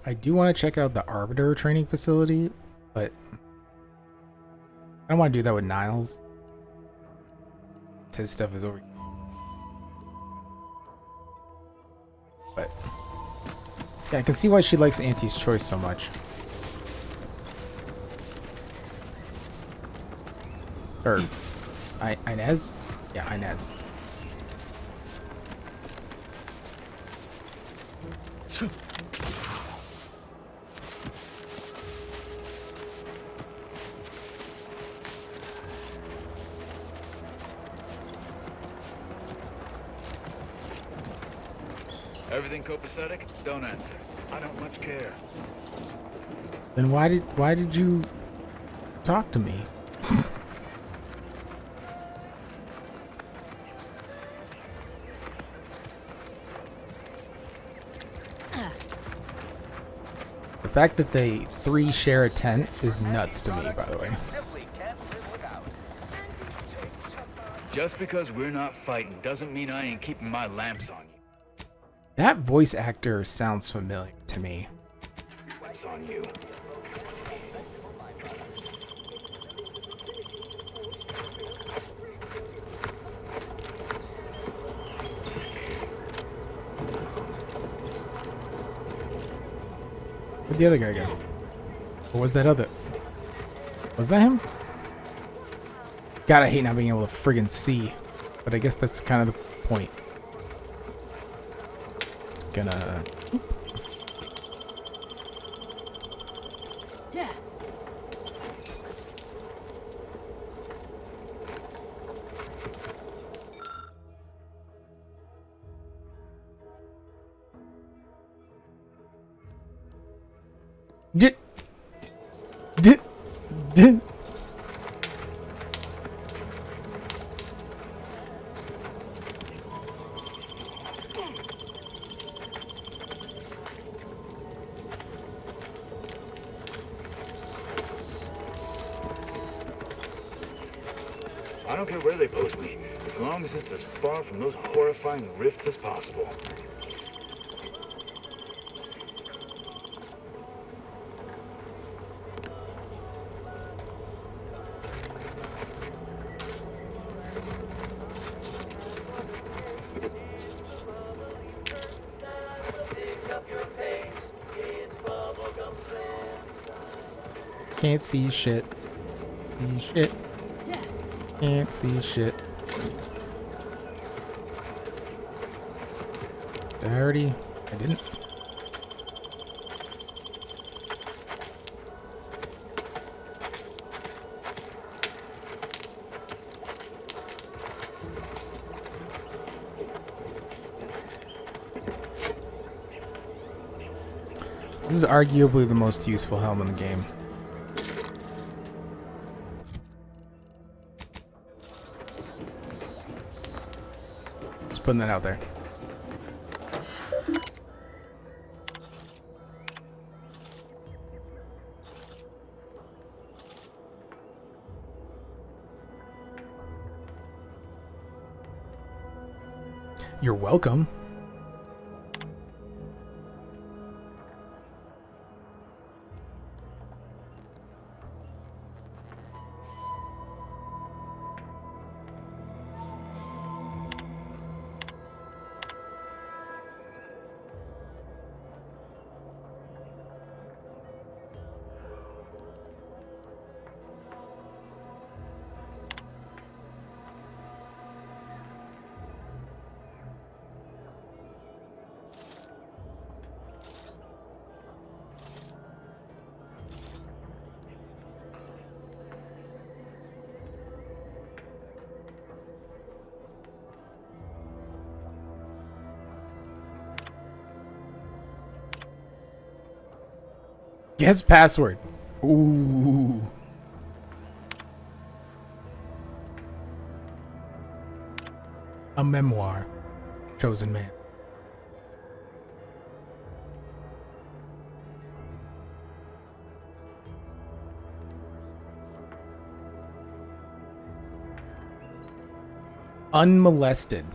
I do want to check out the Arbiter training facility, but I don't want to do that with Niles. His stuff is over. But yeah, I can see why she likes Auntie's Choice so much. Or Inez? Yeah, Inez. Everything copacetic? Don't answer. I don't much care. Then why did you talk to me? The fact that they three share a tent is nuts to me, by the way. Just because we're not fighting doesn't mean I ain't keeping my lamps on you. That voice actor sounds familiar to me. Lamps on you. Where'd the other guy go? Or was that other? Was that him? God, I hate not being able to friggin' see. But I guess that's kind of the point. It's gonna... Yeah. Dit. Dit. Dit. I don't care where they post me, as long as it's as far from those horrifying rifts as possible. Can't see shit. See shit. Yeah. Can't see shit. Did I already? I didn't. This is arguably the most useful helm in the game. Just putting that out there. You're welcome. Guess password. Ooh. A memoir. Chosen man. Unmolested.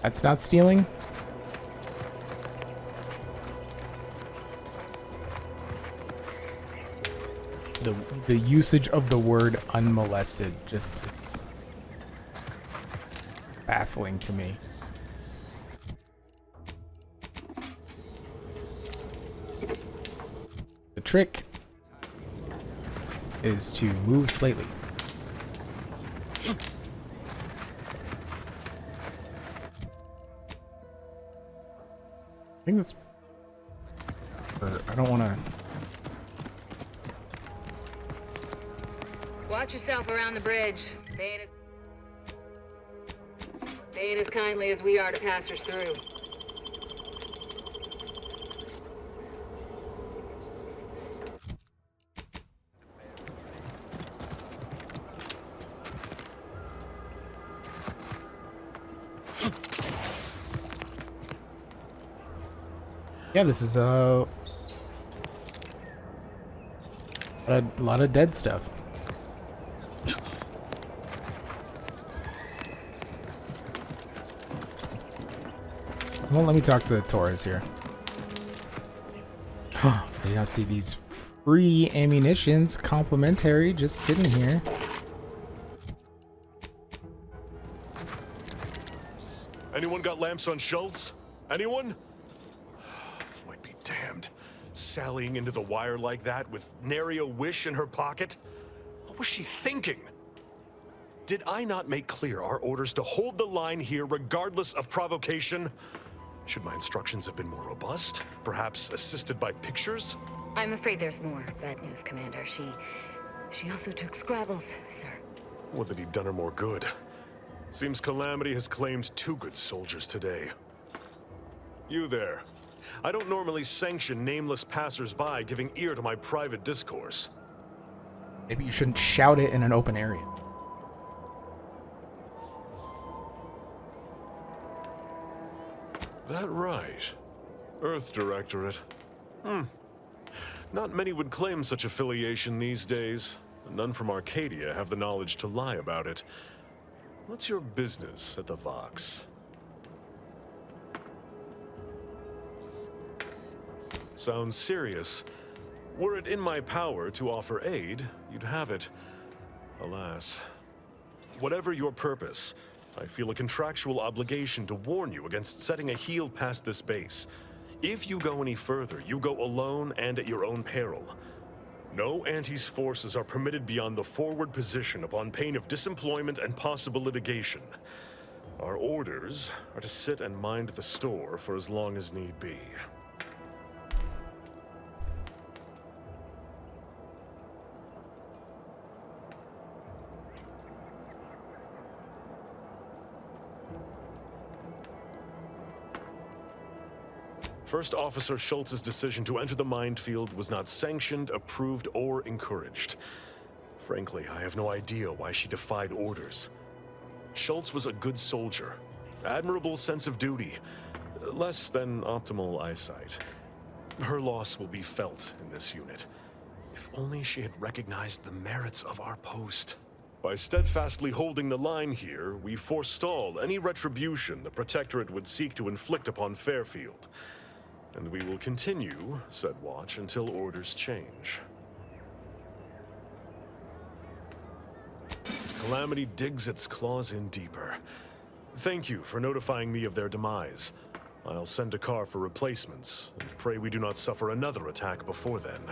That's not stealing? It's the usage of the word unmolested, just, it's baffling to me. The trick is to move slightly. I think that's... Or I don't want to... Watch yourself around the bridge. They ain't as kindly as we are to passers through. Yeah, this is a lot of dead stuff. Well, let me talk to Torres here. I did not see these free ammunitions, complimentary, just sitting here. Anyone got lamps on Schultz? Anyone? Floyd be damned. Sallying into the wire like that with nary a wish in her pocket? What was she thinking? Did I not make clear our orders to hold the line here regardless of provocation? Should my instructions have been more robust? Perhaps assisted by pictures? I'm afraid there's more bad news, Commander. She also took Scrabbles, sir. Would that he'd done her more good. Seems Calamity has claimed 2 good soldiers today. You there. I don't normally sanction nameless passers-by giving ear to my private discourse. Maybe you shouldn't shout it in an open area. That right. Earth Directorate. Not many would claim such affiliation these days. None from Arcadia have the knowledge to lie about it. What's your business at the Vox? Sounds serious. Were it in my power to offer aid, you'd have it. Alas. Whatever your purpose, I feel a contractual obligation to warn you against setting a heel past this base. If you go any further, you go alone and at your own peril. No Antes forces are permitted beyond the forward position upon pain of disemployment and possible litigation. Our orders are to sit and mind the store for as long as need be. First Officer Schultz's decision to enter the minefield was not sanctioned, approved, or encouraged. Frankly, I have no idea why she defied orders. Schultz was a good soldier, admirable sense of duty, less than optimal eyesight. Her loss will be felt in this unit. If only she had recognized the merits of our post. By steadfastly holding the line here, we forestall any retribution the Protectorate would seek to inflict upon Fairfield. And we will continue said watch until orders change. Calamity digs its claws in deeper. Thank you for notifying me of their demise. I'll send a car for replacements, and pray we do not suffer another attack before then.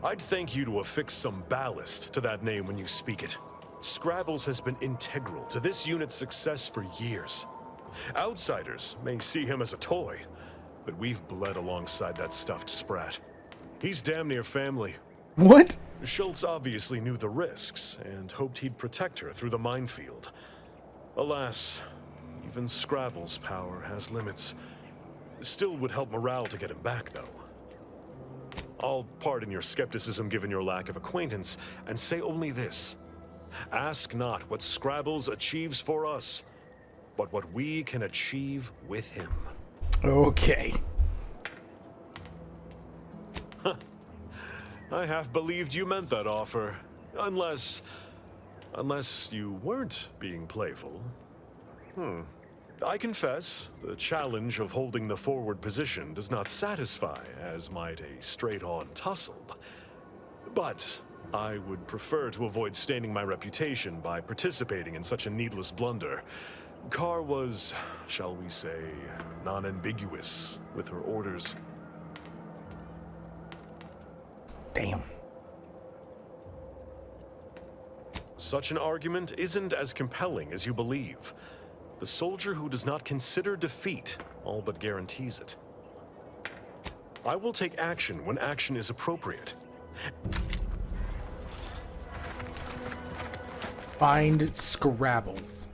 I'd thank you to affix some ballast to that name when you speak it. Scrabbles has been integral to this unit's success for years. Outsiders may see him as a toy, but we've bled alongside that stuffed sprat. He's damn near family. What? Schultz obviously knew the risks and hoped he'd protect her through the minefield. Alas, even Scrabble's power has limits. Still would help morale to get him back, though. I'll pardon your skepticism given your lack of acquaintance, and say only this. Ask not what Scrabbles achieves for us, but what we can achieve with him. Okay. I half believed you meant that offer. Unless you weren't being playful. I confess, the challenge of holding the forward position does not satisfy, as might a straight-on tussle. But I would prefer to avoid staining my reputation by participating in such a needless blunder. Carr was, shall we say, non-ambiguous with her orders. Damn. Such an argument isn't as compelling as you believe. The soldier who does not consider defeat all but guarantees it. I will take action when action is appropriate. Find Scrabbles.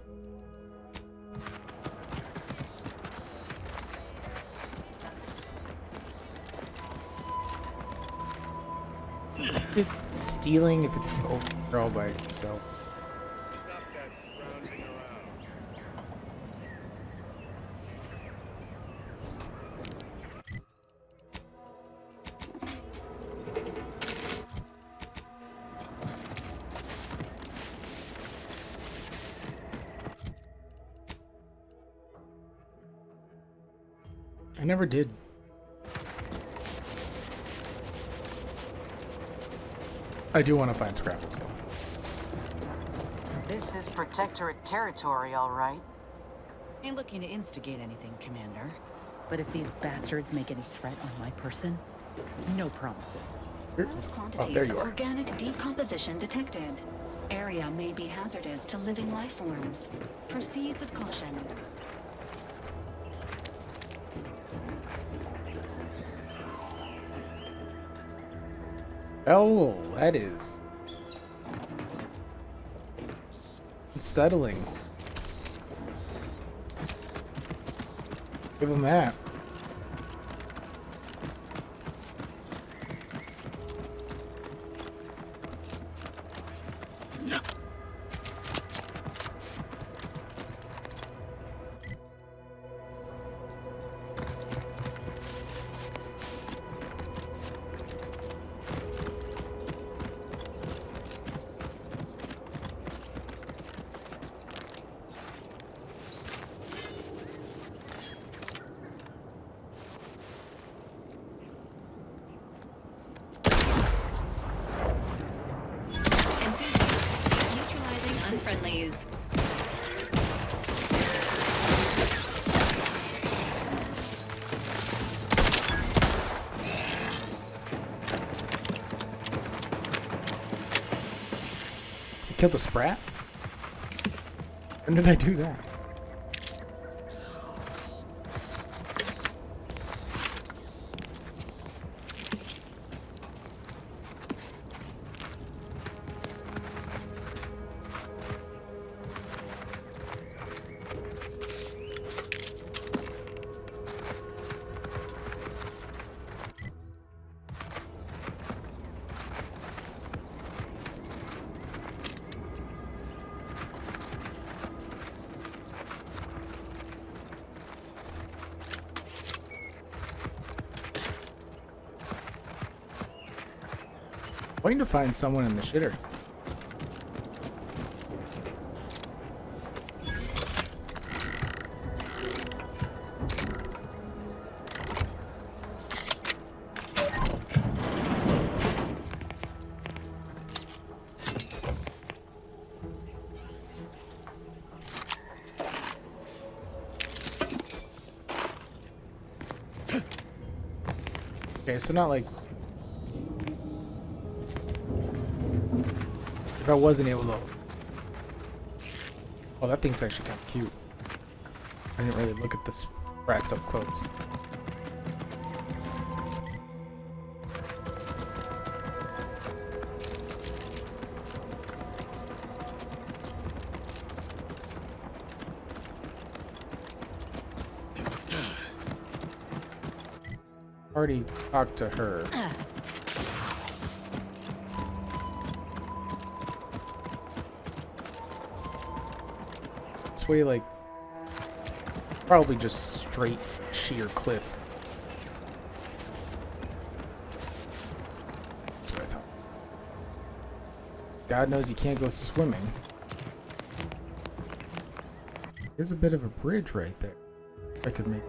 It's stealing if it's overall by itself. I never did. I do want to find Scrabbles, though. This is Protectorate territory, all right. Ain't looking to instigate anything, Commander. But if these bastards make any threat on my person, no promises. Oh, Quantities there of you are. organic decomposition detected. Area may be hazardous to living life forms. Proceed with caution. Oh, that is unsettling. Give him that. Neutralizing unfriendlies. Killed the Sprat? When did I do that? Waiting to find someone in the shitter. Okay, so not like if I wasn't able to... Oh, that thing's actually kind of cute. I didn't really look at the sprats up close. Already talked to her. Way like probably just straight sheer cliff. That's what I thought. God knows you can't go swimming. There's a bit of a bridge right there. I could make.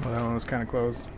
Well, that one was kind of close.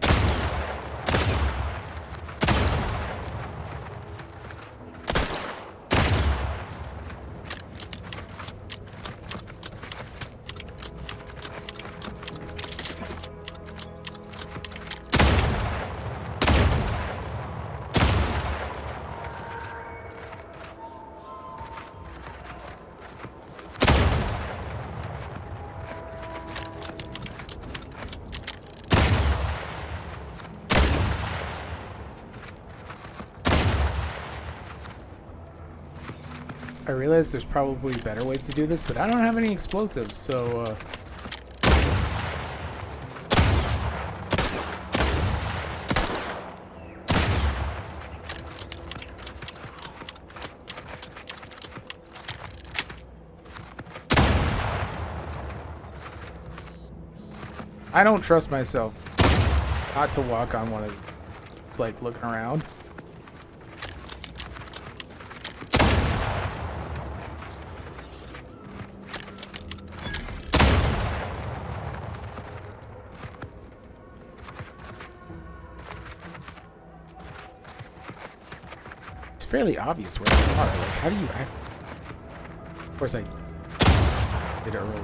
I realize there's probably better ways to do this, but I don't have any explosives, so I don't trust myself not to walk on one of these. It's like looking around. It's fairly obvious where they are. Like, how do you access? Of course, I did it early.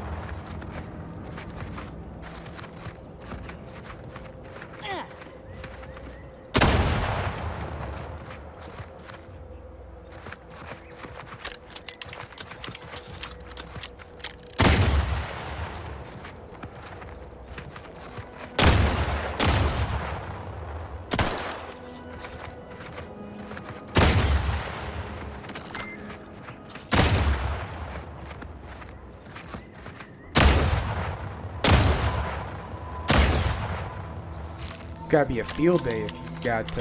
It's gotta be a field day if you've got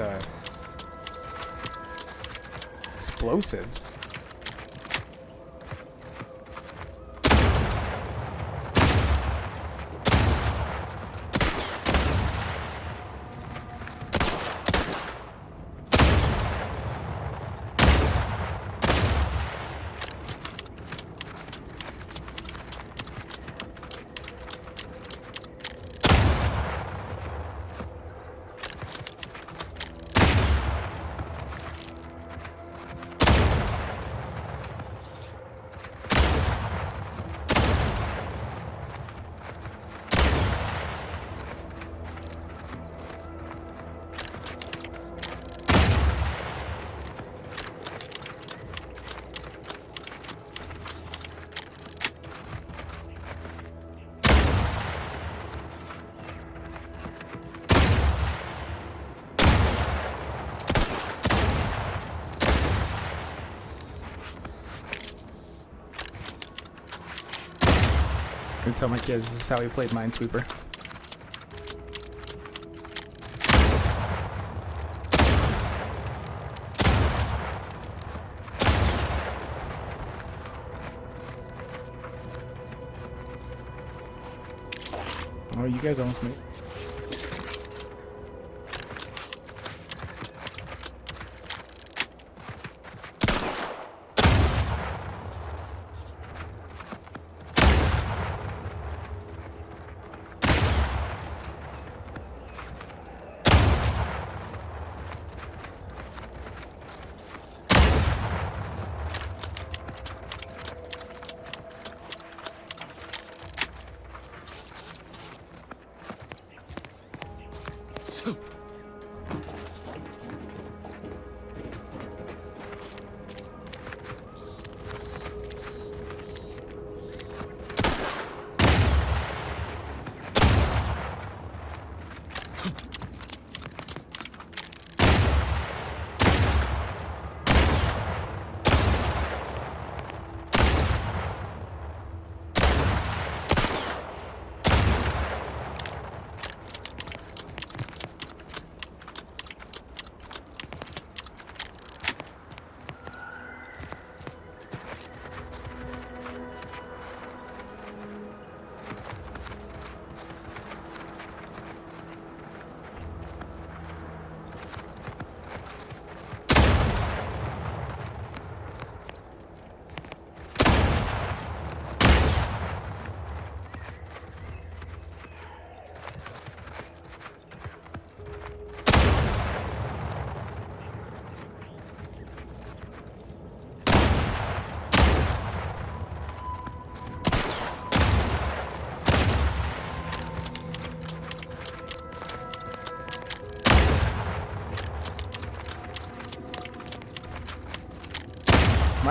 explosives. I tell my kids this is how we played Minesweeper. Oh, you guys almost made it.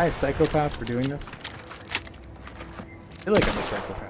I a psychopath for doing this? I feel like I'm a psychopath.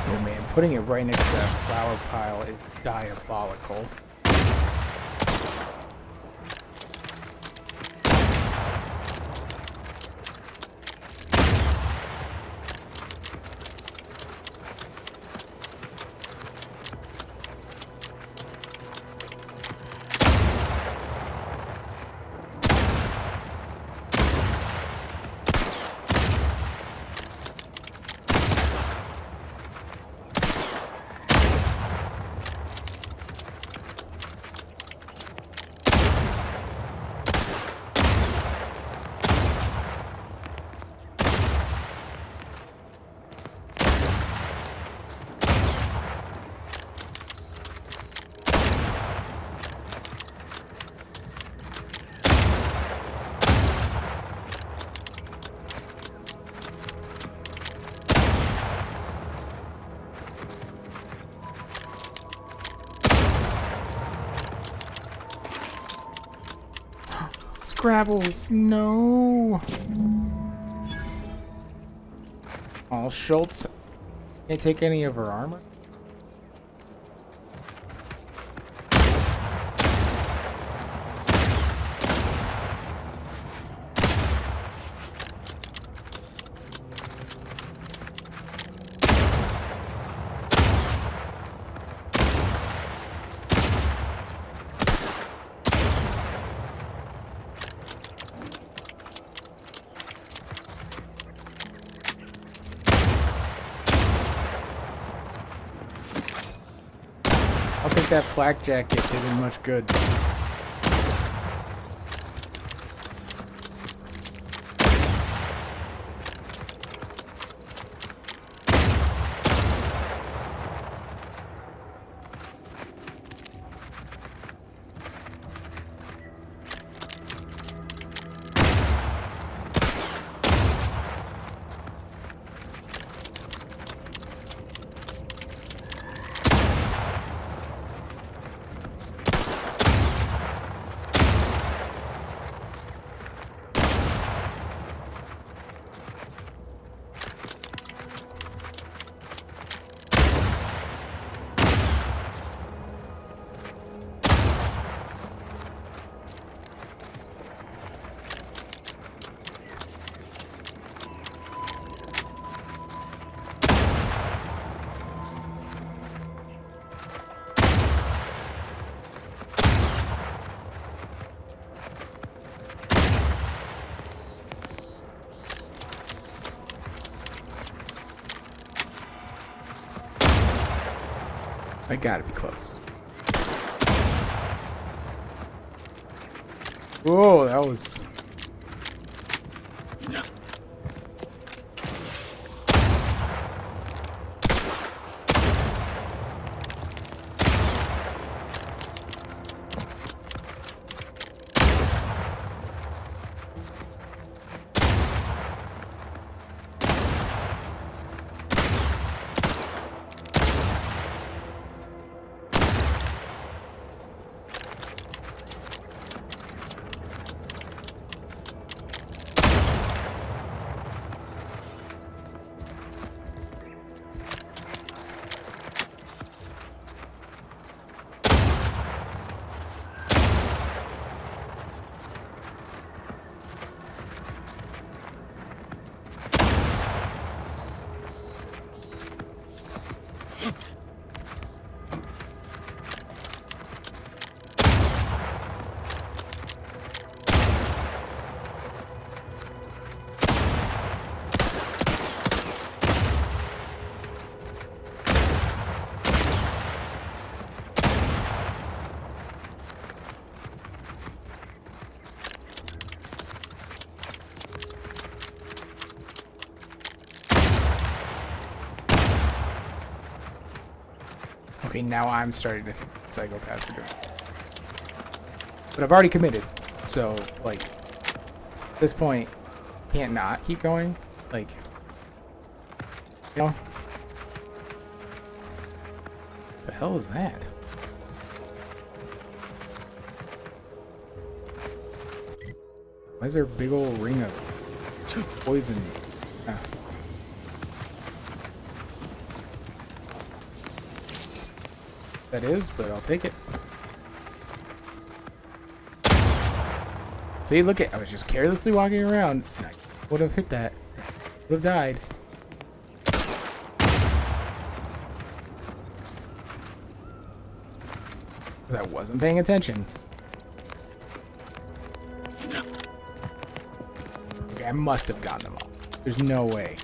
Oh man, putting it right next to that flower pile is diabolical. Scrabbles, no. Oh, Schultz can't take any of her armor. I don't think that flak jacket did him much good. I gotta be close. Whoa, that was... Okay, now I'm starting to think psychopaths are doing it. But I've already committed, so, like, at this point, can't not keep going. Like, you know? What the hell is that? Why is there a big old ring of poison? Ah. That is, but I'll take it. See, look at, I was just carelessly walking around and I would have hit that. Would have died. Because I wasn't paying attention. Okay, I must have gotten them all. There's no way.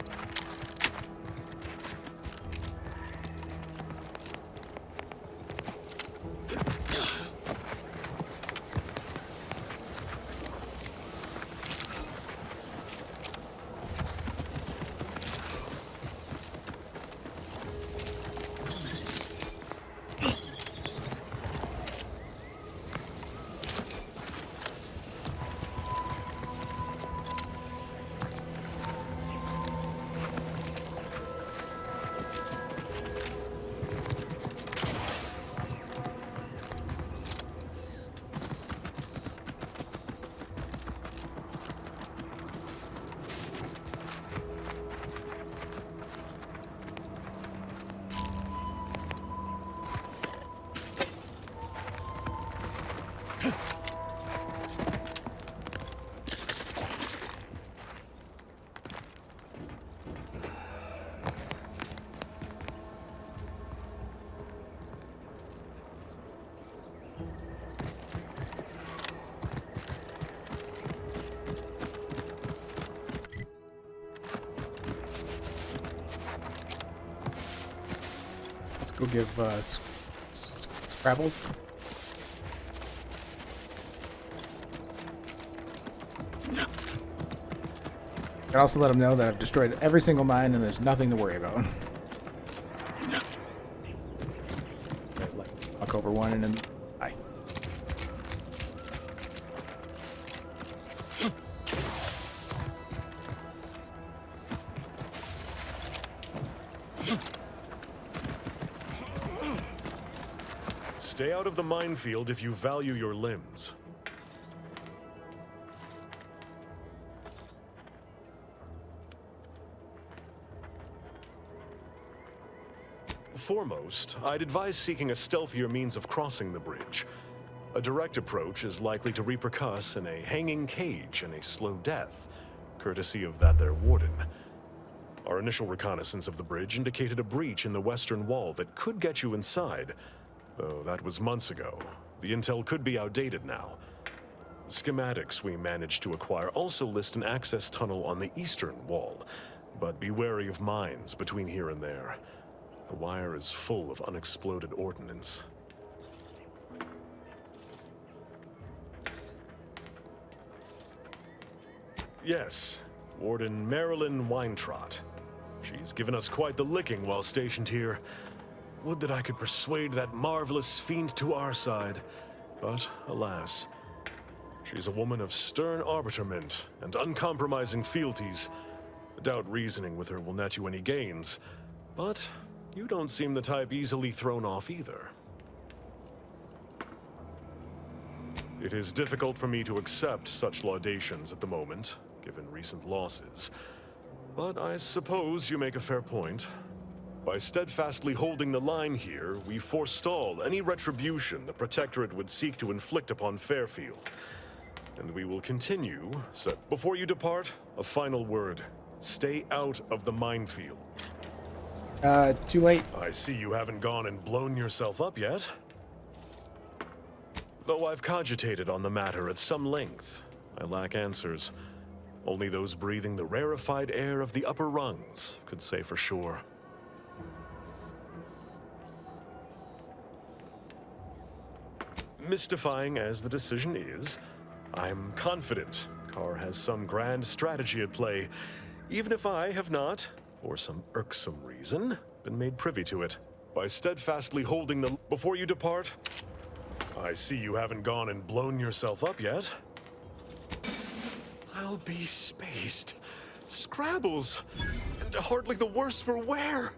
Let's go give Scrabbles. I can also let them know that I've destroyed every single mine and there's nothing to worry about. Walk over one and then bye. Stay out of the minefield if you value your limbs. Foremost, I'd advise seeking a stealthier means of crossing the bridge. A direct approach is likely to repercuss in a hanging cage and a slow death, courtesy of that there warden. Our initial reconnaissance of the bridge indicated a breach in the western wall that could get you inside, though that was months ago. The intel could be outdated now. Schematics we managed to acquire also list an access tunnel on the eastern wall, but be wary of mines between here and there. The wire is full of unexploded ordnance. Yes, Warden Marilyn Weintrott. She's given us quite the licking while stationed here. Would that I could persuade that marvelous fiend to our side, but alas. She's a woman of stern arbitrament and uncompromising fealties. I doubt reasoning with her will net you any gains, but you don't seem the type easily thrown off either. It is difficult for me to accept such laudations at the moment, given recent losses. But I suppose you make a fair point. By steadfastly holding the line here, we forestall any retribution the Protectorate would seek to inflict upon Fairfield. And we will continue, so before you depart, a final word. Stay out of the minefield. Too late. I see you haven't gone and blown yourself up yet. Though I've cogitated on the matter at some length, I lack answers. Only those breathing the rarefied air of the upper rungs could say for sure. Mystifying as the decision is, I'm confident Carr has some grand strategy at play, even if I have not, for some irksome reason, been made privy to it. By steadfastly holding them before you depart. I see you haven't gone and blown yourself up yet. I'll be spaced. Scrabbles! And hardly the worse for wear!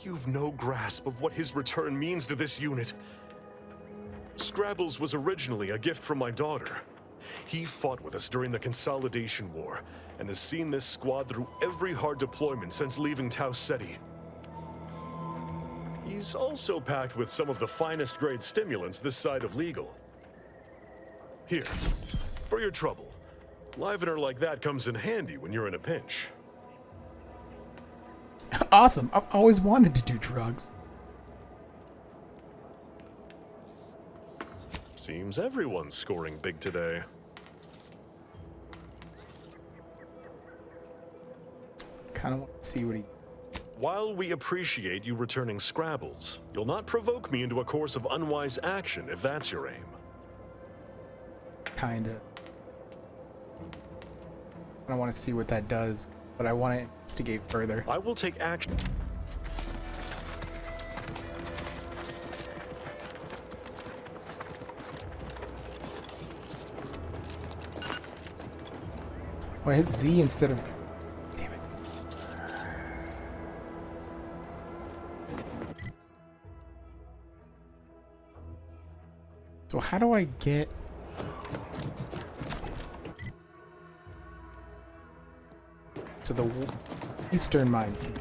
You've no grasp of what his return means to this unit. Scrabbles was originally a gift from my daughter. He fought with us during the Consolidation War, and has seen this squad through every hard deployment since leaving Tau Ceti. He's also packed with some of the finest grade stimulants this side of legal. Here, for your trouble. Livener like that comes in handy when you're in a pinch. Awesome. I've always wanted to do drugs. Seems everyone's scoring big today. Kind of want to see what he... While we appreciate you returning Scrabbles, you'll not provoke me into a course of unwise action if that's your aim. Kinda. I don't want to see what that does, but I want to investigate further. I will take action. Oh, I hit Z instead of... Damn it. So how do I get... to the eastern minefield?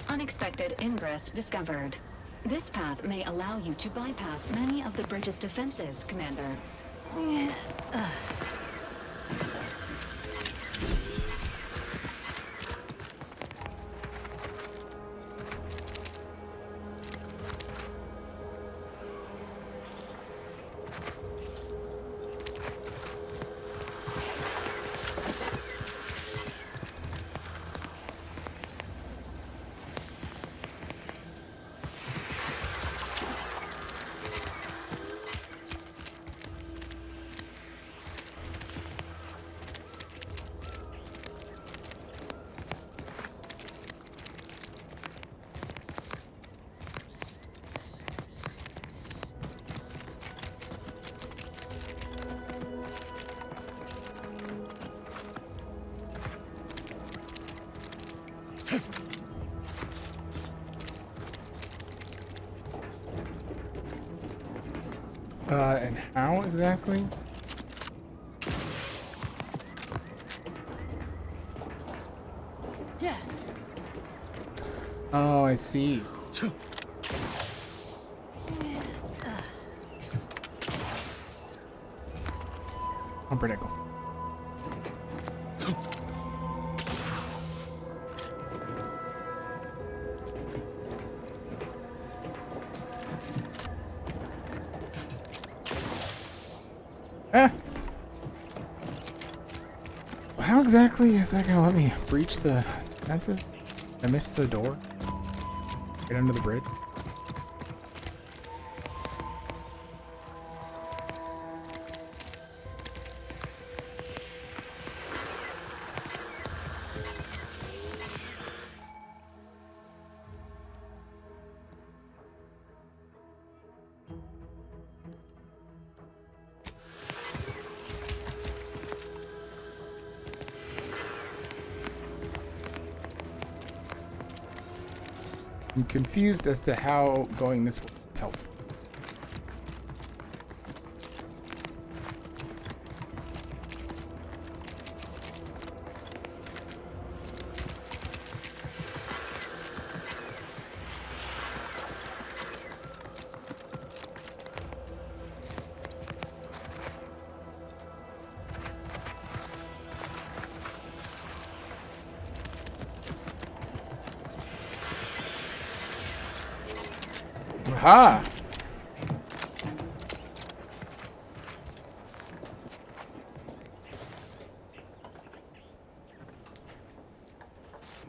Unexpected ingress discovered. This path may allow you to bypass many of the bridge's defenses, Commander. And how exactly? Yeah. Oh, I see. Unpredictable. Ah! How exactly is that gonna let me breach the defenses? I missed the door. Get under the bridge. I'm confused as to how going this way is helpful. Aha!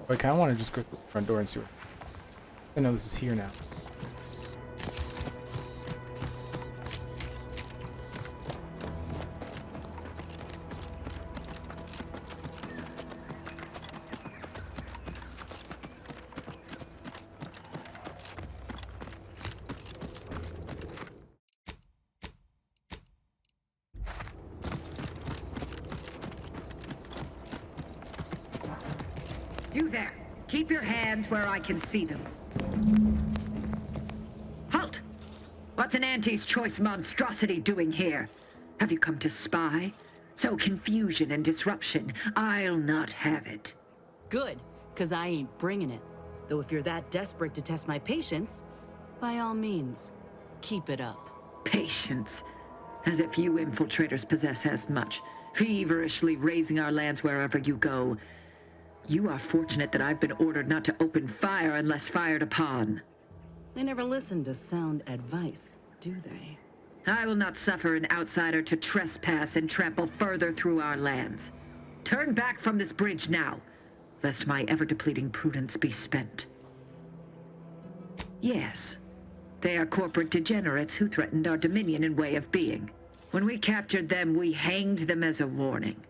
I kind of want to just go through the front door and see what... I know this is here now. You there. Keep your hands where I can see them. Halt! What's an Auntie's choice monstrosity doing here? Have you come to spy? So confusion and disruption, I'll not have it. Good, because I ain't bringing it. Though if you're that desperate to test my patience, by all means, keep it up. Patience. As if you infiltrators possess as much. Feverishly raising our lands wherever you go. You are fortunate that I've been ordered not to open fire unless fired upon. They never listen to sound advice, do they? I will not suffer an outsider to trespass and trample further through our lands. Turn back from this bridge now, lest my ever-depleting prudence be spent. Yes, they are corporate degenerates who threatened our dominion and way of being. When we captured them, we hanged them as a warning.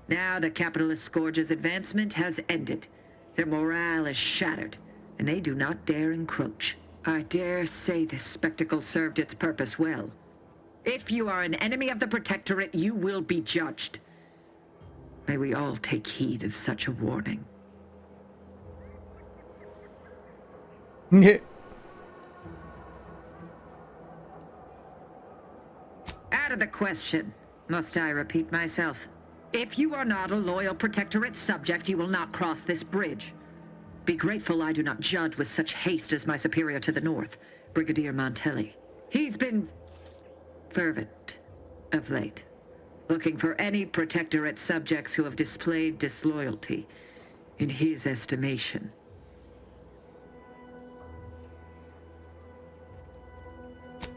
Now the capitalist scourge's advancement has ended. Their morale is shattered, and they do not dare encroach. I dare say this spectacle served its purpose well. If you are an enemy of the Protectorate, you will be judged. May we all take heed of such a warning. Out of the question. Must I repeat myself? If you are not a loyal Protectorate subject, you will not cross this bridge. Be grateful I do not judge with such haste as my superior to the north, Brigadier Montelli. He's been fervent of late, looking for any Protectorate subjects who have displayed disloyalty in his estimation.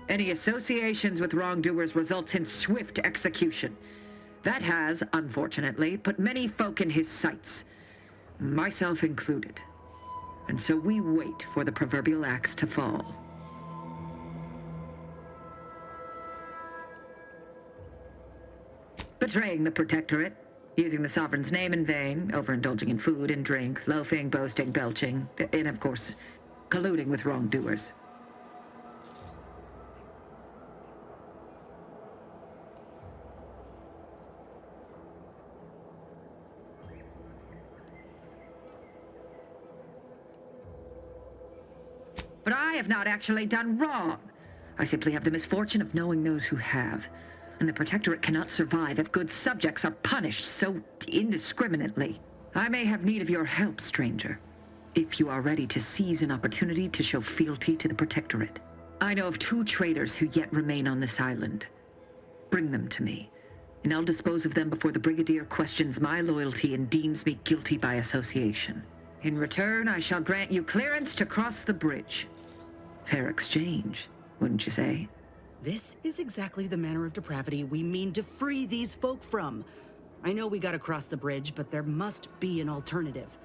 Any associations with wrongdoers results in swift execution. That has, unfortunately, put many folk in his sights, myself included. And so we wait for the proverbial axe to fall. Betraying the Protectorate, using the Sovereign's name in vain, overindulging in food and drink, loafing, boasting, belching, and of course, colluding with wrongdoers. But I have not actually done wrong. I simply have the misfortune of knowing those who have. And the Protectorate cannot survive if good subjects are punished so indiscriminately. I may have need of your help, stranger, if you are ready to seize an opportunity to show fealty to the Protectorate. I know of 2 traitors who yet remain on this island. Bring them to me, and I'll dispose of them before the Brigadier questions my loyalty and deems me guilty by association. In return, I shall grant you clearance to cross the bridge. Fair exchange, wouldn't you say? This is exactly the manner of depravity we mean to free these folk from. I know we gotta cross the bridge, but there must be an alternative.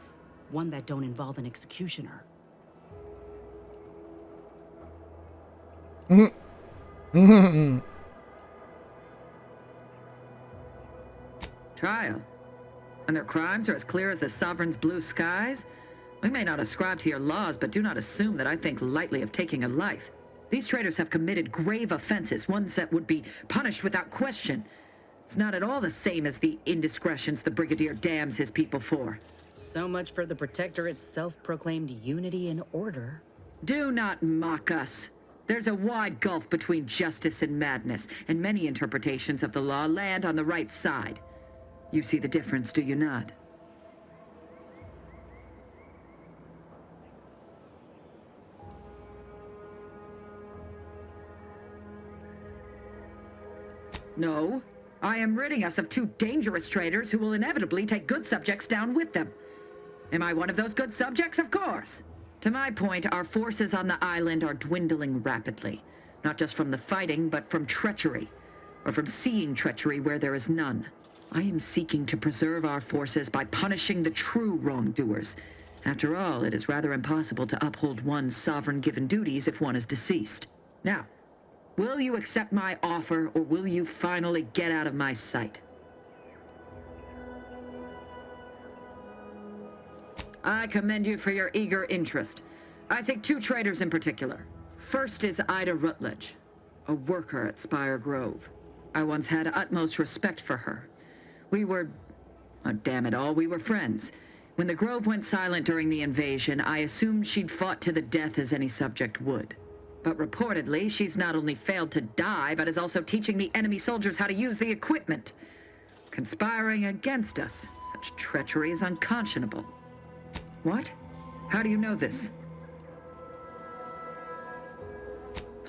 One that don't involve an executioner. Trial. And their crimes are as clear as the Sovereign's blue skies? We may not ascribe to your laws, but do not assume that I think lightly of taking a life. These traitors have committed grave offenses, ones that would be punished without question. It's not at all the same as the indiscretions the Brigadier damns his people for. So much for the Protectorate's self-proclaimed unity and order. Do not mock us. There's a wide gulf between justice and madness, and many interpretations of the law land on the right side. You see the difference, do you not? No, I am ridding us of 2 dangerous traitors who will inevitably take good subjects down with them. Am I one of those good subjects? Of course. To my point, our forces on the island are dwindling rapidly. Not just from the fighting, but from treachery. Or from seeing treachery where there is none. I am seeking to preserve our forces by punishing the true wrongdoers. After all, it is rather impossible to uphold one's sovereign-given duties if one is deceased. Now, will you accept my offer, or will you finally get out of my sight? I commend you for your eager interest. I think 2 traitors in particular. First is Ida Rutledge, a worker at Spire Grove. I once had utmost respect for her. We were... oh, damn it all, we were friends. When the Grove went silent during the invasion, I assumed she'd fought to the death as any subject would. But reportedly, she's not only failed to die, but is also teaching the enemy soldiers how to use the equipment. Conspiring against us. Such treachery is unconscionable. What? How do you know this?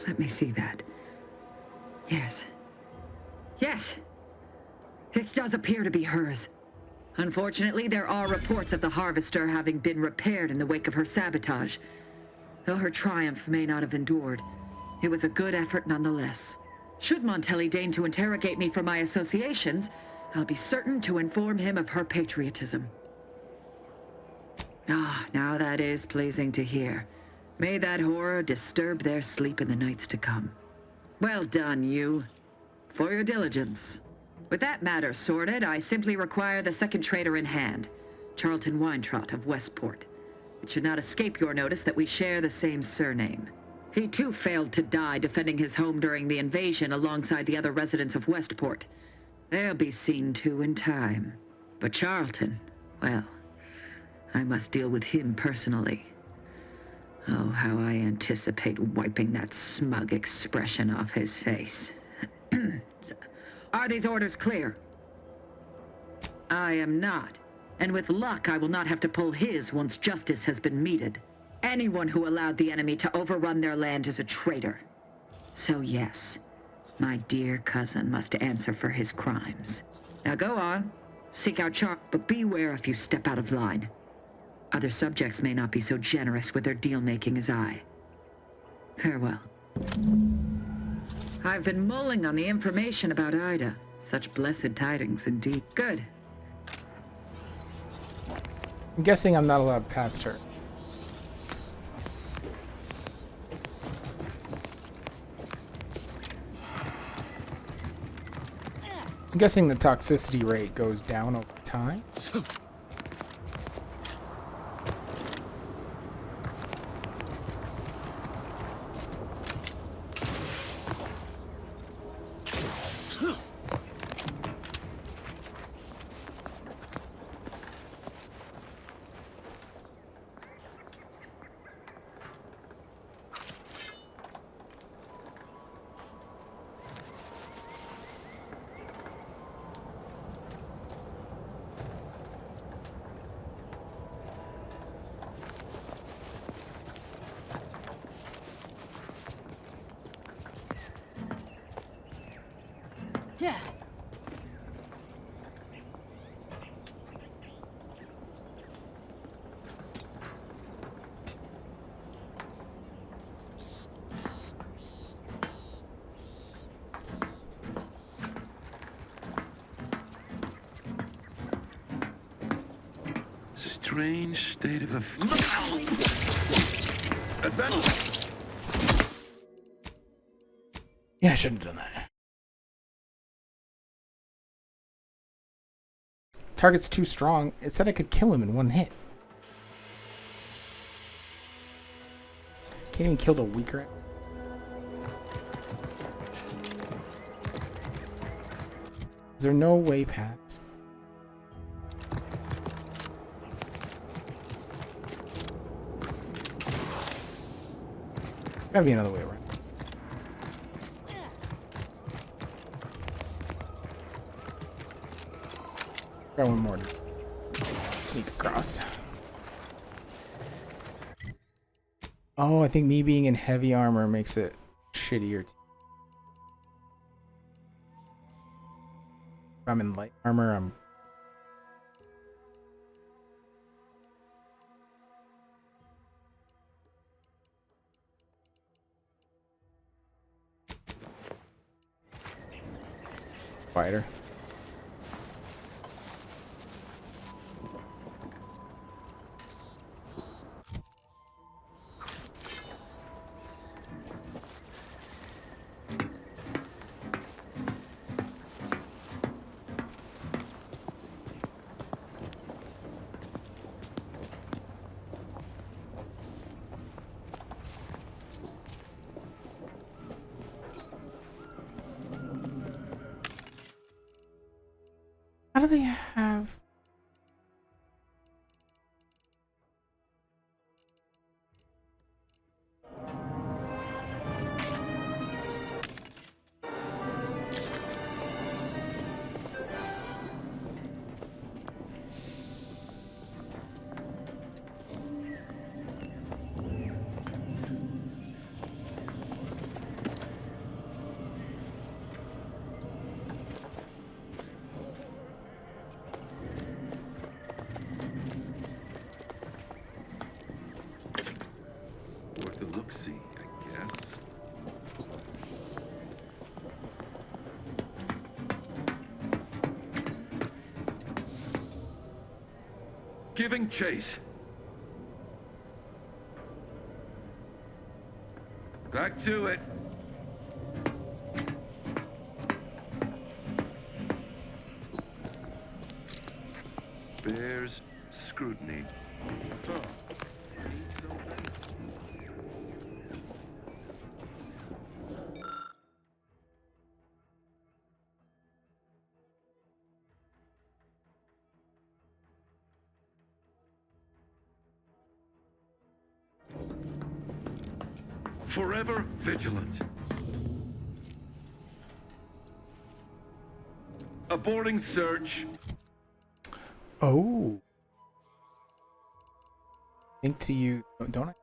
Let me see that. Yes. Yes! This does appear to be hers. Unfortunately, there are reports of the Harvester having been repaired in the wake of her sabotage. Though her triumph may not have endured, it was a good effort nonetheless. Should Montelli deign to interrogate me for my associations, I'll be certain to inform him of her patriotism. Ah, now that is pleasing to hear. May that horror disturb their sleep in the nights to come. Well done, you. For your diligence. With that matter sorted, I simply require the second traitor in hand, Charlton Weintraut of Westport. It should not escape your notice that we share the same surname. He too failed to die defending his home during the invasion alongside the other residents of Westport. They'll be seen to in time. But Charlton, well, I must deal with him personally. Oh, how I anticipate wiping that smug expression off his face. Are these orders clear? I am not. And with luck, I will not have to pull his once justice has been meted. Anyone who allowed the enemy to overrun their land is a traitor. So yes, my dear cousin must answer for his crimes. Now go on, seek out Char, but beware if you step out of line. Other subjects may not be so generous with their deal-making as I. Farewell. I've been mulling on the information about Ida. Such blessed tidings indeed. Good. I'm guessing I'm not allowed past her. I'm guessing the toxicity rate goes down over time. Yeah. Strange state of affairs. Yeah, I shouldn't have done that. Target's too strong. It said I could kill him in one hit. Can't even kill the weaker. Is there no way past? Gotta be another way around. Try one more to sneak across. Oh, I think me being in heavy armor makes it shittier. If I'm in light armor, I'm... quieter. How do they have... Worth a look-see, I guess. Giving chase. Back to it. Bears scrutiny. Huh. Ain't so bad. Forever vigilant. Aborting search. Oh. Think to you, don't I?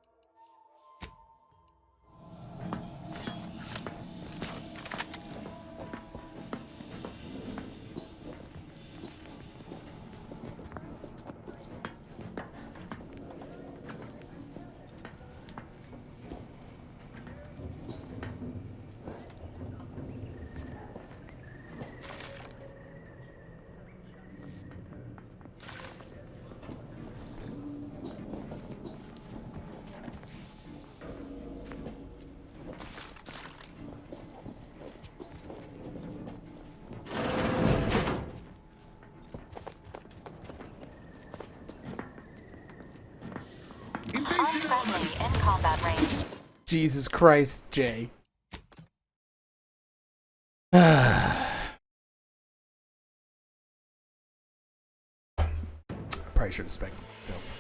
In combat range. Jesus Christ, Jay. Probably should have spec'd itself.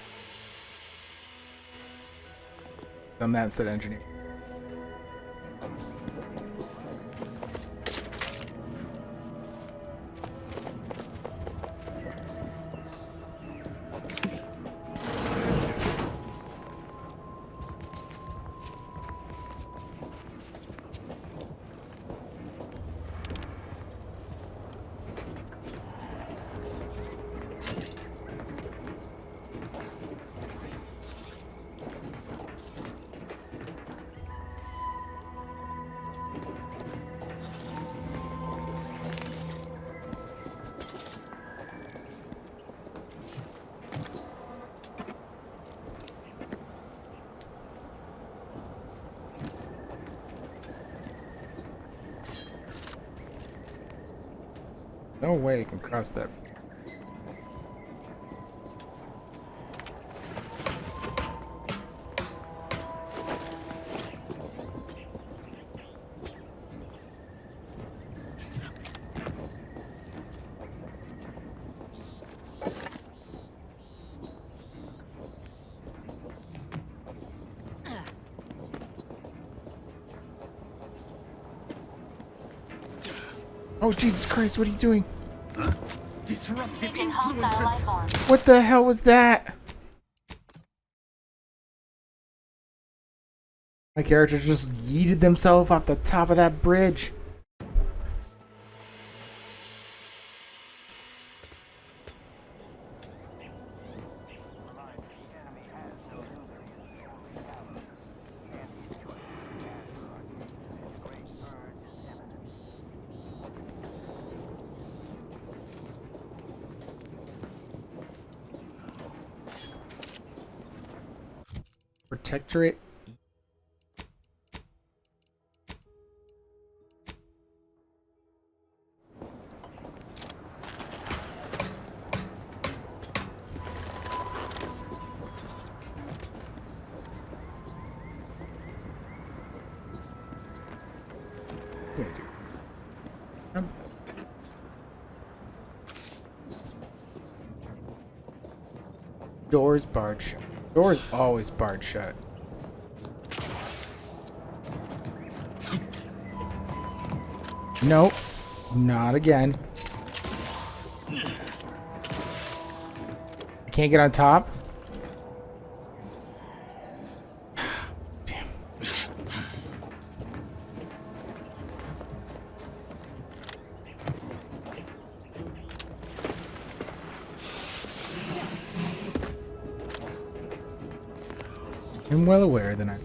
Done that instead of engineer. No way I can cross that. Oh, Jesus Christ, what are you doing? Disruptive influences. What the hell was that? My character just yeeted themselves off the top of that bridge. Protectorate. What do I do? Doors barred shut. Doors always barred shut. Nope. Not again. I can't get on top. Damn. I'm well aware that I.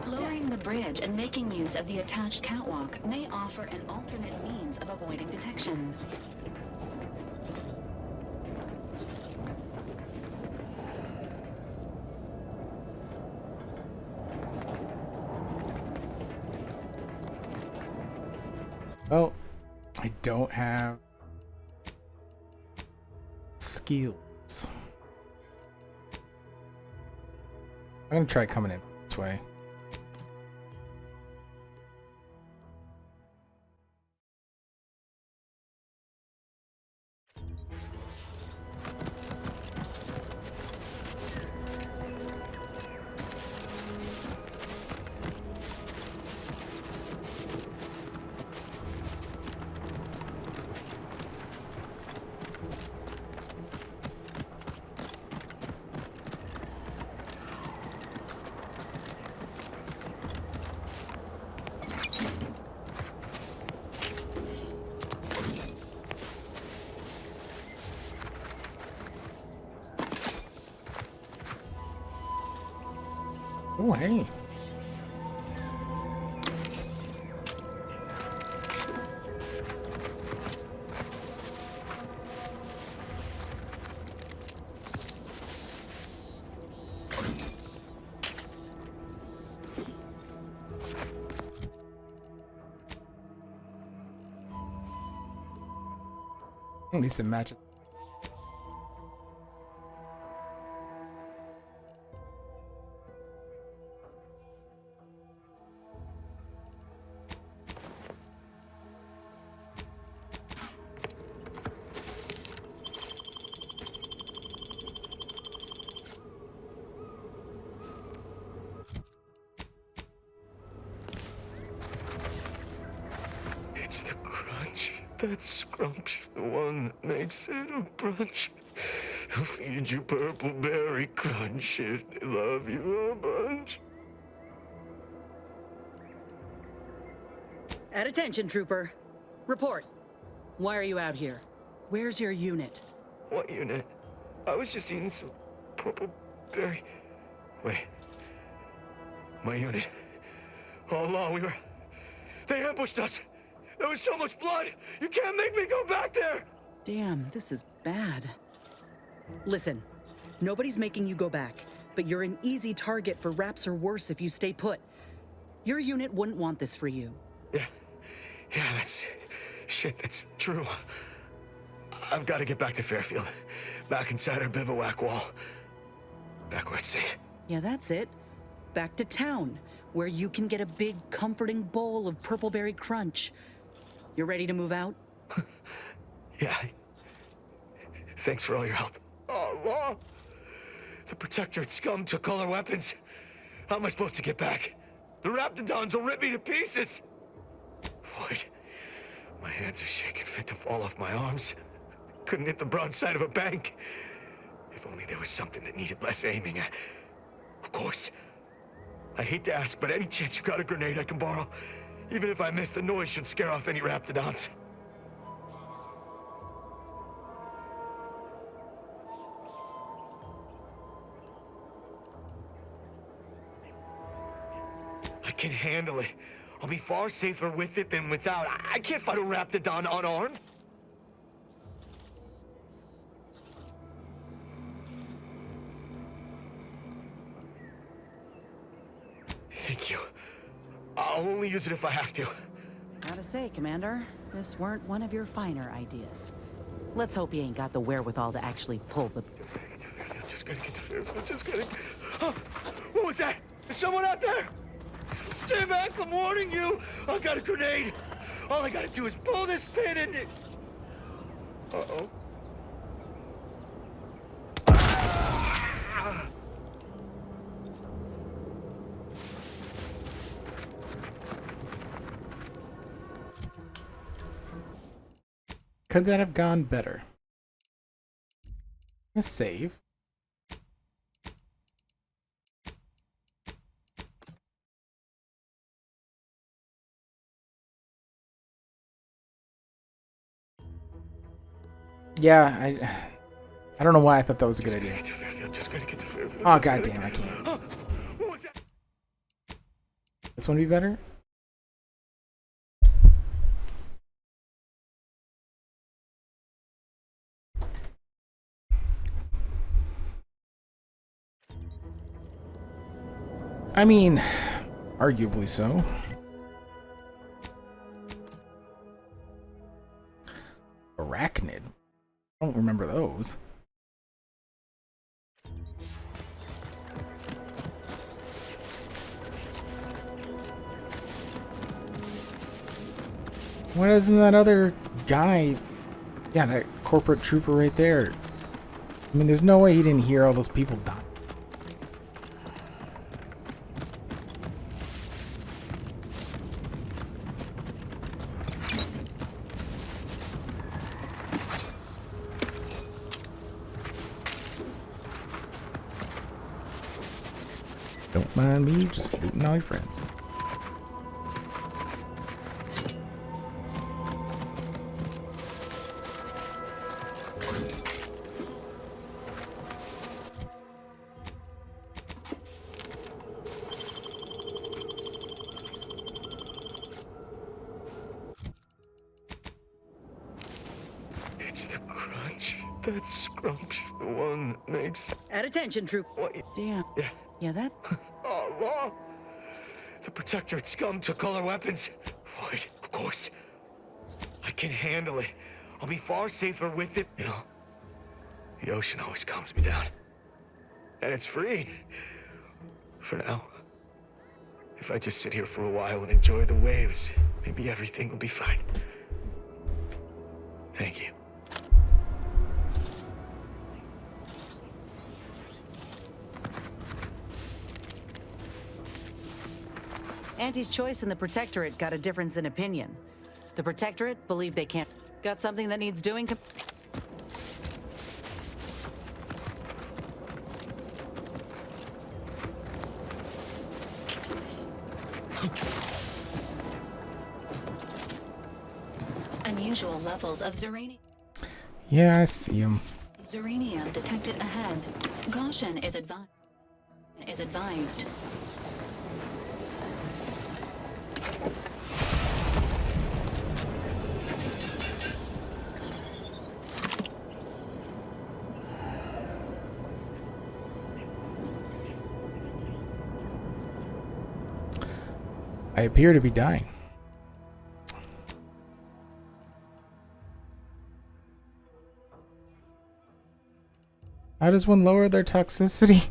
Lowering the bridge and making use of the attached catwalk may offer an alternate means of avoiding detection. Well, I don't have skills. I'm gonna try coming in this way. Oh, hey. At least it matches. It's the crunch. That scrunch, the one that makes it a brunch. They'll feed you purple berry crunch if they love you a bunch. At attention, Trooper. Report. Why are you out here? Where's your unit? What unit? I was just eating some purple berry. Wait. My unit. All along, they ambushed us. There was so much blood. You can't make me go back there. Damn, this is bad. Listen, nobody's making you go back, but you're an easy target for raps or worse if you stay put. Your unit wouldn't want this for you. Yeah, that's true. I've got to get back to Fairfield. Back inside our bivouac wall. Back where it's safe. Yeah, that's it. Back to town, where you can get a big, comforting bowl of purpleberry crunch. You ready to move out? Yeah. Thanks for all your help. Oh, Law! The Protectorate scum took all our weapons. How am I supposed to get back? The Raptidons will rip me to pieces! What? My hands are shaking fit to fall off my arms. Couldn't hit the broadside of a bank. If only there was something that needed less aiming. Of course. I hate to ask, but any chance you got a grenade I can borrow? Even if I miss, the noise should scare off any Raptidons. I can handle it. I'll be far safer with it than without. I can't fight a Raptidon unarmed. Thank you. I'll only use it if I have to. Gotta say, Commander, this weren't one of your finer ideas. Let's hope you ain't got the wherewithal to actually pull the... I'm just gonna get to Fairfield. I'm just gonna... Oh, what was that? Is someone out there? Stay back, I'm warning you. I got a grenade. All I gotta do is pull this pin and... Uh-oh. Could that have gone better? Let's save. Yeah, I don't know why I thought that was a good idea. Oh god damn, I can't. This one be better? I mean, arguably so. Arachnid. I don't remember those. Why doesn't that other guy... Yeah, that corporate trooper right there. I mean, there's no way he didn't hear all those people die. Don't mind me, just looting all your friends. It's the crunch. That scrunch. The one that makes... At attention, troop. What? Damn. Yeah. Yeah, that... Oh, law. The Protectorate scum took all our weapons. Void, of course. I can handle it. I'll be far safer with it. You know, the ocean always calms me down. And it's free. For now. If I just sit here for a while and enjoy the waves, maybe everything will be fine. Thank you. Auntie's choice and the Protectorate got a difference in opinion. The Protectorate believe they can't... Got something that needs doing? Unusual levels of Yeah, I see him. Zeranium detected ahead. Caution is advised. I appear to be dying. How does one lower their toxicity?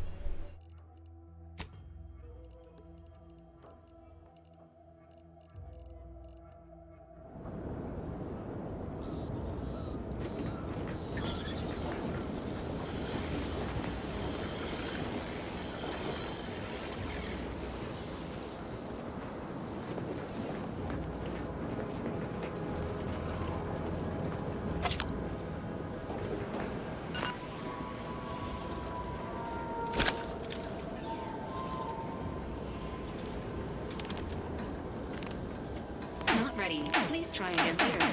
Not ready. Please try again later.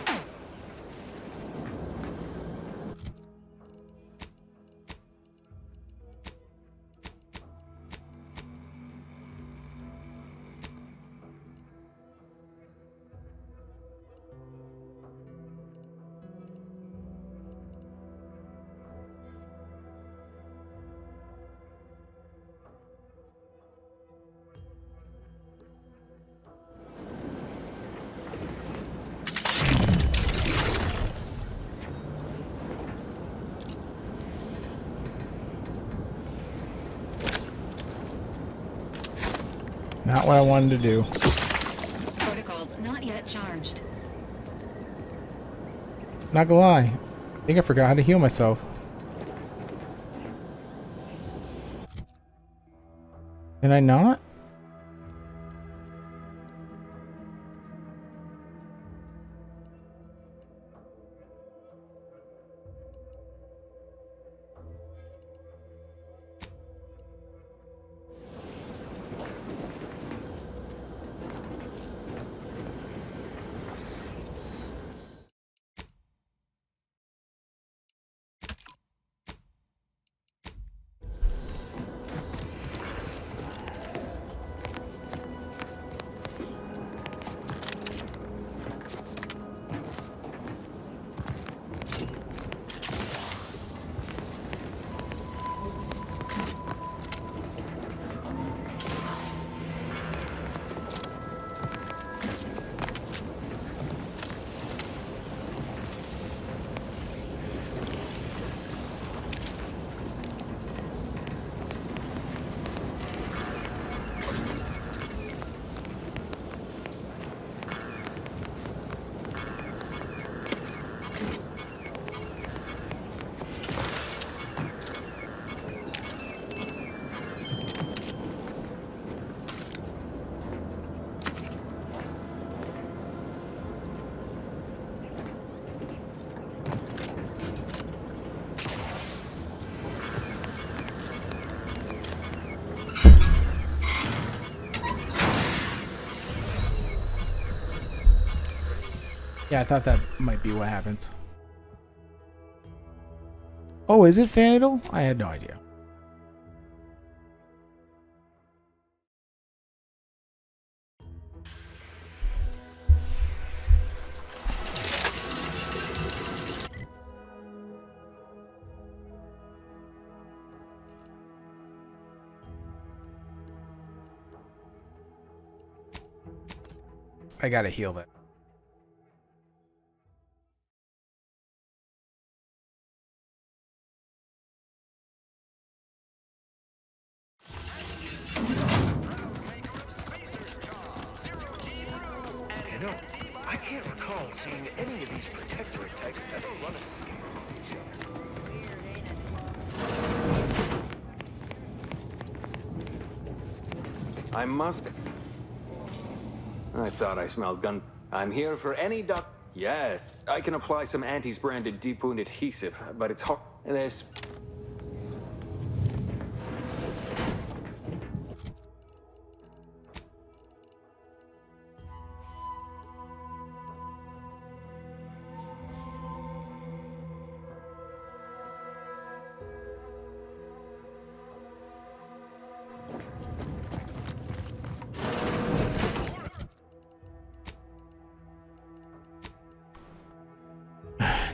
Not what I wanted to do. Protocols not yet charged. Not gonna lie. I think I forgot how to heal myself. Can I not? Yeah, I thought that might be what happens. Oh, is it fatal? I had no idea. I gotta heal that. You know, I can't recall seeing any of these protectorate types ever run a scale on each other. I must. I thought I smelled gun. I'm here for any doc. Yeah, I can apply some Antis branded deep wound adhesive, but it's hard. There's.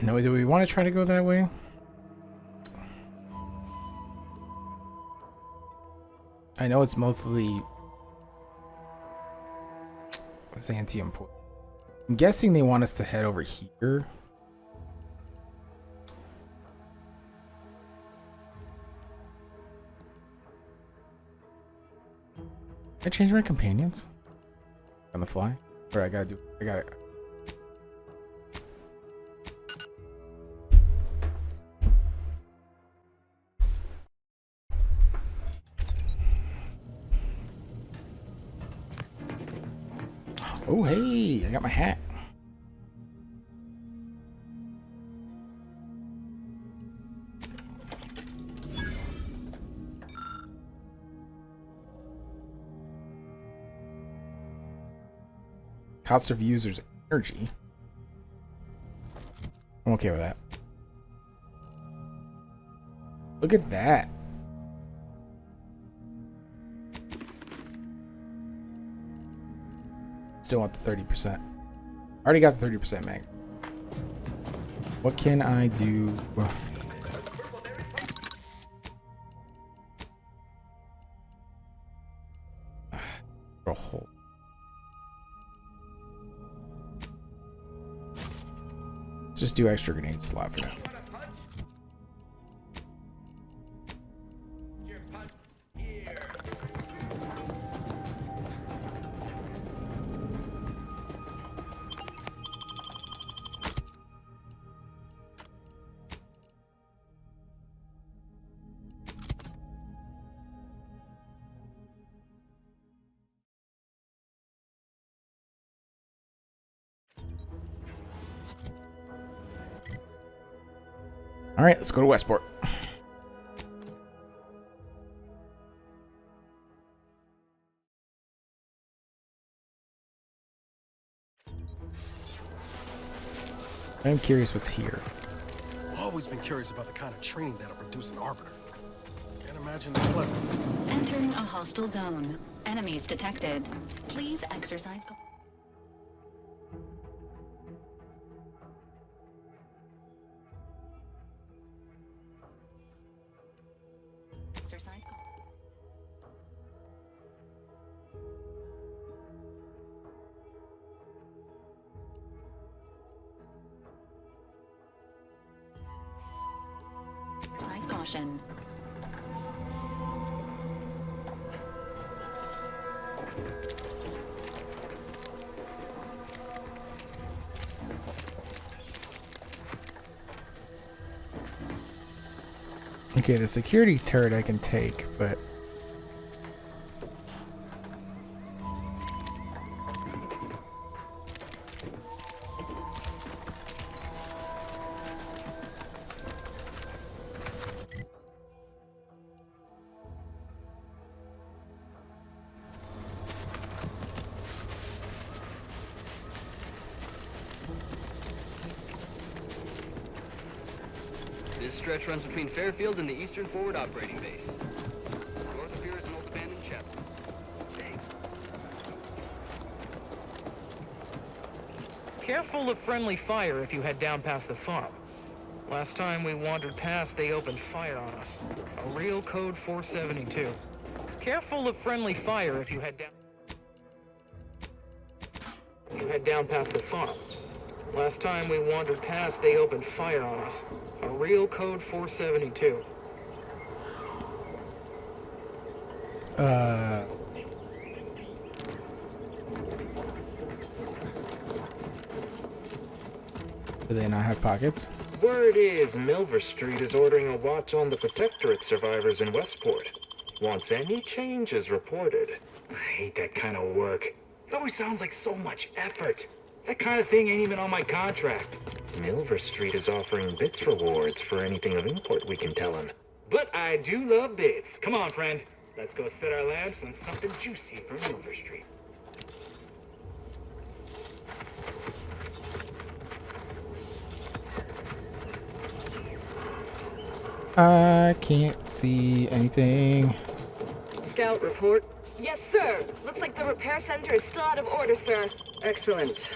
No, do we want to try to go that way? I know it's mostly Xantium point. I'm guessing they want us to head over here. Can I change my companions on the fly? Or I gotta do? I gotta. Oh, hey, I got my hat. Cost of users' energy. I'm okay with that. Look at that. Still want the 30%. Already got the 30% mag. What can I do? A hole. Let's just do extra grenade slot for now. All right, let's go to Westport. I'm curious what's here. I've always been curious about the kind of training that'll produce an arbiter. Can't imagine it's pleasant. Entering a hostile zone. Enemies detected. Please exercise. Exercise. Exercise caution. Okay, the security turret I can take, but This stretch runs between Fairfield and the Eastern Forward Operating Base. North of here is an old abandoned chapel. Careful of friendly fire if you head down past the farm. Last time we wandered past, they opened fire on us. A real code 472. Careful of friendly fire if you head down past the farm. Last time we wandered past, they opened fire on us. A real code 472. Do they not have pockets? Word is Milver Street is ordering a watch on the Protectorate survivors in Westport. Once any changes reported. I hate that kind of work. It always sounds like so much effort. That kind of thing ain't even on my contract. Milver Street is offering bits rewards for anything of import we can tell him. But I do love bits. Come on, friend. Let's go set our lamps on something juicy from Milver Street. I can't see anything. Scout report. Yes, sir. Looks like the repair center is still out of order, sir. Excellent.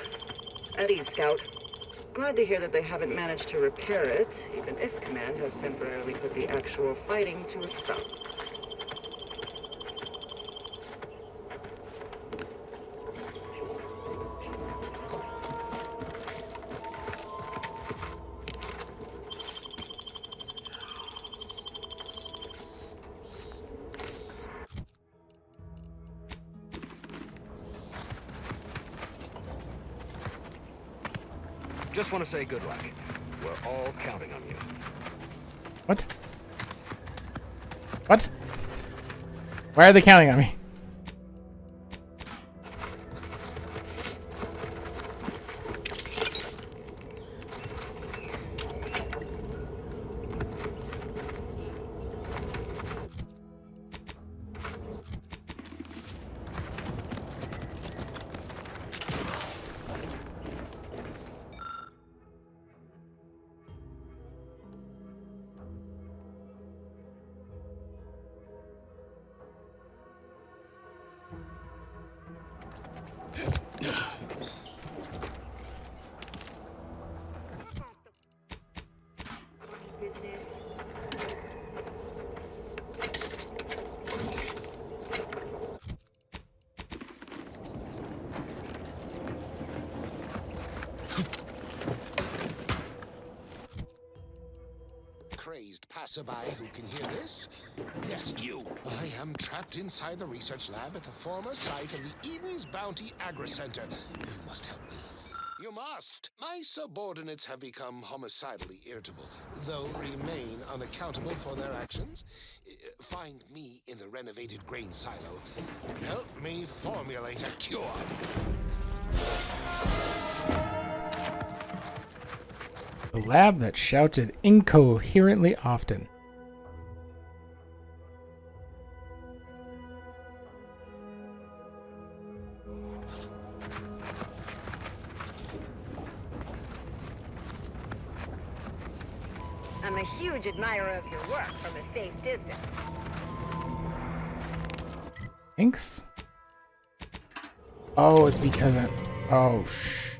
At ease, Scout. Glad to hear that they haven't managed to repair it, even if Command has temporarily put the actual fighting to a stop. Just want to say good luck. We're all counting on you. What? What? Why are they counting on me? Crazed passerby who can hear this? Yes, you. I am trapped inside the research lab at the former site of the Eden's Bounty Agri-Center. You must help me. You must. My subordinates have become homicidally irritable, though remain unaccountable for their actions. Find me in the renovated grain silo. Help me formulate a cure. The lab that shouted incoherently often. I'm a huge admirer of your work from a safe distance. Thanks. Oh, it's because I... Oh, shh.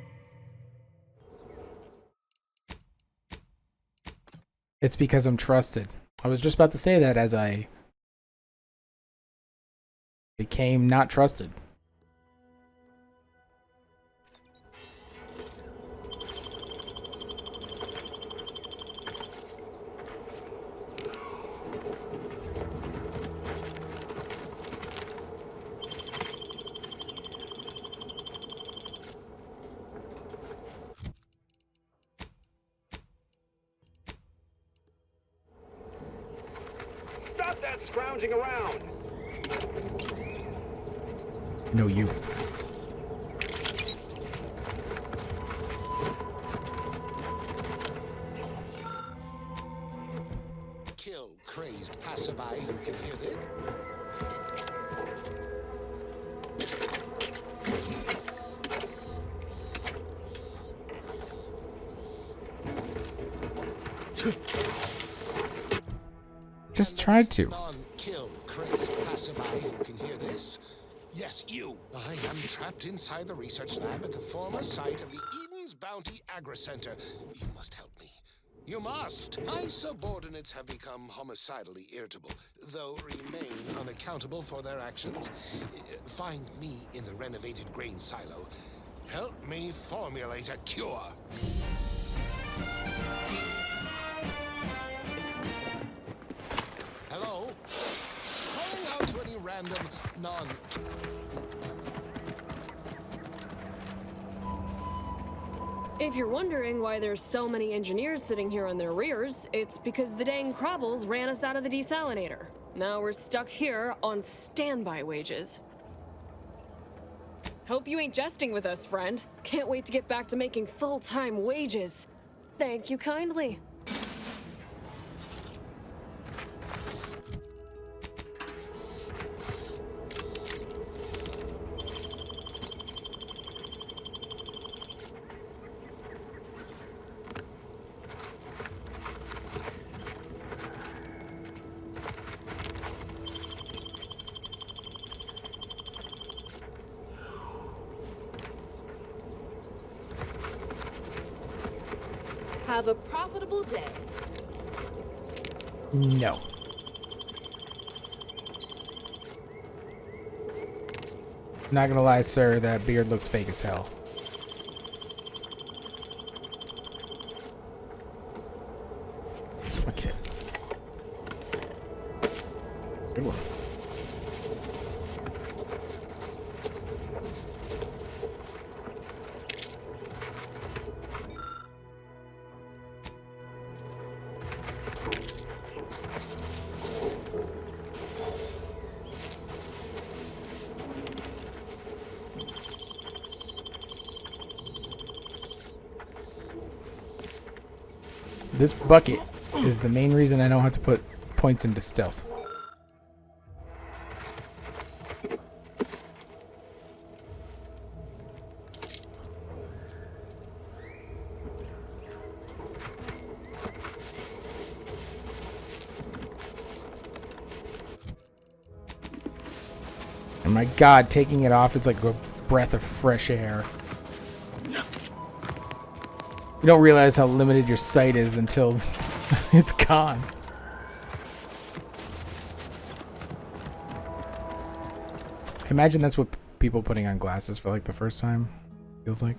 It's because I'm trusted. I was just about to say that as I became not trusted. Stop that scrounging around! No, you. Kill crazed passerby who can hear this. Just tried to. Non-kill crazed passerby who can hear this. Yes, you. I am trapped inside the research lab at the former site of the Eden's Bounty Agri-Center. You must help me. You must. My subordinates have become homicidally irritable, though remain unaccountable for their actions. Find me in the renovated grain silo. Help me formulate a cure. Hello? Calling out to any random non... If you're wondering why there's so many engineers sitting here on their rears, it's because the dang Crobbles ran us out of the desalinator. Now we're stuck here on standby wages. Hope you ain't jesting with us, friend. Can't wait to get back to making full-time wages. Thank you kindly. Have a profitable day. No. Not gonna lie, sir, that beard looks fake as hell. Okay. Good one. This bucket is the main reason I don't have to put points into stealth. And my God, taking it off is like a breath of fresh air. You don't realize how limited your sight is until it's gone. I imagine that's what people putting on glasses for like the first time feels like.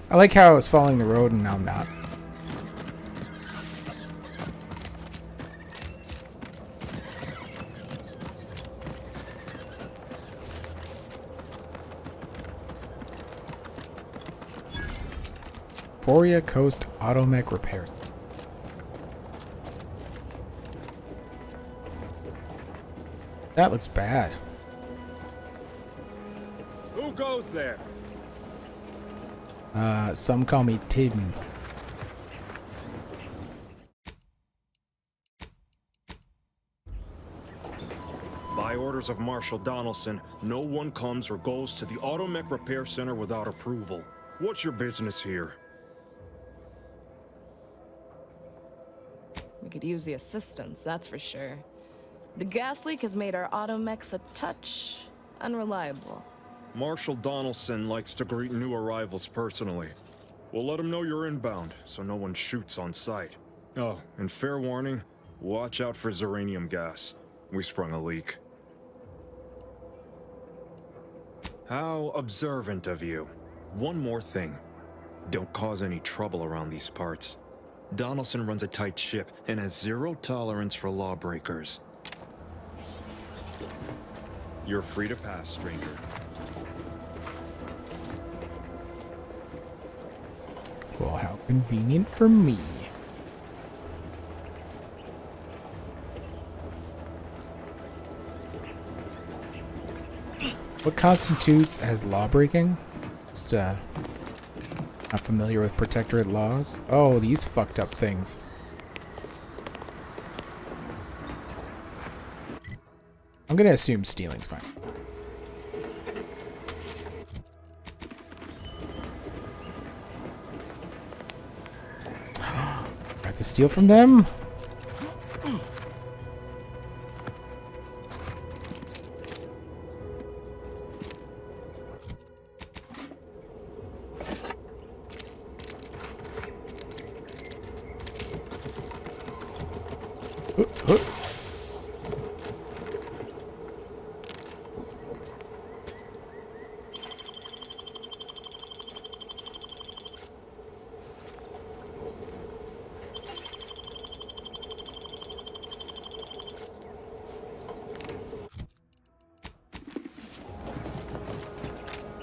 I like how I was following the road and now I'm not. Foria Coast Automech Repairs. That looks bad. Who goes there? Some call me Tim. By orders of Marshal Donaldson, no one comes or goes to the Automech Repair Center without approval. What's your business here? We could use the assistance, that's for sure. The gas leak has made our automechs a touch unreliable. Marshal Donaldson likes to greet new arrivals personally. We'll let him know you're inbound, so no one shoots on sight. Oh, and fair warning, watch out for xeranium gas. We sprung a leak. How observant of you. One more thing. Don't cause any trouble around these parts. Donaldson runs a tight ship and has zero tolerance for lawbreakers. You're free to pass, stranger. Well, how convenient for me. What constitutes as lawbreaking? Just, not familiar with Protectorate laws. Oh, these fucked up things. I'm gonna assume stealing's fine. I have to steal from them?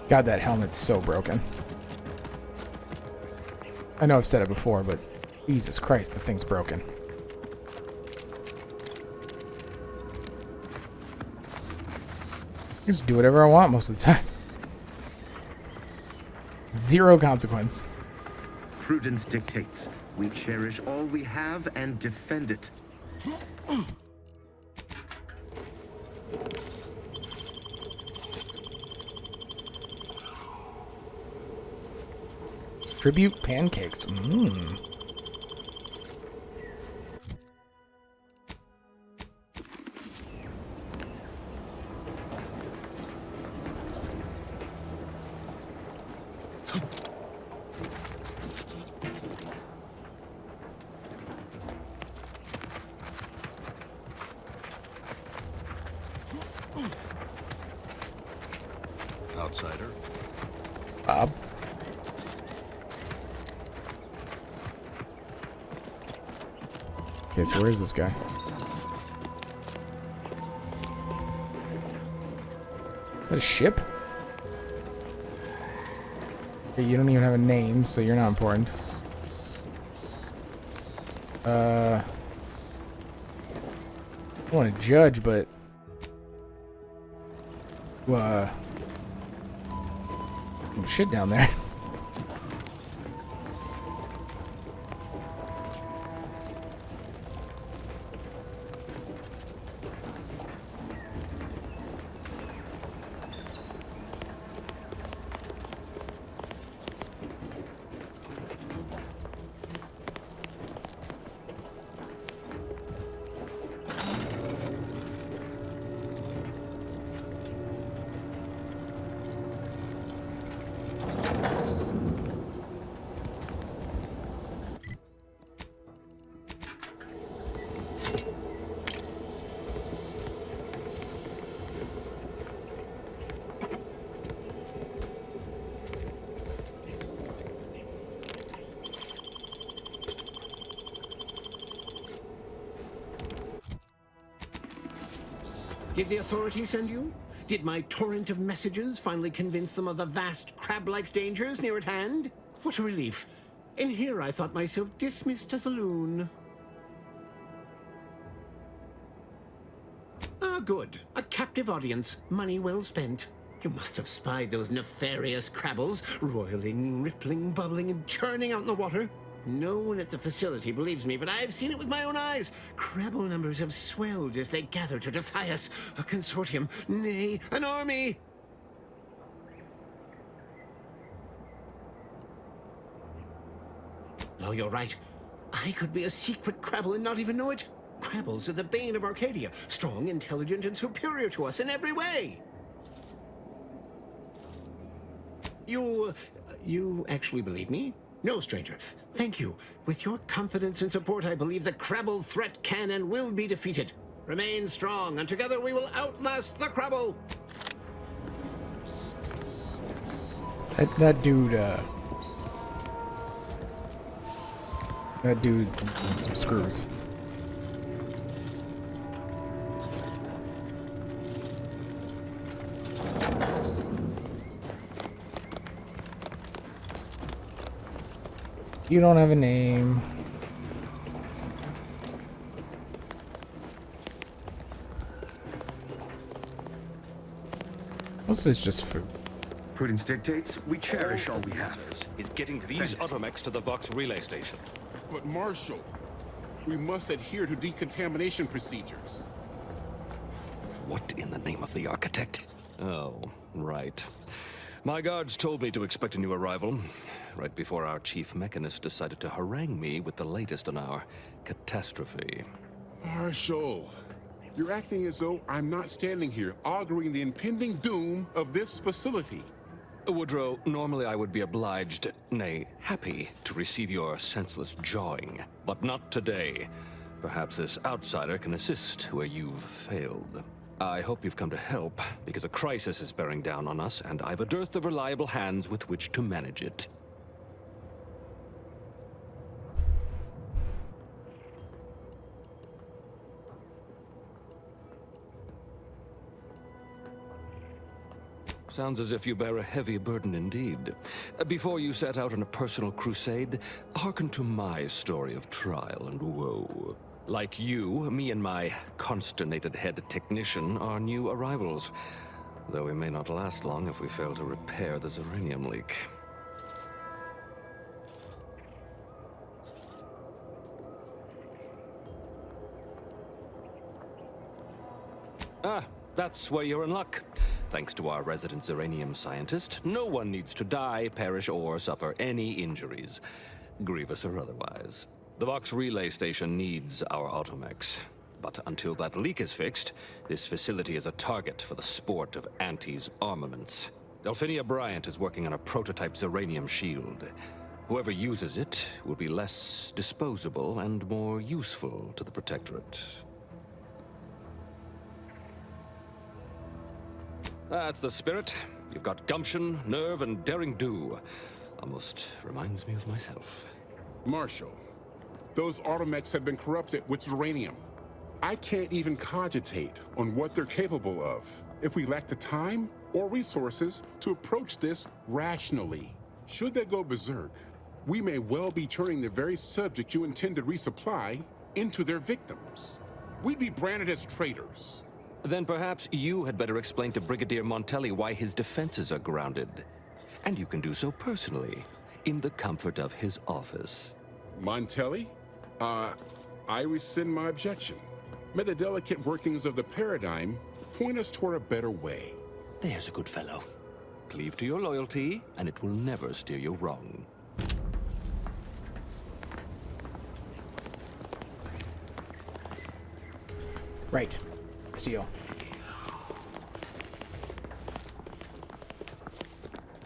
God, that helmet's so broken. I know I've said it before, but Jesus Christ, the thing's broken. I just do whatever I want most of the time. Zero consequence. Prudence dictates. We cherish all we have and defend it. Tribute pancakes. Mmm. Outsider. Bob. Okay, so where's this guy? Is that a ship? Okay, you don't even have a name, so you're not important. I don't want to judge, but some shit down there. Did the authorities send you? Did my torrent of messages finally convince them of the vast crab-like dangers near at hand? What a relief. In here I thought myself dismissed as a loon. Ah, good. A captive audience. Money well spent. You must have spied those nefarious crabbles, roiling, rippling, bubbling, and churning out in the water. No one at the facility believes me, but I've seen it with my own eyes. Crabble numbers have swelled as they gather to defy us. A consortium, nay, an army. Oh, you're right. I could be a secret crabble and not even know it. Crabbles are the bane of Arcadia. Strong, intelligent, and superior to us in every way. You actually believe me? No, stranger. Thank you. With your confidence and support, I believe the Crabble threat can and will be defeated. Remain strong, and together we will outlast the Crabble! That dude's in some screws. You don't have a name. Most of it's just food. Prudence dictates we cherish all we have. Is getting these automechs to the Vox relay station. But Marshal, we must adhere to decontamination procedures. What in the name of the architect? Oh, right. My guards told me to expect a new arrival, right before our chief mechanist decided to harangue me with the latest on our catastrophe. Marshal, you're acting as though I'm not standing here auguring the impending doom of this facility. Woodrow, normally I would be obliged, nay, happy, to receive your senseless jawing, but not today. Perhaps this outsider can assist where you've failed. I hope you've come to help, because a crisis is bearing down on us, and I've a dearth of reliable hands with which to manage it. Sounds as if you bear a heavy burden indeed. Before you set out on a personal crusade, hearken to my story of trial and woe. Like you, me and my consternated head technician are new arrivals, though we may not last long if we fail to repair the uranium leak. Ah, that's where you're in luck. Thanks to our resident uranium scientist, no one needs to die, perish, or suffer any injuries, grievous or otherwise. The Vox relay station needs our automechs. But until that leak is fixed, this facility is a target for the sport of Anti's armaments. Delphinia Bryant is working on a prototype uranium shield. Whoever uses it will be less disposable and more useful to the Protectorate. That's the spirit. You've got gumption, nerve, and daring do. Almost reminds me of myself. Marshal, those automechs have been corrupted with uranium. I can't even cogitate on what they're capable of if we lack the time or resources to approach this rationally. Should they go berserk, we may well be turning the very subject you intend to resupply into their victims. We'd be branded as traitors. Then perhaps you had better explain to Brigadier Montelli why his defenses are grounded. And you can do so personally, in the comfort of his office. Montelli? I rescind my objection. May the delicate workings of the paradigm point us toward a better way. There's a good fellow. Cleave to your loyalty, and it will never steer you wrong. Right. Steal.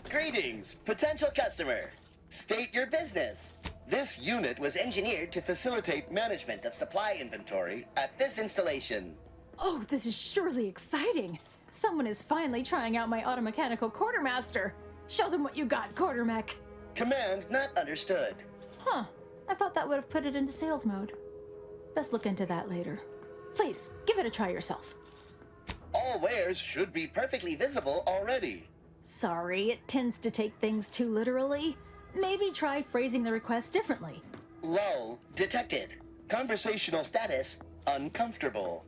Greetings, potential customer. State your business. This unit was engineered to facilitate management of supply inventory at this installation. Oh, this is surely exciting. Someone is finally trying out my automechanical quartermaster. Show them what you got, quartermech. Command not understood. Huh. I thought that would have put it into sales mode. Best look into that later. Please, give it a try yourself. All wares should be perfectly visible already. Sorry, it tends to take things too literally. Maybe try phrasing the request differently. Lull detected. Conversational status uncomfortable.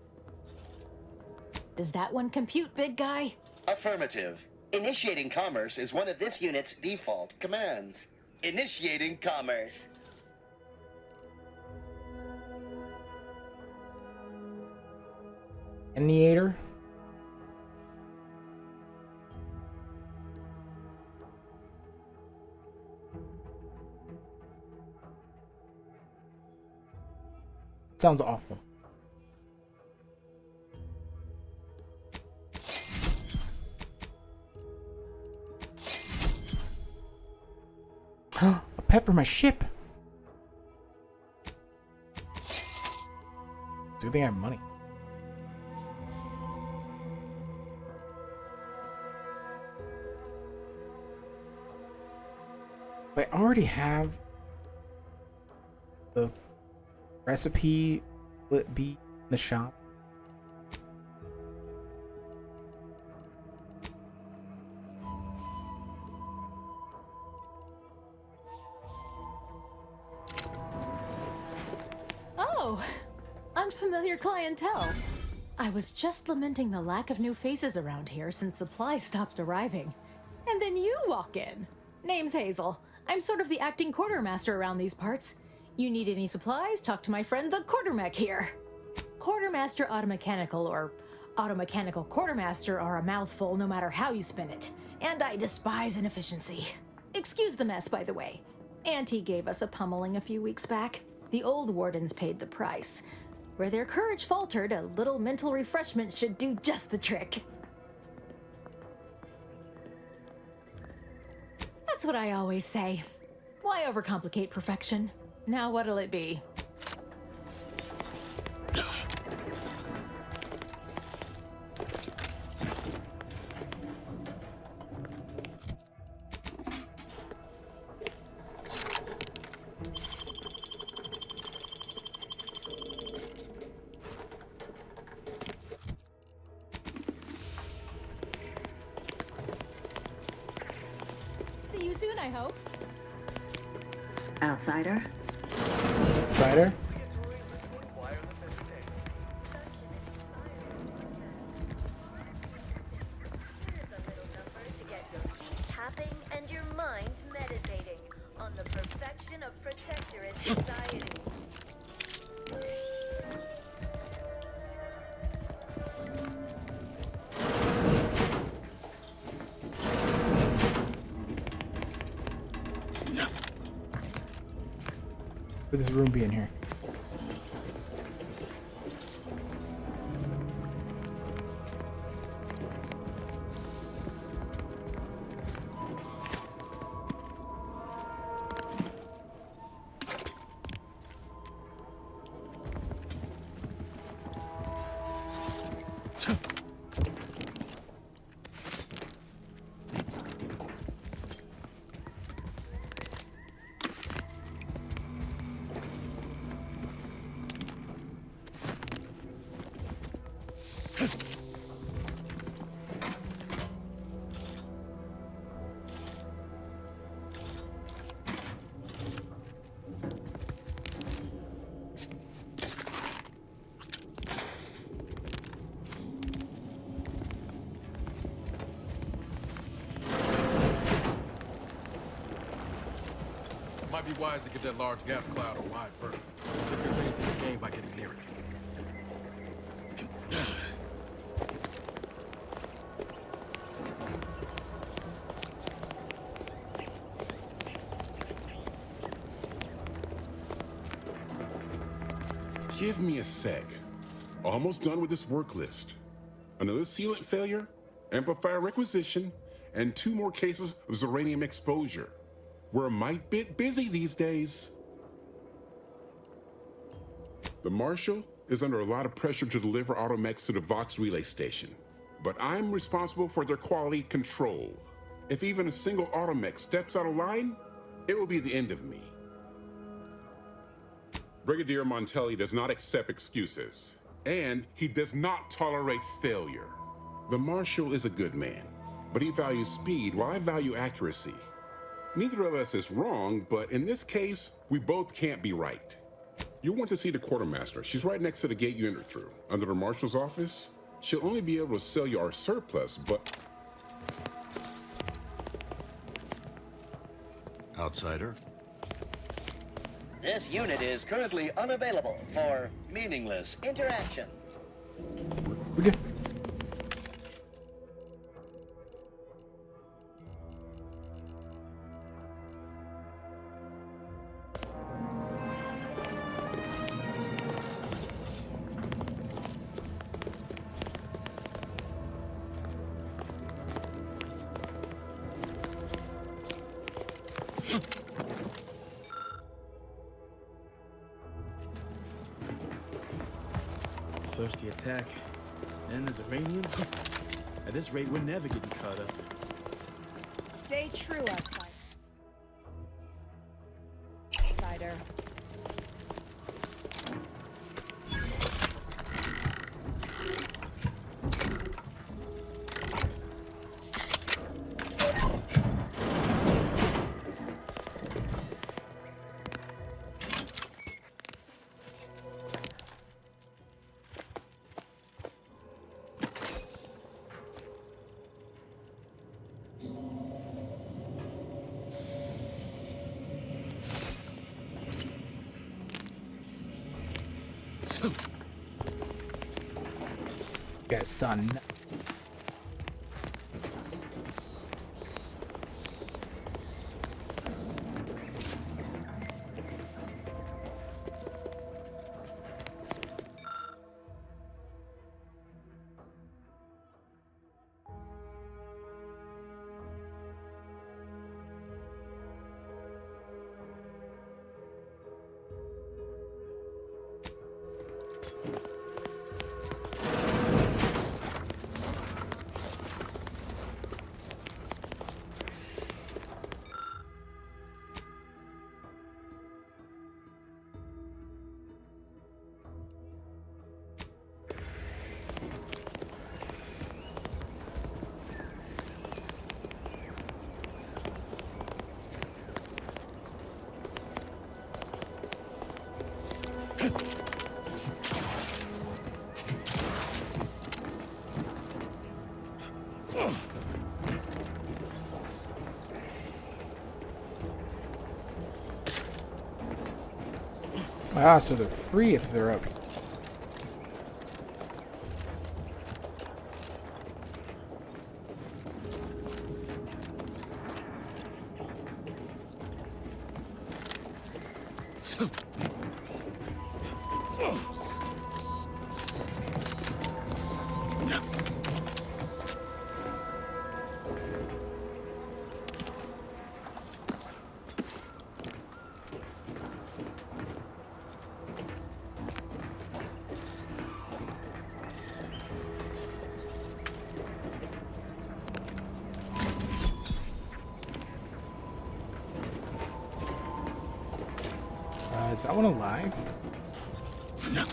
Does that one compute, big guy? Affirmative. Initiating commerce is one of this unit's default commands. Initiating commerce. Initiator. Sounds awful. A pet for my ship. Do they have money? I already have the recipe. Will it be in the shop? Oh, unfamiliar clientele. I was just lamenting the lack of new faces around here since supplies stopped arriving. And then you walk in. Name's Hazel. I'm sort of the acting quartermaster around these parts. You need any supplies? Talk to my friend the quartermech here. Quartermaster automechanical or automechanical quartermaster are a mouthful no matter how you spin it. And I despise inefficiency. Excuse the mess, by the way. Auntie gave us a pummeling a few weeks back. The old wardens paid the price. Where their courage faltered, a little mental refreshment should do just the trick. That's what I always say. Why overcomplicate perfection? Now what'll it be? See you soon, I hope. Outsider? Outsider? Tapping and your mind meditating on the perfection of protectorate society. Would this room be in here? Might be wise to get that large gas cloud a wide berth. If there's anything to gain by getting near it. Give me a sec. Almost done with this work list. Another sealant failure, amplifier requisition, and 2 more cases of Zeranium exposure. We're a mite bit busy these days. The Marshal is under a lot of pressure to deliver automechs to the Vox relay station, but I'm responsible for their quality control. If even a single automech steps out of line, it will be the end of me. Brigadier Montelli does not accept excuses, and he does not tolerate failure. The Marshal is a good man, but he values speed while I value accuracy. Neither of us is wrong, but in this case, we both can't be right. You want to see the quartermaster. She's right next to the gate you entered through. Under the Marshal's office, she'll only be able to sell you our surplus, but... Outsider? This unit is currently unavailable for meaningless interaction. First the attack, then there's uranium. At this rate, we're never getting caught up. Stay true, outsider. Yes, son. Ah, so they're free if they're up. Is that one alive? No.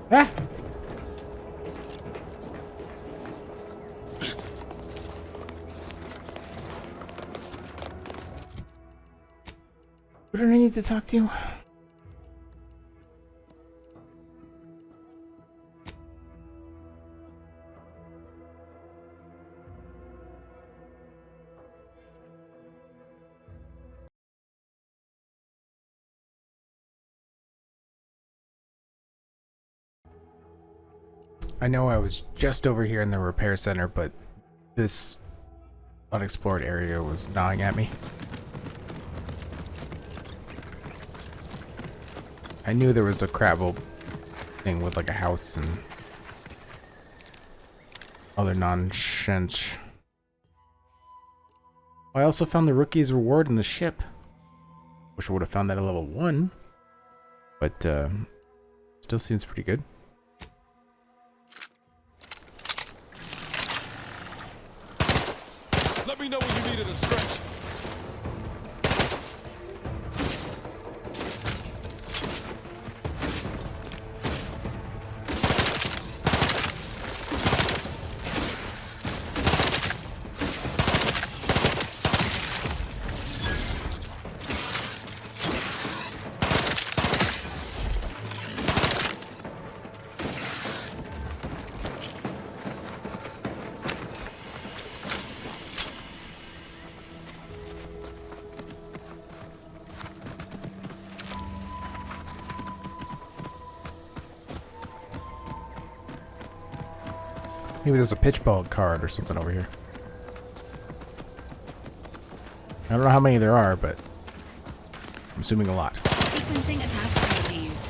Ah! Who do I need to talk to? I know I was just over here in the repair center, but this unexplored area was gnawing at me. I knew there was a Crabble thing with like a house and other nonsense. I also found the rookie's reward in the ship. Wish I would have found that at level 1, but still seems pretty good. Let me know when you needed a stretch. Maybe there's a pitch bug card or something over here. I don't know how many there are, but I'm assuming a lot. Sequencing attack strategies.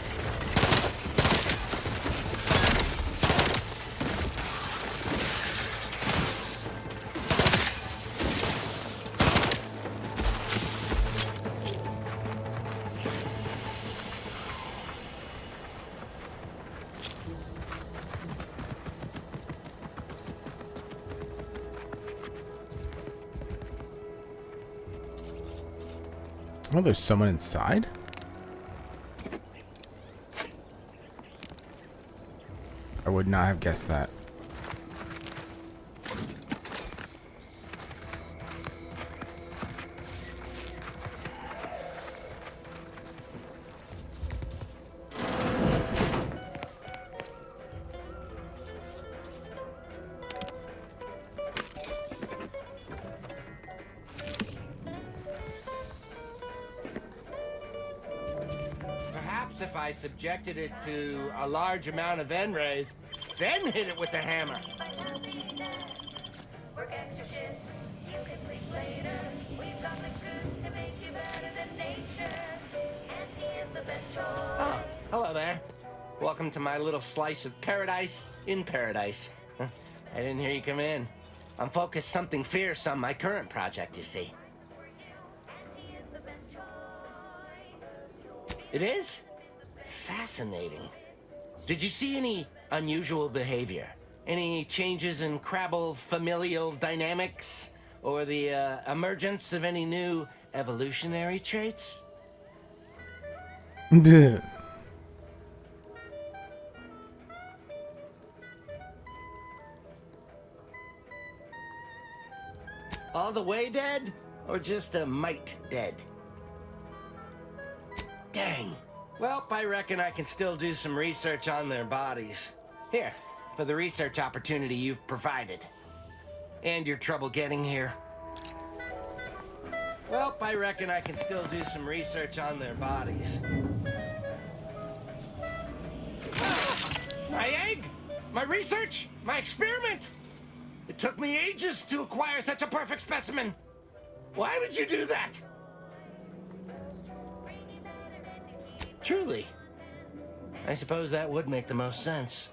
Oh, there's someone inside? I would not have guessed that. If I subjected it to a large amount of N-rays, then hit it with the hammer. Work extra shifts, you can sleep later. We've got the goods to make you better than nature. And here's the best choice. Oh, hello there. Welcome to my little slice of paradise in paradise. I didn't hear you come in. I'm focused something fierce on my current project, you see. It is? Fascinating. Did you see any unusual behavior? Any changes in Crabble familial dynamics? Or the emergence of any new evolutionary traits? All the way dead? Or just a mite dead? Dang. Well, I reckon I can still do some research on their bodies. Here, for the research opportunity you've provided. And your trouble getting here. Well, I reckon I can still do some research on their bodies. My egg? My research? My experiment? It took me ages to acquire such a perfect specimen. Why would you do that? Truly. I suppose that would make the most sense.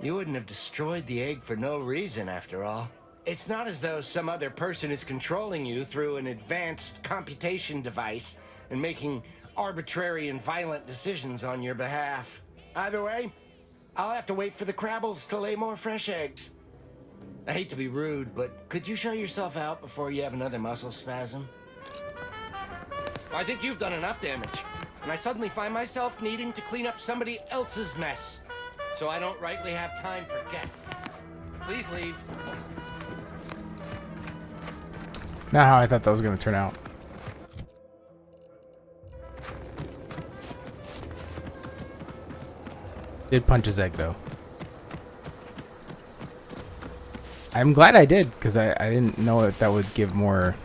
You wouldn't have destroyed the egg for no reason, after all. It's not as though some other person is controlling you through an advanced computation device and making arbitrary and violent decisions on your behalf. Either way, I'll have to wait for the Crabbles to lay more fresh eggs. I hate to be rude, but could you show yourself out before you have another muscle spasm? I think you've done enough damage. And I suddenly find myself needing to clean up somebody else's mess. So I don't rightly have time for guests. Please leave. Not how I thought that was going to turn out. Did punch his egg, though. I'm glad I did, because I didn't know if that would give more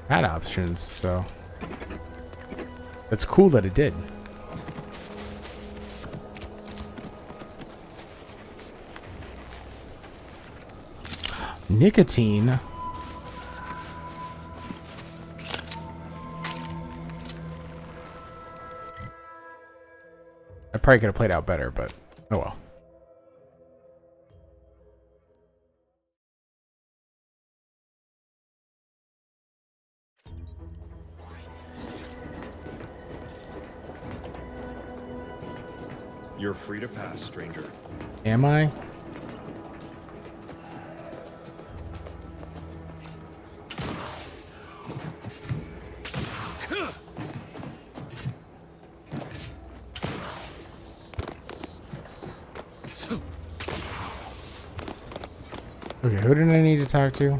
ad options, so... It's cool that it did. Nicotine. I probably could have played out better, but oh well. You're free to pass, stranger. Am I? Okay, who did I need to talk to?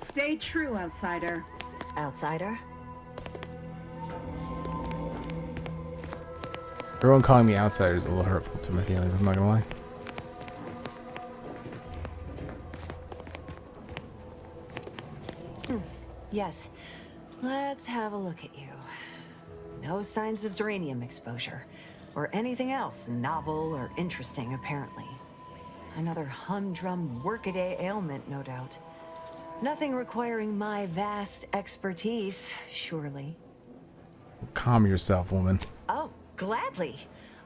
Stay true, outsider. Outsider? Everyone calling me outsider is a little hurtful to my feelings, I'm not gonna lie. Yes. Let's have a look at you. No signs of Zeranium exposure, or anything else novel or interesting, apparently. Another humdrum workaday ailment, no doubt. Nothing requiring my vast expertise, surely. Calm yourself, woman. Oh, gladly.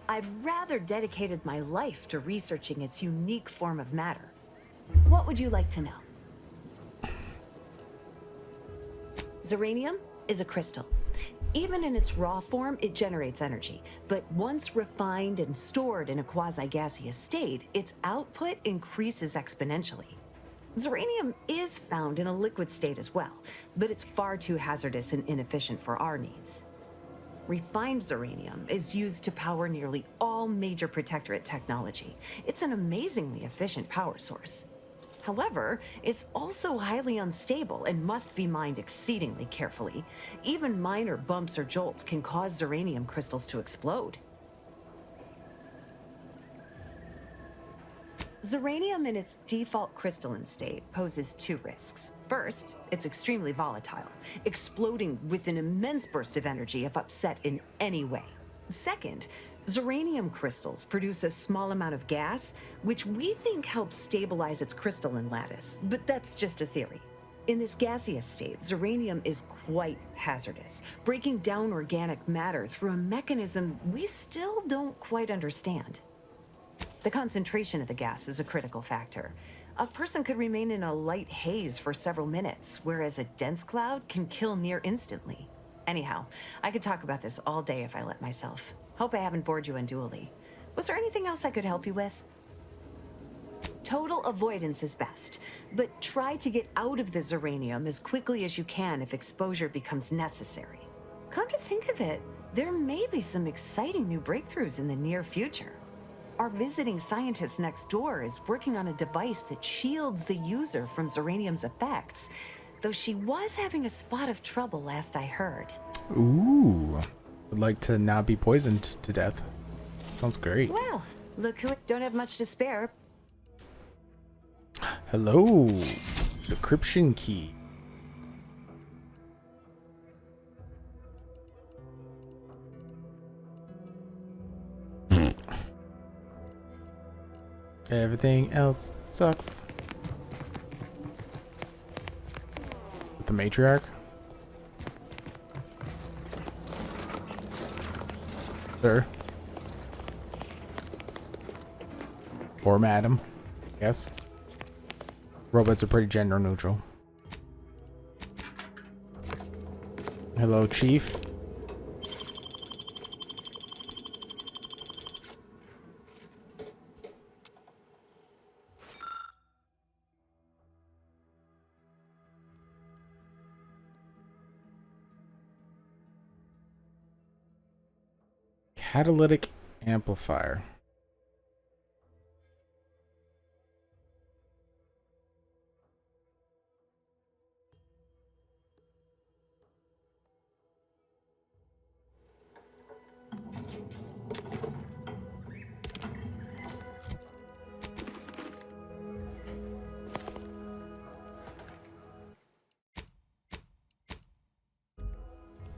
I've rather dedicated my life to researching its unique form of matter. What would you like to know? Zeranium is a crystal. Even in its raw form, it generates energy. But once refined and stored in a quasi-gaseous state, its output increases exponentially. Zeranium is found in a liquid state as well, but it's far too hazardous and inefficient for our needs. Refined Zeranium is used to power nearly all major Protectorate technology. It's an amazingly efficient power source. However, it's also highly unstable and must be mined exceedingly carefully. Even minor bumps or jolts can cause Zeranium crystals to explode. Zeranium in its default crystalline state poses two risks. First, it's extremely volatile, exploding with an immense burst of energy if upset in any way. Second, Zeranium crystals produce a small amount of gas, which we think helps stabilize its crystalline lattice, but that's just a theory. In this gaseous state, Zeranium is quite hazardous, breaking down organic matter through a mechanism we still don't quite understand. The concentration of the gas is a critical factor. A person could remain in a light haze for several minutes, whereas a dense cloud can kill near instantly. Anyhow, I could talk about this all day if I let myself. Hope I haven't bored you unduly. Was there anything else I could help you with? Total avoidance is best, but try to get out of the Zeranium as quickly as you can if exposure becomes necessary. Come to think of it, there may be some exciting new breakthroughs in the near future. Our visiting scientist next door is working on a device that shields the user from Zeranium's effects, though she was having a spot of trouble last I heard. Ooh. Would like to not be poisoned to death. Sounds great. Well, look who don't have much to spare. Hello. Decryption key. Everything else sucks. With the matriarch? Sir? Or madam, yes. Robots are pretty gender neutral. Hello, Chief. Catalytic amplifier.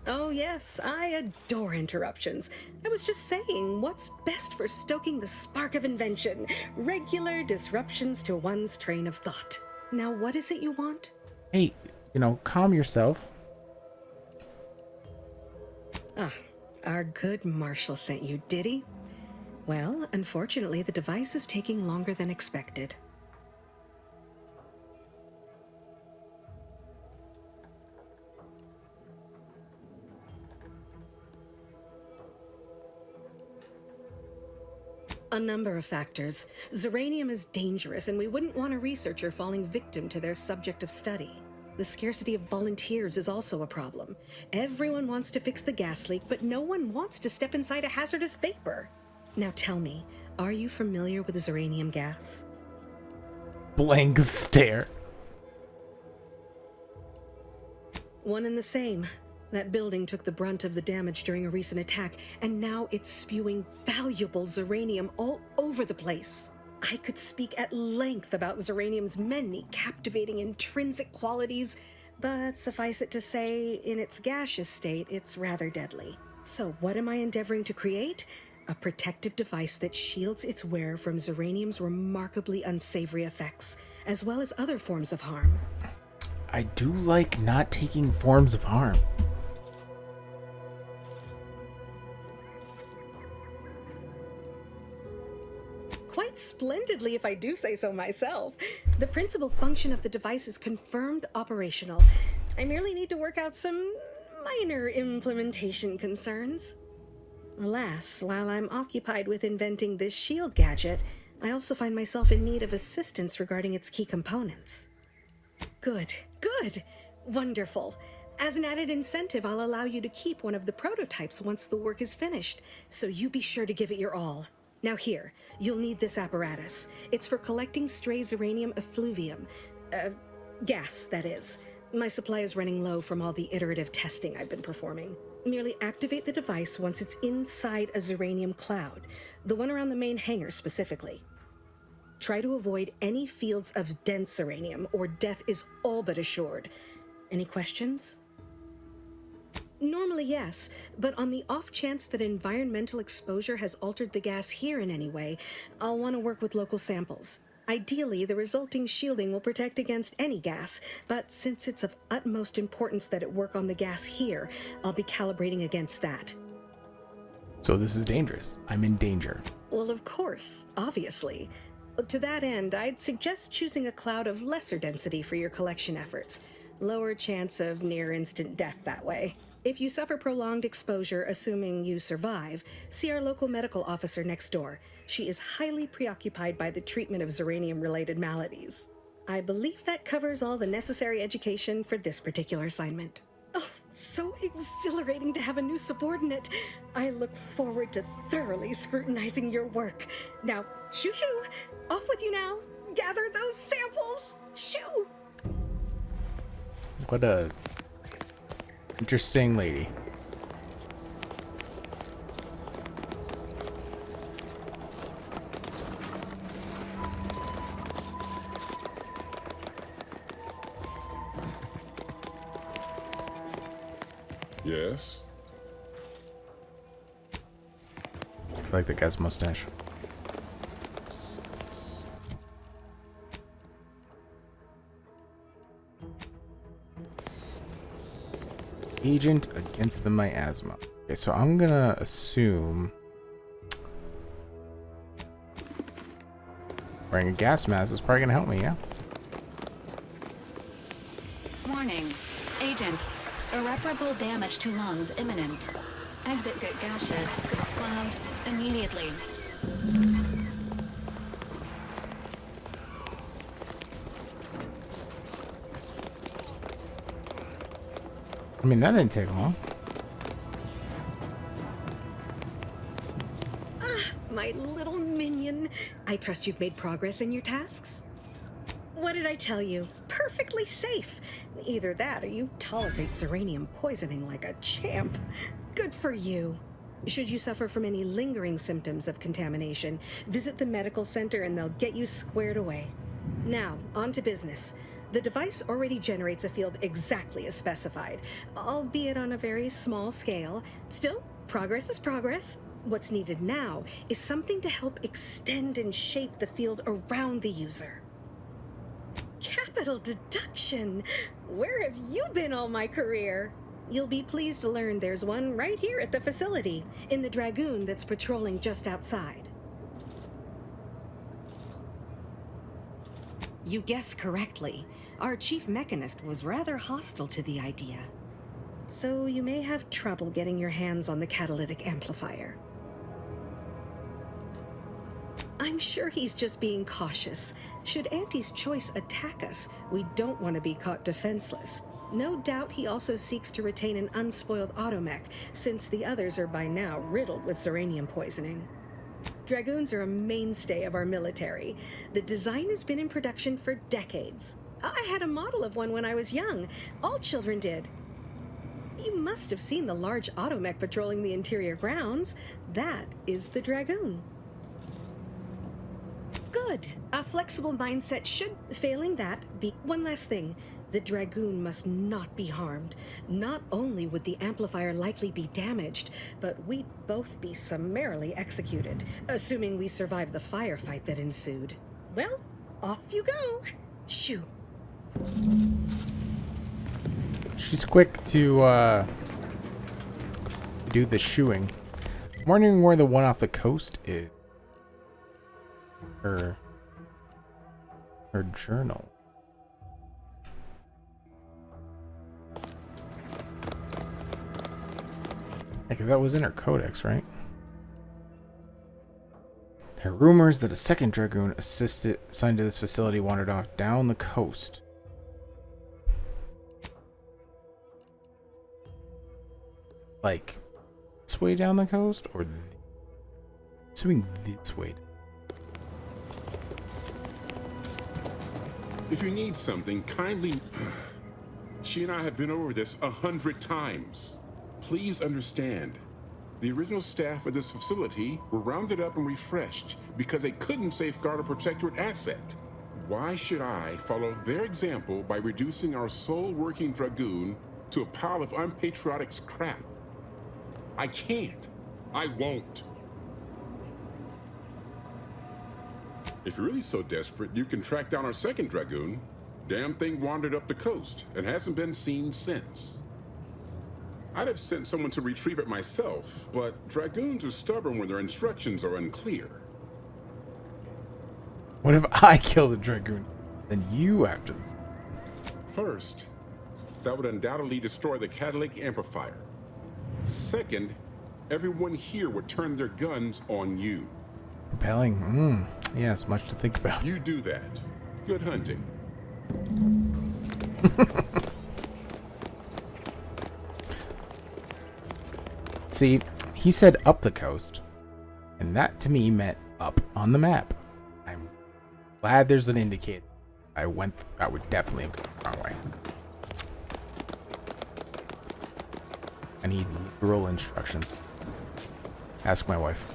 Oh yes, I adore interruptions. I was just saying, what's best for stoking the spark of invention? Regular disruptions to one's train of thought. Now what is it you want? Hey, calm yourself. Ah, our good Marshal sent you, did he? Well, unfortunately, the device is taking longer than expected. A number of factors. Zeranium is dangerous, and we wouldn't want a researcher falling victim to their subject of study. The scarcity of volunteers is also a problem. Everyone wants to fix the gas leak, but no one wants to step inside a hazardous vapor. Now tell me, are you familiar with Zeranium gas? Blank stare. One and the same. That building took the brunt of the damage during a recent attack, and now it's spewing valuable Zeranium all over the place. I could speak at length about Zeranium's many captivating intrinsic qualities, but suffice it to say, in its gaseous state, it's rather deadly. So what am I endeavoring to create? A protective device that shields its wearer from Zeranium's remarkably unsavory effects, as well as other forms of harm. I do like not taking forms of harm. Quite splendidly, if I do say so myself. The principal function of the device is confirmed operational. I merely need to work out some minor implementation concerns. Alas, while I'm occupied with inventing this shield gadget, I also find myself in need of assistance regarding its key components. Good. Wonderful. As an added incentive, I'll allow you to keep one of the prototypes once the work is finished, so you be sure to give it your all. Now here, you'll need this apparatus. It's for collecting stray Zeranium effluvium. Gas, that is. My supply is running low from all the iterative testing I've been performing. Merely activate the device once it's inside a Zeranium cloud, the one around the main hangar specifically. Try to avoid any fields of dense Zeranium, or death is all but assured. Any questions? Normally, yes, but on the off chance that environmental exposure has altered the gas here in any way, I'll want to work with local samples. Ideally, the resulting shielding will protect against any gas, but since it's of utmost importance that it work on the gas here, I'll be calibrating against that. So this is dangerous. I'm in danger. Well, of course, obviously. To that end, I'd suggest choosing a cloud of lesser density for your collection efforts. Lower chance of near-instant death that way. If you suffer prolonged exposure, assuming you survive, see our local medical officer next door. She is highly preoccupied by the treatment of Zeranium-related maladies. I believe that covers all the necessary education for this particular assignment. Oh, so exhilarating to have a new subordinate. I look forward to thoroughly scrutinizing your work. Now, shoo-shoo! Off with you now! Gather those samples! Shoo! What a interesting lady. Yes? I like the guy's mustache. Agent against the miasma. Okay, so I'm gonna assume wearing a gas mask is probably gonna help me, yeah? Warning. Agent. Irreparable damage to lungs imminent. Exit get gaseous. Cloud immediately. I mean, that didn't take long. My little minion. I trust you've made progress in your tasks? What did I tell you? Perfectly safe. Either that or you tolerate Zeranium poisoning like a champ. Good for you. Should you suffer from any lingering symptoms of contamination, visit the medical center and they'll get you squared away. Now, on to business. The device already generates a field exactly as specified, albeit on a very small scale. Still, progress is progress. What's needed now is something to help extend and shape the field around the user. Capital deduction! Where have you been all my career? You'll be pleased to learn there's one right here at the facility, in the Dragoon that's patrolling just outside. You guessed correctly. Our chief mechanist was rather hostile to the idea. So you may have trouble getting your hands on the catalytic amplifier. I'm sure he's just being cautious. Should Auntie's choice attack us, we don't want to be caught defenseless. No doubt he also seeks to retain an unspoiled automech, since the others are by now riddled with Zeranium poisoning. Dragoons are a mainstay of our military. The design has been in production for decades. I had a model of one when I was young. All children did. You must have seen the large automech patrolling the interior grounds. That is the Dragoon. Good. A flexible mindset should, failing that, be... One last thing. The Dragoon must not be harmed. Not only would the amplifier likely be damaged, but we'd both be summarily executed, assuming we survive the firefight that ensued. Well, off you go. Shoo. She's quick to do the shooing. I'm wondering where the one off the coast is. Her journal. Because that was in her codex, right? There are rumors that a second Dragoon assigned to this facility wandered off down the coast. Like, this way down the coast? Or assuming this way? If you need something, kindly... She and I have been over this 100 times. Please understand, the original staff of this facility were rounded up and refreshed because they couldn't safeguard or protect your asset. Why should I follow their example by reducing our sole working Dragoon to a pile of unpatriotic scrap? I can't. I won't. If you're really so desperate, you can track down our second Dragoon. Damn thing wandered up the coast and hasn't been seen since. I'd have sent someone to retrieve it myself, but Dragoons are stubborn when their instructions are unclear. What if I kill the Dragoon? Then you after this. First, that would undoubtedly destroy the catalytic amplifier. Second, everyone here would turn their guns on you. Compelling. Yes, much to think about. You do that. Good hunting. See, he said up the coast, and that to me meant up on the map. I'm glad there's an indicator. I would definitely have gone the wrong way. I need literal instructions. Ask my wife.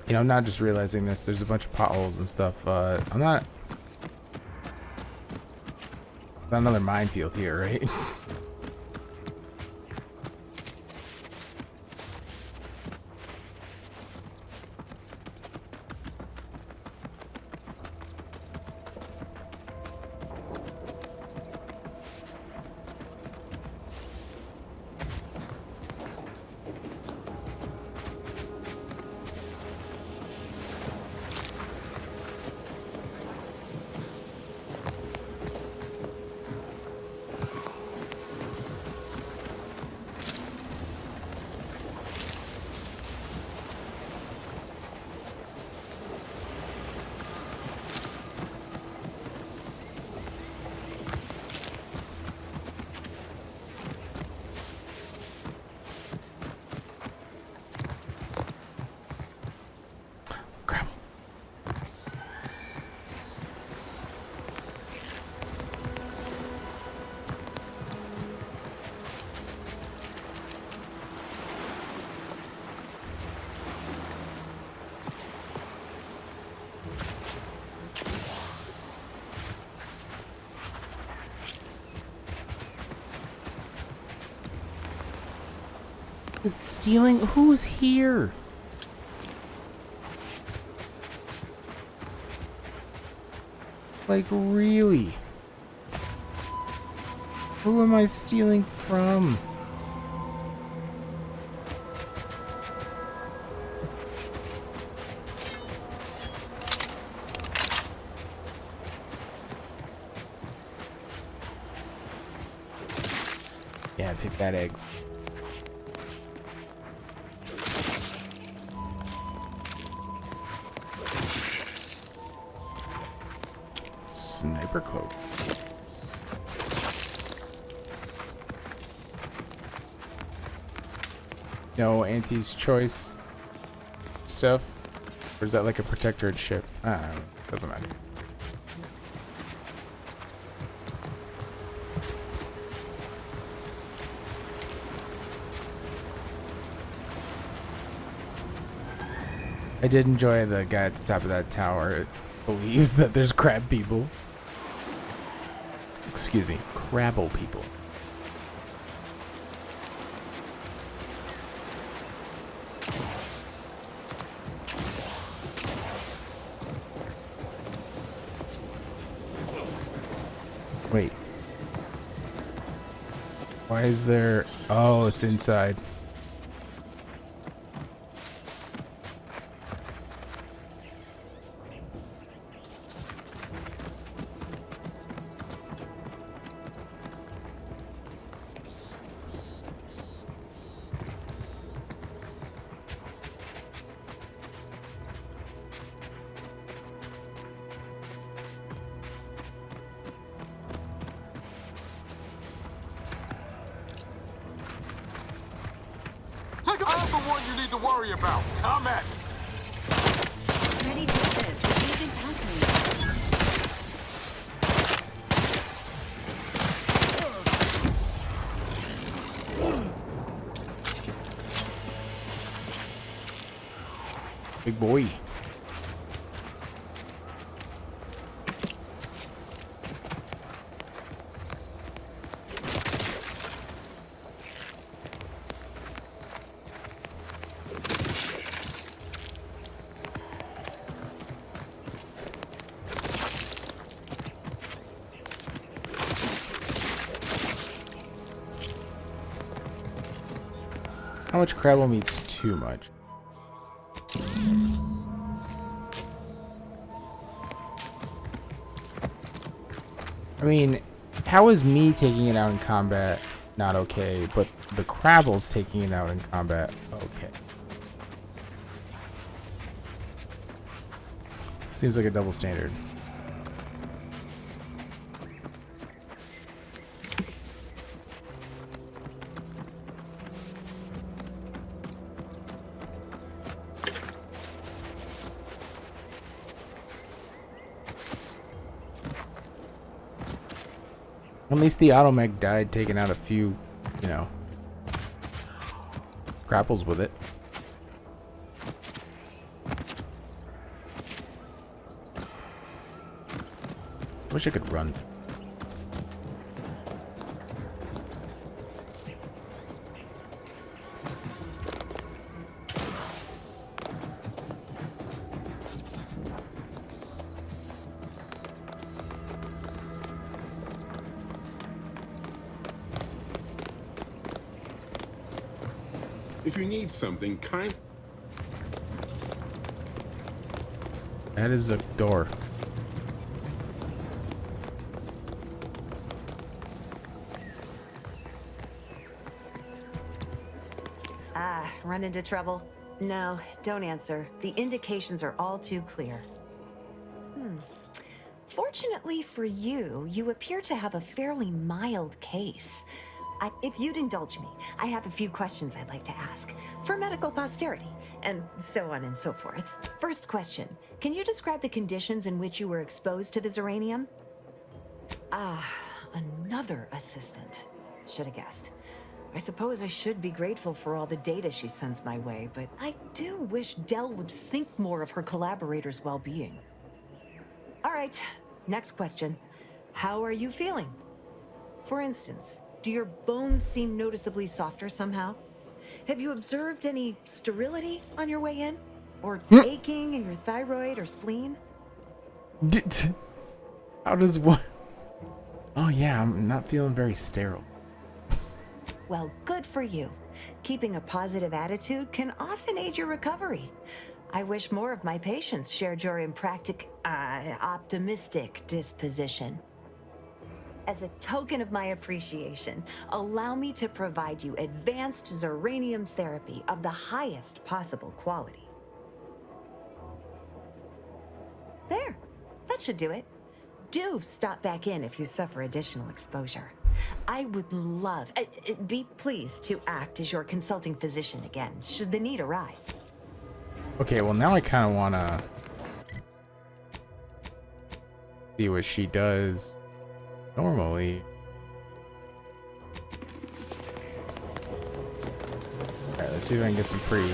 You know, I'm not just realizing this. There's a bunch of potholes and stuff. I'm not another minefield here, right? It's stealing? Who's here? Like, really? Who am I stealing from? Bad eggs. Sniper cloak. No Auntie's choice stuff? Or is that like a protectorate ship? I don't know. Doesn't matter. I did enjoy the guy at the top of that tower believes that there's crab people. Excuse me, crabble people. Wait. Why is there... Oh, it's inside. I'm the one you need to worry about. Come at me. Ready to assist. The agent's happening. Big boy. How much crabble meat's too much? I mean, how is me taking it out in combat not okay, but the crabble's taking it out in combat okay? Seems like a double standard. At least the automech died taking out a few, you know, grapples with it. Wish I could run. If you need something, That is a door. Ah, run into trouble? No, don't answer. The indications are all too clear. Fortunately for you, you appear to have a fairly mild case. If you'd indulge me, I have a few questions I'd like to ask for medical posterity, and so on and so forth. First question, can you describe the conditions in which you were exposed to the Zeranium? Ah, another assistant. Should have guessed. I suppose I should be grateful for all the data she sends my way, but I do wish Dell would think more of her collaborators' well-being. All right, next question. How are you feeling? For instance, do your bones seem noticeably softer somehow? Have you observed any sterility on your way in? Or aching in your thyroid or spleen? How does what? Oh yeah, I'm not feeling very sterile. Well, good for you. Keeping a positive attitude can often aid your recovery. I wish more of my patients shared your optimistic disposition. As a token of my appreciation, allow me to provide you advanced Zeranium therapy of the highest possible quality. There, that should do it. Do stop back in if you suffer additional exposure. I would love, be pleased to act as your consulting physician again, should the need arise. Okay, well now I kind of want to see what she does normally. Alright, let's see if I can get some pretty,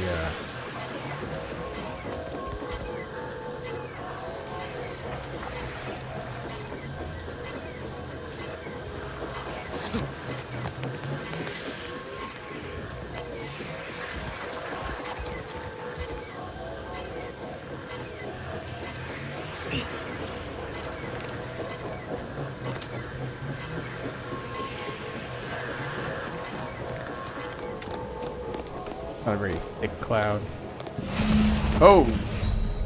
not a very thick cloud. Oh!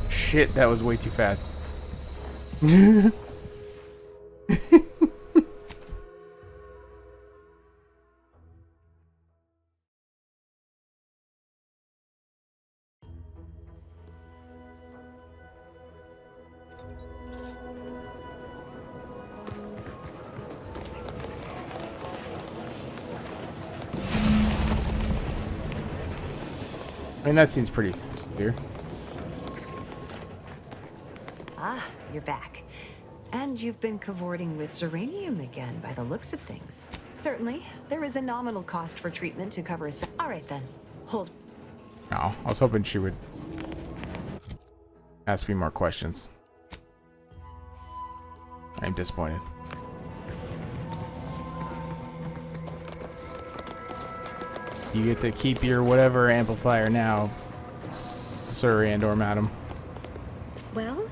Shit, that was way too fast. I mean, that seems pretty severe. Ah, you're back. And you've been cavorting with Zeranium again, by the looks of things. Certainly, there is a nominal cost for treatment to cover a... All right, then. Hold. No, I was hoping she would ask me more questions. I'm disappointed. You get to keep your whatever amplifier now, sir and or madam. Well,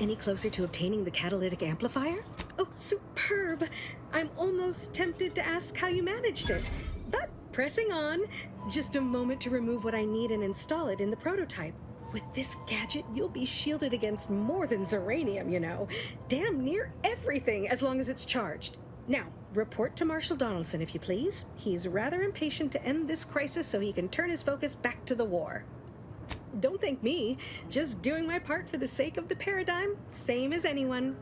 any closer to obtaining the catalytic amplifier? Oh, superb! I'm almost tempted to ask how you managed it. But pressing on, just a moment to remove what I need and install it in the prototype. With this gadget, you'll be shielded against more than Zeranium, you know. Damn near everything, as long as it's charged. Now, report to Marshal Donaldson, if you please. He's rather impatient to end this crisis so he can turn his focus back to the war. Don't thank me. Just doing my part for the sake of the paradigm, same as anyone.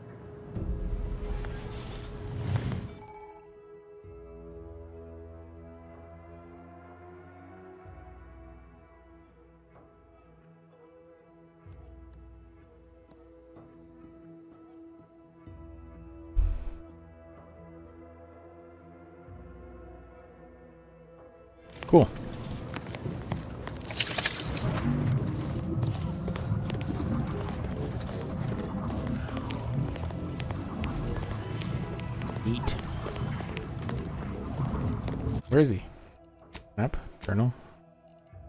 Cool. Neat. Where is he? Map? Journal?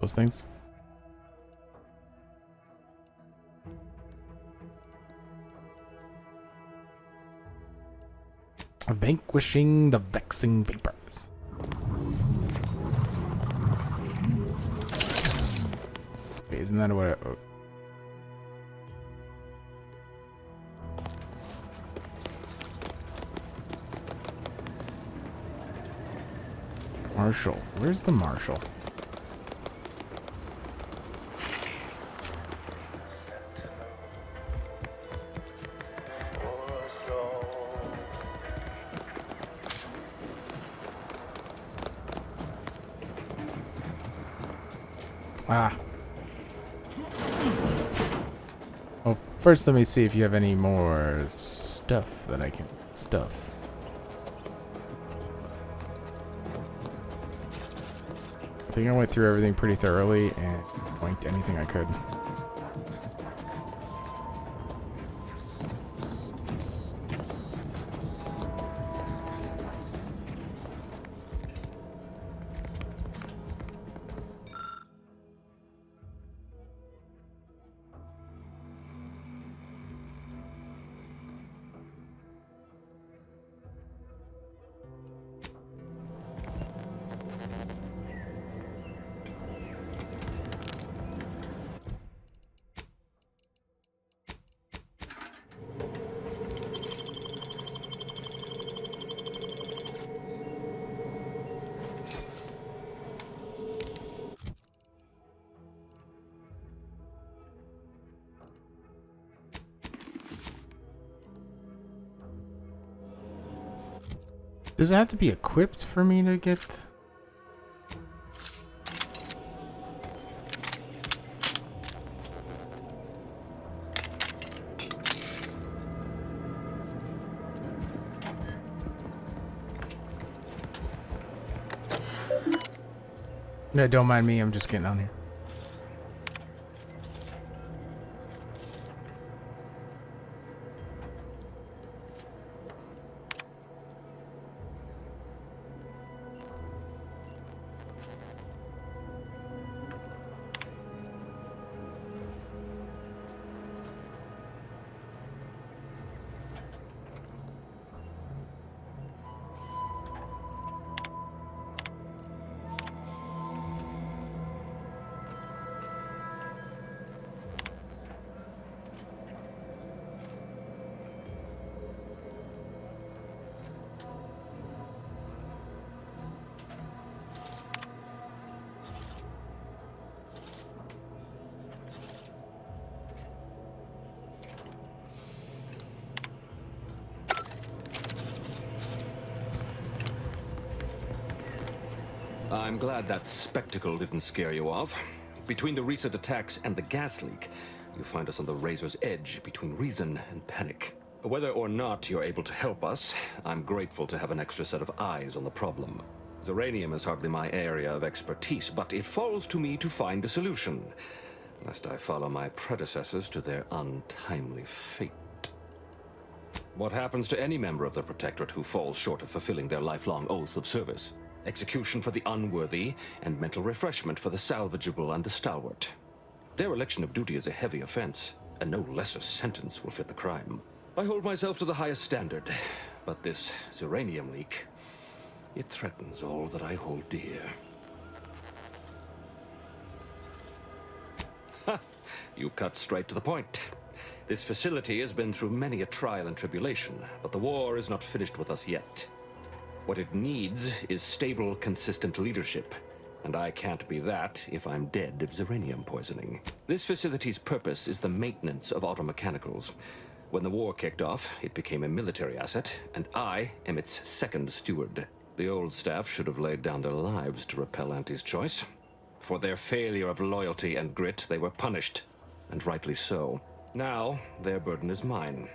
Those things? Vanquishing the vexing vapors. Wait, isn't that what Marshal? Where's the Marshal? Ah. Well, first let me see if you have any more stuff that I can stuff. I think I went through everything pretty thoroughly and winked anything I could. Does it have to be equipped for me to get... No, don't mind me. I'm just getting on here. I'm glad that spectacle didn't scare you off. Between the recent attacks and the gas leak, you find us on the razor's edge between reason and panic. Whether or not you're able to help us, I'm grateful to have an extra set of eyes on the problem. Zeranium is hardly my area of expertise, but it falls to me to find a solution, lest I follow my predecessors to their untimely fate. What happens to any member of the Protectorate who falls short of fulfilling their lifelong oath of service? Execution for the unworthy, and mental refreshment for the salvageable and the stalwart. Dereliction of duty is a heavy offense, and no lesser sentence will fit the crime. I hold myself to the highest standard, but this Zeranium leak, it threatens all that I hold dear. Ha! You cut straight to the point. This facility has been through many a trial and tribulation, but the war is not finished with us yet. What it needs is stable, consistent leadership, and I can't be that if I'm dead of Zeranium poisoning. This facility's purpose is the maintenance of automechanicals. When the war kicked off, it became a military asset, and I am its second steward. The old staff should have laid down their lives to repel Auntie's choice. For their failure of loyalty and grit, they were punished, and rightly so. Now, their burden is mine,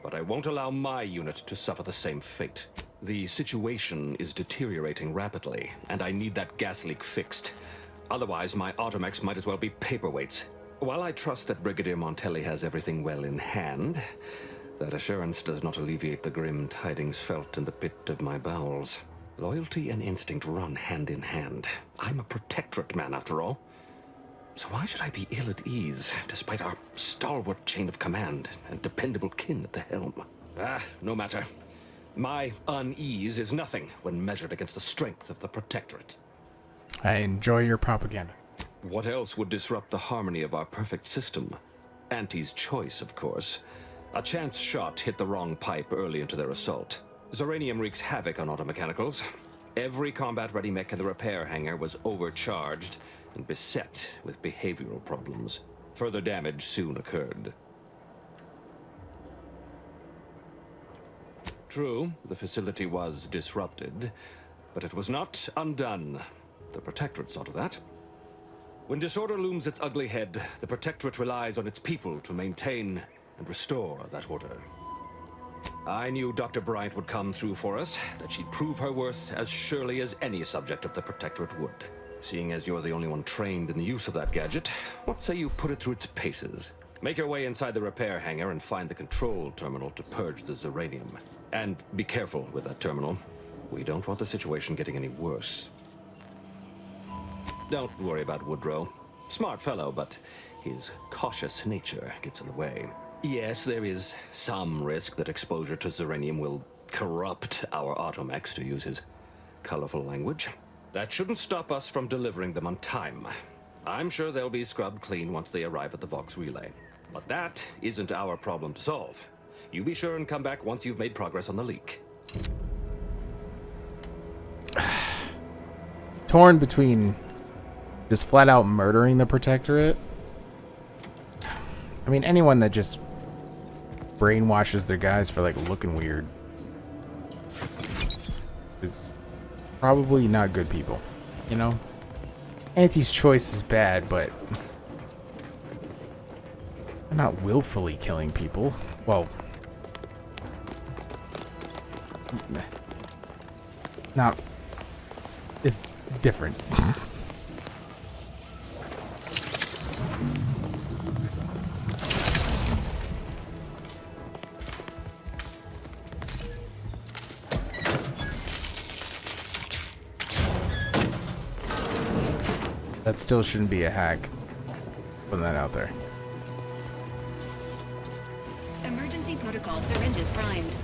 but I won't allow my unit to suffer the same fate. The situation is deteriorating rapidly, and I need that gas leak fixed. Otherwise, my automechs might as well be paperweights. While I trust that Brigadier Montelli has everything well in hand, that assurance does not alleviate the grim tidings felt in the pit of my bowels. Loyalty and instinct run hand in hand. I'm a Protectorate man, after all. So why should I be ill at ease, despite our stalwart chain of command and dependable kin at the helm? No matter. My unease is nothing when measured against the strength of the Protectorate. I enjoy your propaganda. What else would disrupt the harmony of our perfect system? Auntie's choice, of course. A chance shot hit the wrong pipe early into their assault. Zeranium wreaks havoc on automechanicals. Every combat-ready mech in the repair hangar was overcharged and beset with behavioral problems. Further damage soon occurred. True, the facility was disrupted, but it was not undone. The Protectorate saw to that. When disorder looms its ugly head, the Protectorate relies on its people to maintain and restore that order. I knew Dr. Bryant would come through for us, that she'd prove her worth as surely as any subject of the Protectorate would. Seeing as you're the only one trained in the use of that gadget, what say you put it through its paces? Make your way inside the repair hangar and find the control terminal to purge the Zeranium. And be careful with that terminal. We don't want the situation getting any worse. Don't worry about Woodrow. Smart fellow, but his cautious nature gets in the way. Yes, there is some risk that exposure to Zeranium will corrupt our automechs, to use his colorful language. That shouldn't stop us from delivering them on time. I'm sure they'll be scrubbed clean once they arrive at the Vox relay. But that isn't our problem to solve. You be sure and come back once you've made progress on the leak. Torn between just flat out murdering the Protectorate. I mean, anyone that just brainwashes their guys for like looking weird. is probably not good people, you know? Auntie's choice is bad, but they're not willfully killing people. Well, not. It's different. That still shouldn't be a hack. Putting that out there. Emergency protocol syringes primed.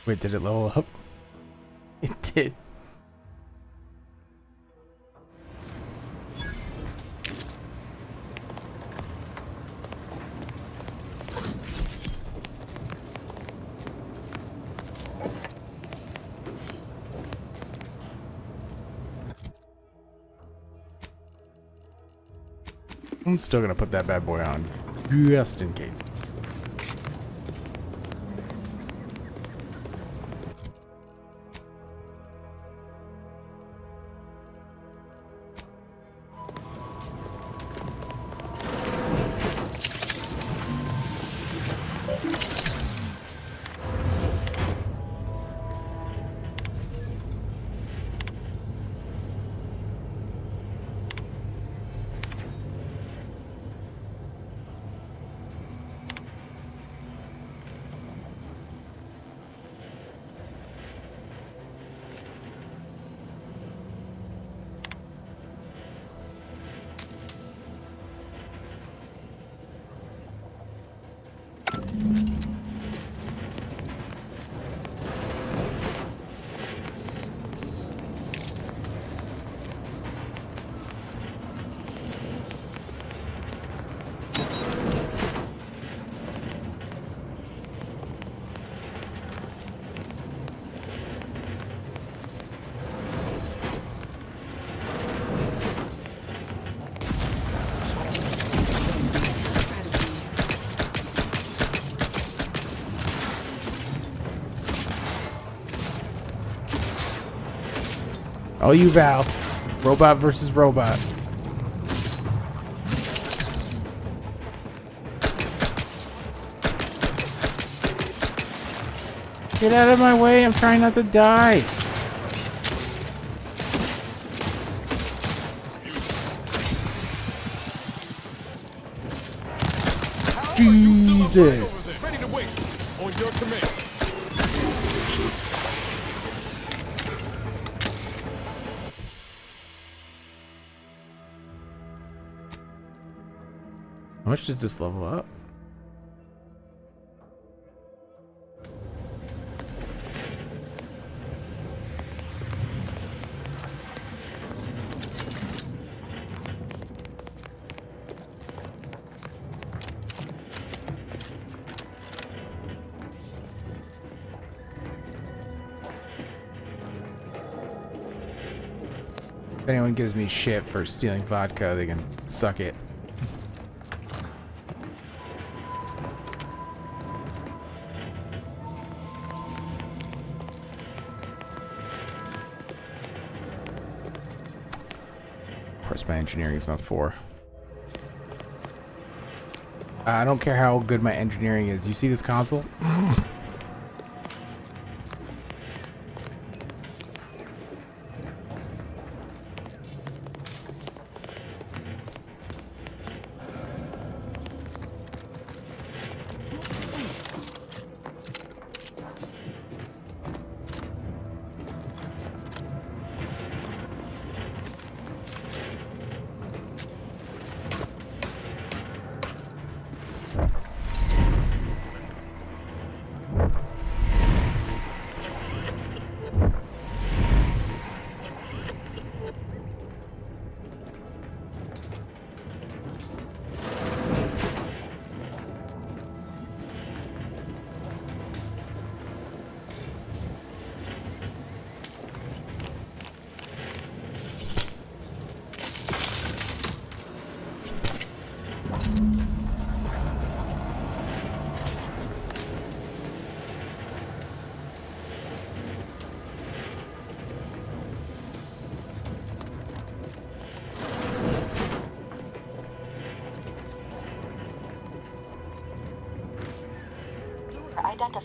Wait, did it level up? It did. I'm still gonna put that bad boy on just in case. Oh, you Val. Robot versus robot. Get out of my way. I'm trying not to die. Jesus. Ready to waste. On your command. How much does this level up? If anyone gives me shit for stealing vodka, they can suck it. Of course, my engineering is not 4. I don't care how good my engineering is. You see this console?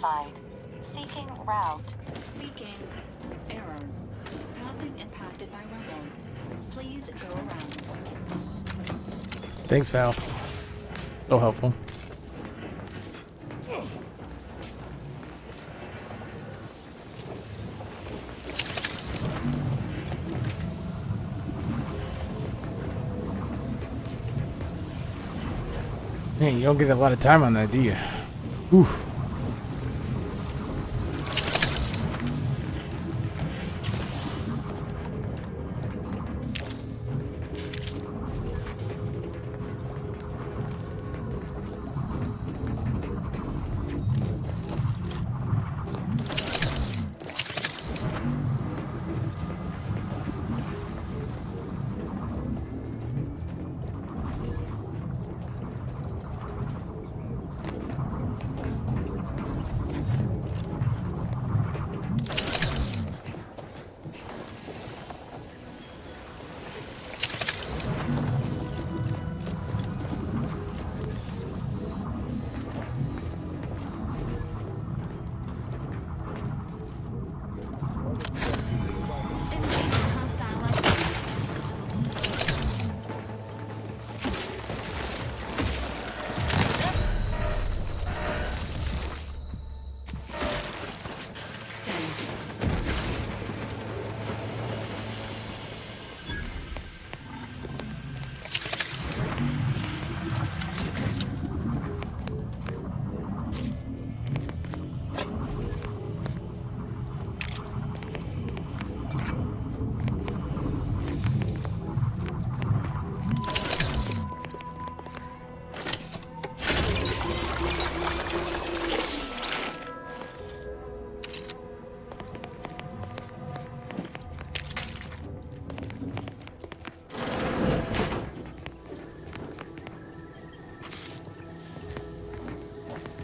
identified. Seeking route. Seeking error. Pathing impacted by rubble. Please go around. Thanks, Val. So helpful. Man, you don't get a lot of time on that, do you? Oof.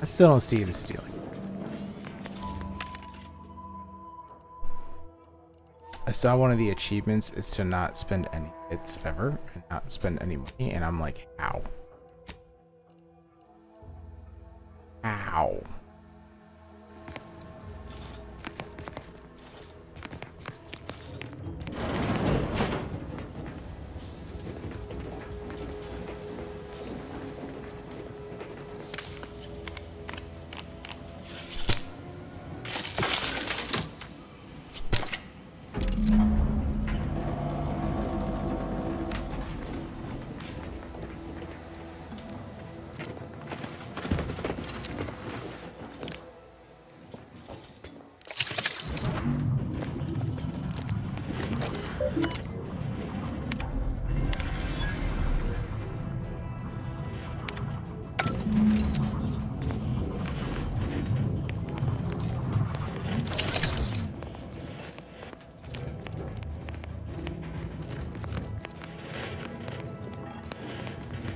I still don't see the stealing. I saw one of the achievements is to not spend any bits ever and not spend any money, and I'm like, how? How?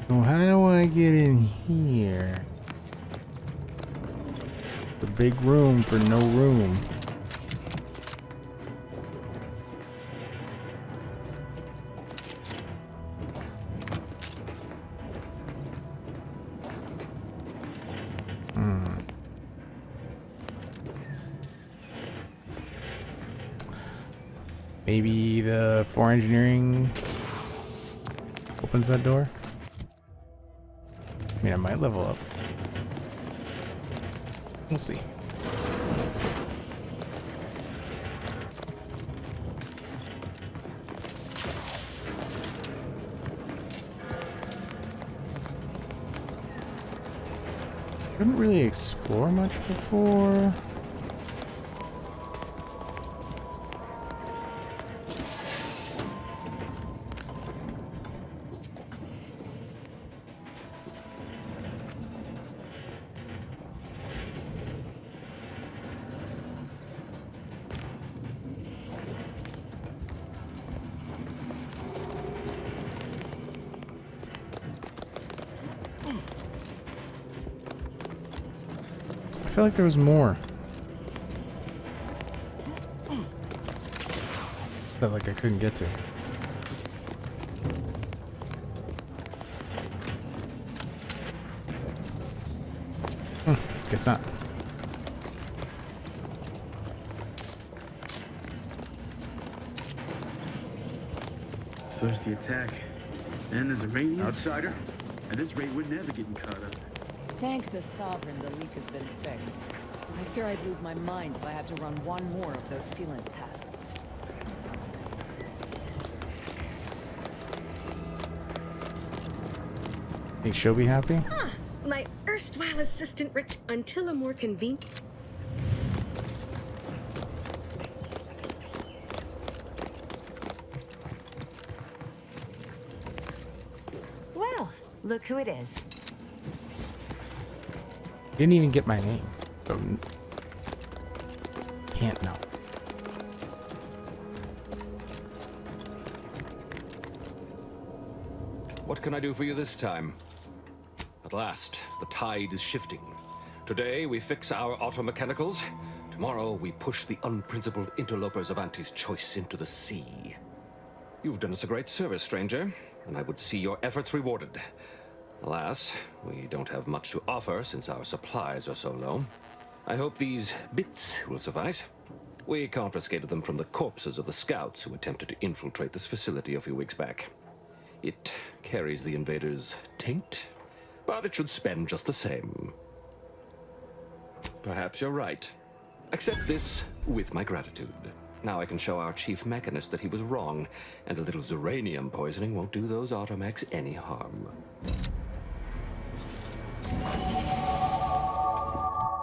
So how do I get in here? The big room for no room. Maybe the 4 engineering opens that door. I mean, I might level up. We'll see. Didn't really explore much before. I feel like there was more. That like I couldn't get to. Guess not. First the attack, then there's a radiant outsider. At this rate, we're never getting caught up. Thank the Sovereign the leak has been fixed. I fear I'd lose my mind if I had to run one more of those sealant tests. Think she'll be happy? Ah, my erstwhile assistant until a more convenient. Well, look who it is. Didn't even get my name. So can't know. What can I do for you this time? At last, the tide is shifting. Today, we fix our automechanicals. Tomorrow, we push the unprincipled interlopers of Auntie's choice into the sea. You've done us a great service, stranger, and I would see your efforts rewarded. Alas, we don't have much to offer since our supplies are so low. I hope these bits will suffice. We confiscated them from the corpses of the scouts who attempted to infiltrate this facility a few weeks back. It carries the invaders' taint, but it should spend just the same. Perhaps you're right. Accept this with my gratitude. Now I can show our chief mechanist that he was wrong, and a little Zeranium poisoning won't do those automechs any harm.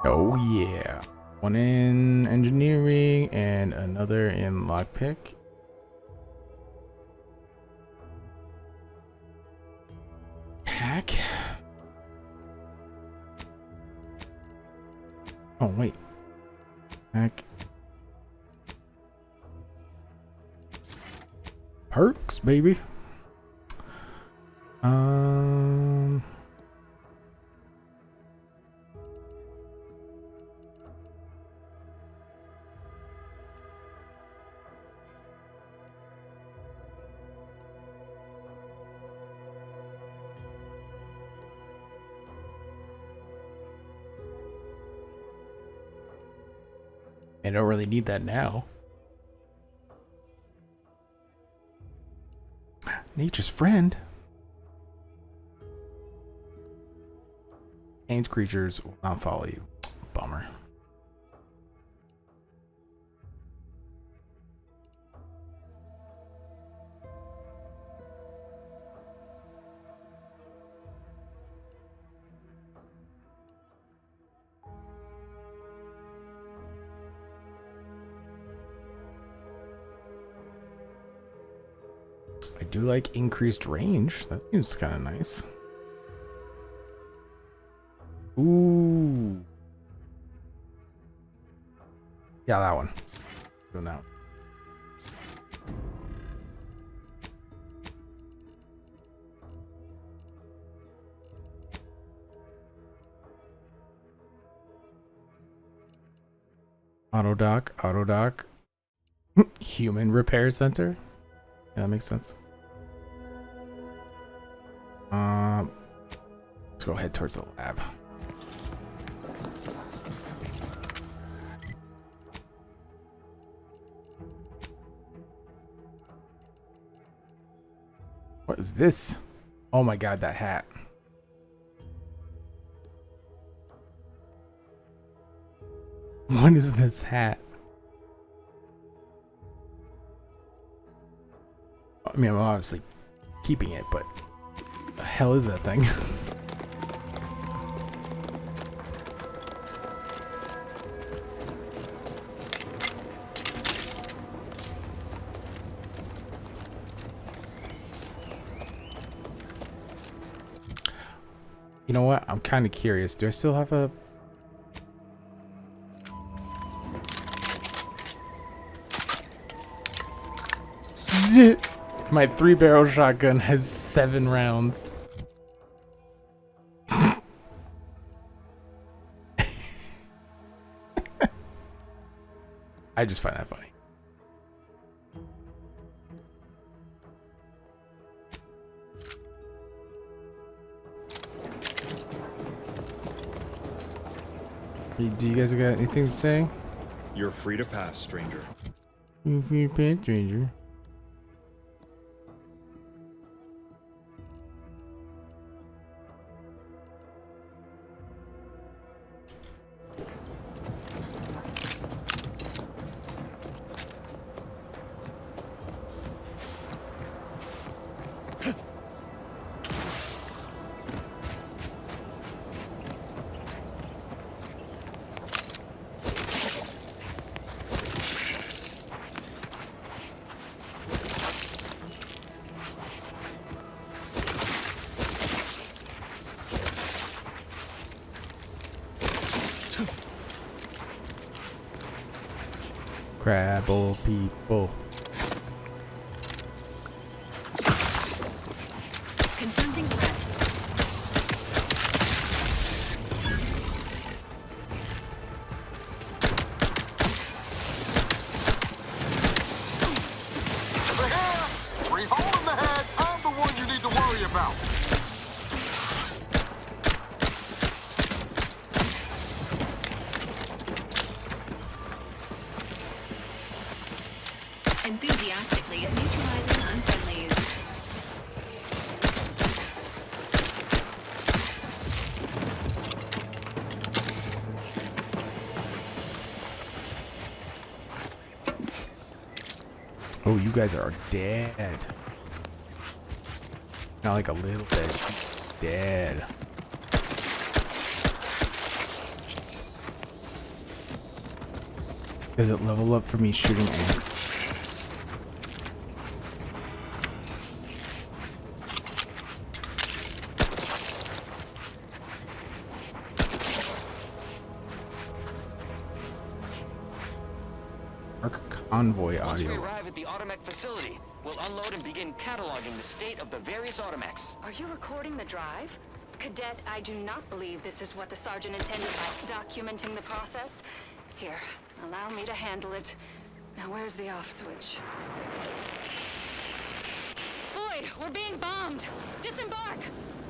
Oh yeah. One in engineering and another in lockpick. Hack? Oh wait. Hack. Perks, baby. I don't really need that now. Nature's friend. Tamed creatures will not follow you. Bummer. I do like increased range. That seems kind of nice. Ooh. Yeah, that one. Doing that one. Auto dock. Human repair center. Yeah, that makes sense. Let's go head towards the lab. What is this? Oh my god, that hat. What is this hat? I mean, I'm obviously keeping it, but what the hell is that thing? You know what? I'm kind of curious. Do I still have a... My 3-barrel shotgun has 7 rounds. I just find that funny. Do you guys got anything to say? You're free to pass, stranger. You're free to pass, stranger. Crabble people. Confronting threat. The hair! Free hole in the head! I'm the one you need to worry about! Enthusiastically neutralizing unfriendlies. Oh, you guys are dead. Not like a little bit. Dead. Does it level up for me shooting eggs? Convoy Once we audio. arrive at the Automech facility, we'll unload and begin cataloging the state of the various Automechs. Are you recording the drive? Cadet, I do not believe this is what the sergeant intended by documenting the process. Here, allow me to handle it. Now where's the off switch? Boyd, we're being bombed! Disembark!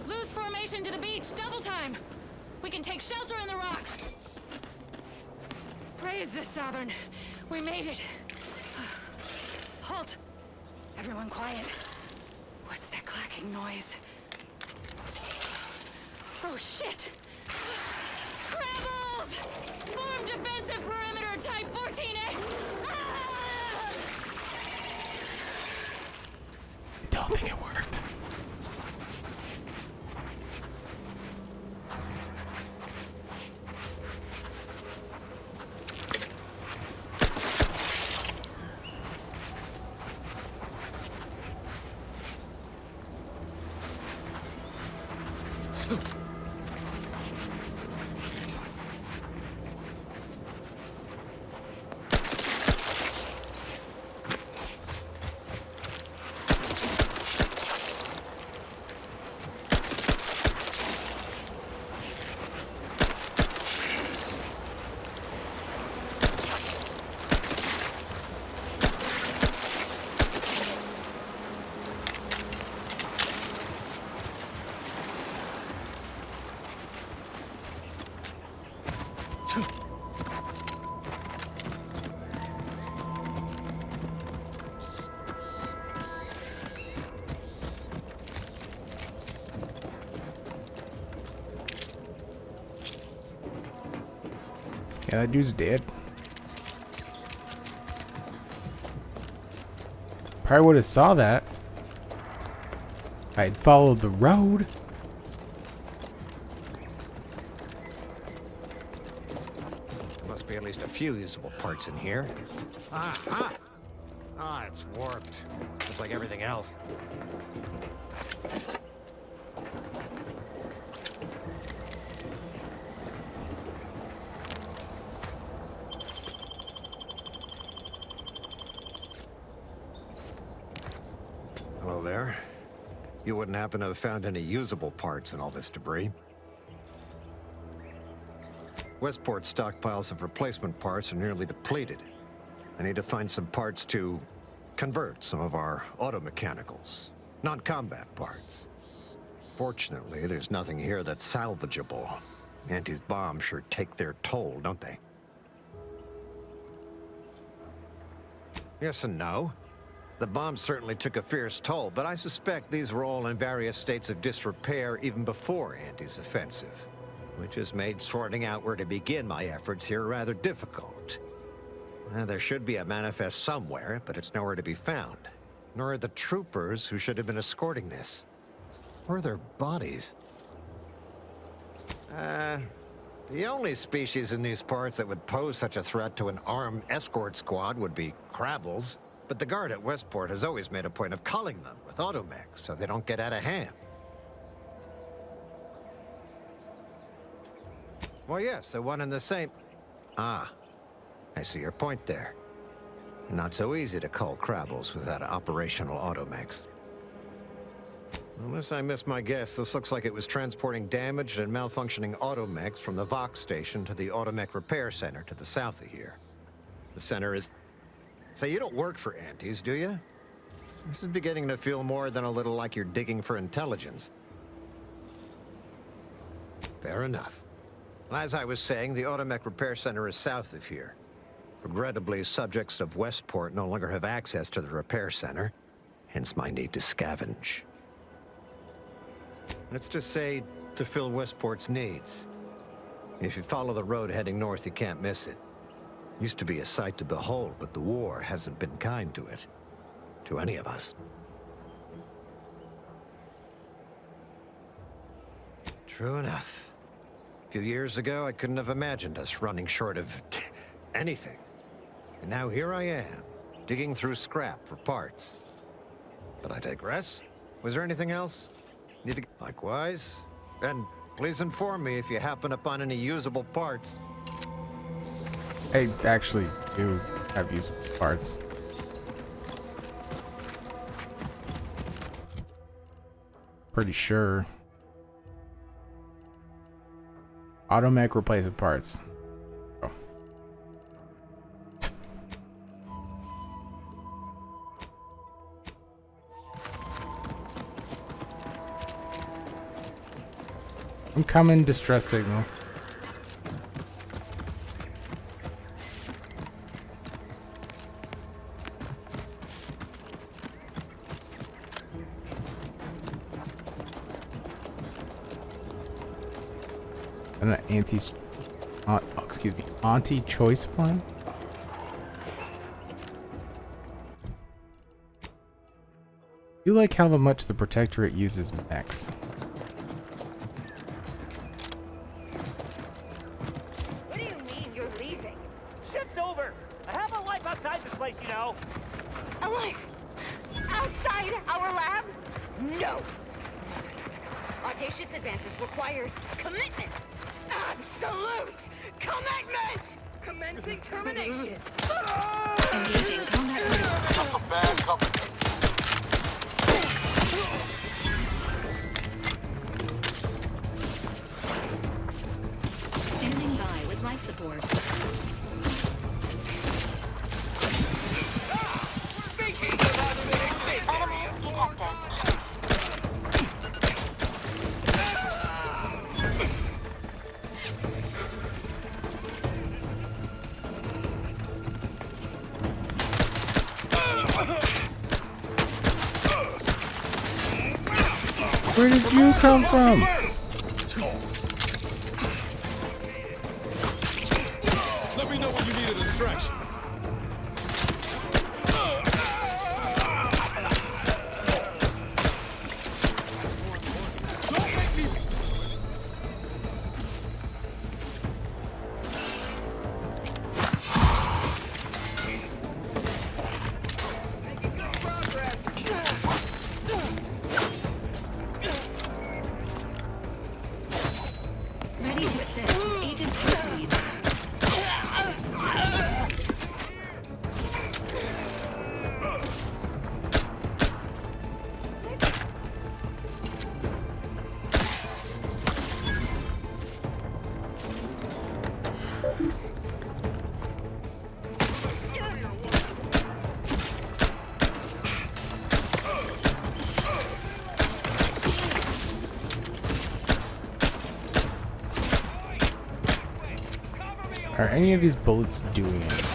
Lose formation to the beach, double time! We can take shelter in the rocks! Praise the Sovereign! We made it! Halt! Everyone quiet. What's that clacking noise? Oh shit! Crabbles! Form defensive perimeter type 14A! I don't think it worked. Yeah, that dude's dead. Probably would have saw that. I'd followed the road. There must be at least a few usable parts in here. Ah, it's warped. Just like everything else. Hello there. You wouldn't happen to have found any usable parts in all this debris? Westport's stockpiles of replacement parts are nearly depleted. I need to find some parts to convert some of our automechanicals, non-combat parts. Fortunately, there's nothing here that's salvageable. Auntie's bombs sure take their toll, don't they? Yes and no. The bombs certainly took a fierce toll, but I suspect these were all in various states of disrepair even before Auntie's offensive, which has made sorting out where to begin my efforts here rather difficult. There should be a manifest somewhere, but it's nowhere to be found. nor the troopers who should have been escorting this. Or their bodies. The only species in these parts that would pose such a threat to an armed escort squad would be crabbles. But the guard at Westport has always made a point of culling them with automechs so they don't get out of hand. Well, yes, the one and the same. Ah, I see your point there. Not so easy to cull crabbles without operational automechs. Unless I missed my guess, this looks like it was transporting damaged and malfunctioning automechs from the Vox station to the automech repair center to the south of here. The center is... Say, you don't work for Antes, do you? This is beginning to feel more than a little like you're digging for intelligence. Fair enough. As I was saying, the automech repair center is south of here. Regrettably, subjects of Westport no longer have access to the repair center, hence my need to scavenge. Let's just say to fill Westport's needs. If you follow the road heading north, you can't miss it. Used to be a sight to behold, but the war hasn't been kind to it. To any of us. True enough. A few years ago, I couldn't have imagined us running short of anything. And now here I am, digging through scrap for parts. But I digress. Was there anything else? Likewise. And please inform me if you happen upon any usable parts. I actually do have usable parts. Pretty sure. Automech replacement parts. Oh. I'm coming, distress signal. And an anti-choice fund. You like how much the Protectorate uses mechs. What do you mean you're leaving? Shift's over. I have a life outside this place, you know. A life? Outside our lab? No. Audacious advances requires commitment. Absolute commitment! Commencing termination. Engaging combat mode. Just a bad company. Standing by with life support. Where did you come from? Let me know when you need a distraction. Ready to assist with agents and leads. Are any of these bullets doing it?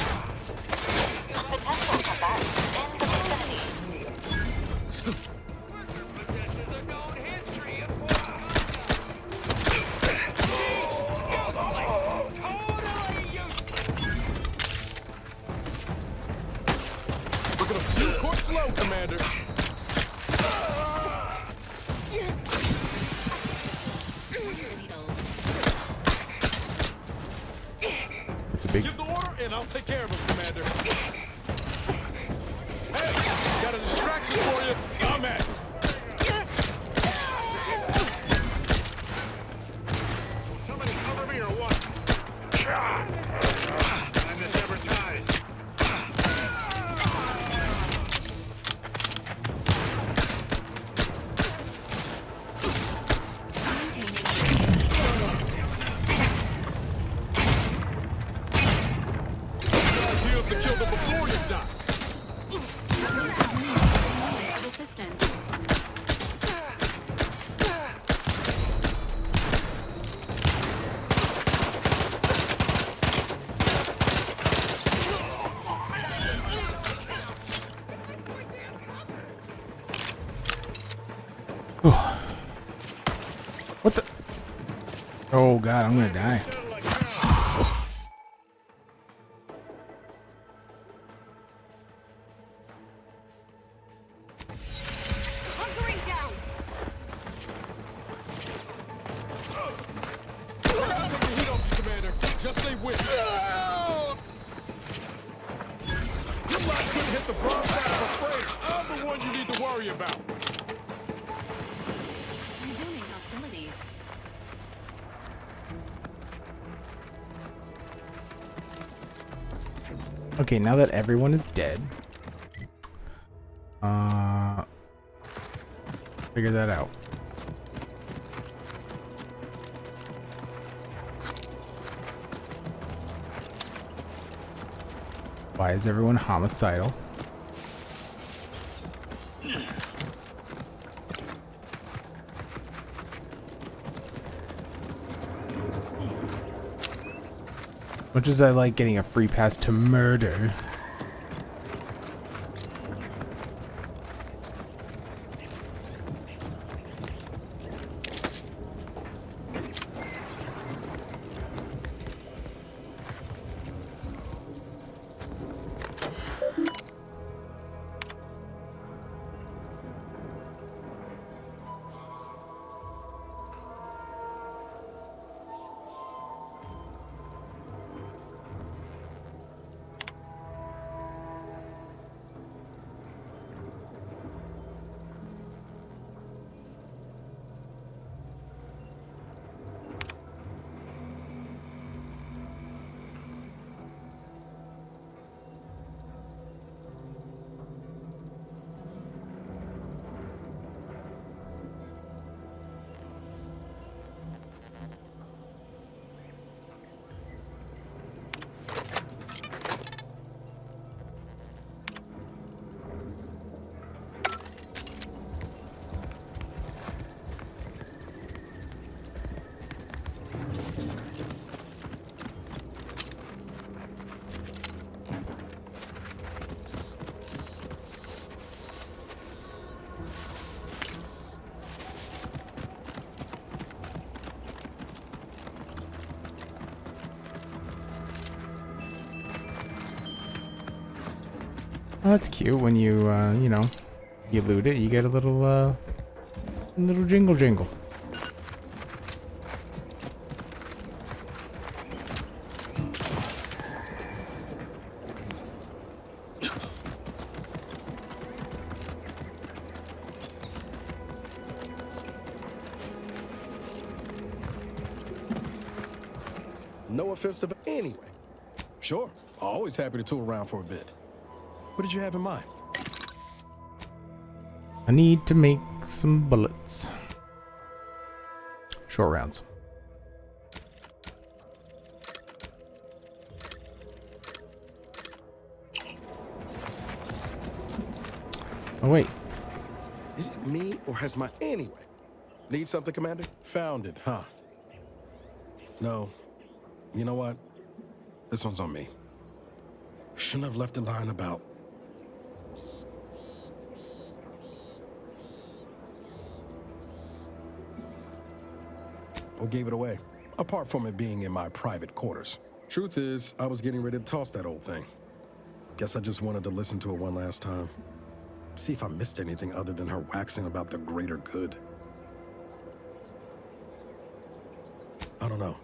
We're gonna shoot court slow, Commander. That's a big. Give the order, and I'll take care of him, Commander. Hey, got a distraction for you. I'm at it. Somebody cover me or what? I'm misadvertised. Ideals to kill them before you die. Assistance. What the? Oh god, I'm gonna die. Hunkering down. I'll take the heat off you, Commander. Just stay with me. Your lot couldn't hit the broad side of a frame. I'm the one you need to worry about. Resuming hostilities. Okay, now that everyone is dead, figure that out. Why is everyone homicidal? Much as I like getting a free pass to murder. Oh, that's cute. When you, you know, you loot it, you get a little jingle jingle. No offense to anyway. Sure, always happy to tool around for a bit. What did you have in mind? I need to make some bullets. Short rounds. Oh wait. Is it me or has my anyway? Need something, Commander? Found it, huh? No. You know what? This one's on me. Shouldn't have left a line about. Or gave it away, apart from it being in my private quarters. Truth is, I was getting ready to toss that old thing. Guess I just wanted to listen to it one last time. See if I missed anything other than her waxing about the greater good. I don't know.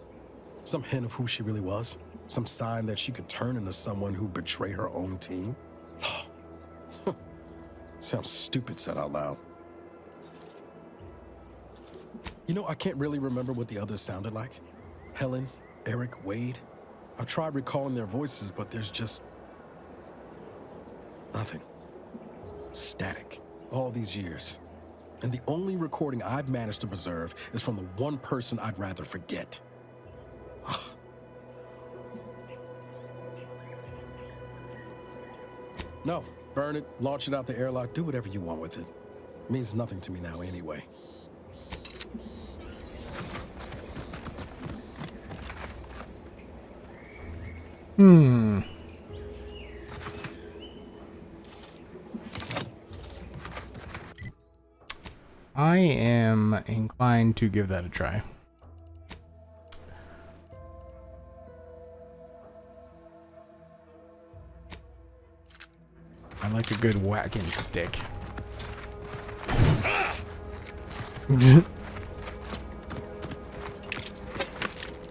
Some hint of who she really was? Some sign that she could turn into someone who'd betray her own team? Sounds stupid said out loud. You know, I can't really remember what the others sounded like. Helen, Eric, Wade. I've tried recalling their voices, but there's just nothing. Static. All these years. And the only recording I've managed to preserve is from the one person I'd rather forget. No, burn it, launch it out the airlock, do whatever you want with it. It means nothing to me now anyway. I am inclined to give that a try. I like a good whacking stick.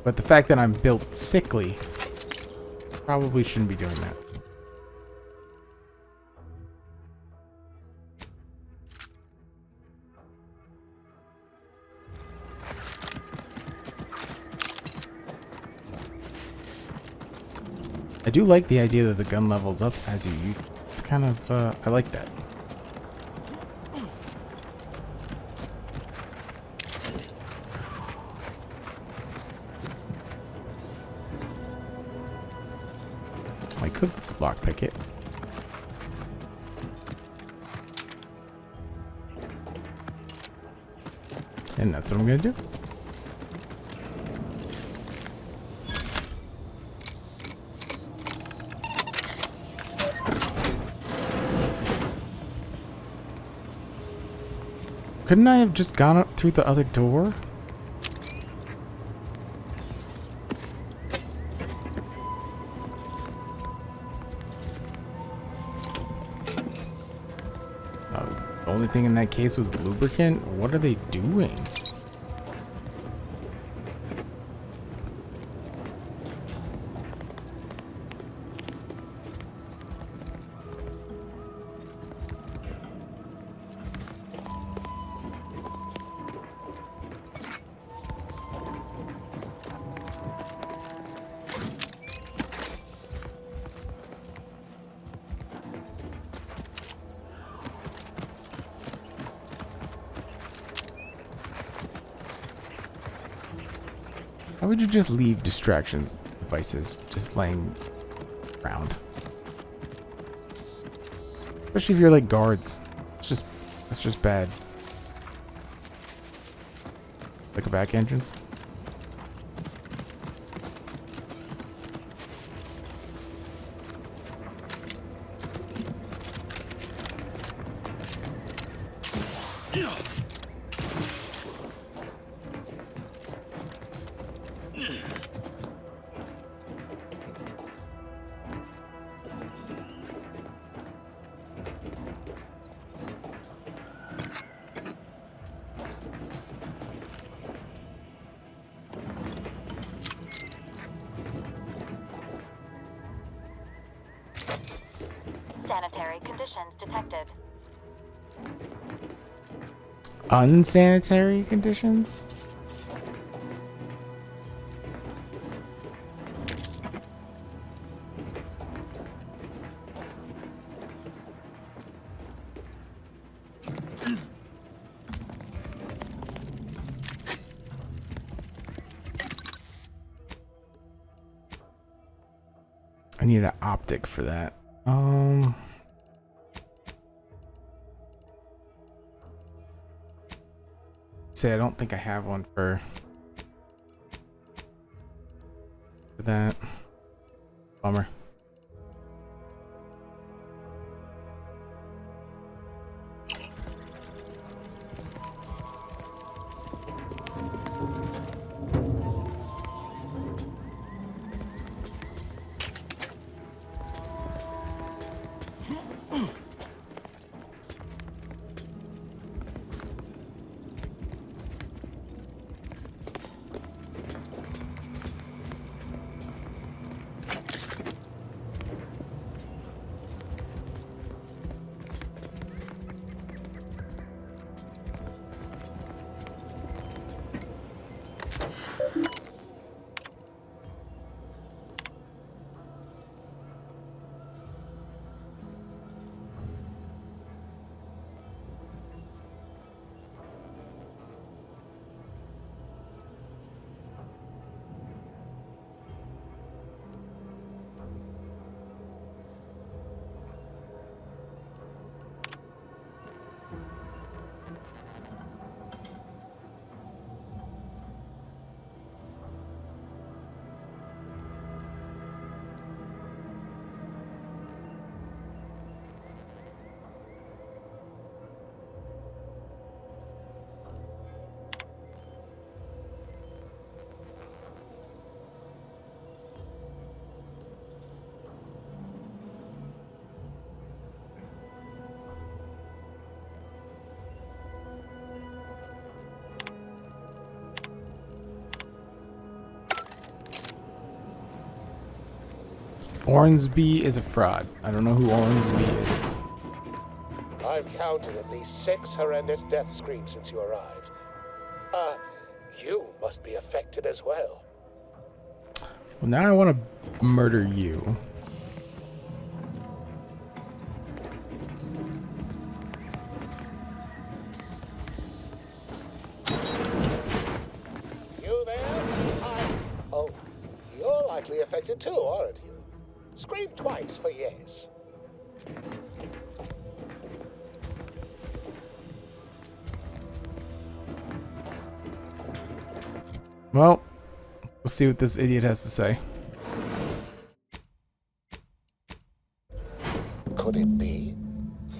But the fact that I'm built sickly, probably shouldn't be doing that. I do like the idea that the gun levels up as you use it. It's kind of, I like that. I could lockpick it. And that's what I'm gonna do. Couldn't I have just gone up through the other door? The only thing in that case was lubricant? What are they doing? Why would you just leave distractions devices just laying around? Especially if you're like guards. It's just bad. Like a back entrance. Sanitary conditions detected. Unsanitary conditions? I need an optic for that. Say I don't think I have one for that. Bummer. Ormsby is a fraud. I don't know who Ormsby is. I've counted at least 6 horrendous death screams since you arrived. You must be affected as well. Well, now I want to murder you. You there? Oh, you're likely affected too, aren't you? Scream twice for yes. Well, we'll see what this idiot has to say. Could it be?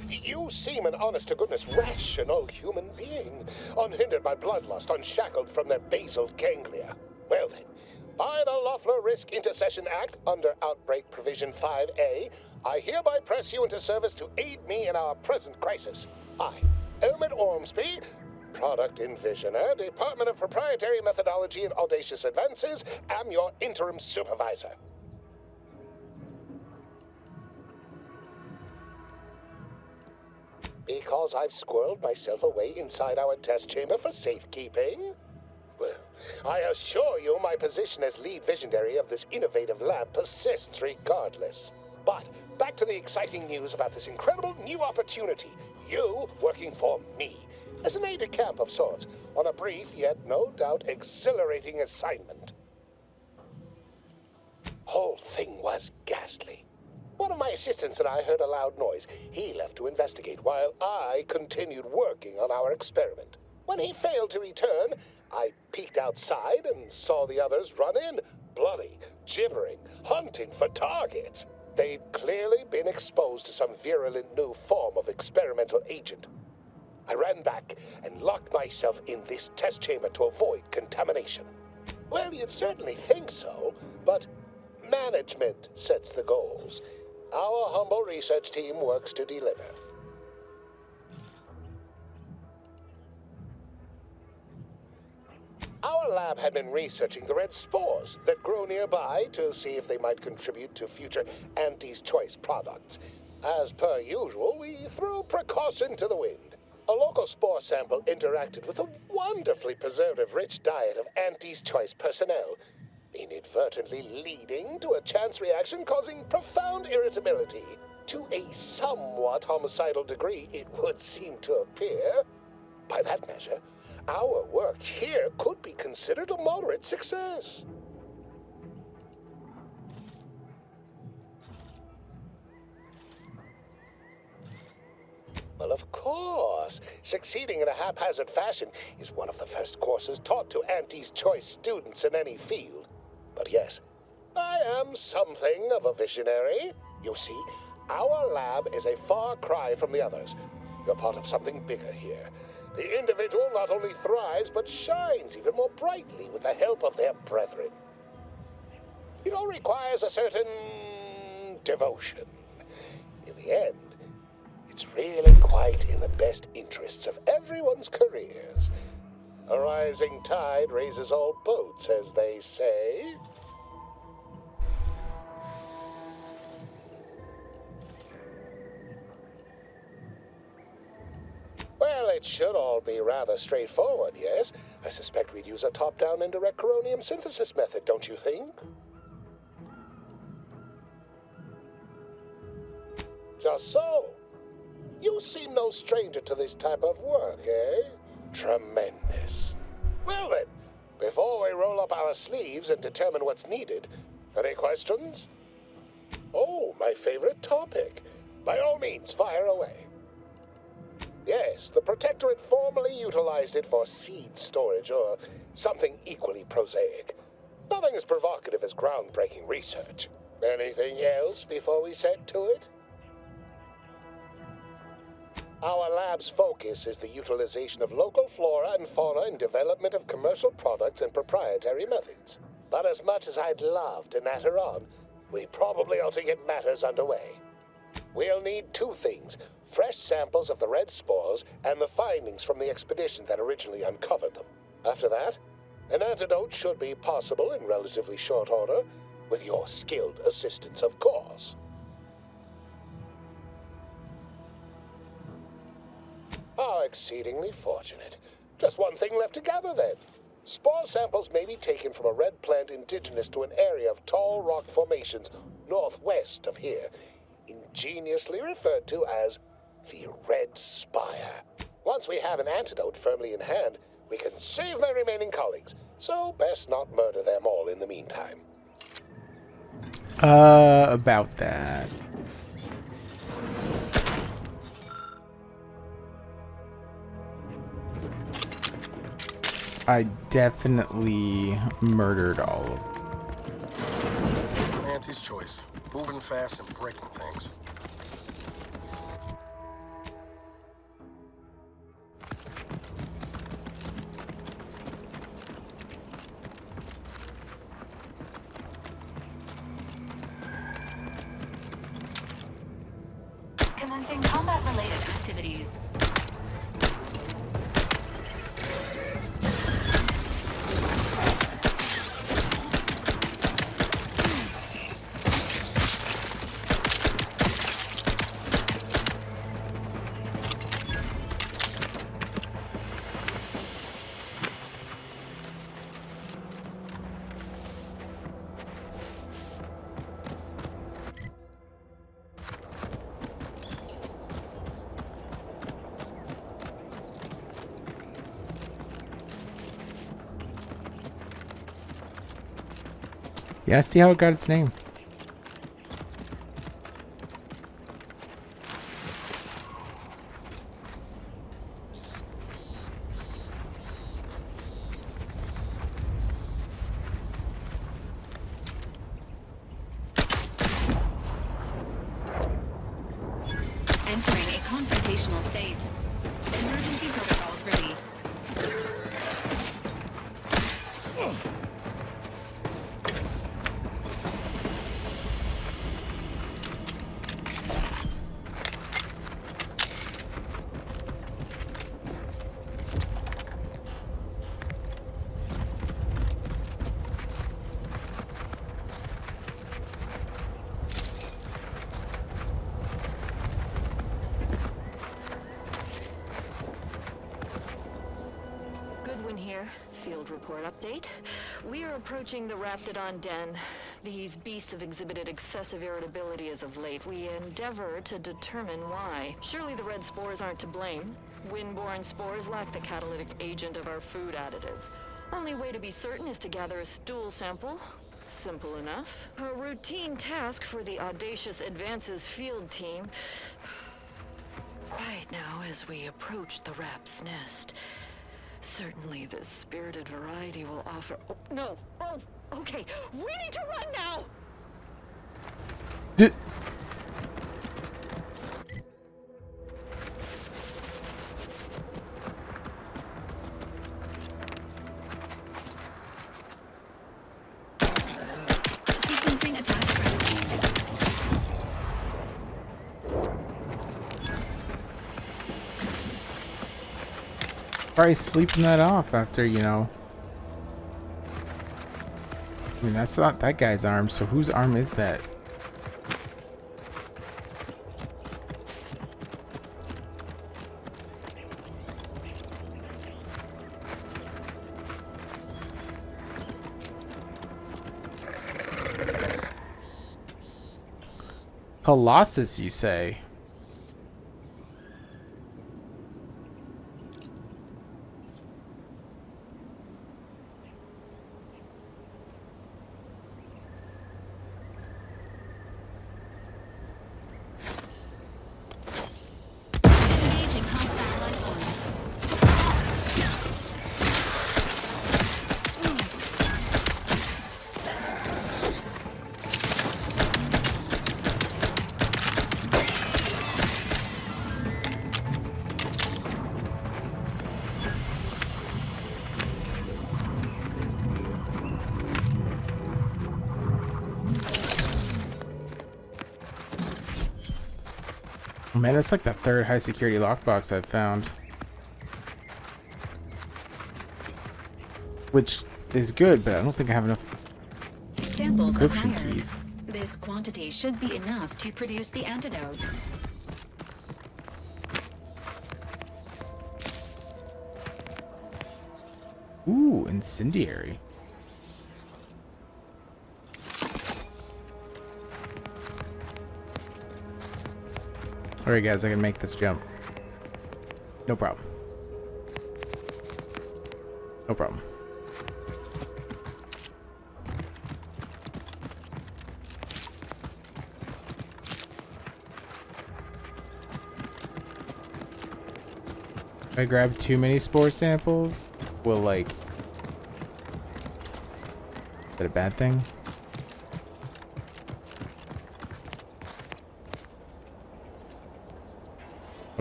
You seem an honest-to-goodness rational human being, unhindered by bloodlust, unshackled from their basal ganglia. Well then, by the Loeffler Risk Intercession Act, under Outbreak Provision 5A, I hereby press you into service to aid me in our present crisis. I, Elmid Ormsby, Product Envisioner, Department of Proprietary Methodology and Audacious Advances, am your interim supervisor. Because I've squirreled myself away inside our test chamber for safekeeping? Well, I assure you my position as lead visionary of this innovative lab persists regardless. But back to the exciting news about this incredible new opportunity. You working for me, as an aide-de-camp of sorts, on a brief yet no doubt exhilarating assignment. Whole thing was ghastly. One of my assistants and I heard a loud noise. He left to investigate while I continued working on our experiment. When he failed to return, I peeked outside and saw the others run in, bloody, gibbering, hunting for targets. They'd clearly been exposed to some virulent new form of experimental agent. I ran back and locked myself in this test chamber to avoid contamination. Well, you'd certainly think so, but management sets the goals. Our humble research team works to deliver. Our lab had been researching the red spores that grow nearby to see if they might contribute to future Auntie's Choice products. As per usual, we threw precaution to the wind. A local spore sample interacted with a wonderfully preservative-rich diet of Auntie's Choice personnel, inadvertently leading to a chance reaction causing profound irritability. To a somewhat homicidal degree, it would seem to appear. By that measure, our work here could be considered a moderate success. Well, of course. Succeeding in a haphazard fashion is one of the first courses taught to Auntie's Choice students in any field. But yes, I am something of a visionary. You see, our lab is a far cry from the others. You're part of something bigger here. The individual not only thrives, but shines even more brightly with the help of their brethren. It all requires a certain devotion. In the end, it's really quite in the best interests of everyone's careers. A rising tide raises all boats, as they say. Well, it should all be rather straightforward, yes? I suspect we'd use a top-down indirect coronium synthesis method, don't you think? Just so. You seem no stranger to this type of work, eh? Tremendous. Well then, before we roll up our sleeves and determine what's needed, any questions? Oh, my favorite topic. By all means, fire away. Yes, the Protectorate formerly utilized it for seed storage or something equally prosaic. Nothing as provocative as groundbreaking research. Anything else before we set to it? Our lab's focus is the utilization of local flora and fauna in development of commercial products and proprietary methods. But as much as I'd love to natter on, we probably ought to get matters underway. We'll need two things: fresh samples of the red spores and the findings from the expedition that originally uncovered them. After that, an antidote should be possible in relatively short order. With your skilled assistance, of course. How exceedingly fortunate. Just one thing left to gather, then. Spore samples may be taken from a red plant indigenous to an area of tall rock formations northwest of here, ingeniously referred to as the Red Spire. Once we have an antidote firmly in hand, we can save my remaining colleagues, so best not murder them all in the meantime. About that. I definitely murdered all of them. Auntie's choice. Moving fast and breaking things. Commencing combat-related activities. Yeah, see how it got its name. Entering a confrontational state. Emergency protocols ready. Field report update. We are approaching the Raptidon Den. These beasts have exhibited excessive irritability as of late. We endeavor to determine why. Surely the red spores aren't to blame. Wind-borne spores lack the catalytic agent of our food additives. Only way to be certain is to gather a stool sample. Simple enough. A routine task for the audacious advances field team. Quiet now as we approach the rap's nest. Certainly the spirited variety will offer... Oh, no! Oh, okay. We need to run now! Sequencing attack strategies. Probably sleeping that off after, you know. I mean, that's not that guy's arm, so whose arm is that? Colossus, you say? Man, that's like the third high security lockbox I've found. Which is good, but I don't think I have enough samples are Encryption fired. keys. This quantity should be enough to produce the antidote. Ooh, incendiary. Alright guys, I can make this jump. No problem. No problem. If I grab too many spore samples, will like... Is that a bad thing?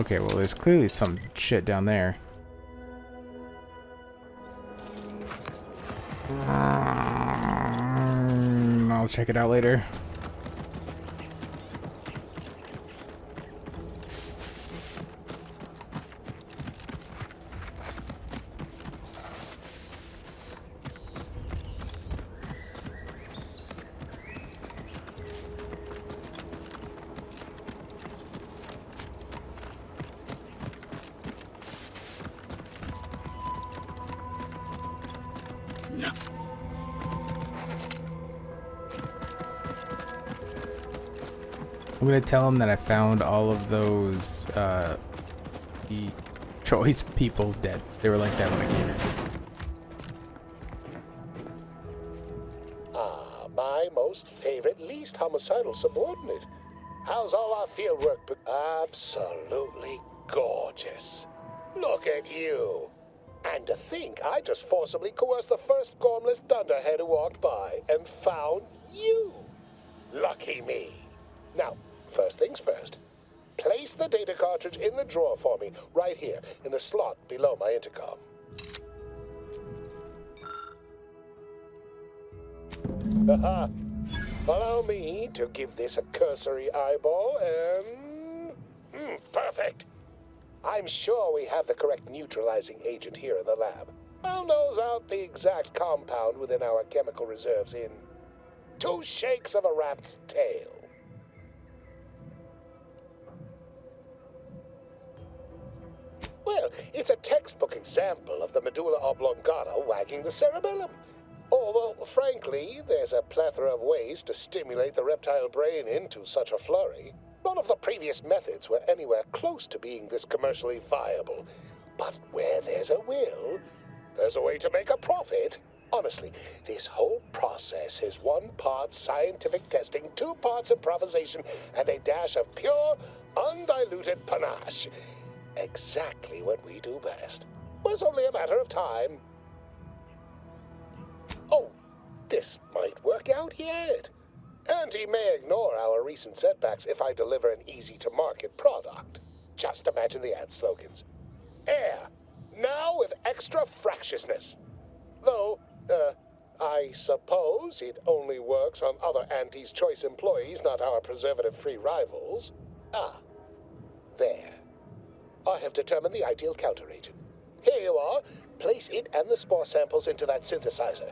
Okay, well there's clearly some shit down there. I'll check it out later. I'm gonna tell him that I found all of those the choice people dead. They were like that when I came in. Ah, my most favorite, least homicidal subordinate. How's all our field work? Absolutely gorgeous. Look at you. And to think I just forcibly coerced the first gormless dunderhead who walked by and found you. Lucky me. Now, first things first. Place the data cartridge in the drawer for me, right here, in the slot below my intercom. Haha. Allow me to give this a cursory eyeball and... perfect. I'm sure we have the correct neutralizing agent here in the lab. I'll nose out the exact compound within our chemical reserves in 2 shakes of a rat's tail. Well, it's a textbook example of the medulla oblongata wagging the cerebellum. Although, frankly, there's a plethora of ways to stimulate the reptile brain into such a flurry. None of the previous methods were anywhere close to being this commercially viable. But where there's a will, there's a way to make a profit. Honestly, this whole process is 1 part scientific testing, 2 parts improvisation, and a dash of pure, undiluted panache. Exactly what we do best. Was only a matter of time. Oh, this might work out yet. Auntie may ignore our recent setbacks if I deliver an easy-to-market product. Just imagine the ad slogans. Air, now with extra fractiousness. Though, I suppose it only works on other Auntie's Choice employees, not our preservative-free rivals. Ah, there. I have determined the ideal counteragent. Here you are. Place it and the spore samples into that synthesizer.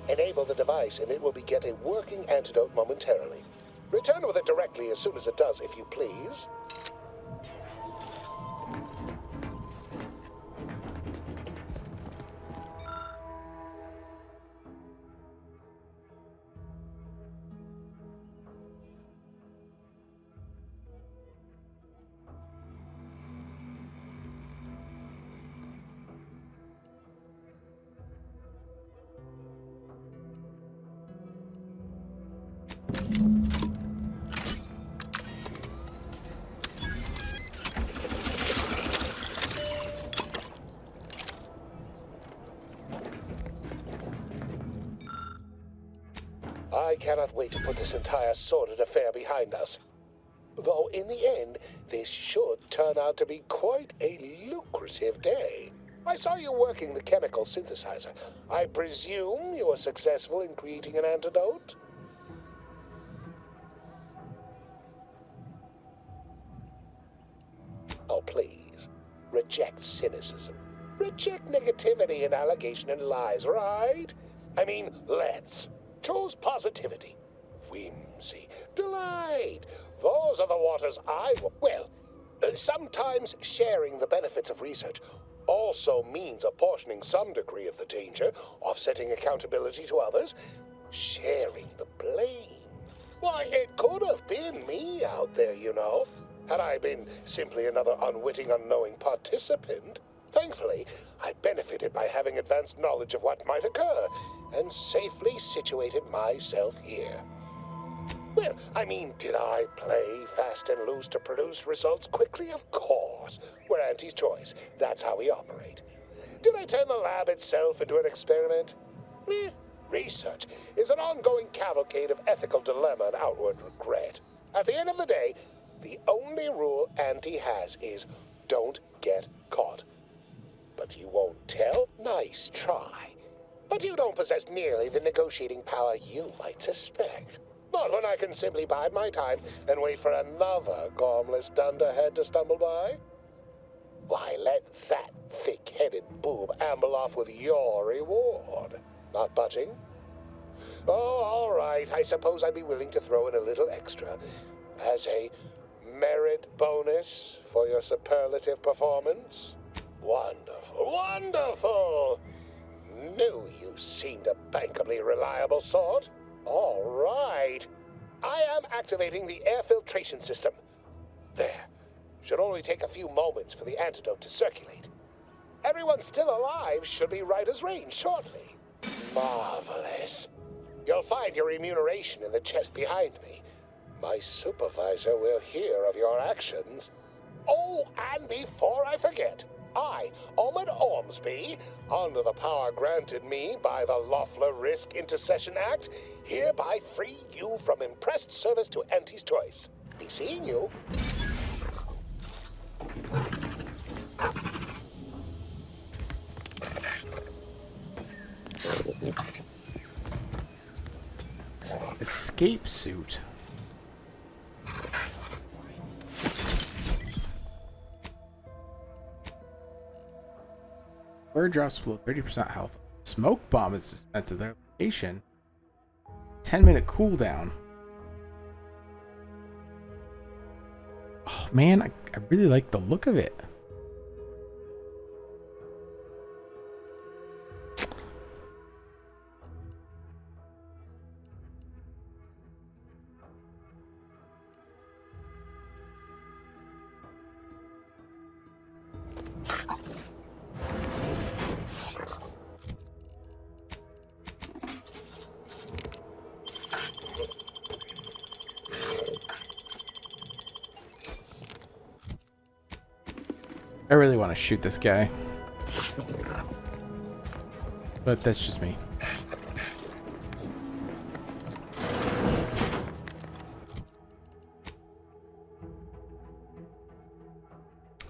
Enable the device and it will begin a working antidote momentarily. Return with it directly as soon as it does, if you please. I cannot wait to put this entire sordid affair behind us. Though in the end, this should turn out to be quite a lucrative day. I saw you working the chemical synthesizer. I presume you were successful in creating an antidote? Oh, please. Reject cynicism. Reject negativity and allegation and lies, right? I mean, let's Chose positivity, whimsy, delight. Those are the waters well, sometimes sharing the benefits of research also means apportioning some degree of the danger, offsetting accountability to others, sharing the blame. Why, it could have been me out there, you know, had I been simply another unwitting, unknowing participant. Thankfully, I benefited by having advanced knowledge of what might occur, and safely situated myself here. Well, I mean, did I play fast and loose to produce results quickly? Of course. We're Auntie's choice. That's how we operate. Did I turn the lab itself into an experiment? Meh. Research is an ongoing cavalcade of ethical dilemma and outward regret. At the end of the day, the only rule Auntie has is don't get caught. But you won't tell? Nice try. But you don't possess nearly the negotiating power you might suspect. Not when I can simply bide my time and wait for another gormless dunderhead to stumble by. Why, let that thick-headed boob amble off with your reward. Not budging? Oh, all right. I suppose I'd be willing to throw in a little extra as a merit bonus for your superlative performance. Wonderful, wonderful! Knew you seemed a bankably reliable sort. All right. I am activating the air filtration system. There. Should only take a few moments for the antidote to circulate. Everyone still alive should be right as rain shortly. Marvelous. You'll find your remuneration in the chest behind me. My supervisor will hear of your actions. Oh, and before I forget, I, Ahmed Ormsby, under the power granted me by the Loeffler Risk Intercession Act, hereby free you from impressed service to Auntie's choice. Be seeing you. Escape suit. Where drops below 30% health. Smoke bomb is dispensed at their location. 10-minute cooldown. Oh man, I really like the look of it. I really want to shoot this guy. But that's just me.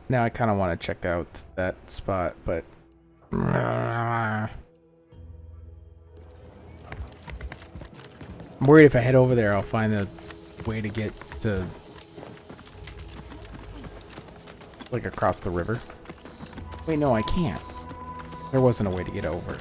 Now I kind of want to check out that spot, but... I'm worried if I head over there, I'll find a way to get to... like across the river. Wait, no, I can't. There wasn't a way to get over.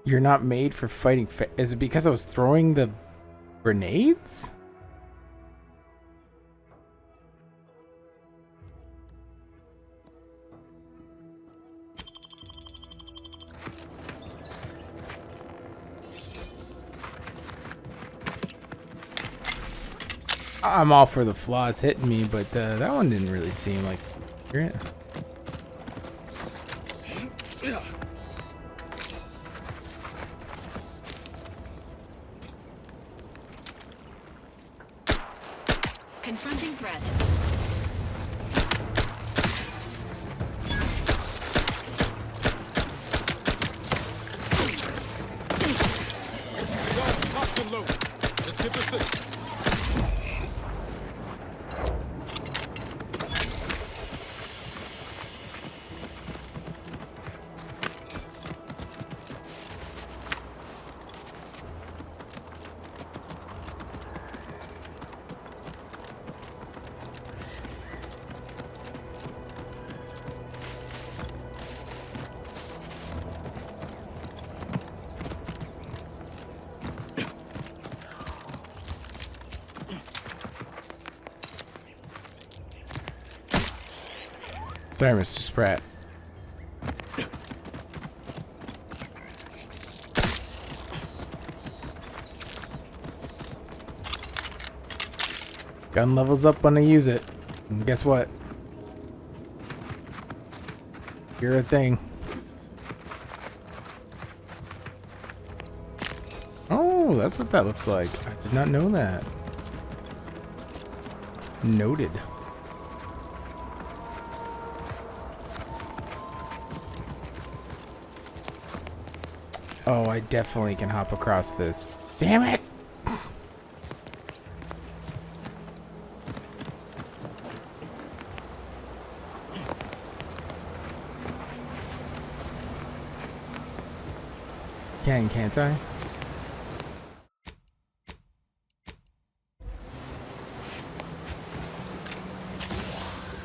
You're not made for fighting. Is it because I was throwing the grenades? I'm all for the flaws hitting me, but that one didn't really seem like. Confronting threat. Lock and load. Let's get this in. Sorry, Mr. Spratt. Gun levels up when I use it. And guess what? You're a thing. Oh, that's what that looks like. I did not know that. Noted. Oh, I definitely can hop across this. Damn it! Can't I?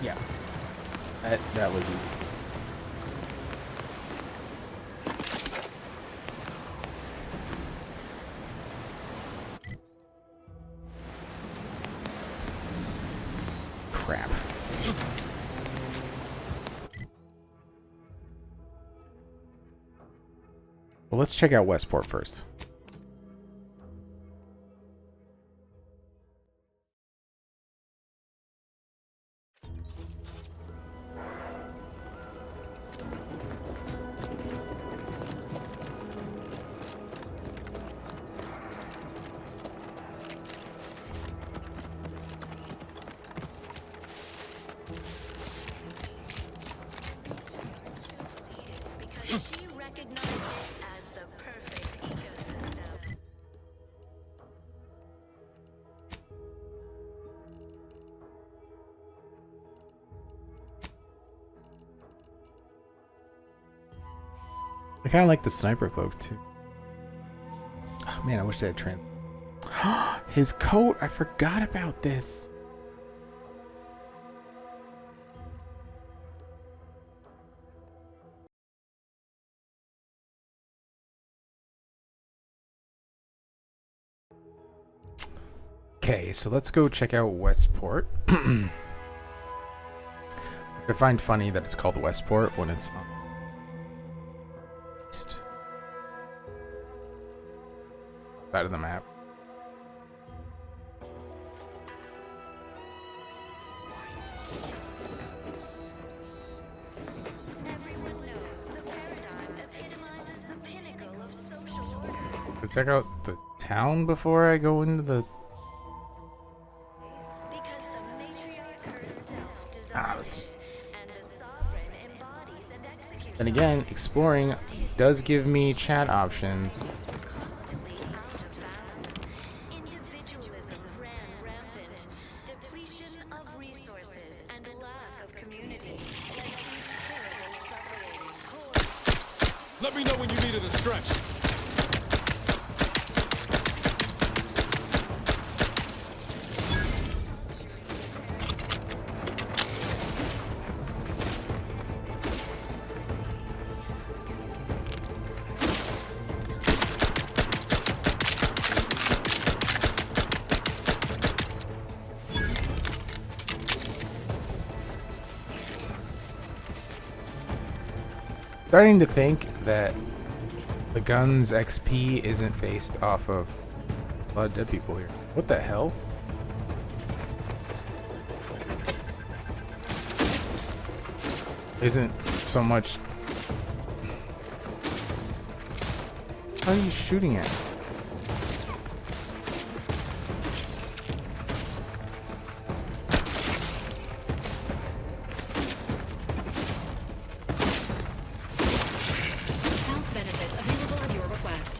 Yeah. That was easy. Crap. Well, let's check out Westport first. She recognized it as the perfect ecosystem. I kind of like the sniper cloak too. Oh, man, I wish they had trans. His coat! I forgot about this. Okay, so let's go check out Westport. I find funny that it's called Westport when it's on the east side of the map. Everyone knows the paradigm epitomizes the pinnacle of social order. Go check out the town before I go into the. Because the matriarch herself designed it, and the sovereign embodies and executes. Then again, exploring does give me chat options. Constantly out of balance. Individualism ran rampant. Depletion of resources and lack of community led to terrible suffering. Hordes. Let me know when you needed a stretch. Starting to think that the gun's XP isn't based off of a lot of dead people here. What the hell? isn't so much. What are you shooting at? Health benefits available at your request.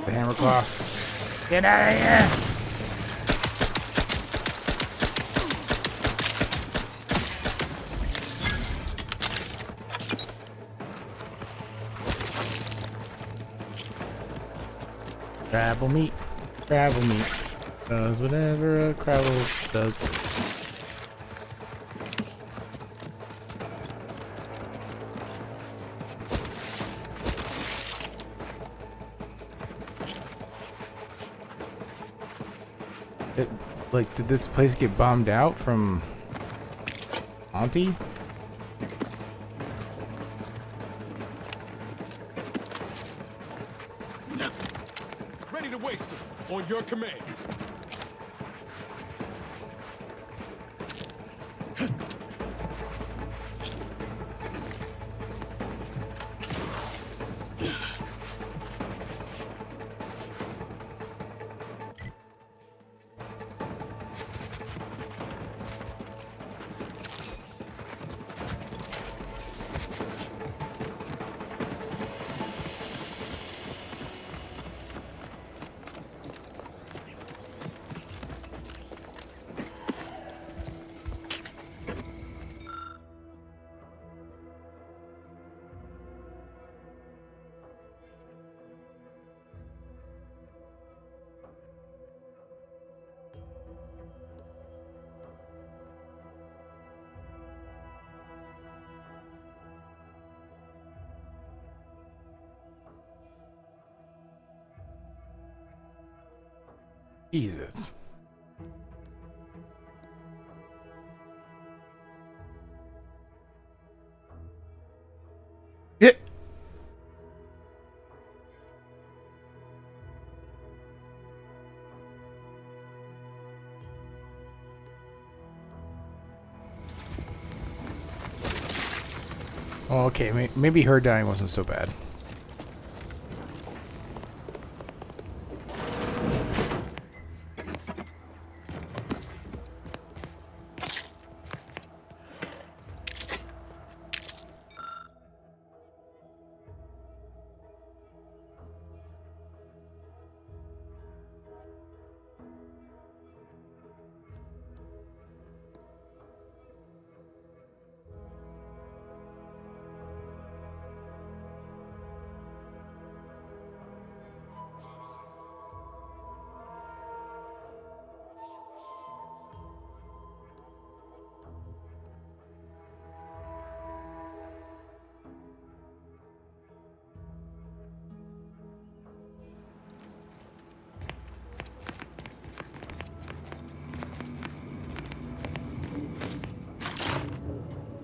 The hammer claw. Get out of here! Crabble meat. Crabble meat. Does whatever a crabble does. It, like, did this place get bombed out from Auntie? Ready to waste it. On your command. Jesus. Yeah. Oh, okay, maybe her dying wasn't so bad.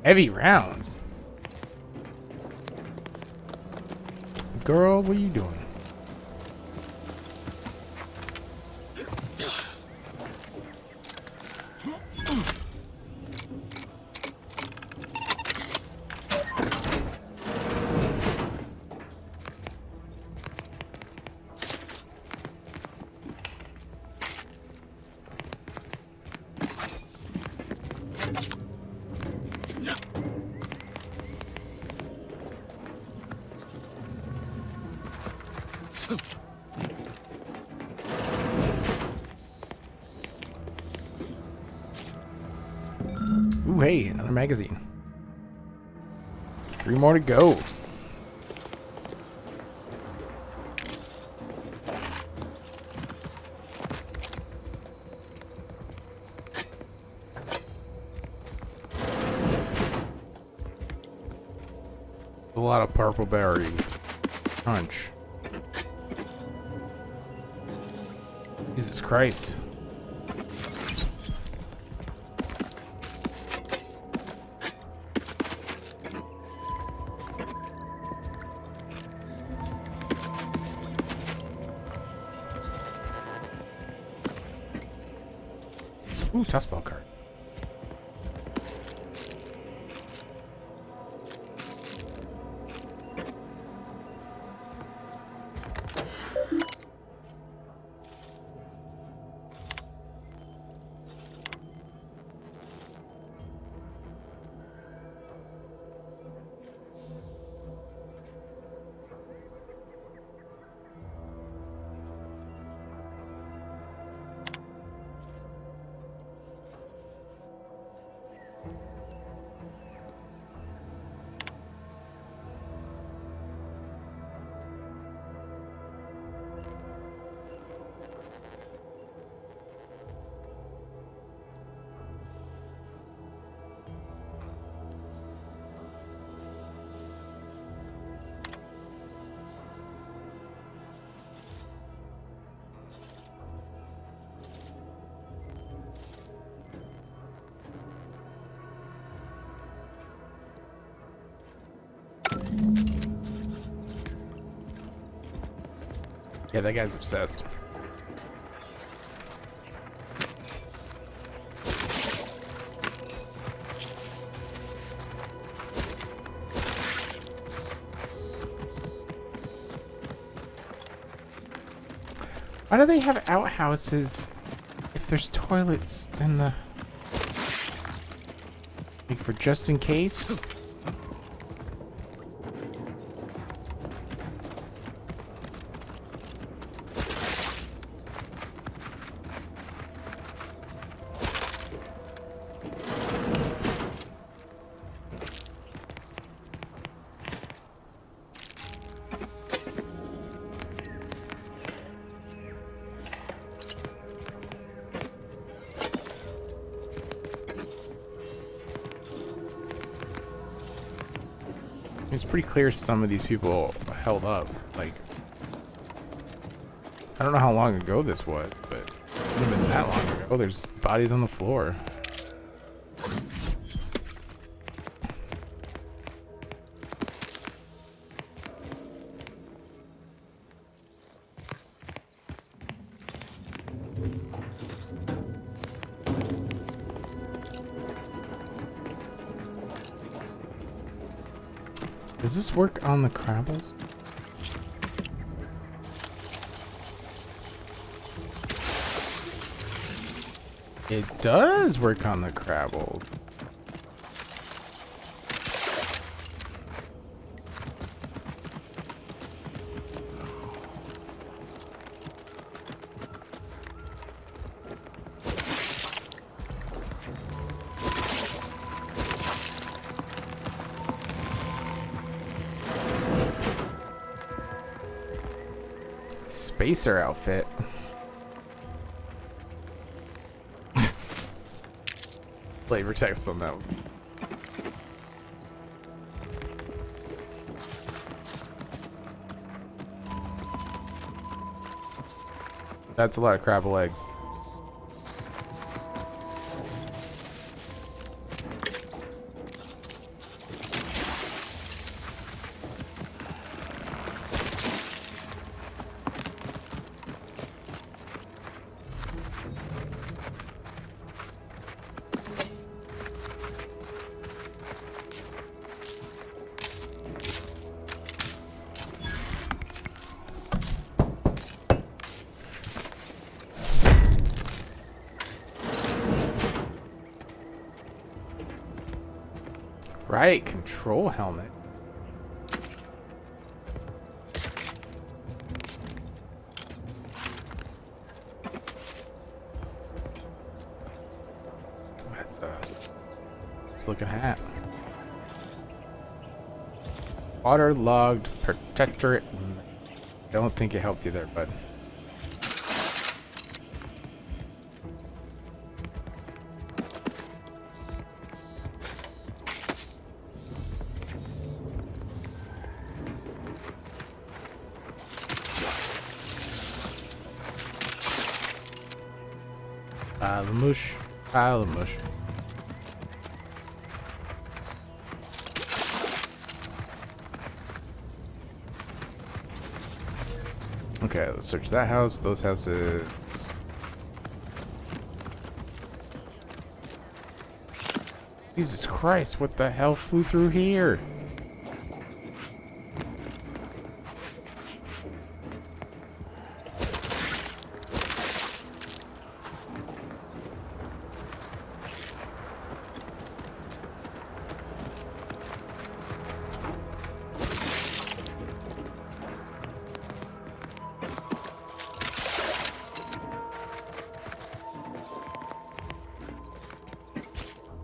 Heavy rounds. Girl, what are you doing? Ooh, hey, another magazine. 3 more to go. A lot of purple berry punch. Jesus Christ. Ooh, toss ball card. Yeah, that guy's obsessed. Why do they have outhouses if there's toilets in the... like for just in case? It's pretty clear some of these people held up. Like, I don't know how long ago this was, but it hasn't been that long ago. There's bodies on the floor. Does this work on the crabbles? It does work on the crabbles. Spacer outfit. Flavor text on that one. That's a lot of crabble eggs. Right, control helmet. That's a nice looking hat. Waterlogged protectorate. Don't think it helped you there, bud. Pile of mush. Pile of mush. Okay, let's search that house, those houses. Jesus Christ, what the hell flew through here?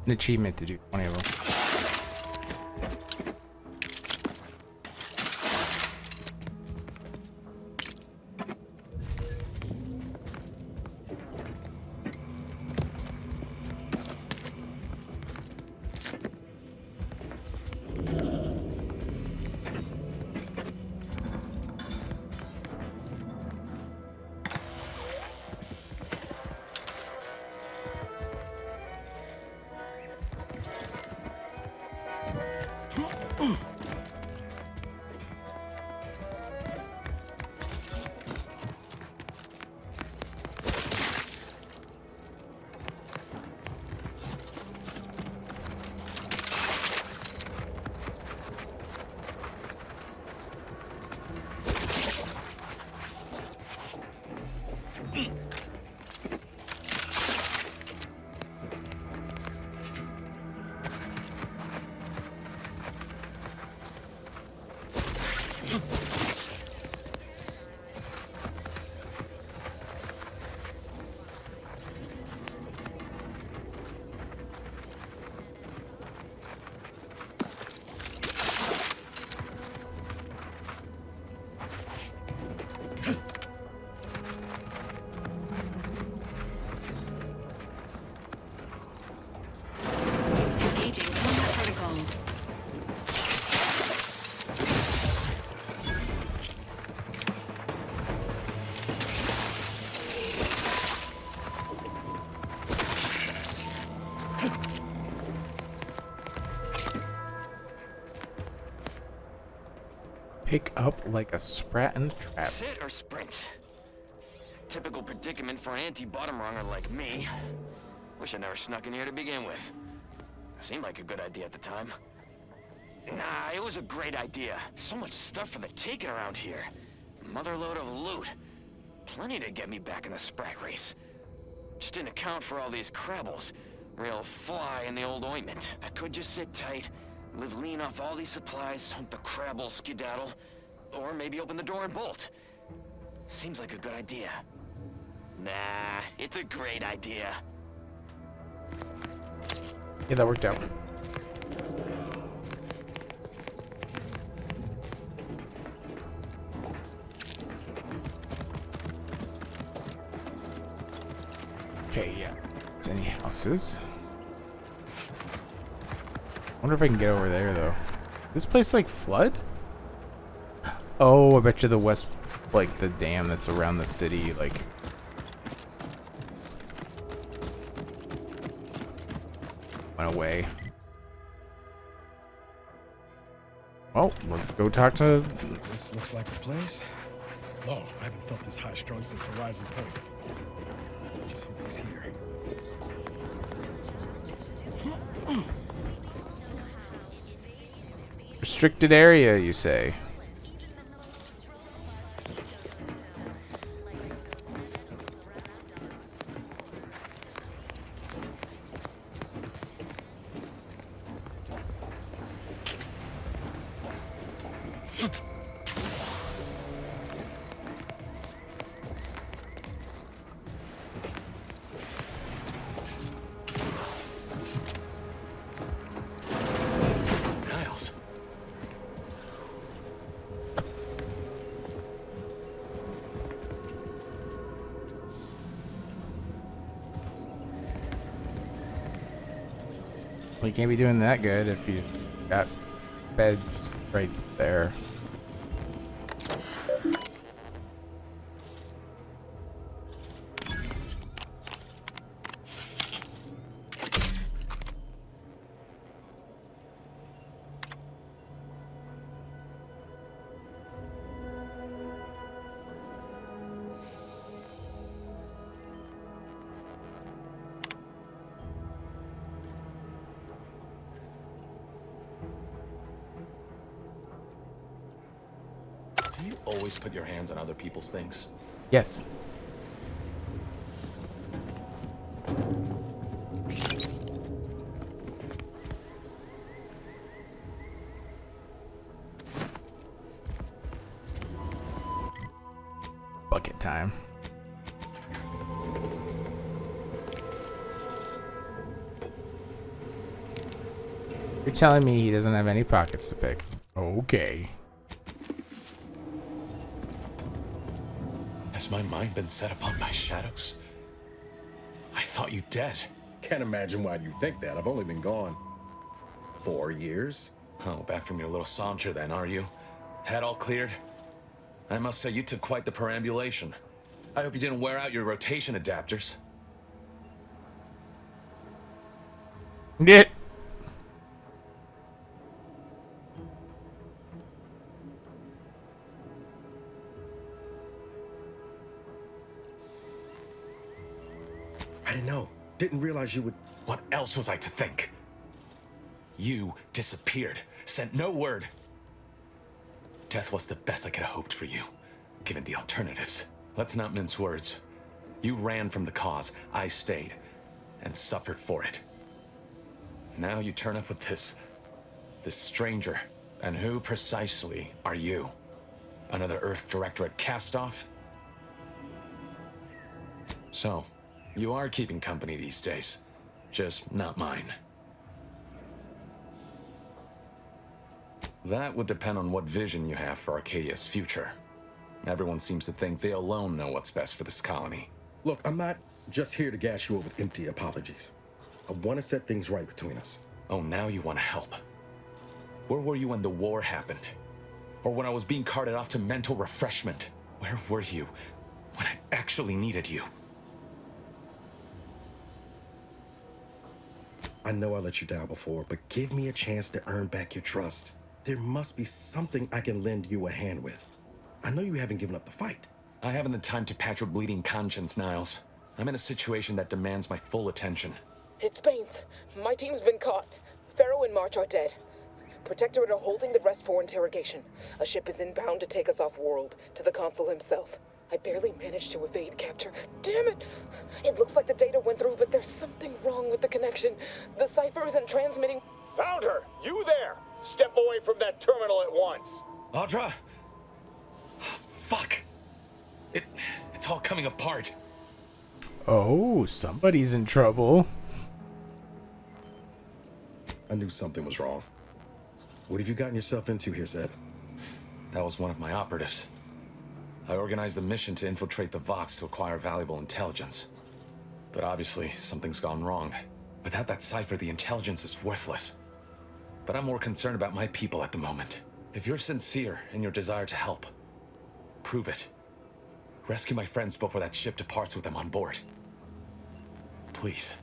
An achievement to do 20 of them. Engaging combat protocols. Pick up like a sprat in the trap. Sit or sprint? Typical predicament for an anti-bottom runger like me. Wish I never snuck in here to begin with. Seemed like a good idea at the time. Nah, it was a great idea. So much stuff for the taking around here. Motherload of loot. Plenty to get me back in the sprat race. Just didn't account for all these crabbles. Real fly in the old ointment. I could just sit tight, live lean off all these supplies, hope the crabbles skedaddle, or maybe open the door and bolt. Seems like a good idea. Nah, it's a great idea. Yeah, that worked out. Okay, yeah. Is any houses? Wonder if I can get over there though. This place like flood? Oh, I bet you the west, like the dam that's around the city, like went away. Well, let's go talk to. This looks like the place. Oh, I haven't felt this high strung since Horizon Point. Just hope he's here. Restricted area, you say? You can't be doing that good if you got beds right there. always put your hands on other people's things? Yes. Bucket time. You're telling me he doesn't have any pockets to pick. Okay. Has my mind been set upon by shadows? I thought you dead. Can't imagine why you think that. I've only been gone 4 years. Oh, back from your little saunter then, are you? Head all cleared? I must say, you took quite the perambulation. I hope you didn't wear out your rotation adapters. Yeah. I didn't know. Didn't realize you would... What else was I to think? You disappeared. Sent no word. Death was the best I could have hoped for you, given the alternatives. Let's not mince words. You ran from the cause. I stayed, and suffered for it. Now you turn up with this stranger. And who precisely are you? Another Earth Directorate cast-off? So, you are keeping company these days. Just not mine. That would depend on what vision you have for Arcadia's future. Everyone seems to think they alone know what's best for this colony. Look, I'm not just here to gas you up with empty apologies. I want to set things right between us. Oh, now you want to help. Where were you when the war happened? Or when I was being carted off to mental refreshment? Where were you when I actually needed you? I know I let you down before, but give me a chance to earn back your trust. There must be something I can lend you a hand with. I know you haven't given up the fight. I haven't the time to patch your bleeding conscience, Niles. I'm in a situation that demands my full attention. It's Baines. My team's been caught. Pharaoh and March are dead. Protectorate are holding the rest for interrogation. A ship is inbound to take us off-world, to the consul himself. I barely managed to evade capture. Damn it! It looks like the data went through, but there's something wrong with the connection. The cipher isn't transmitting. Found her! You there! Step away from that terminal at once! Audra! Fuck! It's all coming apart. Oh, somebody's in trouble. I knew something was wrong. What have you gotten yourself into here, Zed? That was one of my operatives. I organized a mission to infiltrate the Vox to acquire valuable intelligence. But obviously, something's gone wrong. Without that cipher, the intelligence is worthless. But I'm more concerned about my people at the moment. If you're sincere in your desire to help, prove it. Rescue my friends before that ship departs with them on board. Please.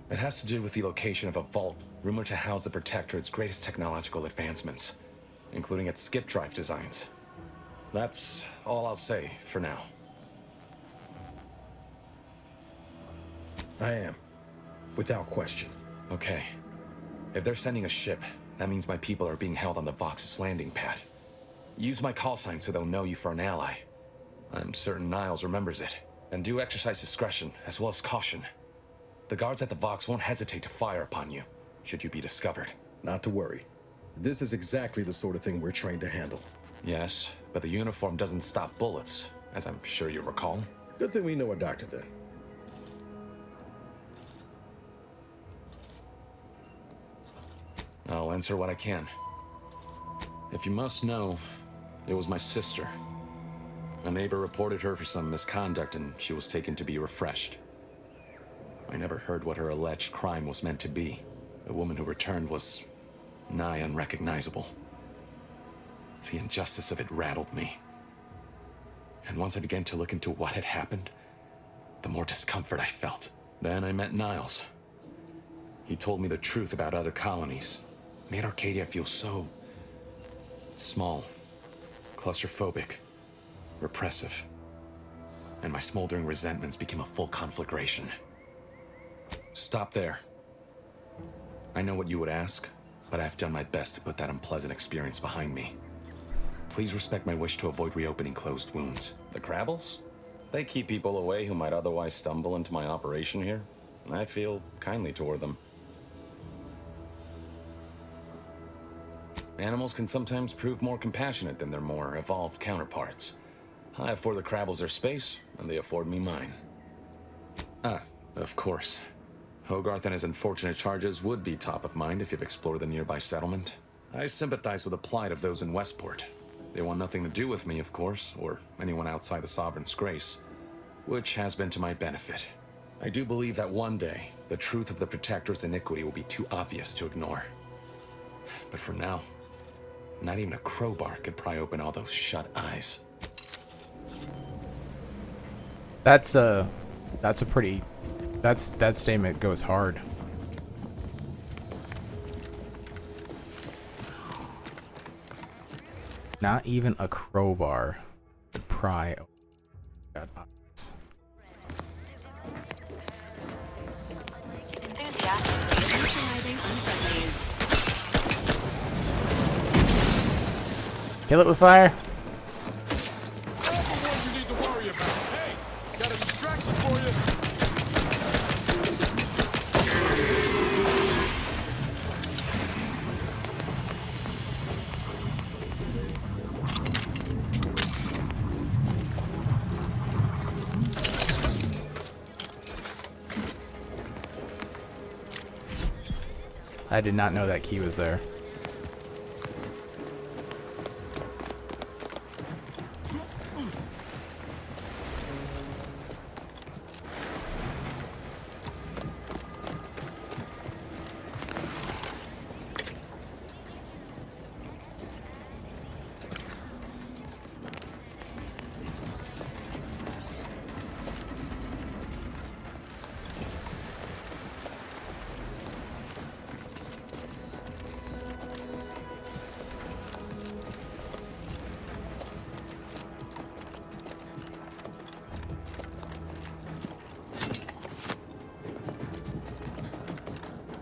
It has to do with the location of a vault rumored to house the Protectorate's greatest technological advancements, including its skip drive designs. That's all I'll say for now. I am. Without question. Okay. If they're sending a ship, that means my people are being held on the Vox's landing pad. Use my call sign so they'll know you for an ally. I'm certain Niles remembers it. And do exercise discretion, as well as caution. The guards at the Vox won't hesitate to fire upon you, should you be discovered. Not to worry. This is exactly the sort of thing we're trained to handle. Yes, but the uniform doesn't stop bullets, as I'm sure you recall. Good thing we know a doctor then. I'll answer what I can. If you must know, it was my sister. A neighbor reported her for some misconduct and she was taken to be refreshed. I never heard what her alleged crime was meant to be. The woman who returned was nigh unrecognizable. The injustice of it rattled me. And once I began to look into what had happened, the more discomfort I felt. Then I met Niles. He told me the truth about other colonies. Made Arcadia feel so small, claustrophobic, repressive. And my smoldering resentments became a full conflagration. Stop there. I know what you would ask, but I've done my best to put that unpleasant experience behind me. Please respect my wish to avoid reopening closed wounds. The Crabbles? They keep people away who might otherwise stumble into my operation here. I feel kindly toward them. Animals can sometimes prove more compassionate than their more evolved counterparts. I afford the Crabbles their space, and they afford me mine. Ah, of course. Hogarth and his unfortunate charges would be top of mind if you've explored the nearby settlement. I sympathize with the plight of those in Westport. They want nothing to do with me, of course, or anyone outside the Sovereign's grace, which has been to my benefit. I do believe that one day, the truth of the Protector's iniquity will be too obvious to ignore. But for now, not even a crowbar could pry open all those shut eyes. That's a pretty, that statement goes hard. Not even a crowbar could pry open shut eyes. Kill it with fire. I did not know that key was there.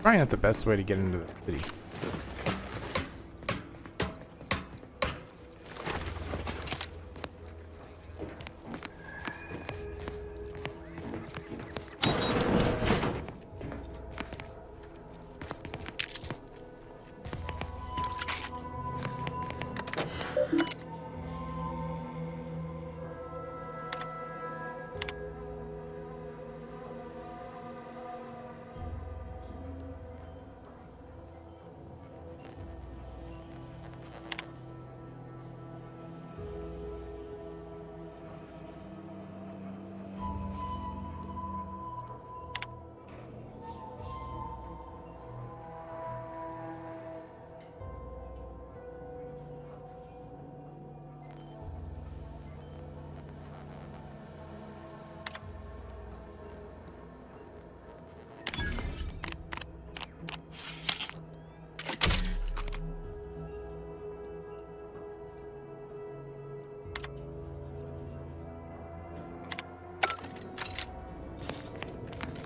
Probably not the best way to get into the city.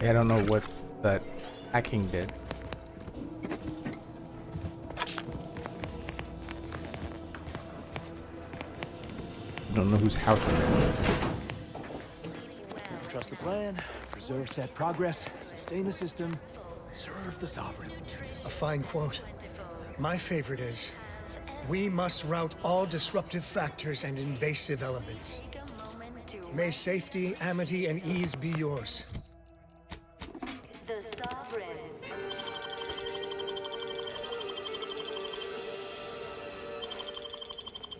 I don't know what that hacking did. I don't know whose house it is. Trust the plan, preserve set progress, sustain the system, serve the Sovereign. A fine quote. My favorite is, we must rout all disruptive factors and invasive elements. May safety, amity, and ease be yours. The Sovereign.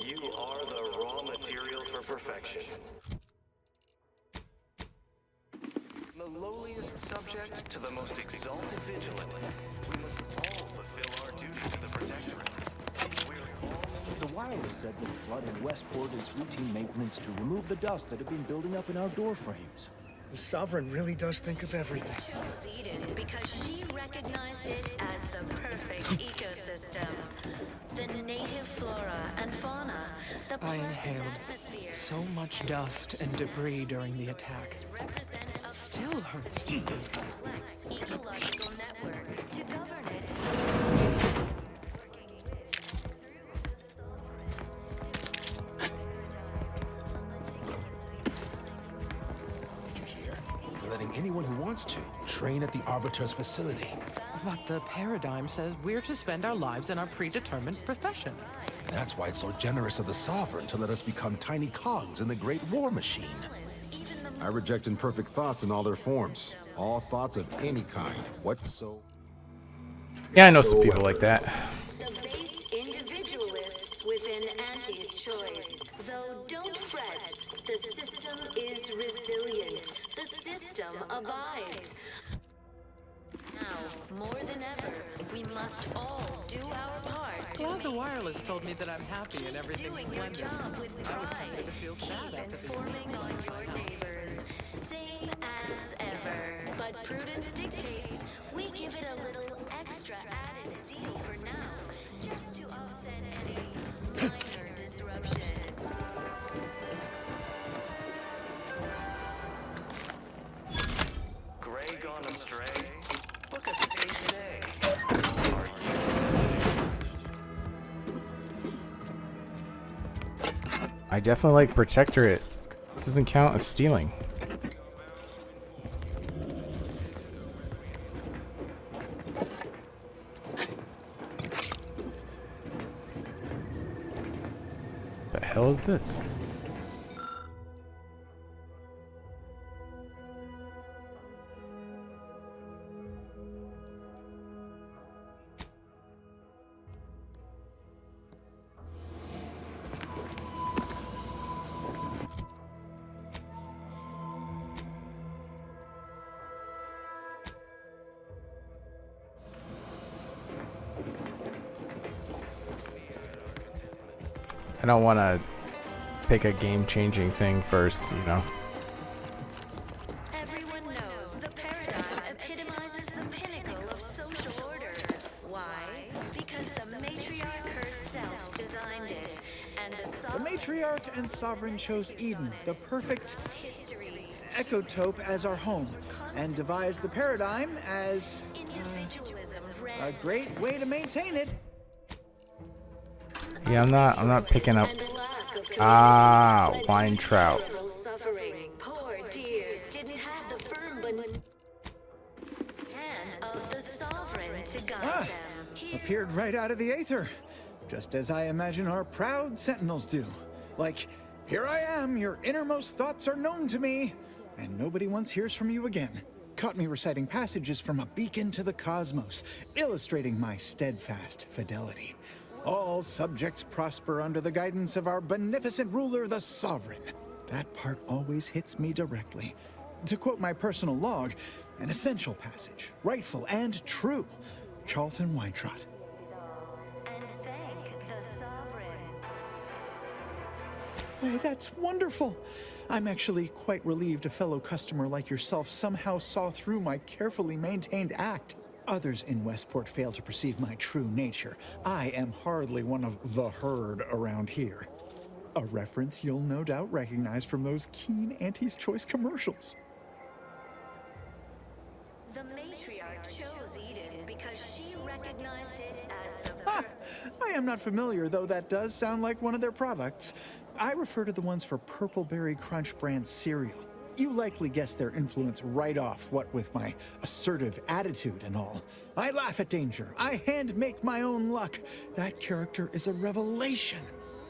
You are the raw material for perfection. The lowliest subject to the most exalted vigilant. We must all fulfill our duty to the Protectorate. The wireless said that flooding Westport is routine maintenance to remove the dust that had been building up in our door frames. The Sovereign really does think of everything. Chose Eden because she recognized it as the perfect ecosystem. The native flora and fauna, the I pleasant inhaled atmosphere. so much dust and debris during the attack. Represent a still hurts to do. Complex ecological network to govern it. They're letting anyone who wants to train at the Arbiter's facility. But the paradigm says we're to spend our lives in our predetermined profession. That's why it's so generous of the Sovereign to let us become tiny cogs in the Great War Machine. I reject imperfect thoughts in all their forms. All thoughts of any kind. Whatsoever. Yeah, I know some people like that. The base individualists within Auntie's choice. Though don't fret, the system is resilient. The system abides. Now, more than ever, we must all do our part. Glad the wireless told me that I'm happy and everything's Doing your splendid. job with I was pride. tempted to feel sad Keep after the informing on your neighbors, same as ever. But prudence dictates we give it a little extra added zeal for now, just to offset any minor disruption. Gray gone astray? Look at the day today. Are you? I definitely like Protectorate. This doesn't count as stealing. The hell is this? I don't want to pick a game-changing thing first, you know. Everyone knows the paradigm epitomizes the pinnacle of social order. Why? Because the matriarch herself designed it, and The matriarch and sovereign chose Eden, the perfect ecotope, as our home, and devised the paradigm as a great way to maintain it. Yeah, I'm not picking up. Wine trout. suffering. Poor dears didn't have the firm but hand of the sovereign to guide them. Appeared right out of the aether, just as I imagine our proud sentinels do. Like, here I am, your innermost thoughts are known to me, and nobody once hears from you again. Caught me reciting passages from a beacon to the cosmos, illustrating my steadfast fidelity. All subjects prosper under the guidance of our beneficent ruler, the Sovereign. That part always hits me directly. To quote my personal log, an essential passage, rightful and true. Charlton Weintraut. Why, that's wonderful. I'm actually quite relieved a fellow customer like yourself somehow saw through my carefully maintained act. Others in Westport fail to perceive my true nature. I am hardly one of the herd around here. A reference you'll no doubt recognize from those keen Auntie's Choice commercials. The matriarch chose Eden because she recognized it as the I am not familiar, though that does sound like one of their products. I refer to the ones for Purple Berry Crunch brand cereal. You likely guessed their influence right off, what with my assertive attitude and all. I laugh at danger. I hand make my own luck. That character is a revelation.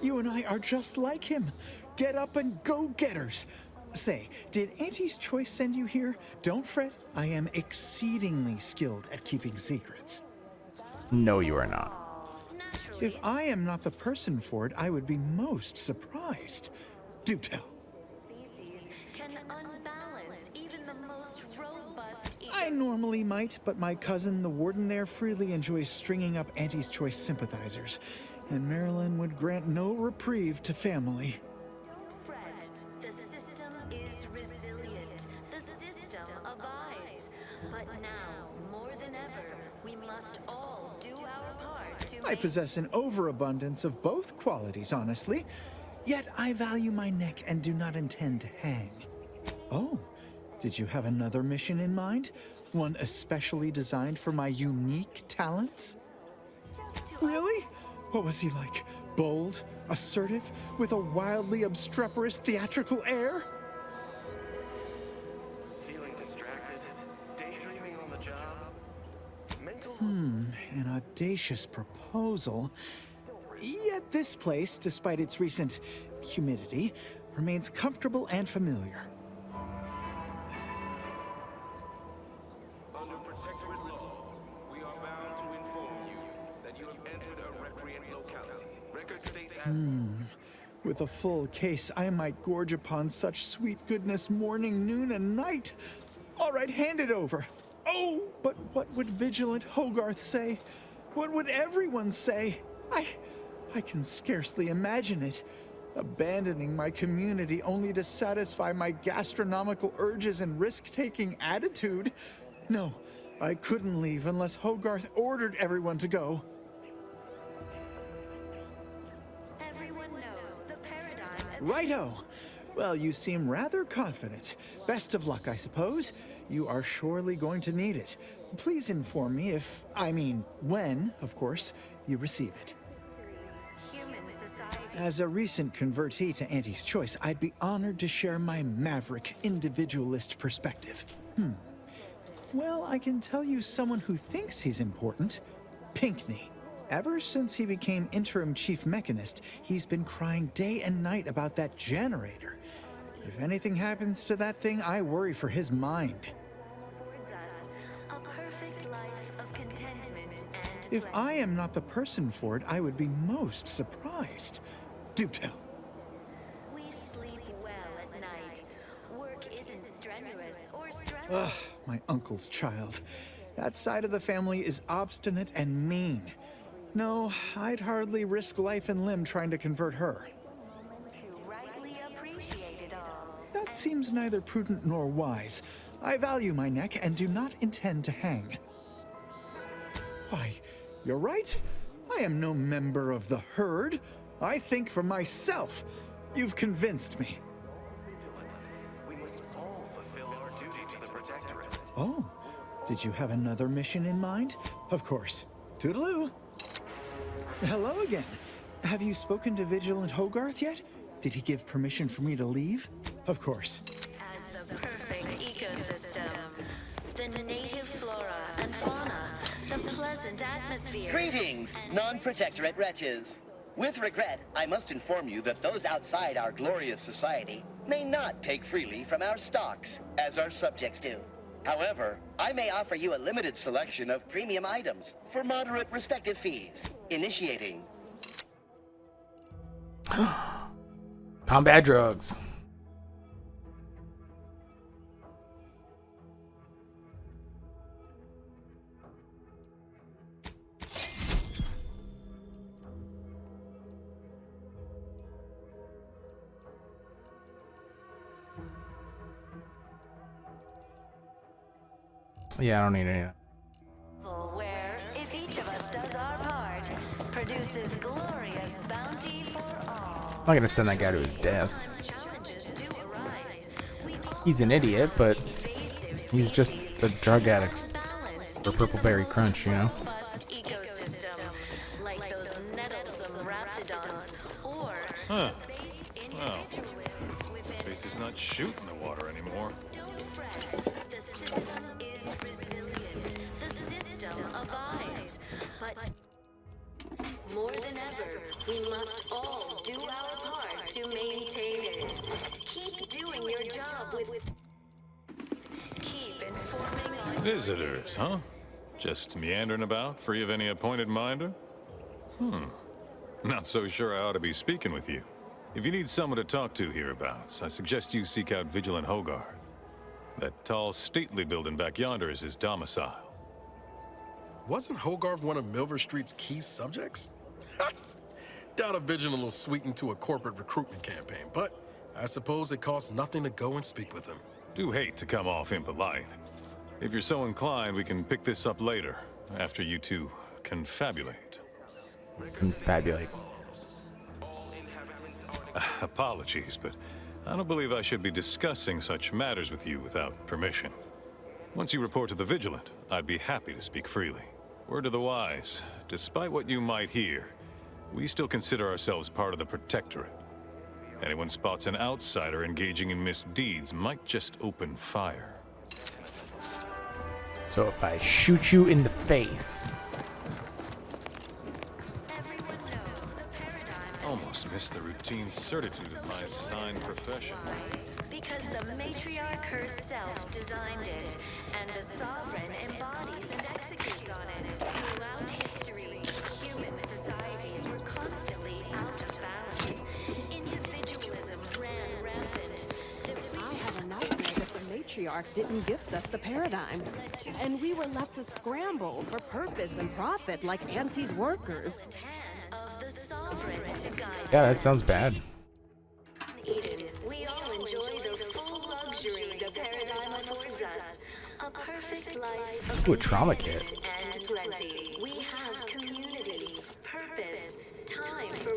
You and I are just like him. Get up and go-getters. Say, did Auntie's Choice send you here? Don't fret. I am exceedingly skilled at keeping secrets. No, you are not. If I am not the person for it, I would be most surprised. Do tell. can unbalance even the most robust. I normally might, but my cousin, the warden there, freely enjoys stringing up Auntie's Choice sympathizers, and Marilyn would grant no reprieve to family. The system is resilient. The system abides. But now, more than ever, we must all do our part to I possess an overabundance of both qualities, honestly. Yet I value my neck and do not intend to hang. Oh, Did you have another mission in mind? One especially designed for my unique talents? Really? What was he like? Bold, assertive, with a wildly obstreperous theatrical air? Feeling distracted, daydreaming on the job. Mental. An audacious proposal. Yet this place, despite its recent humidity, remains comfortable and familiar. Under protectorate law, we are bound to inform you that you have entered a recreant locality. Record states With a full case, I might gorge upon such sweet goodness morning, noon, and night. All right, hand it over. Oh, but what would Vigilant Hogarth say? What would everyone say? I can scarcely imagine it. Abandoning my community only to satisfy my gastronomical urges and risk-taking attitude. No, I couldn't leave unless Hogarth ordered everyone to go. Everyone knows the paradigm. Righto. Well, you seem rather confident. Best of luck, I suppose. You are surely going to need it. Please inform me if, when, of course, you receive it. As a recent convertee to Auntie's Choice, I'd be honored to share my maverick, individualist perspective. Well, I can tell you someone who thinks he's important. Pinckney. Ever since he became interim chief mechanist, he's been crying day and night about that generator. If anything happens to that thing, I worry for his mind. A perfect life of contentment and If I am not the person for it, I would be most surprised. Do tell. we sleep well at night. Work isn't strenuous or stressful. Ugh, my uncle's child. That side of the family is obstinate and mean. No, I'd hardly risk life and limb trying to convert her. To rightly appreciate it all. That seems neither prudent nor wise. I value my neck and do not intend to hang. Why, you're right. I am no member of the herd. I think for myself. You've convinced me. we must all fulfill our duty to the protectorate. Oh, did you have another mission in mind? Of course. Toodaloo. Hello again. Have you spoken to Vigilant Hogarth yet? Did he give permission for me to leave? Of course. As the perfect ecosystem, the native flora and fauna, the pleasant atmosphere. Greetings, non-protectorate wretches. With regret, I must inform you that those outside our glorious society may not take freely from our stocks, as our subjects do. However, I may offer you a limited selection of premium items for moderate respective fees. Initiating. Combat drugs. Yeah, I don't need any. Where, if each of us does our part, produces glorious bounty for all. I'm not gonna send that guy to his death. He's an idiot, but he's just a drug addict for Purple Berry Crunch, you know? Ecosystem, like those nettlesome raptidons, or Huh. Well, Base is not shooting the water anymore. the system is resilient. The system abides. But more than ever, we must all do our part to maintain it. Keep doing your job with keep informing on Visitors, huh? Just meandering about, free of any appointed minder? Not so sure I ought to be speaking with you. If you need someone to talk to hereabouts, I suggest you seek out Vigilant Hogarth. That tall, stately building back yonder is his domicile. Wasn't Hogarth one of Milver Street's key subjects? Doubt a Vigilant will sweeten to a corporate recruitment campaign, but I suppose it costs nothing to go and speak with him. Do hate to come off impolite. If you're so inclined, we can pick this up later, after you two confabulate. Confabulate. Apologies, but I don't believe I should be discussing such matters with you without permission. Once you report to the Vigilant, I'd be happy to speak freely. Word to the wise, despite what you might hear, we still consider ourselves part of the Protectorate. Anyone spots an outsider engaging in misdeeds might just open fire. So if I shoot you in the face. Almost missed the routine certitude of my assigned profession. Because the matriarch herself designed it, and the sovereign embodies and executes on it. Throughout history, human societies were constantly out of balance. Individualism ran rampant. I had a nightmare that the matriarch didn't gift us the paradigm, and we were left to scramble for purpose and profit like Auntie's workers. Yeah, that sounds bad. Eden, we all enjoy the full luxury the paradigm affords us. A perfect life of Ooh, a trauma kit. and plenty. We have community, purpose, time for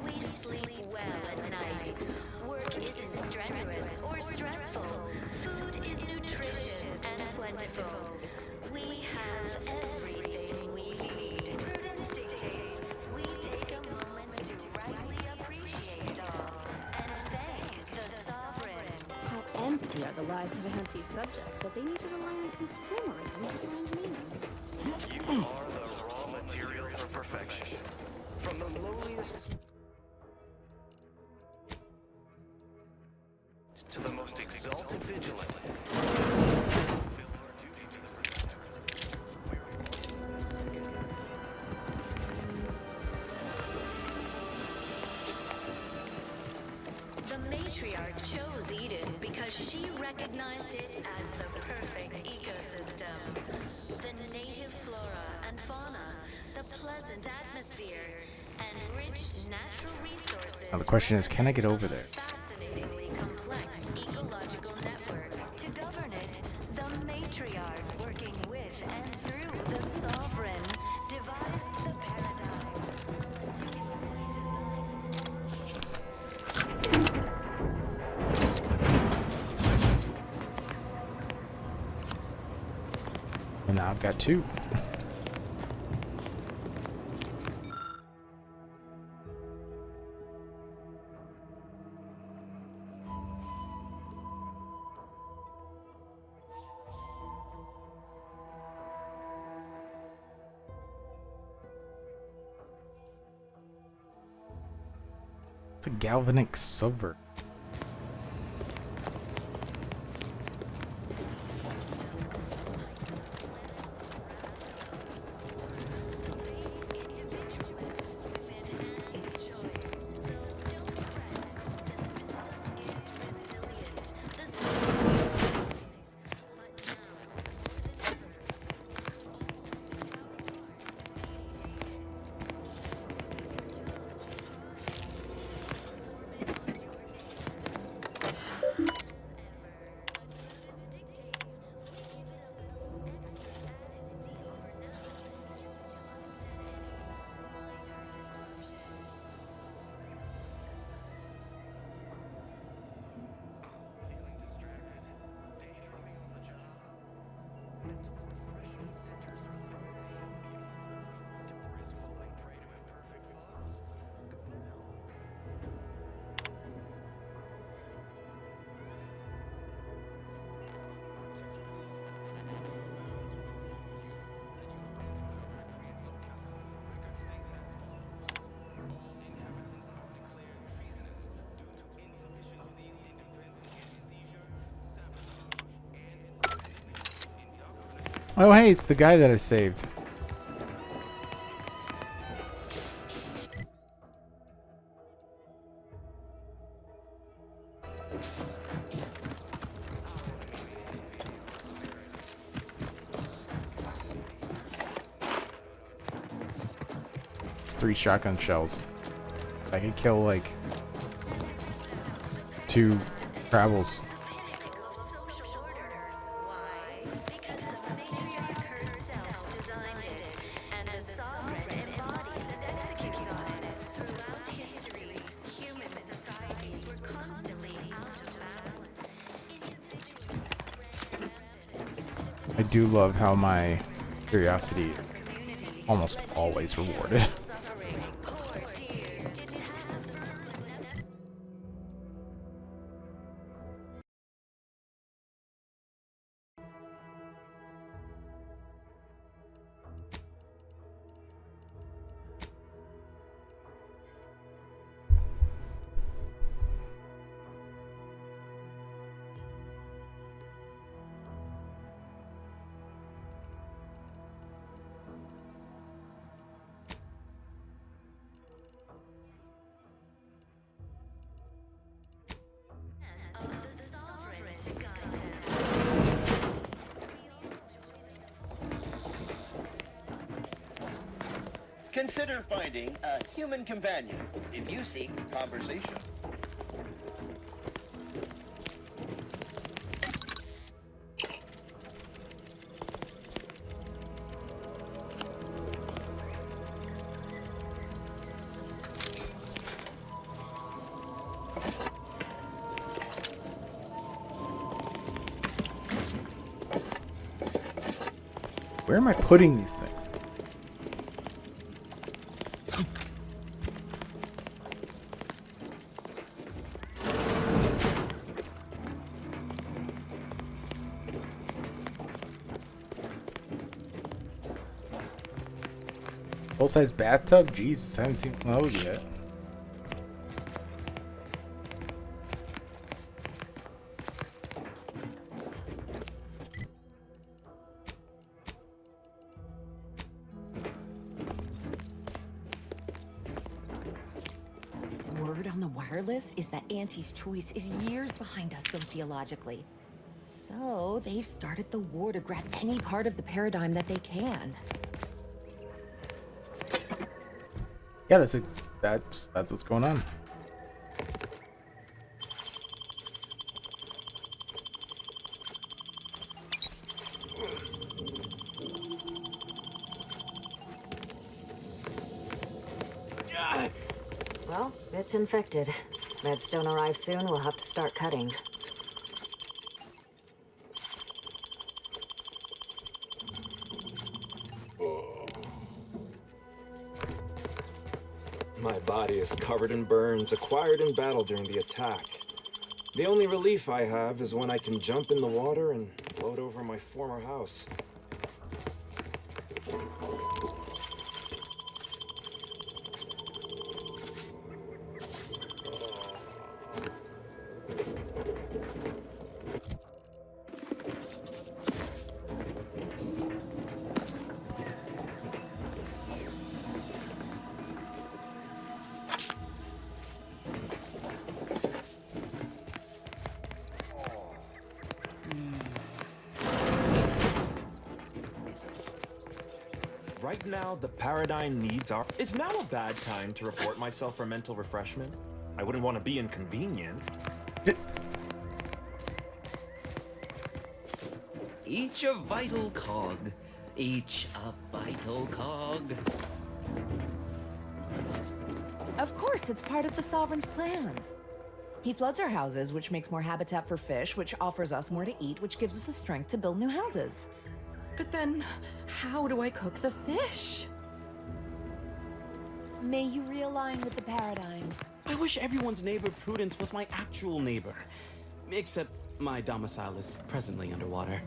We sleep well at night. Work isn't strenuous or stressful. Food is nutritious and plentiful. We have everything we need. Prudence dictates we take a moment to rightly appreciate it all and thank the sovereign. How empty are the lives of Auntie's subjects that they need to rely on consumerism to find meaning? You are the raw material for perfection. From the lowliest to the most exalted vigilant. The matriarch chose Eden because she recognized it as the perfect ecosystem. The native flora and fauna, the pleasant atmosphere, and rich natural resources. Now the question is, can I get over there? Fascinatingly complex ecological network. To govern it, the matriarch, working with and through the sovereign, devised the paradigm. And now I've got two. It's a galvanic subvert. Oh, hey, it's the guy that I saved. It's 3 shotgun shells. I could kill like 2 Krabbles. Sovereign embodies and executes on it. Throughout history, human society I do love how my curiosity almost always rewarded. Consider finding a human companion if you seek conversation. Where am I putting these things? Full-size bathtub? Jesus, I haven't seen one of those yet. Word on the wireless is that Auntie's choice is years behind us sociologically. So they've started the war to grab any part of the paradigm that they can. Yeah, that's what's going on. Well, it's infected. Redstone arrives soon, we'll have to start cutting. My body is covered in burns acquired in battle during the attack. The only relief I have is when I can jump in the water and float over my former house. Right now, the paradigm needs our... Is now a bad time to report myself for mental refreshment? I wouldn't want to be inconvenient. Each a vital cog. Each a vital cog. Of course, it's part of the Sovereign's plan. He floods our houses, which makes more habitat for fish, which offers us more to eat, which gives us the strength to build new houses. But then, how do I cook the fish? May you realign with the paradigm. I wish everyone's neighbor Prudence was my actual neighbor. Except my domicile is presently underwater.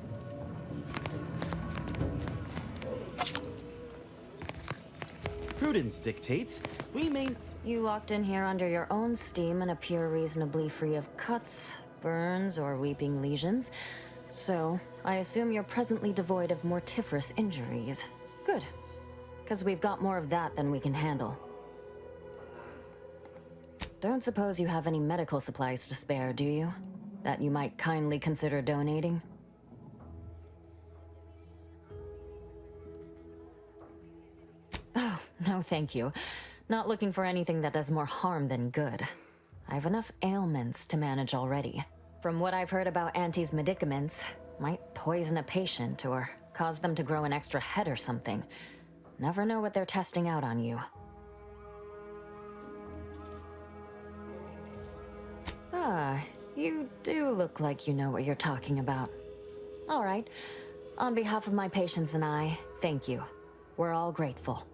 Prudence dictates we may... You walked in here under your own steam and appear reasonably free of cuts, burns, or weeping lesions. So, I assume you're presently devoid of mortiferous injuries. Good. Because we've got more of that than we can handle. Don't suppose you have any medical supplies to spare, do you? That you might kindly consider donating? Oh, no thank you. Not looking for anything that does more harm than good. I have enough ailments to manage already. From what I've heard about Auntie's medicaments, might poison a patient or cause them to grow an extra head or something. Never know what they're testing out on you. Ah, you do look like you know what you're talking about. All right. On behalf of my patients and I, thank you. We're all grateful.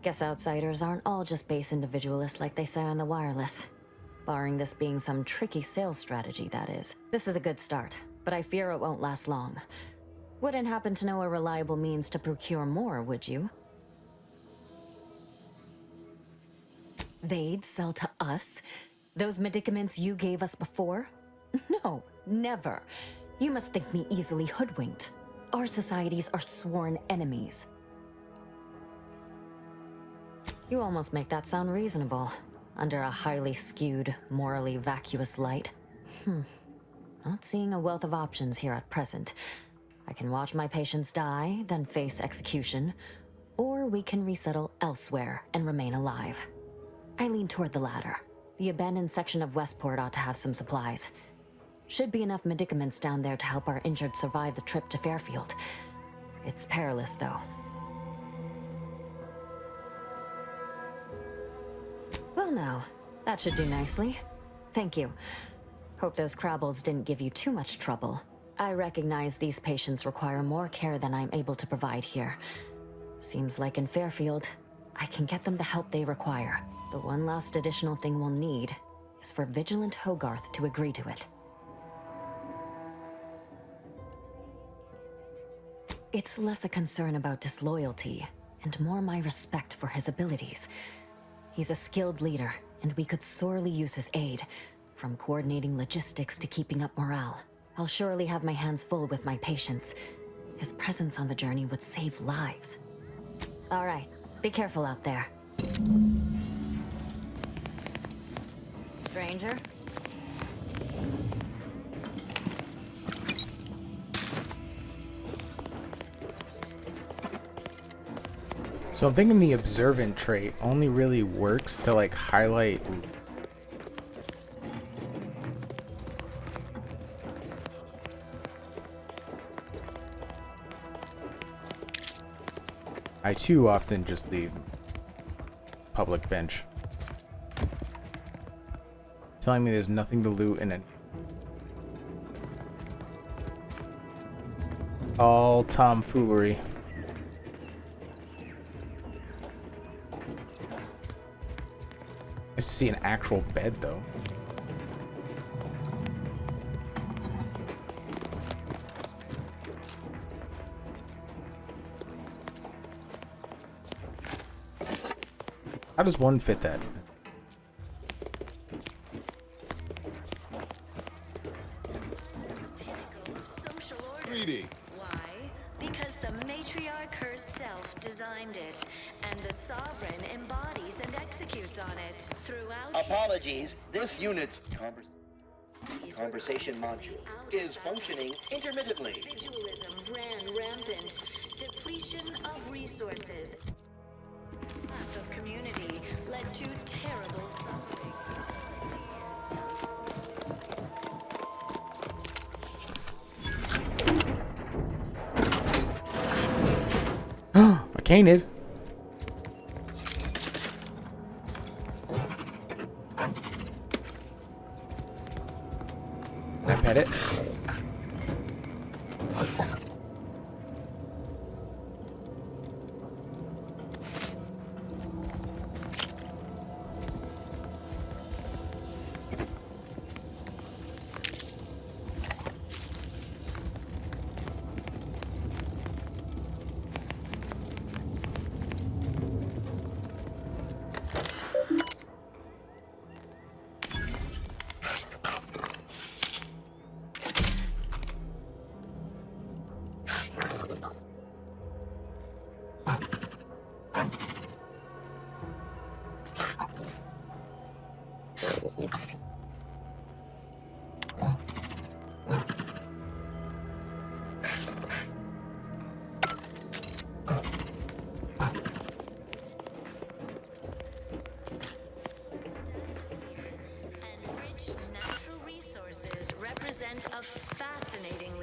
Guess outsiders aren't all just base individualists like they say on the wireless. Barring this being some tricky sales strategy, that is. This is a good start, but I fear it won't last long. Wouldn't happen to know a reliable means to procure more, would you? They'd sell to us? Those medicaments you gave us before? No, never. You must think me easily hoodwinked. Our societies are sworn enemies. You almost make that sound reasonable, under a highly skewed, morally vacuous light. Not seeing a wealth of options here at present. I can watch my patients die, then face execution, or we can resettle elsewhere and remain alive. I lean toward the latter. The abandoned section of Westport ought to have some supplies. Should be enough medicaments down there to help our injured survive the trip to Fairfield. It's perilous, though. Well now, that should do nicely. Thank you. Hope those Crabbles didn't give you too much trouble. I recognize these patients require more care than I'm able to provide here. Seems like in Fairfield, I can get them the help they require. The one last additional thing we'll need is for Vigilant Hogarth to agree to it. It's less a concern about disloyalty, and more my respect for his abilities. He's a skilled leader, and we could sorely use his aid, from coordinating logistics to keeping up morale. I'll surely have my hands full with my patients. His presence on the journey would save lives. All right, be careful out there. Stranger? So I'm thinking the observant trait only really works to like highlight I too often just leave public bench. Telling me there's nothing to loot in it. All tomfoolery. I see an actual bed though. How does one fit that? Greedy. Why? Because the matriarch herself designed it, and the sovereign embodies and executes on it throughout. Apologies, this unit's conversation module is functioning intermittently. Individualism ran rampant. Depletion of resources. Lack of community led to terrible suffering. I caned. Can I pet it?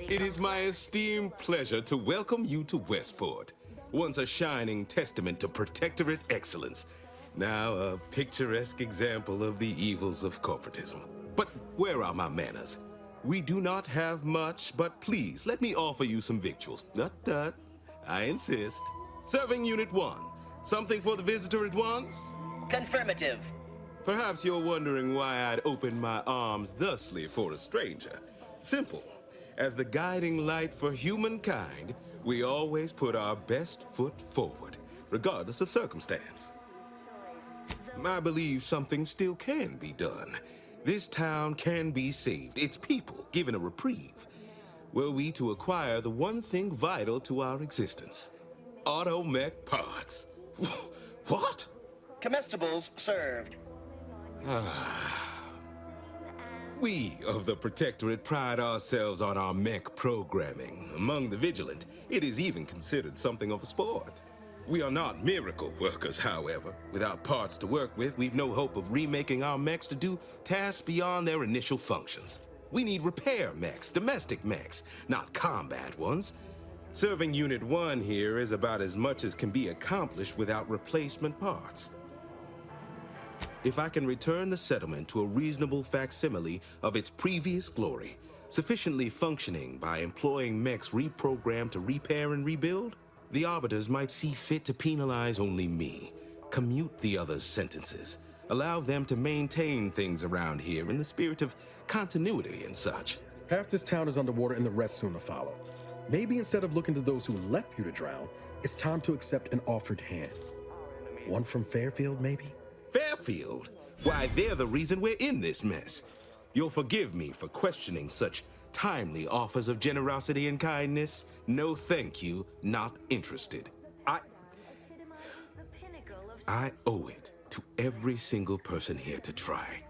It is my esteemed pleasure to welcome you to Westport, once a shining testament to protectorate excellence, now a picturesque example of the evils of corporatism. But where are my manners? We do not have much, but please, let me offer you some victuals. Tut. I insist. Serving Unit 1. Something for the visitor at once? Confirmative. Perhaps you're wondering why I'd open my arms thusly for a stranger. Simple. As the guiding light for humankind, we always put our best foot forward, regardless of circumstance. I believe something still can be done. This town can be saved, its people given a reprieve. Were we to acquire the one thing vital to our existence, automech parts. What? Comestibles served. We of the Protectorate pride ourselves on our mech programming. Among the vigilant, it is even considered something of a sport. We are not miracle workers, however. Without parts to work with, we've no hope of remaking our mechs to do tasks beyond their initial functions. We need repair mechs, domestic mechs, not combat ones. Serving Unit 1 here is about as much as can be accomplished without replacement parts. If I can return the settlement to a reasonable facsimile of its previous glory, sufficiently functioning by employing mechs reprogrammed to repair and rebuild, the Arbiters might see fit to penalize only me, commute the others' sentences, allow them to maintain things around here in the spirit of continuity and such. Half this town is underwater and the rest soon to follow. Maybe instead of looking to those who left you to drown, it's time to accept an offered hand. One from Fairfield, maybe? Fairfield? Why, they're the reason we're in this mess. You'll forgive me for questioning such timely offers of generosity and kindness. No thank you, not interested. I owe it to every single person here to try.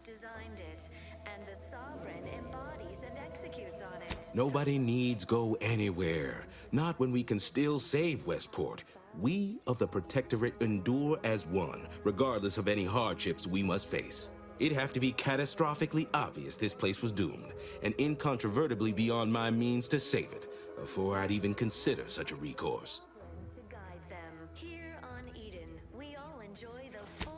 Designed it, and the Sovereign embodies and executes on it. Nobody needs go anywhere, not when we can still save Westport. We of the Protectorate endure as one, regardless of any hardships we must face. It'd have to be catastrophically obvious this place was doomed, and incontrovertibly beyond my means to save it, before I'd even consider such a recourse.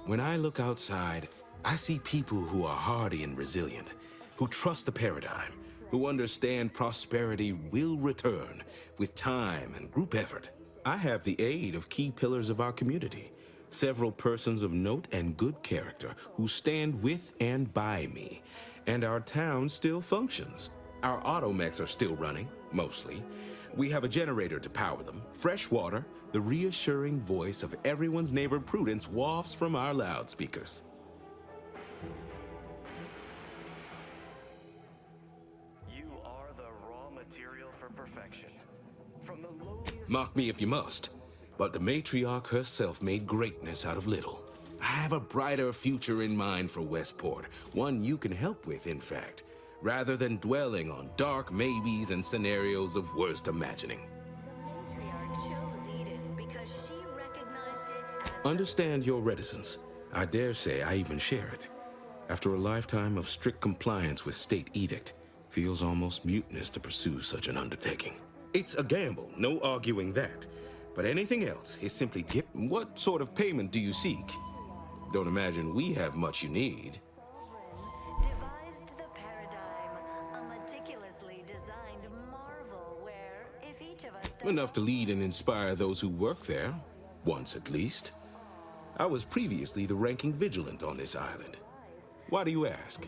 When I look outside, I see people who are hardy and resilient, who trust the paradigm, who understand prosperity will return with time and group effort. I have the aid of key pillars of our community, several persons of note and good character who stand with and by me, and our town still functions. Our automechs are still running, mostly. We have a generator to power them, fresh water, the reassuring voice of everyone's neighbor Prudence wafts from our loudspeakers. You are the raw material for perfection. From the lowliest... Mock me if you must, but the matriarch herself made greatness out of little. I have a brighter future in mind for Westport, one you can help with, in fact, rather than dwelling on dark maybes and scenarios of worst imagining. Understand your reticence. I dare say I even share it. After a lifetime of strict compliance with state edict, feels almost mutinous to pursue such an undertaking. It's a gamble, no arguing that. But anything else is simply what sort of payment do you seek? Don't imagine we have much you need. Devised the paradigm, a meticulously designed marvel where, if each of us... Enough to lead and inspire those who work there, once at least. I was previously the ranking vigilant on this island. Why do you ask?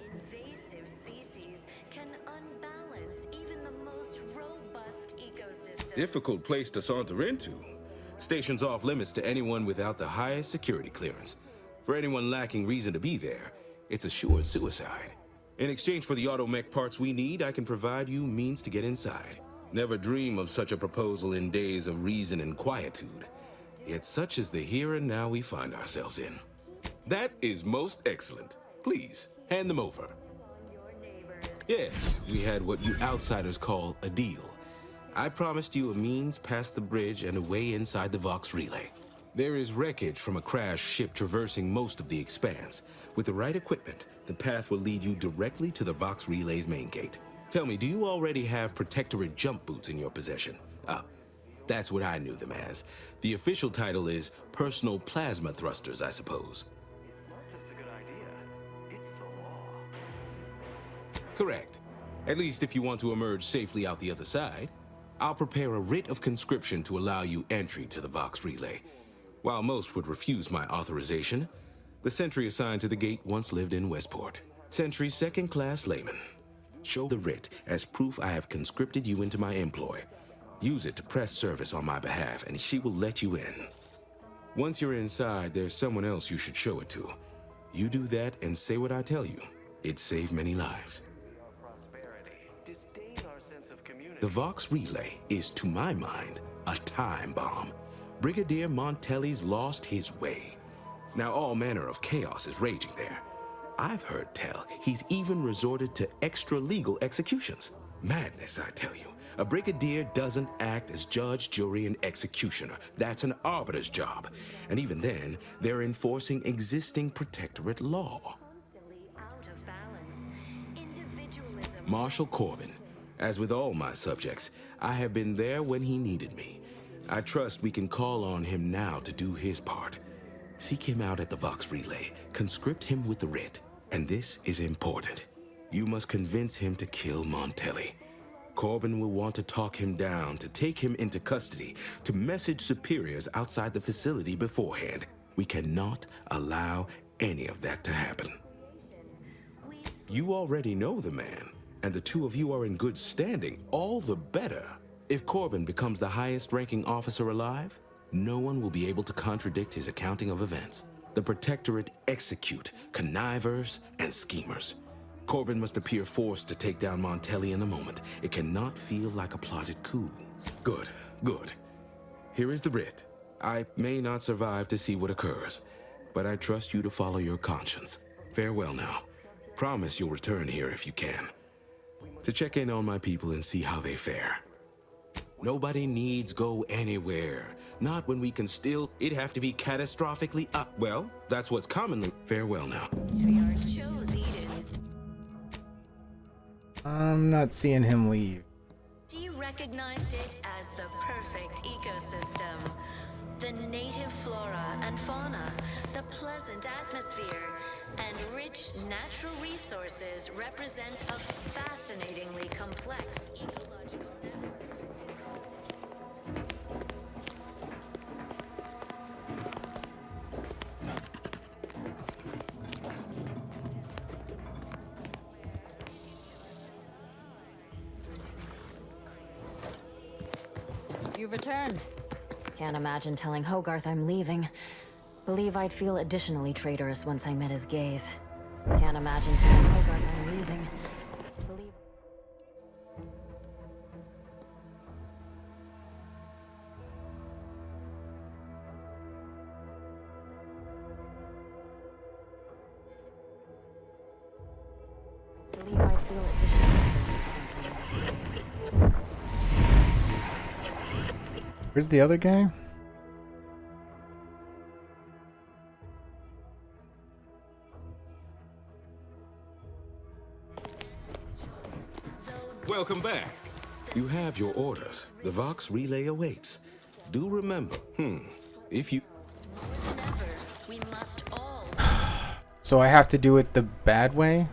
Invasive species can unbalance even the most robust ecosystem. Difficult place to saunter into. Station's off limits to anyone without the highest security clearance. For anyone lacking reason to be there, it's assured suicide. In exchange for the automech parts we need, I can provide you means to get inside. Never dream of such a proposal in days of reason and quietude. Yet such is the here and now we find ourselves in. That is most excellent. Please, hand them over. Yes, we had what you outsiders call a deal. I promised you a means past the bridge and a way inside the Vox relay. There is wreckage from a crashed ship traversing most of the expanse. With the right equipment, the path will lead you directly to the Vox relay's main gate. Tell me, do you already have Protectorate jump boots in your possession? That's what I knew them as. The official title is Personal Plasma Thrusters, I suppose. Correct. At least if you want to emerge safely out the other side. I'll prepare a writ of conscription to allow you entry to the Vox Relay. While most would refuse my authorization, the sentry assigned to the gate once lived in Westport. Sentry second-class layman. Show the writ as proof I have conscripted you into my employ. Use it to press service on my behalf, and she will let you in. Once you're inside, there's someone else you should show it to. You do that and say what I tell you. It saved many lives. The Vox Relay is, to my mind, a time bomb. Brigadier Montelli's lost his way. Now all manner of chaos is raging there. I've heard tell he's even resorted to extra-legal executions. Madness, I tell you. A brigadier doesn't act as judge, jury, and executioner. That's an arbiter's job. And even then, they're enforcing existing protectorate law. Marshal Corbin. As with all my subjects, I have been there when he needed me. I trust we can call on him now to do his part. Seek him out at the Vox Relay, conscript him with the writ, and this is important. You must convince him to kill Montelli. Corbin will want to talk him down, to take him into custody, to message superiors outside the facility beforehand. We cannot allow any of that to happen. You already know the man, and the two of you are in good standing, all the better. If Corbin becomes the highest-ranking officer alive, no one will be able to contradict his accounting of events. The Protectorate execute connivers and schemers. Corbin must appear forced to take down Montelli in a moment. It cannot feel like a plotted coup. Good, good. Here is the writ. I may not survive to see what occurs, but I trust you to follow your conscience. Farewell now. Promise you'll return here if you can, to check in on my people and see how they fare. Nobody needs go anywhere. Not when we can still. It'd have to be catastrophically up. Well, that's what's commonly. Farewell now. I'm not seeing him leave. He recognized it as the perfect ecosystem. The native flora and fauna, the pleasant atmosphere, and rich natural resources represent a fascinatingly complex ecological network. You returned. Can't imagine telling Hogarth I'm leaving. Believe I'd feel additionally traitorous once I met his gaze. Can't imagine telling Hogarth I'm leaving. Believe... Believe I'd feel additionally traitorous once I met his gaze. Where's the other guy? Welcome back. You have your orders. The Vox Relay awaits. Do remember, if you... We must all... So I have to do it the bad way?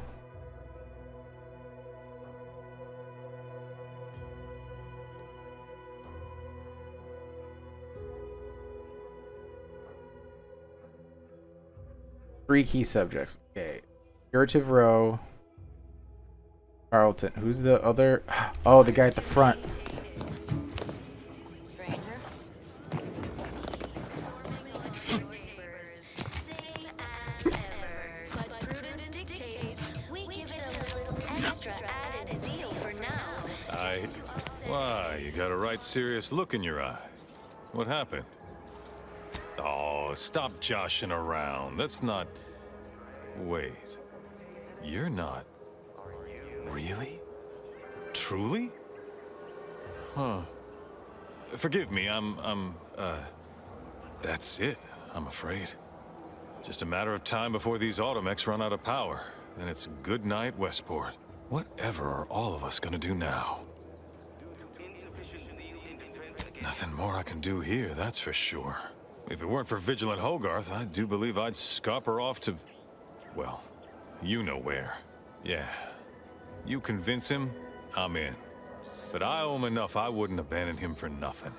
Three key subjects. Okay. Figurative row. Carlton. Who's the other? Oh, the guy at the front. Stranger? Why, you got a right serious look in your eye. What happened? Oh, stop joshing around. That's not... Wait. You're not... Really? Truly? Huh. Forgive me, that's it, I'm afraid. Just a matter of time before these automechs run out of power. Then it's good night, Westport. Whatever are all of us gonna do now? Nothing more I can do here, that's for sure. If it weren't for Vigilant Hogarth, I do believe I'd scupper off to... Well, you know where. Yeah. You convince him, I'm in. But I owe him enough I wouldn't abandon him for nothing.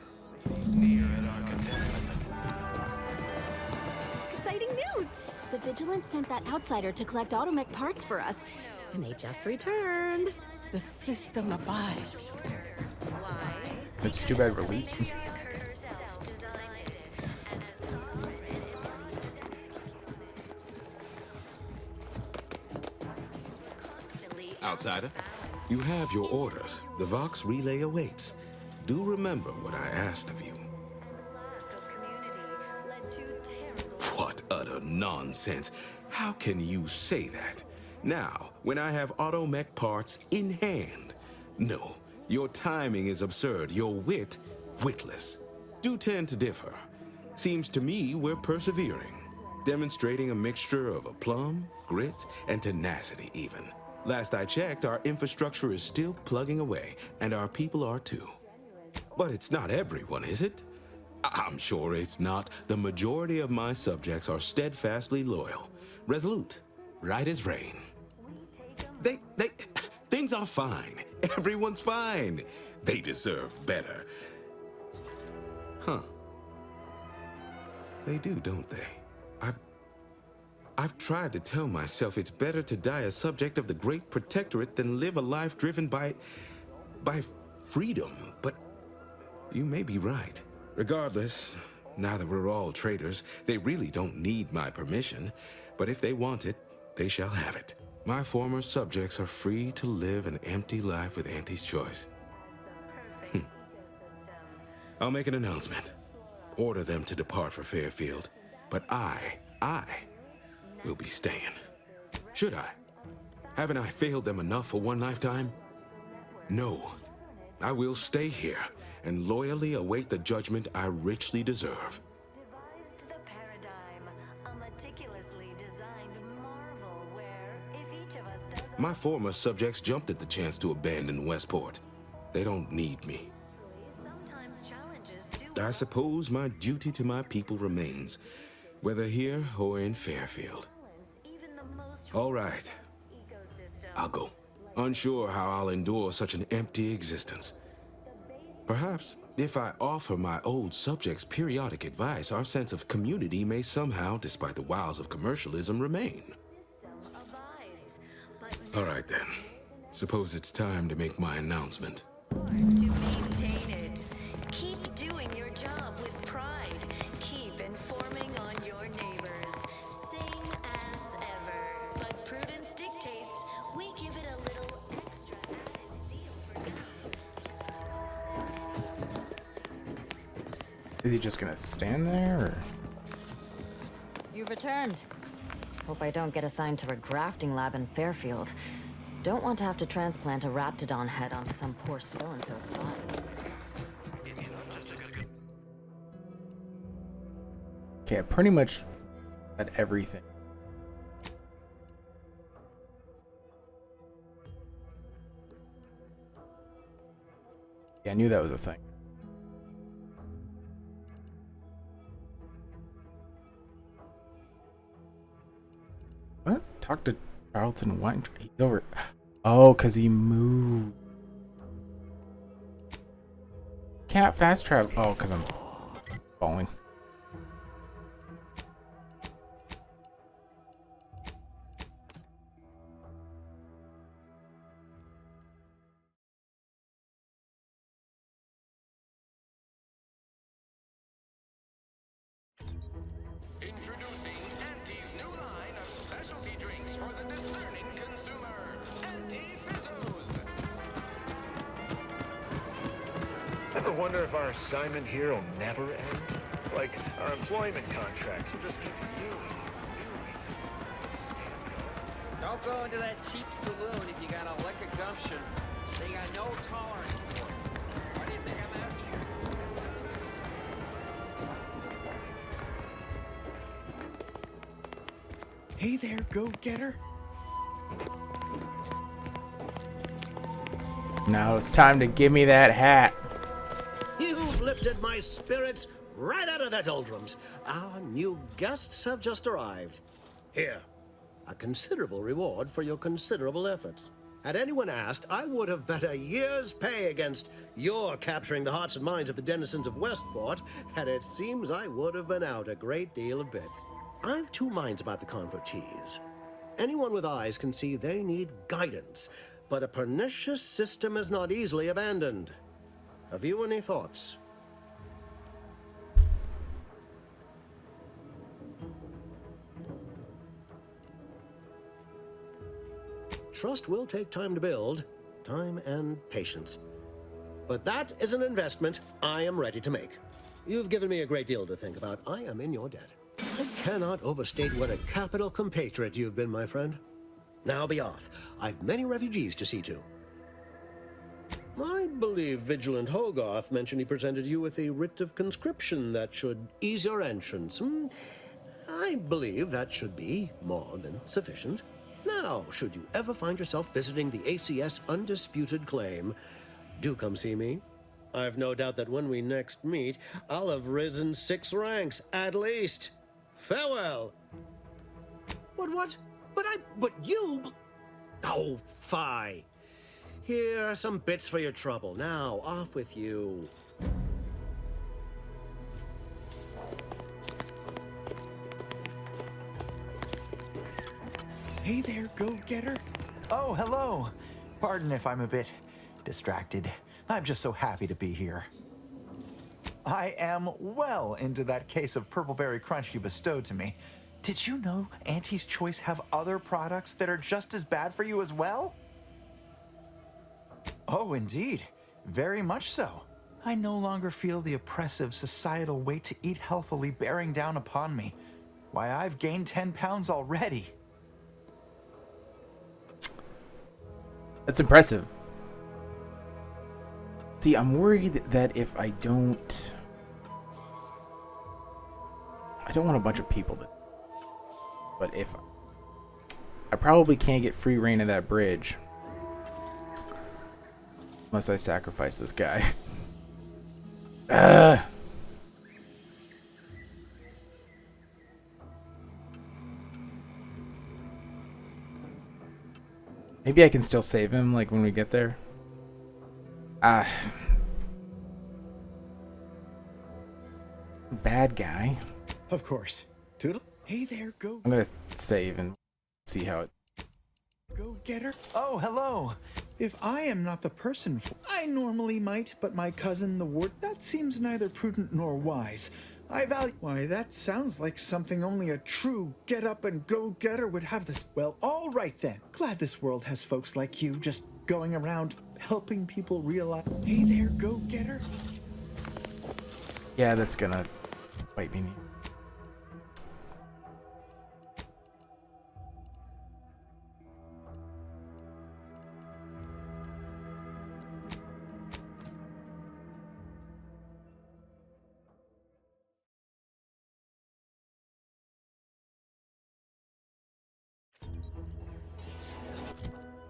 Exciting news! The Vigilance sent that outsider to collect automech parts for us, and they just returned. The system abides. It's too bad we're late. Outsider, you have your orders. The Vox relay awaits. Do remember what I asked of you. What utter nonsense. How can you say that? Now, when I have automech parts in hand. No, your timing is absurd. Your wit, witless. Do tend to differ. Seems to me we're persevering. Demonstrating a mixture of aplomb, grit, and tenacity even. Last I checked, our infrastructure is still plugging away, and our people are too. But it's not everyone, is it? I'm sure it's not. The majority of my subjects are steadfastly loyal, resolute, right as rain. Things are fine. Everyone's fine. They deserve better. Huh. They do, don't they? I've tried to tell myself it's better to die a subject of the Great Protectorate than live a life driven by freedom, but you may be right. Regardless, now that we're all traitors, they really don't need my permission, but if they want it, they shall have it. My former subjects are free to live an empty life with Auntie's choice. I'll make an announcement. Order them to depart for Fairfield, but I will be staying. Should I? Haven't I failed them enough for one lifetime? No. I will stay here and loyally await the judgment I richly deserve. My former subjects jumped at the chance to abandon Westport. They don't need me. I suppose my duty to my people remains, whether here or in Fairfield. All right. I'll go. Unsure how I'll endure such an empty existence. Perhaps, if I offer my old subjects periodic advice, our sense of community may somehow, despite the wiles of commercialism, remain. All right, then. Suppose it's time to make my announcement. To maintain it. Keep doing your job with pride. Keep informing on your neighbors. Same as ever. But prudence dictates we give it a little extra added zeal for now. Is he just gonna stand there, or? You've returned. Hope I don't get assigned to a grafting lab in Fairfield. Don't want to have to transplant a raptidon head onto some poor so-and-so's body. Okay, I pretty much had everything. Yeah, I knew that was a thing. What? Talk to Charlton White. He's over. Oh, because he moved. Can't fast travel. Oh, because I'm falling. Introducing Auntie's new line of specialty drinks for the discerning consumer. Anti-Fizzos. Ever wonder if our assignment here will never end? Like our employment contracts will just keep renewing. Don't go into that cheap saloon if you got a lick of gumption. They got no tolerance for it. Why do you think I'm out here? Hey there, go-getter. Now it's time to give me that hat. You've lifted my spirits right out of their doldrums. Our new guests have just arrived. Here, a considerable reward for your considerable efforts. Had anyone asked, I would have bet a year's pay against your capturing the hearts and minds of the denizens of Westport, and it seems I would have been out a great deal of bits. I've two minds about the convertees. Anyone with eyes can see they need guidance, but a pernicious system is not easily abandoned. Have you any thoughts? Trust will take time to build, time and patience. But that is an investment I am ready to make. You've given me a great deal to think about. I am in your debt. I cannot overstate what a capital compatriot you've been, my friend. Now be off. I've many refugees to see to. I believe Vigilant Hogarth mentioned he presented you with a writ of conscription that should ease your entrance. I believe that should be more than sufficient. Now, should you ever find yourself visiting the ACS Undisputed Claim, do come see me. I've no doubt that when we next meet, I'll have risen 6 ranks, at least. Farewell. What? But you... Oh, fie. Here are some bits for your trouble. Now, off with you. Hey there, go-getter. Oh, hello. Pardon if I'm a bit distracted. I'm just so happy to be here. I am well into that case of Purpleberry Crunch you bestowed to me. Did you know Auntie's Choice have other products that are just as bad for you as well? Oh, indeed. Very much so. I no longer feel the oppressive societal weight to eat healthily bearing down upon me. Why, I've gained 10 pounds already. That's impressive. See, I'm worried that if I don't want a bunch of people to, but if I probably can't get free reign of that bridge unless I sacrifice this guy. Maybe I can still save him, like, when we get there. Bad guy. Of course. Toodle. Hey there, go. I'm gonna save and see how it... Go-getter. Oh, hello. If I am not the person for... I normally might, but my cousin, the ward... That seems neither prudent nor wise. I value... Why, that sounds like something only a true get-up-and-go-getter would have this... Well, all right then. Glad this world has folks like you just going around helping people realize... Hey there, go-getter. Yeah, that's gonna bite me.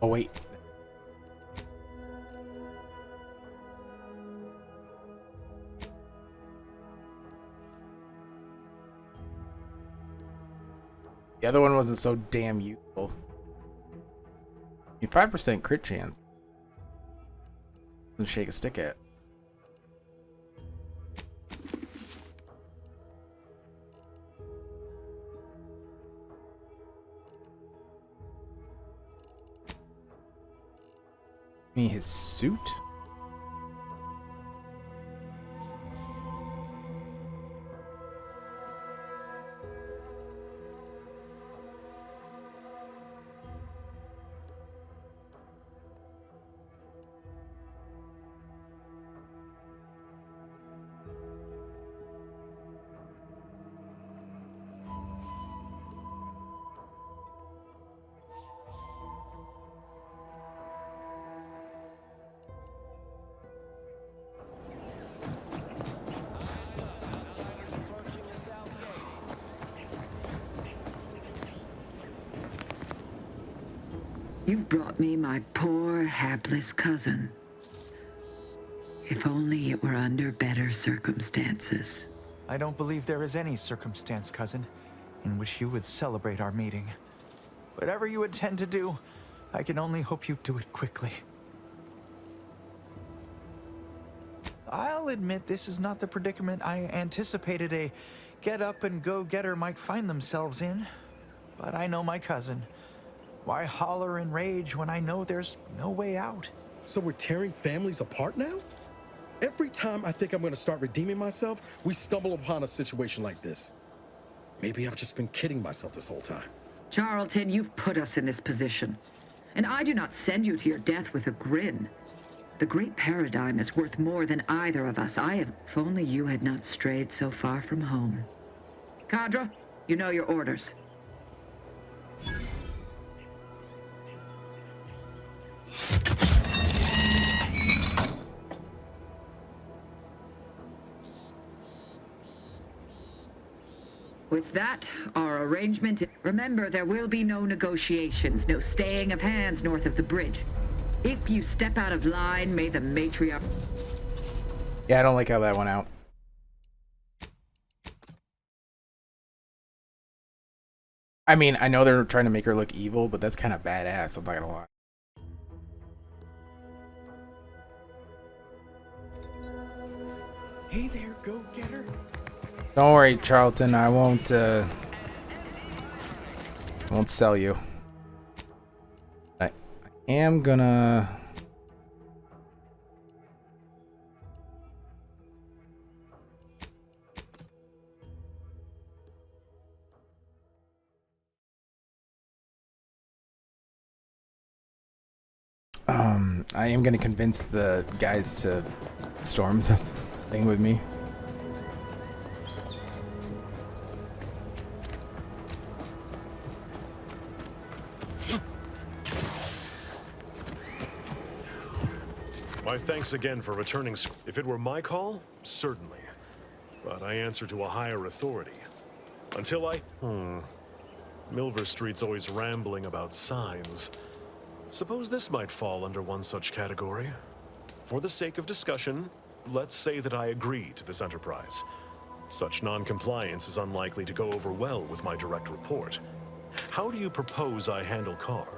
Oh, wait. The other one wasn't so damn useful. 5% crit chance. And shake a stick at. His suit? You brought me my poor, hapless cousin. If only it were under better circumstances. I don't believe there is any circumstance, cousin, in which you would celebrate our meeting. Whatever you intend to do, I can only hope you do it quickly. I'll admit this is not the predicament I anticipated a get-up-and-go-getter might find themselves in. But I know my cousin. Why holler and rage when I know there's no way out? So we're tearing families apart now? Every time I think I'm going to start redeeming myself, we stumble upon a situation like this. Maybe I've just been kidding myself this whole time. Charlton, you've put us in this position. And I do not send you to your death with a grin. The great paradigm is worth more than either of us. If only you had not strayed so far from home. Cadre, you know your orders. With that, our arrangement... Remember, there will be no negotiations, no staying of hands north of the bridge. If you step out of line, may the matriarch... Yeah, I don't like how that went out. I mean, I know they're trying to make her look evil, but that's kind of badass, I'm not gonna lie. Hey there, go-getter. Don't worry, Charlton, I won't sell you. I am gonna... I am gonna convince the guys to storm the thing with me. My thanks again for returning. If it were my call, certainly. But I answer to a higher authority. Until I... Milver Street's always rambling about signs. Suppose this might fall under one such category. For the sake of discussion, let's say that I agree to this enterprise. Such non-compliance is unlikely to go over well with my direct report. How do you propose I handle Carr?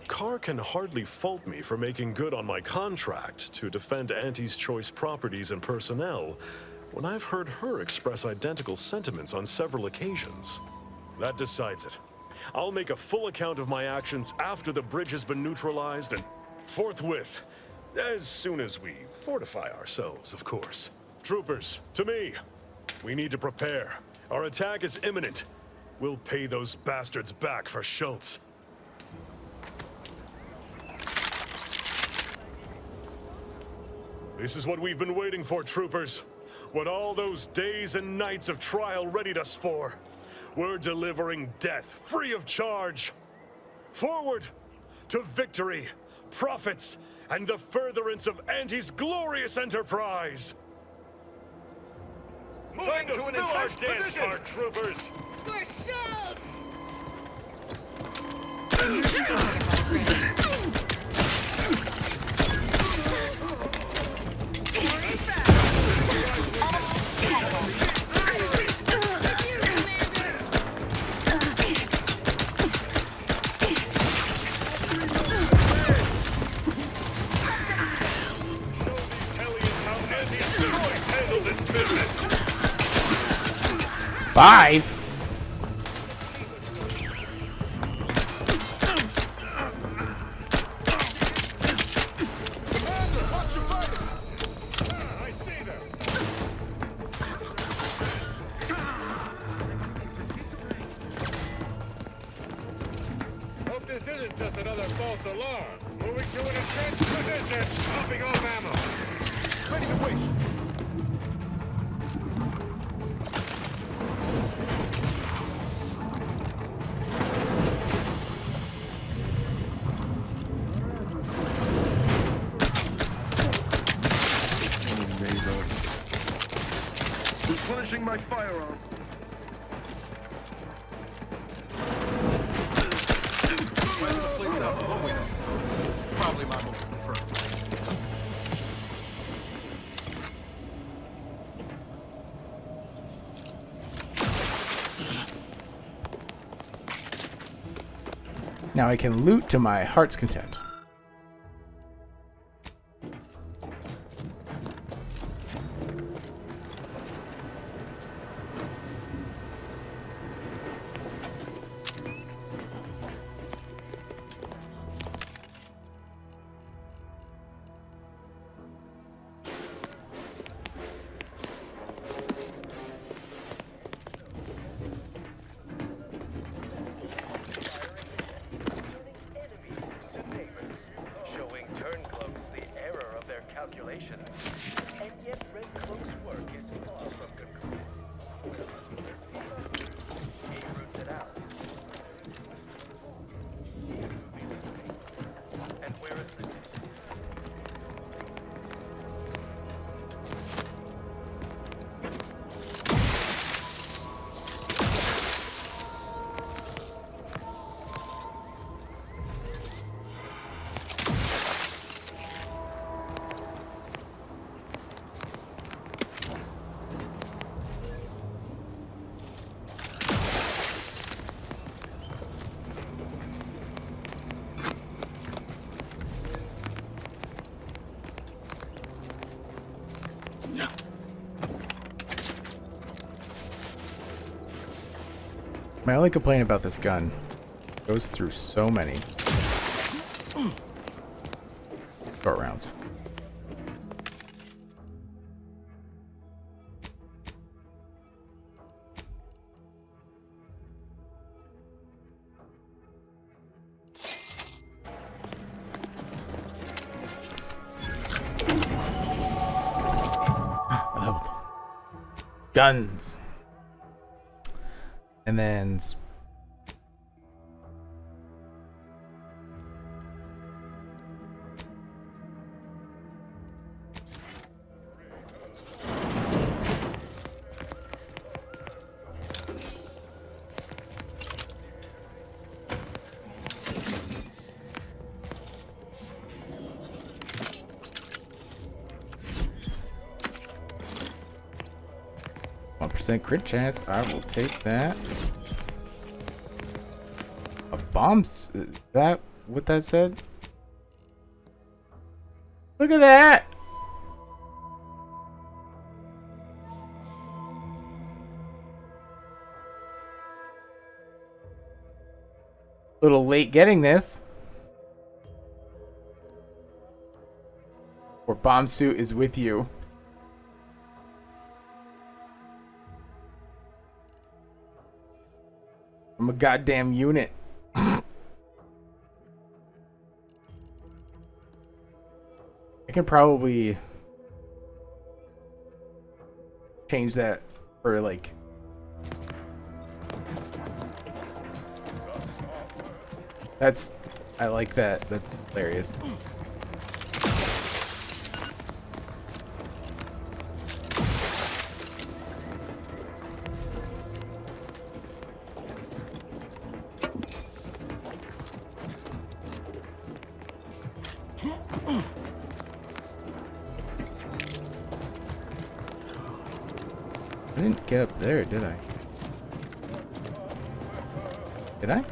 Carr can hardly fault me for making good on my contract to defend Auntie's choice properties and personnel when I've heard her express identical sentiments on several occasions. That decides it. I'll make a full account of my actions after the bridge has been neutralized and forthwith, as soon as we fortify ourselves, of course. Troopers, to me. We need to prepare. Our attack is imminent. We'll pay those bastards back for Schultz. This is what we've been waiting for, troopers. What all those days and nights of trial readied us for. We're delivering death, free of charge. Forward to victory, profits, and the furtherance of Auntie's glorious enterprise. Time to fill our dance card, troopers. For Schultz! Five? Hope this isn't just another false alarm. Moving to an entrenched position. Popping off ammo. Ready to waste. Replenishing my firearm. Whether the place sounds what we know. Probably my most preferred. Now I can loot to my heart's content. Showing turncloaks the error of their calculations. And yet Red Cloak's work is far from concluded. With uncertainty buzzers, she roots it out. She will be listening. And where is the dishes? My only complaint about this gun, goes through so many short rounds. I leveled. Guns. And then crit chance. I will take that. A bombs? Is that what that said? Look at that! Little late getting this. Or bomb suit is with you. I'm a goddamn unit. I can probably change that for like I like that. That's hilarious. I didn't get up there, did I? Did I?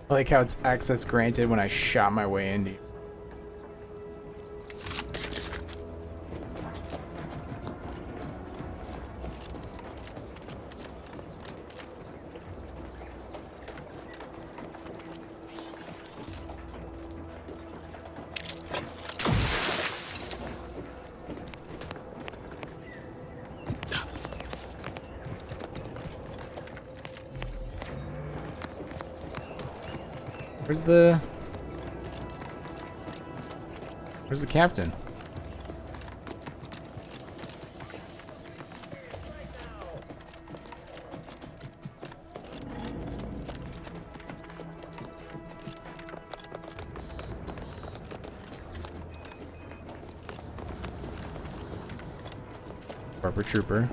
I like how it's access granted when I shot my way into you. Where's the captain? Barber Trooper.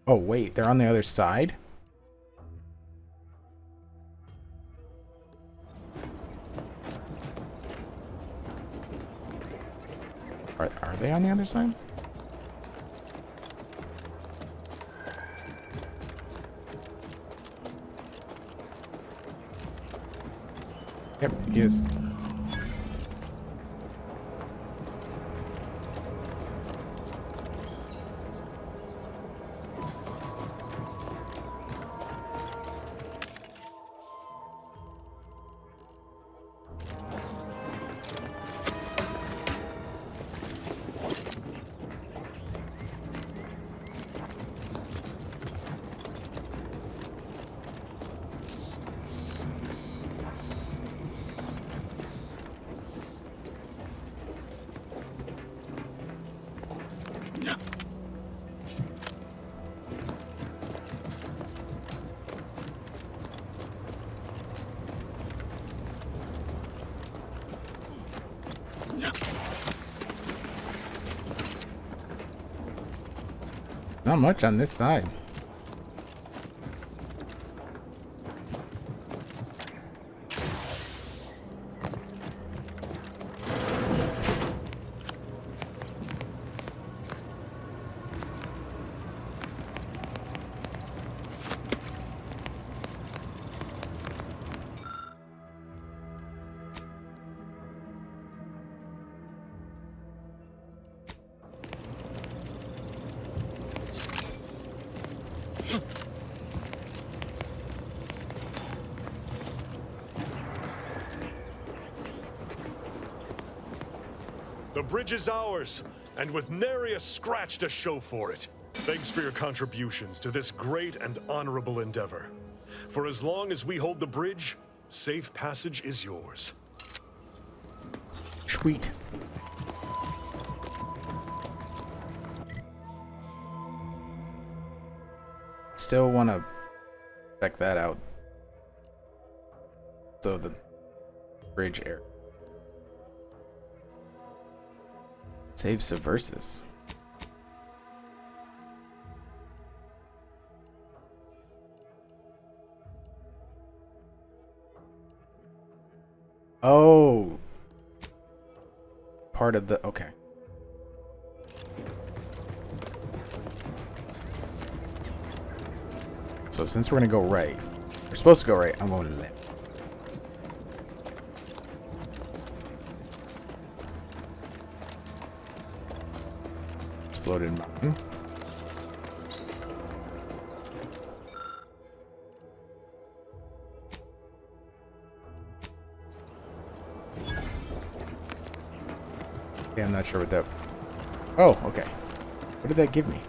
Oh wait, they're on the other side? Are they on the other side? Yep, he is. Not much on this side. The bridge is ours, and with nary a scratch to show for it. Thanks for your contributions to this great and honorable endeavor. For as long as we hold the bridge, safe passage is yours. Sweet. Still want to check that out. So the bridge area. Save subversives. Oh. Part of the... Okay. So since we're going to go right, we're supposed to go right, I'm going left. Exploded mountain. Okay, I'm not sure what that... Oh, okay. What did that give me?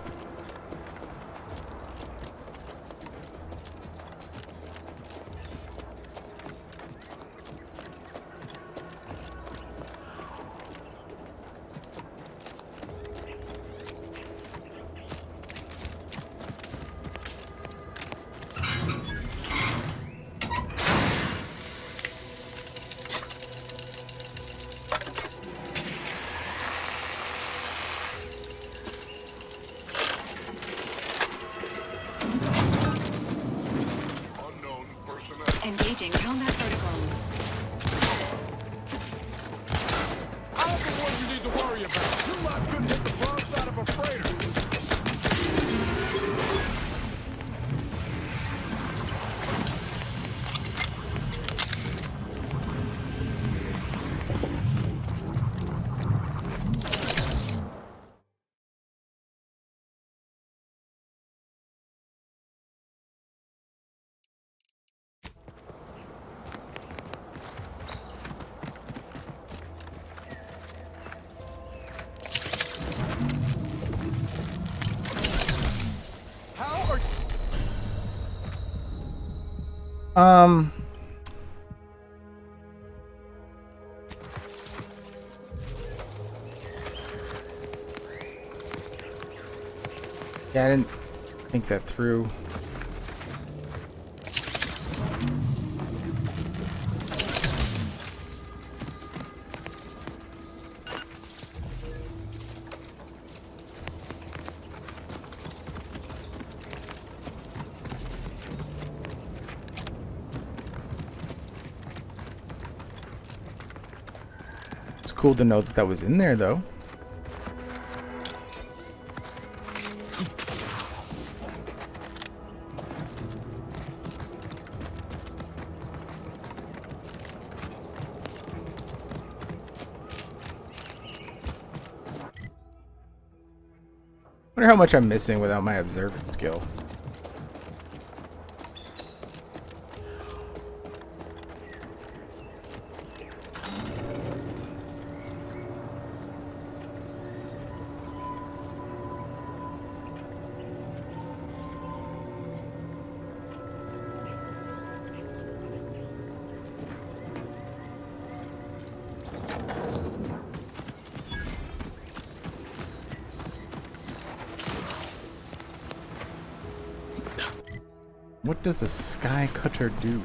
Engaging combat protocols. I'm the one you need to worry about. You lot couldn't hit the broadside of a freighter. Yeah, I didn't think that through. It's cool to know that that was in there, though. Wonder how much I'm missing without my observant skill. What does a sky cutter do?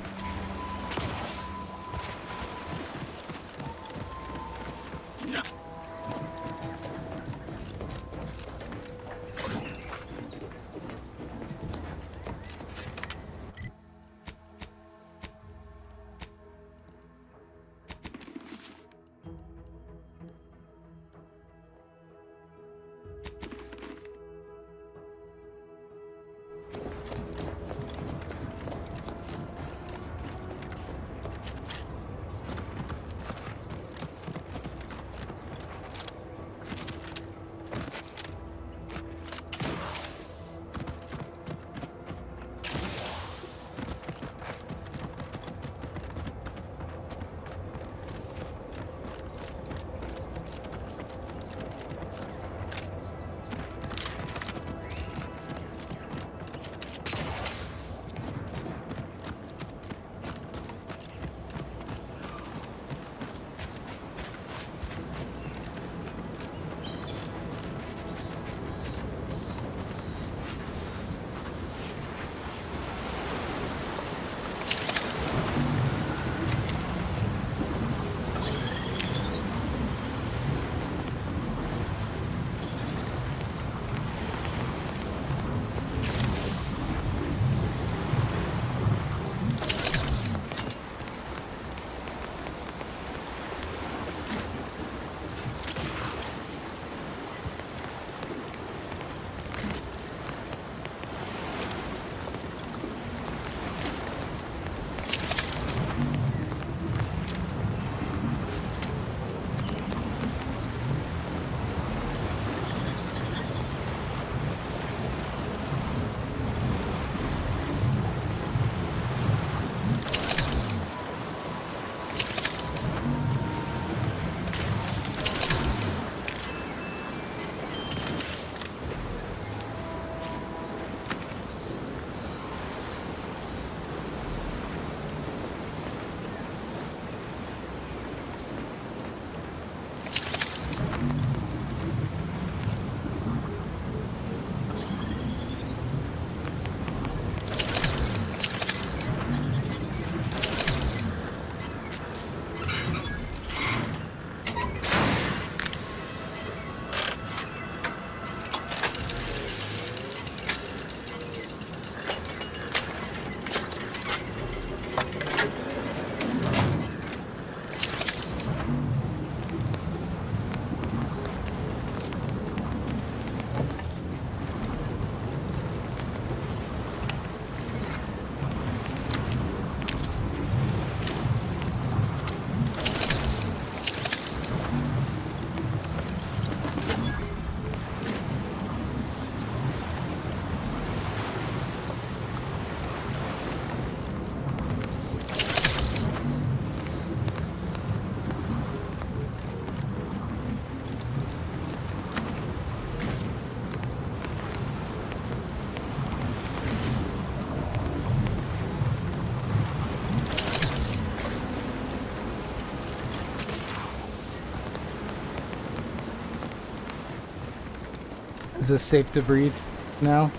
Is this safe to breathe now?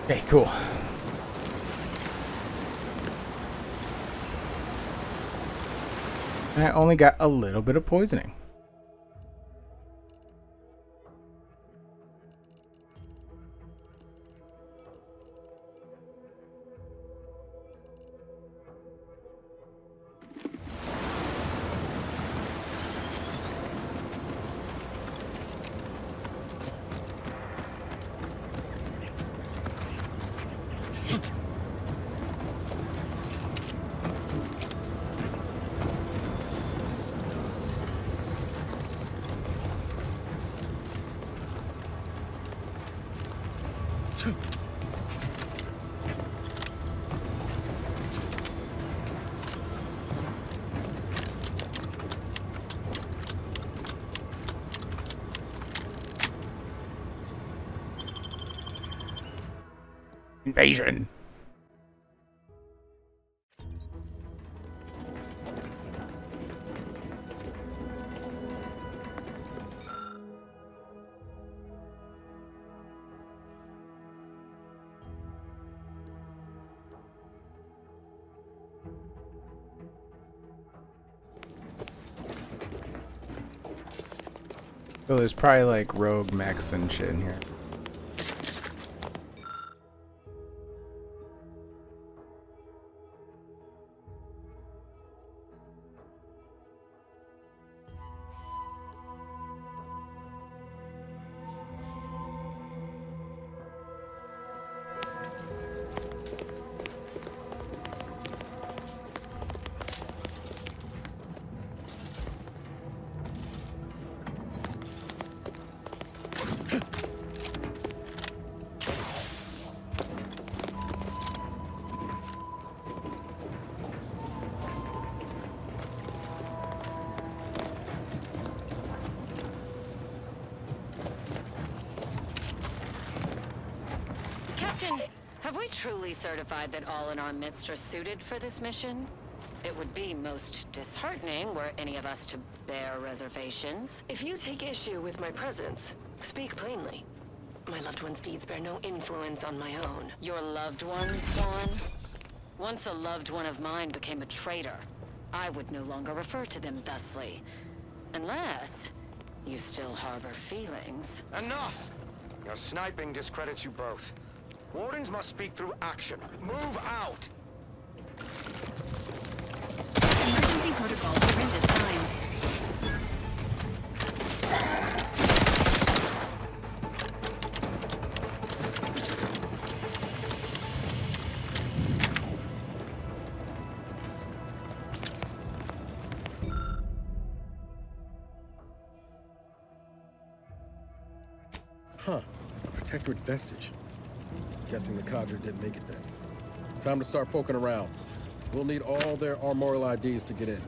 Okay, cool. I only got a little bit of poisoning. Invasion. So there's probably like rogue mechs and shit in here. Captain, have we truly certified that all in our midst are suited for this mission? It would be most disheartening were any of us to bear reservations. If you take issue with my presence, speak plainly. My loved one's deeds bear no influence on my own. Your loved ones, Juan? Once a loved one of mine became a traitor, I would no longer refer to them thusly. Unless you still harbor feelings. Enough! Your sniping discredits you both. Wardens must speak through action. Move out! Emergency protocol syringes primed. Huh. A protectorate vestige. Guessing the cadre didn't make it then. Time to start poking around. We'll need all their armorial IDs to get in.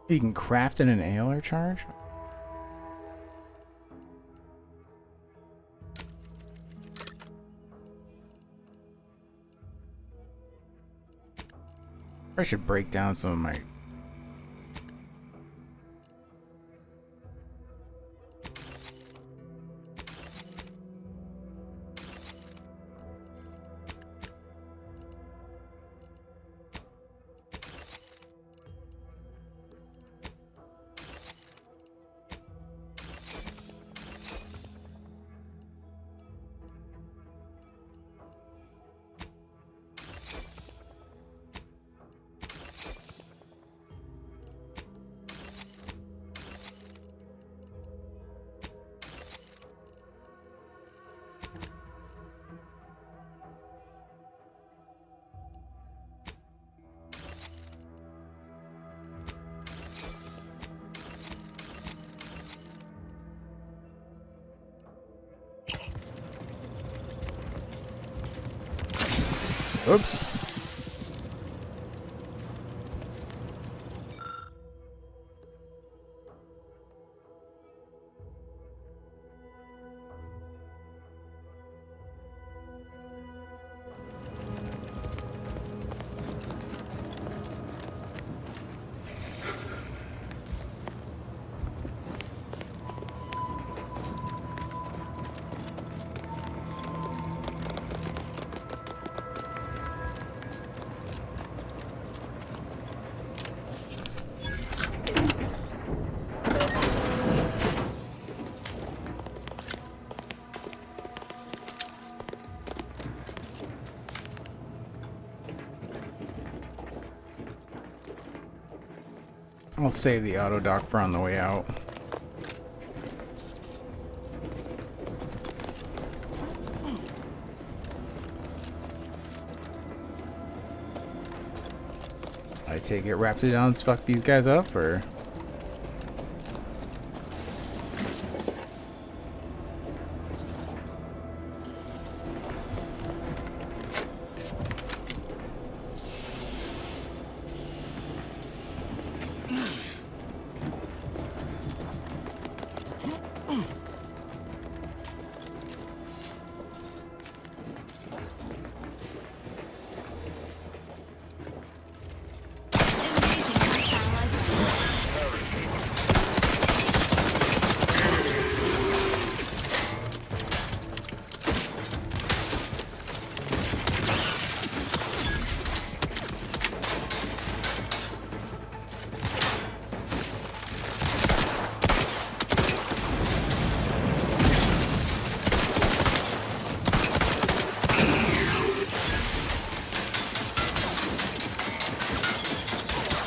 You can craft in an ALR charge? I should break down some of my... Oops. I'll save the auto dock for on the way out. I take it Raptidons fuck these guys up, or?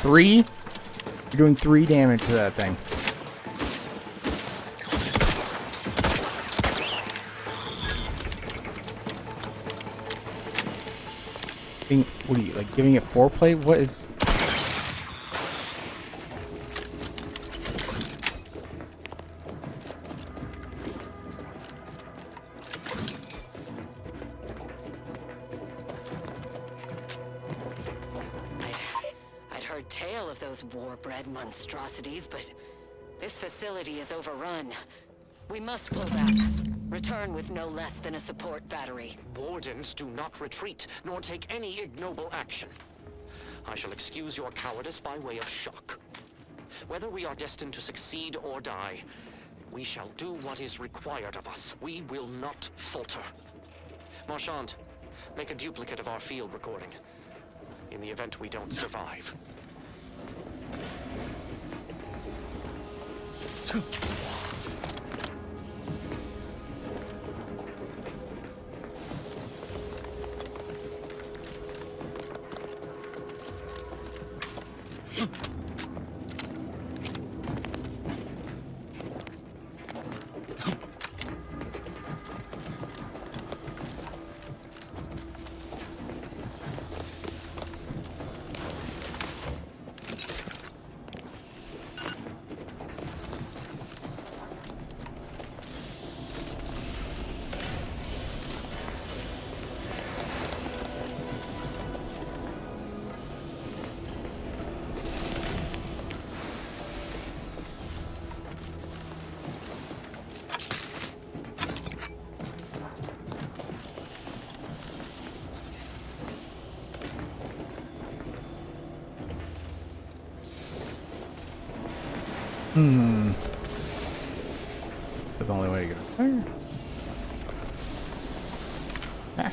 Three? You're doing 3 damage to that thing. What are you, like, giving it foreplay? What is... Tale of those war-bred monstrosities, but this facility is overrun. We must pull back. Return with no less than a support battery. Wardens do not retreat, nor take any ignoble action. I shall excuse your cowardice by way of shock. Whether we are destined to succeed or die, we shall do what is required of us. We will not falter. Marchand, make a duplicate of our field recording, in the event we don't survive. Is that the only way to get up there? Ah.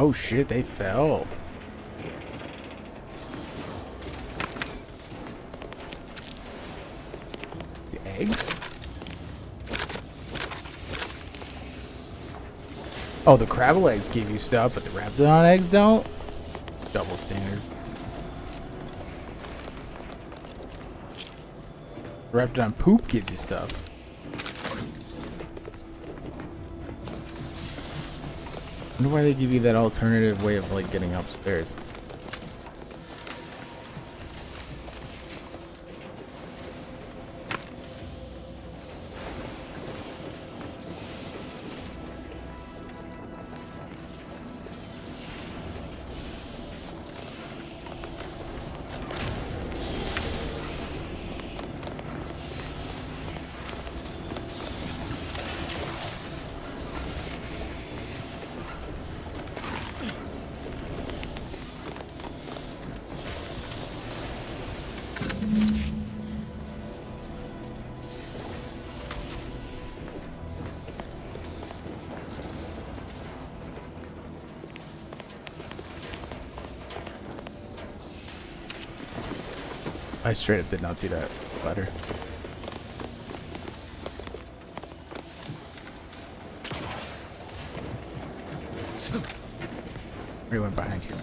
Oh shit, they fell. The eggs? Oh, the crabble eggs give you stuff, but the Raptidon eggs don't? Double standard. Raptidon poop gives you stuff. I wonder why they give you that alternative way of like getting upstairs. I straight up did not see that ladder. He went behind you.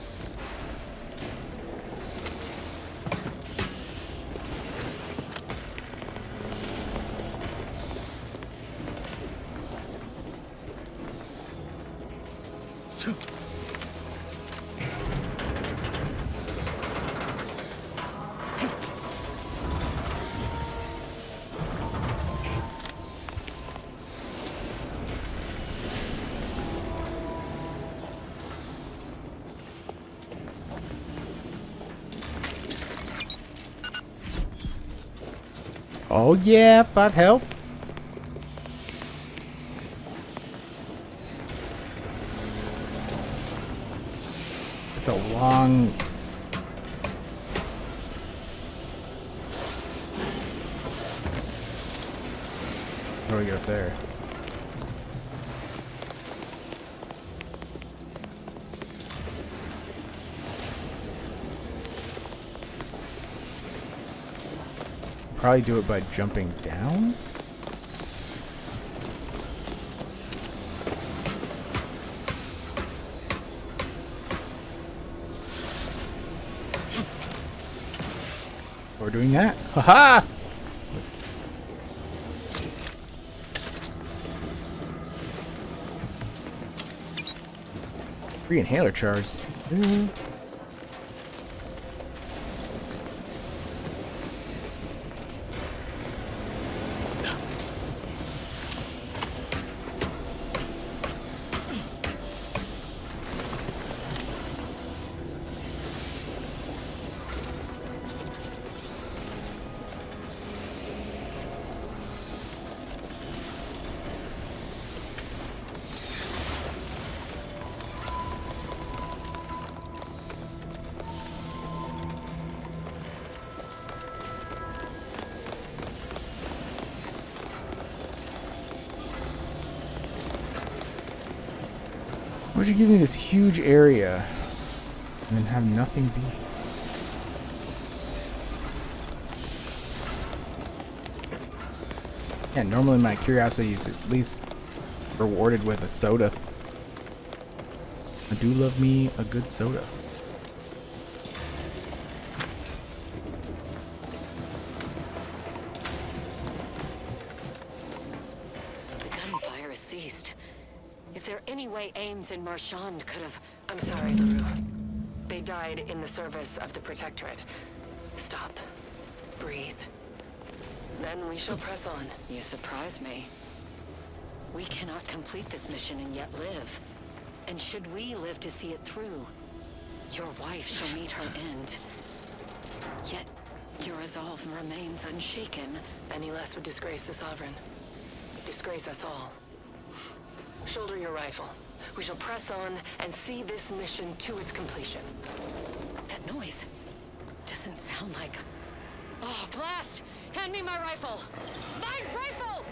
Oh yeah, 5 health. It's a long... How do we get up there? Probably do it by jumping down. We're doing that. Haha! Free inhaler charge. Would you give me this huge area and then have nothing be? Yeah, normally my curiosity is at least rewarded with a soda. I do love me a good soda. The gunfire has ceased. Is there any way Ames and Marchand could have... I'm sorry, LaRue. They died in the service of the Protectorate. Stop. Breathe. Then we shall press on. You surprise me. We cannot complete this mission and yet live. And should we live to see it through, your wife shall meet her end. Yet, your resolve remains unshaken. Any less would disgrace the Sovereign. Disgrace us all. Shoulder your rifle. We shall press on and see this mission to its completion. That noise doesn't sound like... Oh, blast! Hand me my rifle! My rifle!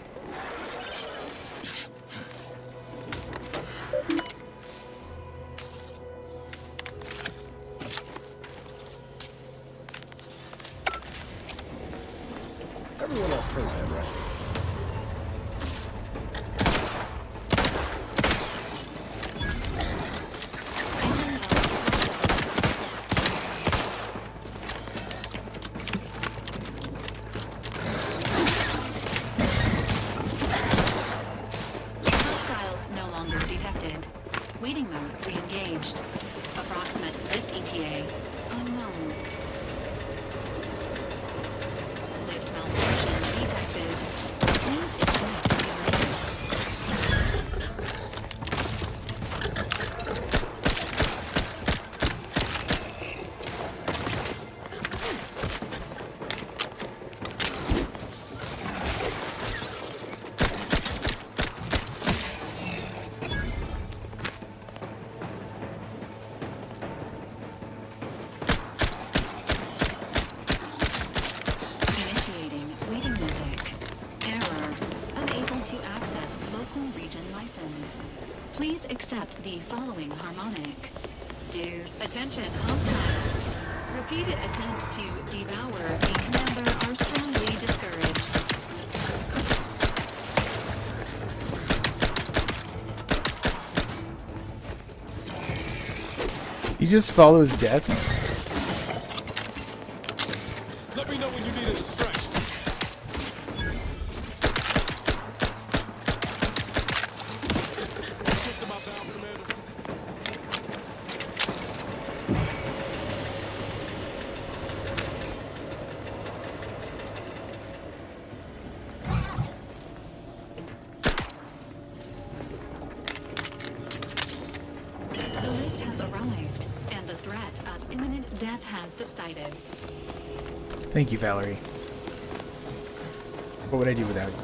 lost her head, right? Hostiles no longer detected. Waiting mode re-engaged. Approximate lift ETA unknown. Lift malfunction detected. Please extract delays. Initiating waiting music. Error. Unable to access local region license. Please accept the following harmonic. Attention hostiles. Repeated attempts to devour the commander are strongly discouraged. He just follows death. Let me know when you need a distraction. Just about down, Commander. The lift has arrived, and the threat of imminent death has subsided. Thank you, Valerie. What would I do without you?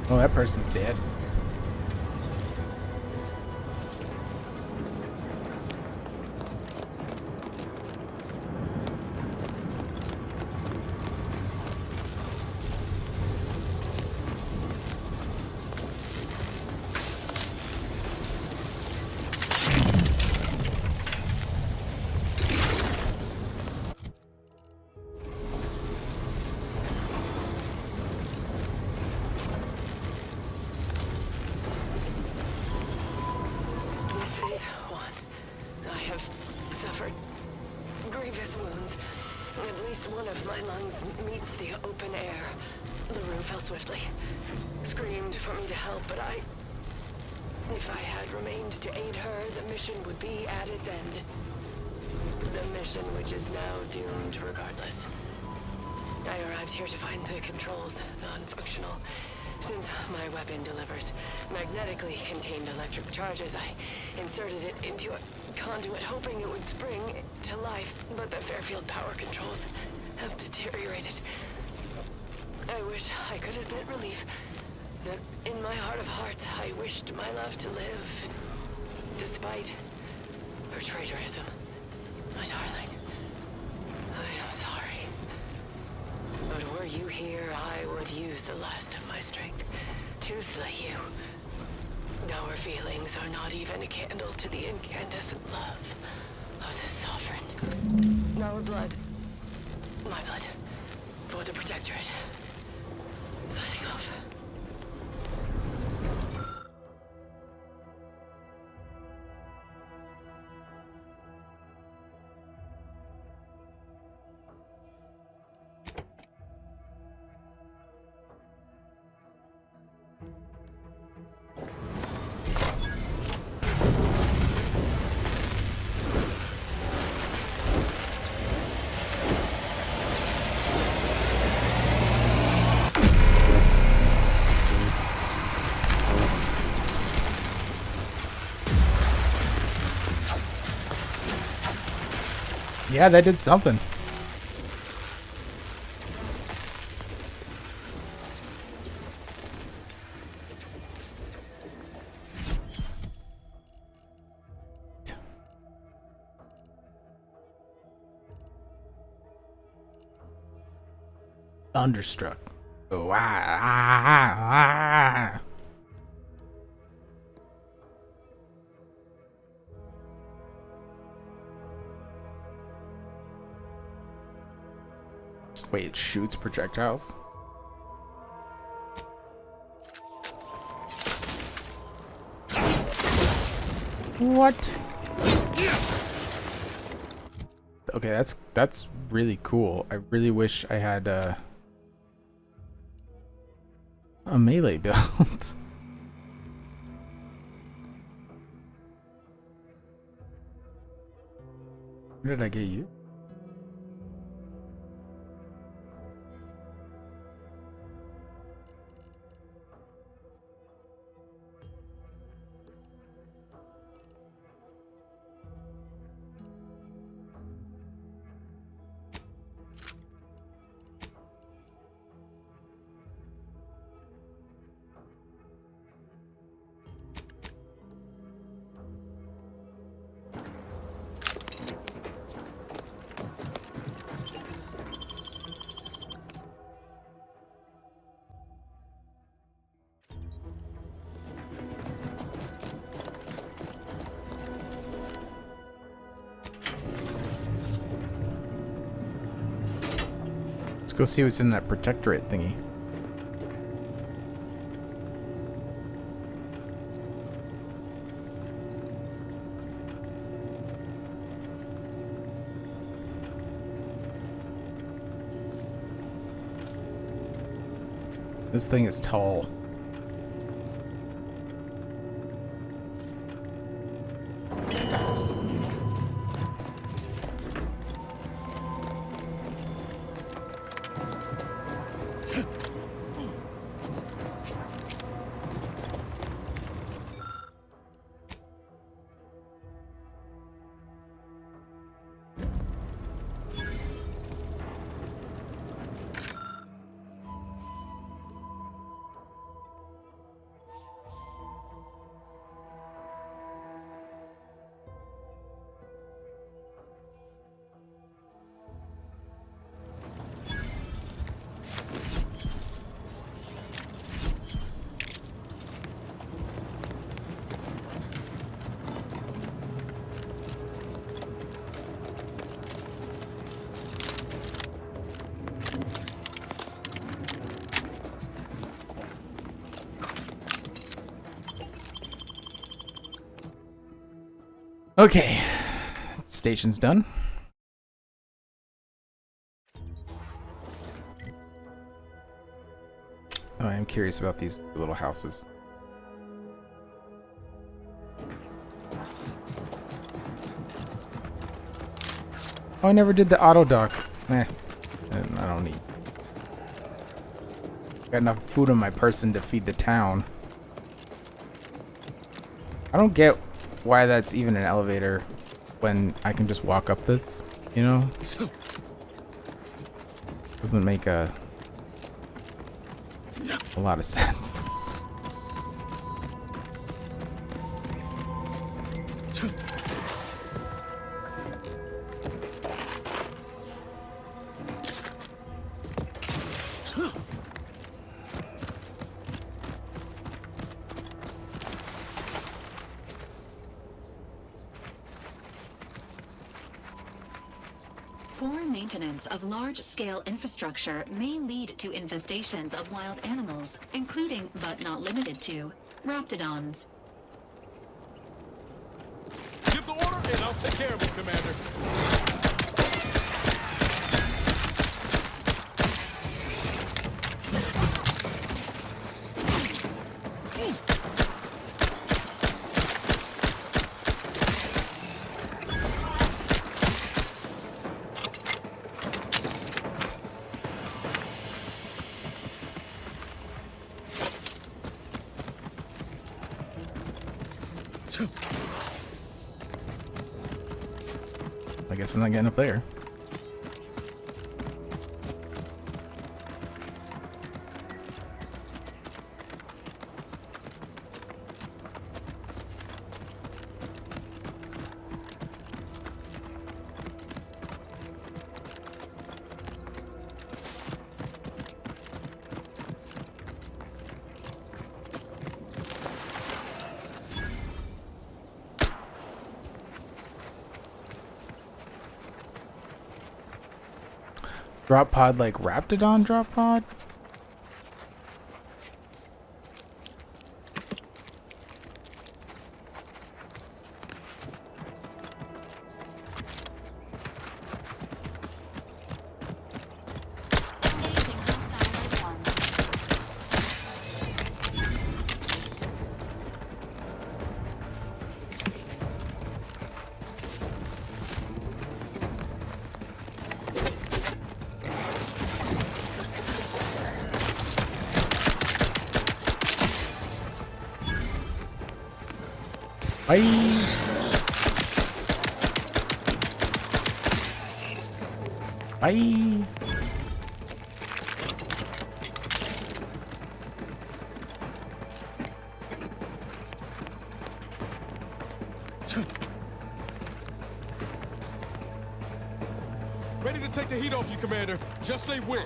Oh, that person's dead. Phase 1. I have suffered grievous wounds. At least one of my lungs meets the open air. The room fell swiftly. Screamed for me to help, but if I had remained to aid her, the mission would be at its end. The mission which is now doomed regardless. I arrived here to find the controls non-functional. Since my weapon delivers magnetically contained electric charges, I inserted it into a conduit hoping it would spring to life, but the Fairfield power controls have deteriorated. I wish I could admit relief that in my heart of hearts I wished my love to live, despite her traitorism. My darling, I am sorry. But were you here, I would use the last of my strength to slay you. Our feelings are not even a candle to the incandescent love of the Sovereign. Our blood, my blood, for the Protectorate. Signing off. Yeah, that did something. Thunderstruck. Oh, ah. Wait, it shoots projectiles? What? Okay, that's really cool. I really wish I had a melee build. Where did I get you? Let's go see what's in that protectorate thingy. This thing is tall. Okay, station's done. Oh, I am curious about these little houses. Oh, I never did the auto dock. I don't need. Got enough food on my person to feed the town. I don't get why that's even an elevator when I can just walk up this, you know? Doesn't make a lot of sense. Poor maintenance of large-scale infrastructure may lead to infestations of wild animals, including, but not limited to, raptidons. Give the order and I'll take care of it, Commander. I guess I'm not getting up there. Drop pod like Raptidon drop pod? Bye. Bye. Ready to take the heat off you, Commander. Just say when.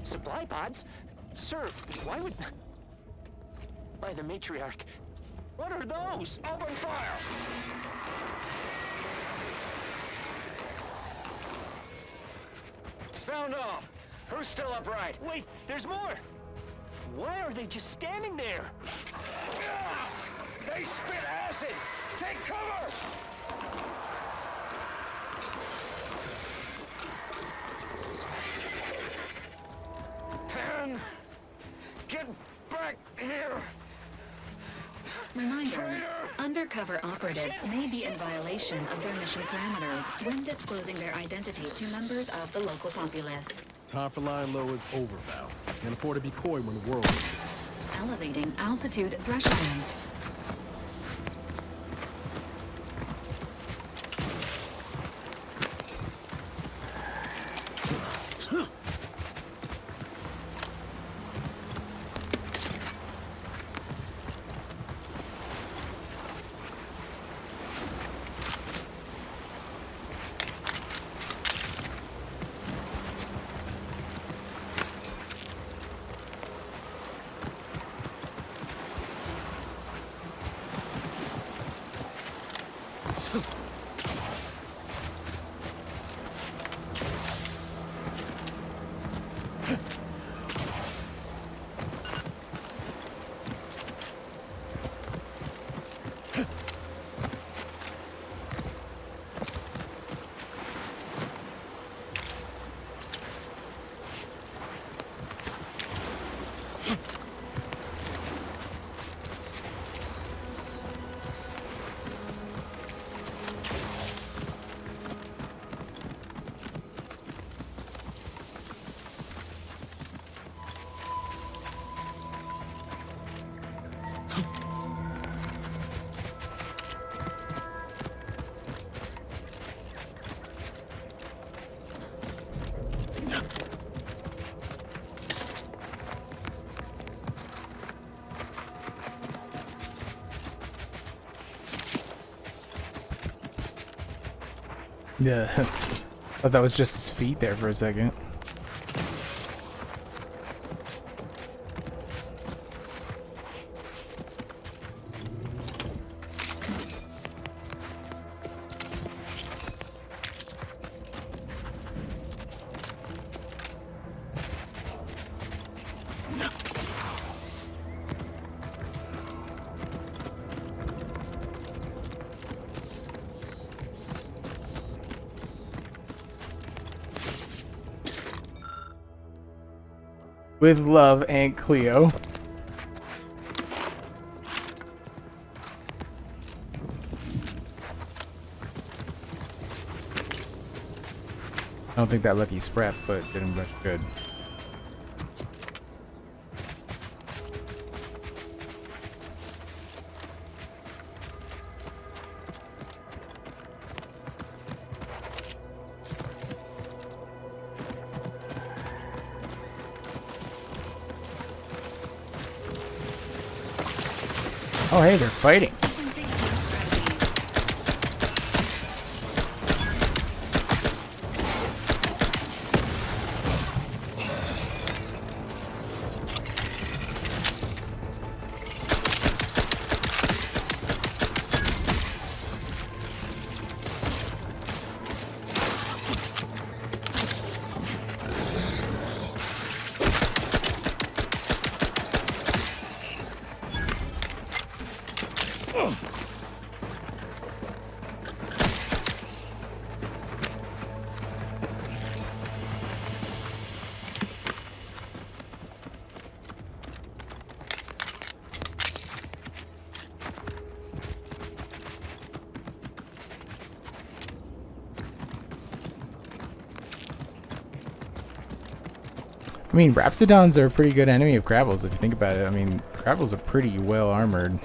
Supply pods? Sir, why would... By the matriarch. What are those? Open fire! Sound off! Who's still upright? Wait, there's more! Why are they just standing there? They spit acid! Take cover! Pan! Get back here! Reminder, undercover operatives may be in violation of their mission parameters when disclosing their identity to members of the local populace. Time for lying low is over, Val. Can't afford to be coy when the world... Elevating altitude thresholds. Yeah, thought that was just his feet there for a second. With love, Aunt Cleo. I don't think that lucky sprat foot did him much good. Oh, hey, they're fighting. I mean, Raptidons are a pretty good enemy of Grapples if you think about it. I mean, Grapples are pretty well armored.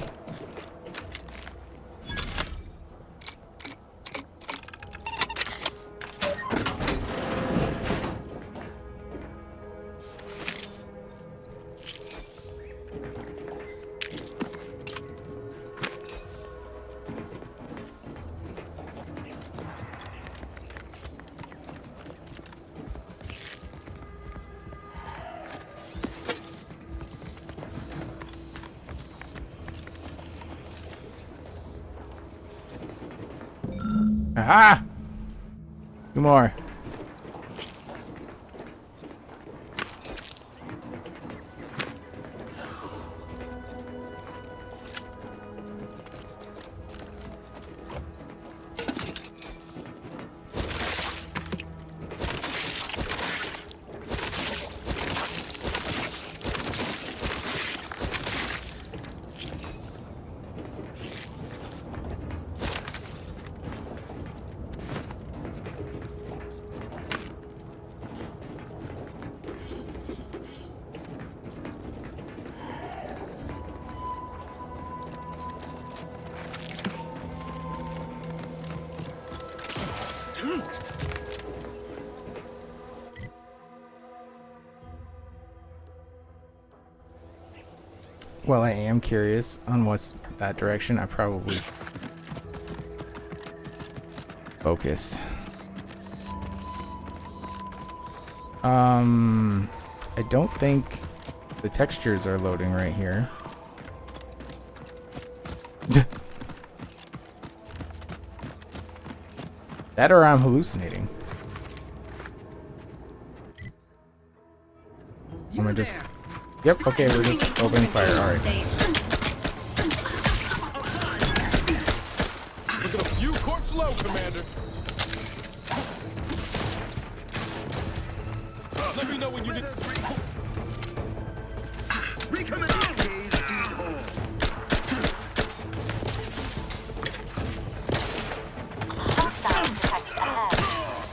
Aha! Two more. Well, I am curious on what's that direction. I probably focus. I don't think the textures are loading right here. That or I'm hallucinating. Am I just... Yep, okay, we're just opening fire, alright. Look at a few courts low, Commander. Let me know when you need...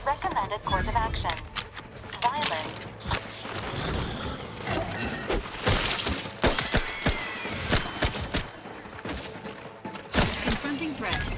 Recommended course of action. Violence. Confronting threat.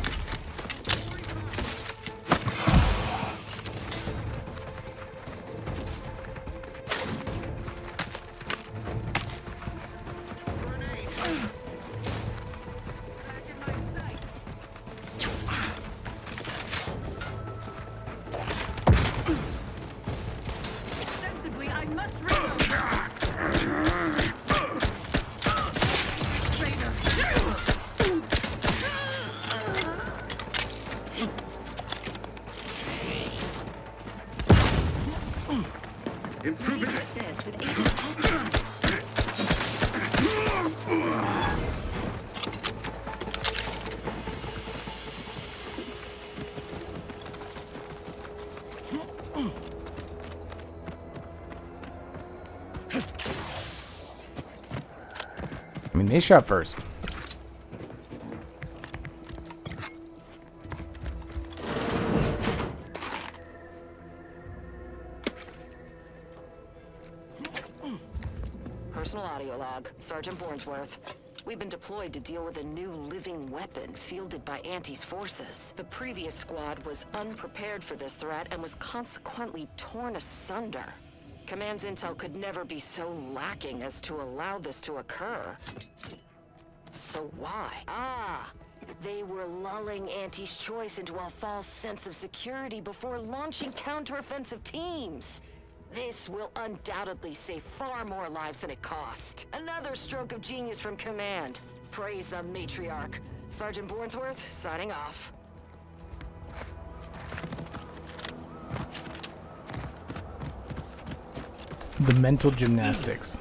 I mean, they shot first. Personal audio log, Sergeant Bornsworth. We've been deployed to deal with a new living weapon fielded by Auntie's forces. The previous squad was unprepared for this threat and was consequently torn asunder. Command's intel could never be so lacking as to allow this to occur. So why? They were lulling Auntie's choice into a false sense of security before launching counteroffensive teams. This will undoubtedly save far more lives than it cost. Another stroke of genius from Command. Praise the matriarch. Sergeant Bornsworth, signing off. The mental gymnastics.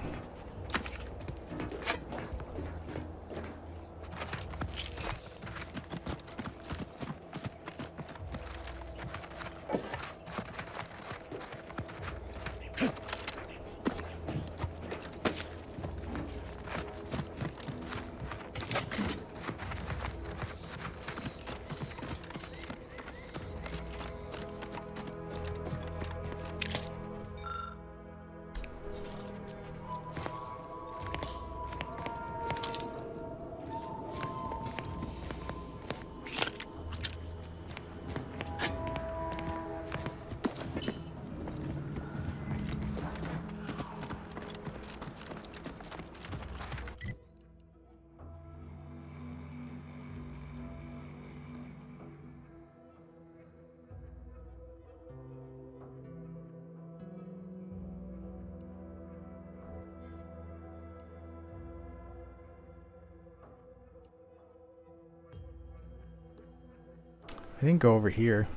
I didn't go over here.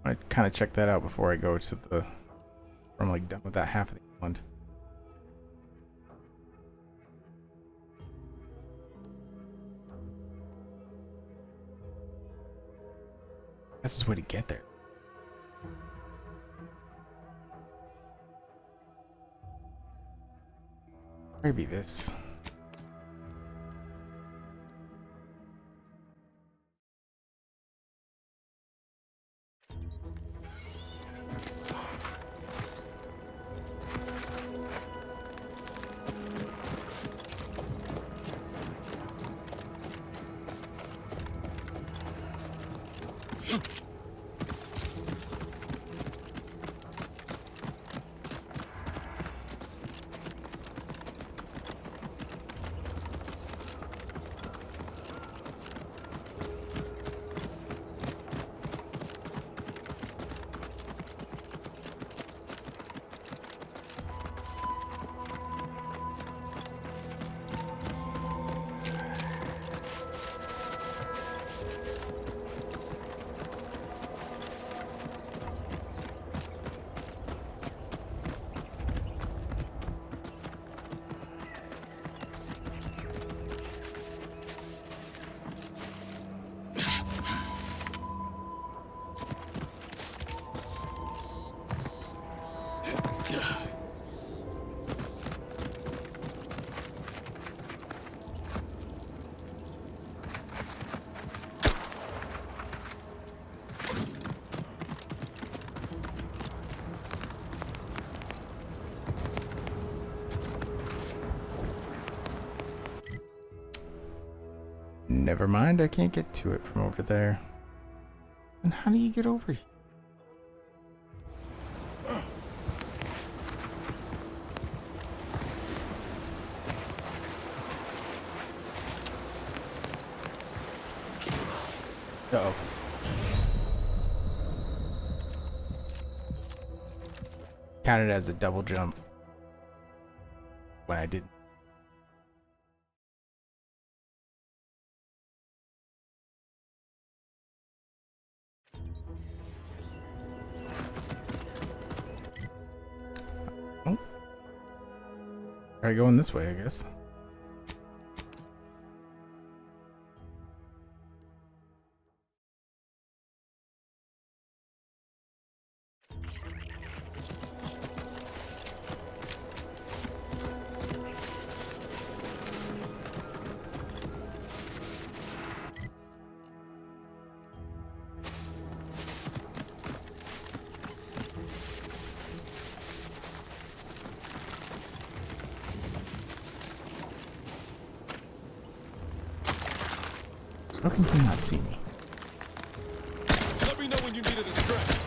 I kind of check that out before I go to the... I'm like done with that half of the island. This is the way to get there. Maybe this. Never mind, I can't get to it from over there. And how do you get over here? Uh-oh. Counted as a double jump when I didn't. Oh. Try going this way, I guess. How can he not see me? Let me know when you need a distraction.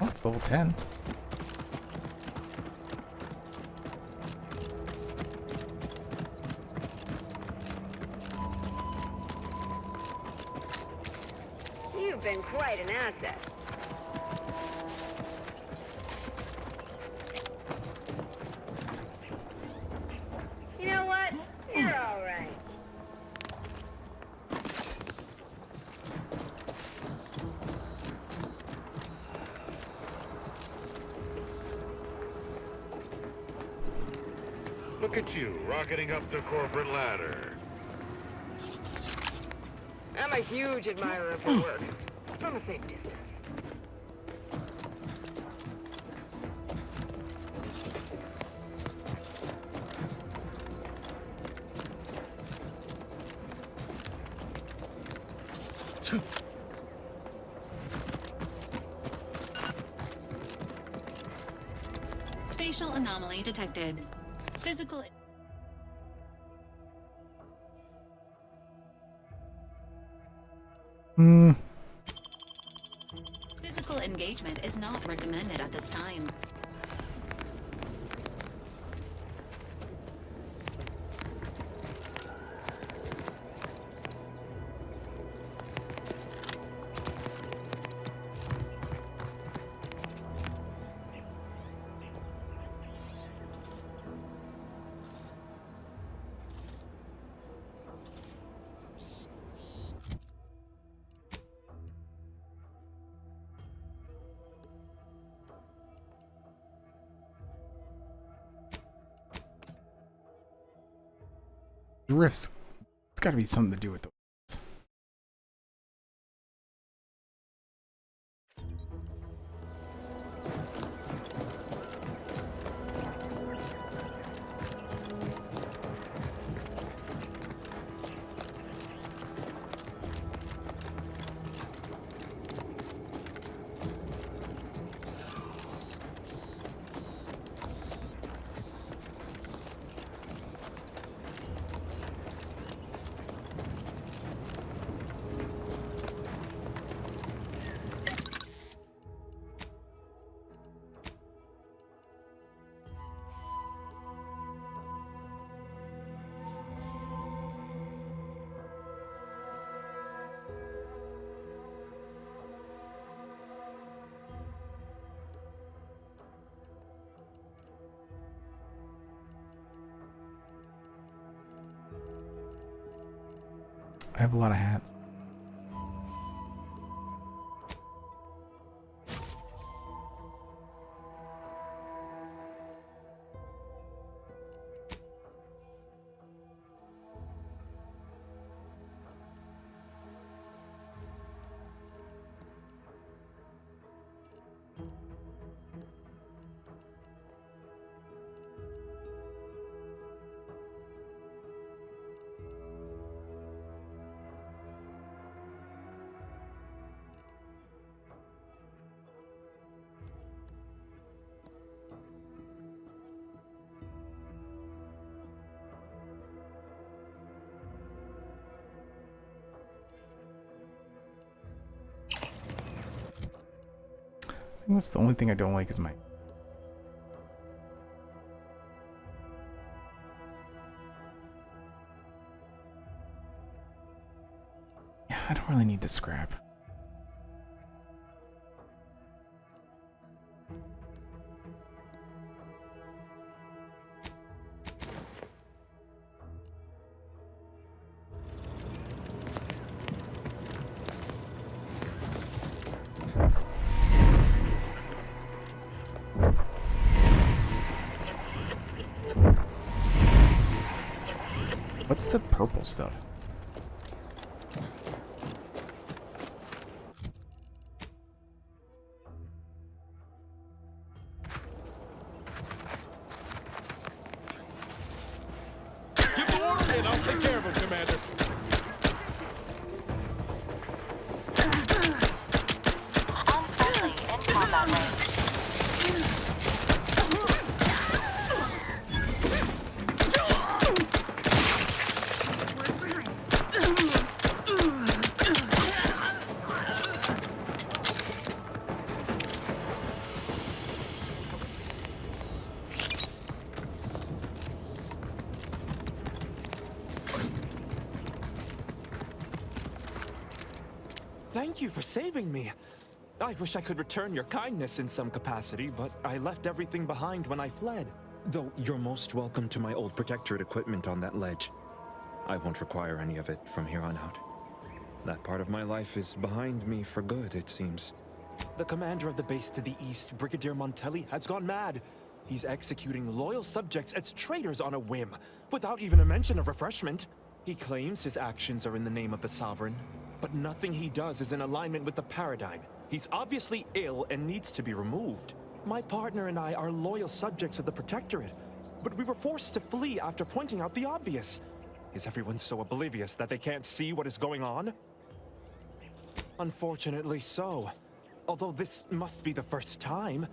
Oh, it's level 10. You've been quite an asset. You know what? You're all right. Look at you, rocketing up the corporate ladder. I'm a huge admirer of your work. From a safe distance. Spatial anomaly detected. Physical... Physical engagement is not recommended at this time. The rifts. It's got to be something to do with the. I have a lot of hats. I think that's the only thing I don't like is my. Yeah, I don't really need to scrap. What's the purple stuff? in. I'll take care of him, Commander. Unfriendly in combat range. Thank you for saving me. I wish I could return your kindness in some capacity, but I left everything behind when I fled. Though you're most welcome to my old Protectorate equipment on that ledge. I won't require any of it from here on out. That part of my life is behind me for good, it seems. The commander of the base to the east, Brigadier Montelli, has gone mad. He's executing loyal subjects as traitors on a whim, without even a mention of refreshment. He claims his actions are in the name of the Sovereign, but nothing he does is in alignment with the paradigm. He's obviously ill and needs to be removed. My partner and I are loyal subjects of the Protectorate, but we were forced to flee after pointing out the obvious. Is everyone so oblivious that they can't see what is going on? Unfortunately so. Although this must be the first time.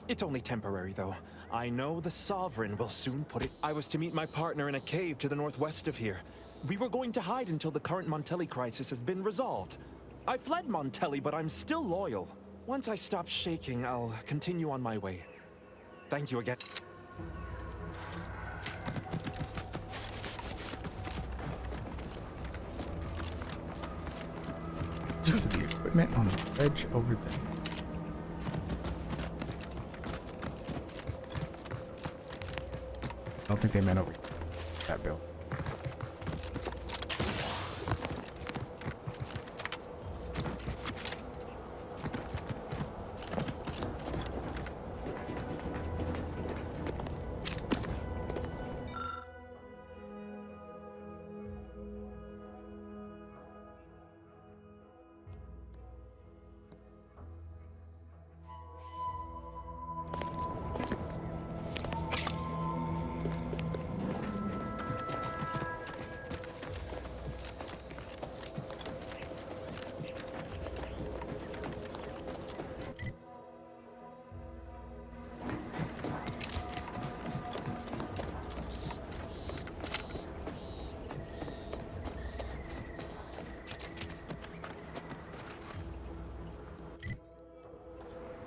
It's only temporary, though. I know the Sovereign will soon put it. I was to meet my partner in a cave to the northwest of here. We were going to hide until the current Montelli crisis has been resolved. I fled Montelli, but I'm still loyal. Once I stop shaking, I'll continue on my way. Thank you again. To the equipment on the ledge over there. I don't think they meant over that bill.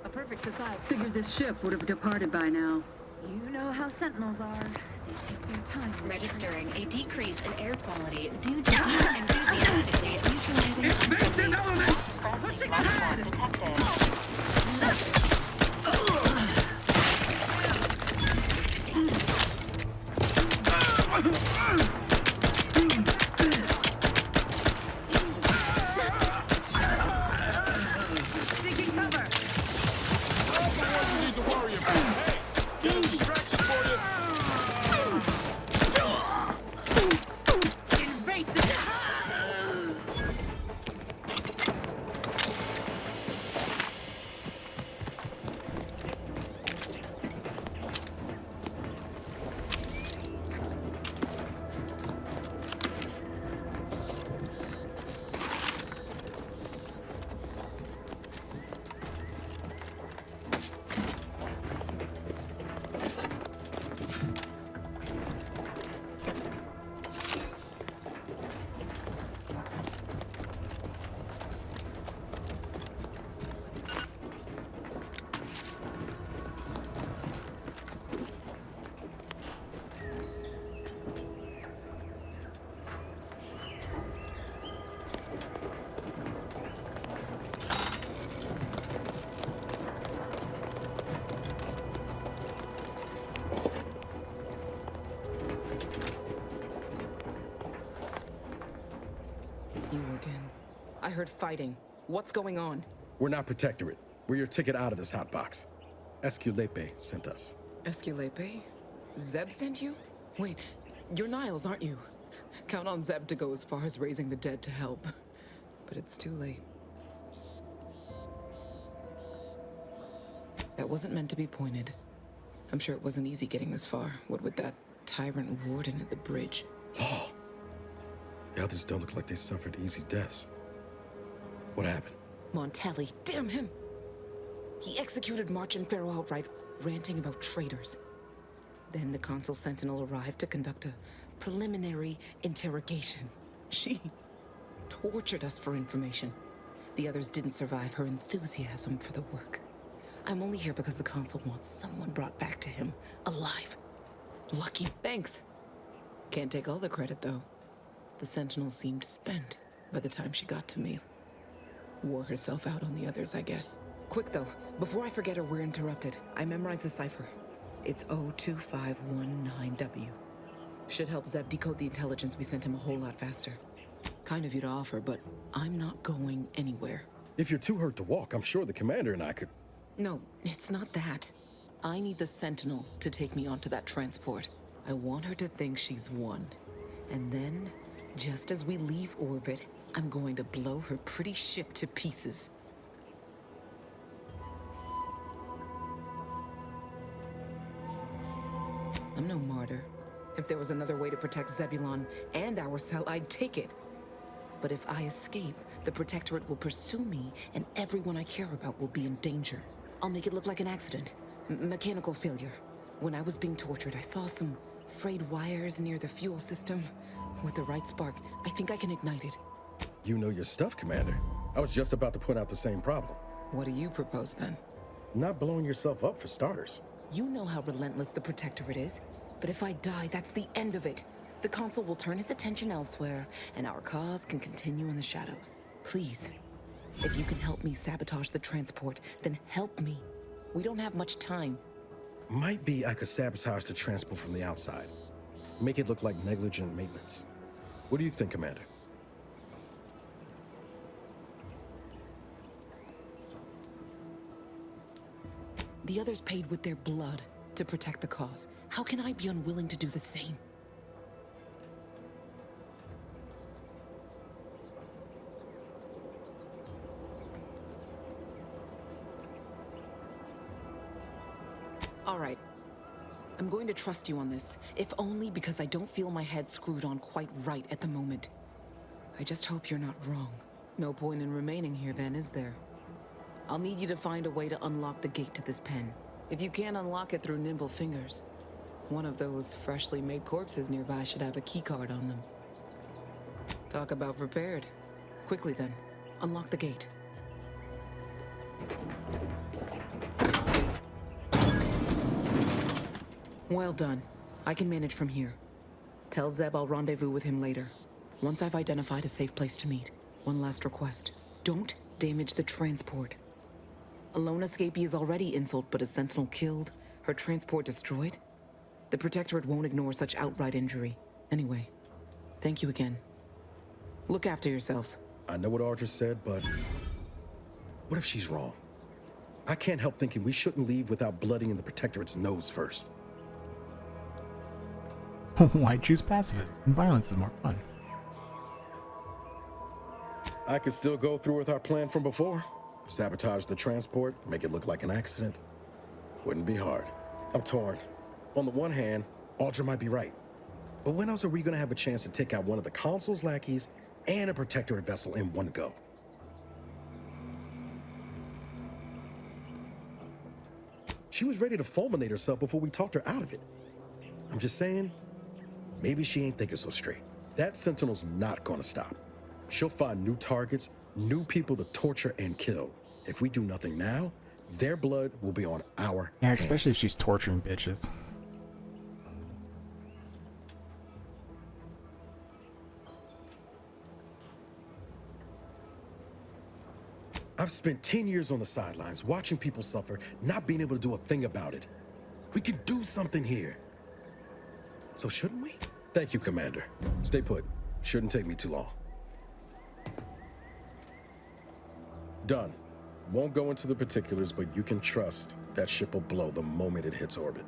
A perfect society. Figured this ship would have departed by now. You know how Sentinels are. They take their time. Registering a decrease in air quality due to enthusiastically neutralizing Invasive elements! Pushing ahead! Taking cover! All the ones you need to worry about. Hey, get a distraction for you. You again. I heard fighting. What's going on? We're not Protectorate. We're your ticket out of this hotbox. Esculepe sent us. Esculepe? Zeb sent you? Wait, you're Niles, aren't you? Count on Zeb to go as far as raising the dead to help. But it's too late. That wasn't meant to be pointed. I'm sure it wasn't easy getting this far, what with that tyrant warden at the bridge. Oh, The others don't look like they suffered easy deaths. What happened? Montelli, damn him! He executed March and Pharaoh outright, ranting about traitors. Then the Consul Sentinel arrived to conduct a preliminary interrogation. She tortured us for information. The others didn't survive her enthusiasm for the work. I'm only here because the Consul wants someone brought back to him, alive. Lucky. Thanks. Can't take all the credit, though. The Sentinel seemed spent by the time she got to me. Wore herself out on the others, I guess. Quick, though, before I forget or we're interrupted, I memorized the cipher. It's 02519W. Should help Zeb decode the intelligence we sent him a whole lot faster. Kind of you to offer, but I'm not going anywhere. If you're too hurt to walk, I'm sure the commander and I could... No, it's not that. I need the Sentinel to take me onto that transport. I want her to think she's won. And then, just as we leave orbit, I'm going to blow her pretty ship to pieces. I'm no martyr. If there was another way to protect Zebulon and our cell, I'd take it. But if I escape, the Protectorate will pursue me, and everyone I care about will be in danger. I'll make it look like an accident. Mechanical failure. When I was being tortured, I saw some frayed wires near the fuel system. With the right spark, I think I can ignite it. You know your stuff, Commander. I was just about to point out the same problem. What do you propose, then? Not blowing yourself up, for starters. You know how relentless the Protectorate is. But if I die, that's the end of it. The Consul will turn his attention elsewhere, and our cause can continue in the shadows. Please, if you can help me sabotage the transport, then help me. We don't have much time. Might be I could sabotage the transport from the outside. Make it look like negligent maintenance. What do you think, Commander? The others paid with their blood to protect the cause. How can I be unwilling to do the same? All right. I'm going to trust you on this, if only because I don't feel my head screwed on quite right at the moment. I just hope you're not wrong. No point in remaining here then, is there? I'll need you to find a way to unlock the gate to this pen. If you can't unlock it through nimble fingers, one of those freshly made corpses nearby should have a keycard on them. Talk about prepared. Quickly then, unlock the gate. Well done. I can manage from here. Tell Zeb I'll rendezvous with him later, once I've identified a safe place to meet. One last request. Don't damage the transport. A lone escapee is already insult, but a Sentinel killed, her transport destroyed? The Protectorate won't ignore such outright injury. Anyway, thank you again. Look after yourselves. I know what Audra said, but what if she's wrong? I can't help thinking we shouldn't leave without bloodying the Protectorate's nose first. Why choose pacifism? Violence is more fun. I could still go through with our plan from before. Sabotage the transport, make it look like an accident. Wouldn't be hard. I'm torn. On the one hand, Audra might be right. But when else are we gonna have a chance to take out one of the Consul's lackeys and a Protectorate vessel in one go? She was ready to fulminate herself before we talked her out of it. I'm just saying, maybe she ain't thinking so straight. That Sentinel's not gonna stop. She'll find new targets, new people to torture and kill. If we do nothing now, their blood will be on our hands. Especially if she's torturing bitches. I've spent 10 years on the sidelines, watching people suffer, not being able to do a thing about it. We could do something here. So shouldn't we? Thank you, Commander. Stay put. Shouldn't take me too long. Done. Won't go into the particulars, but you can trust that ship will blow the moment it hits orbit.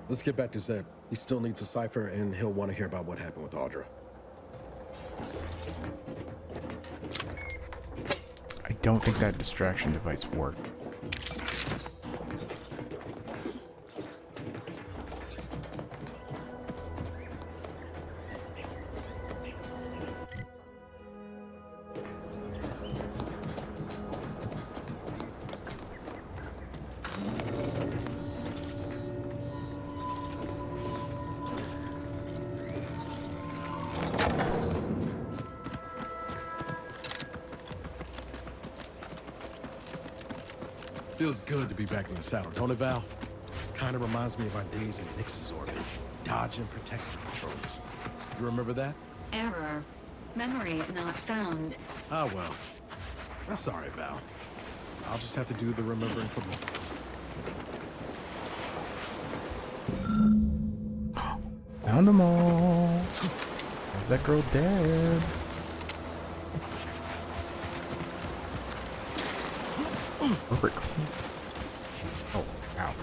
Let's get back to Zeb. He still needs a cipher, and he'll want to hear about what happened with Audra. I don't think that distraction device worked. Feels good to be back in the saddle, don't it, Val? Kind of reminds me of our days in Nix's orbit, dodging protective patrols. You remember that? Error. Memory not found. Ah, well. That's all right, Val. I'll just have to do the remembering for both of us. Found them all. Is that girl dead? Corporate clean. Oh, ow.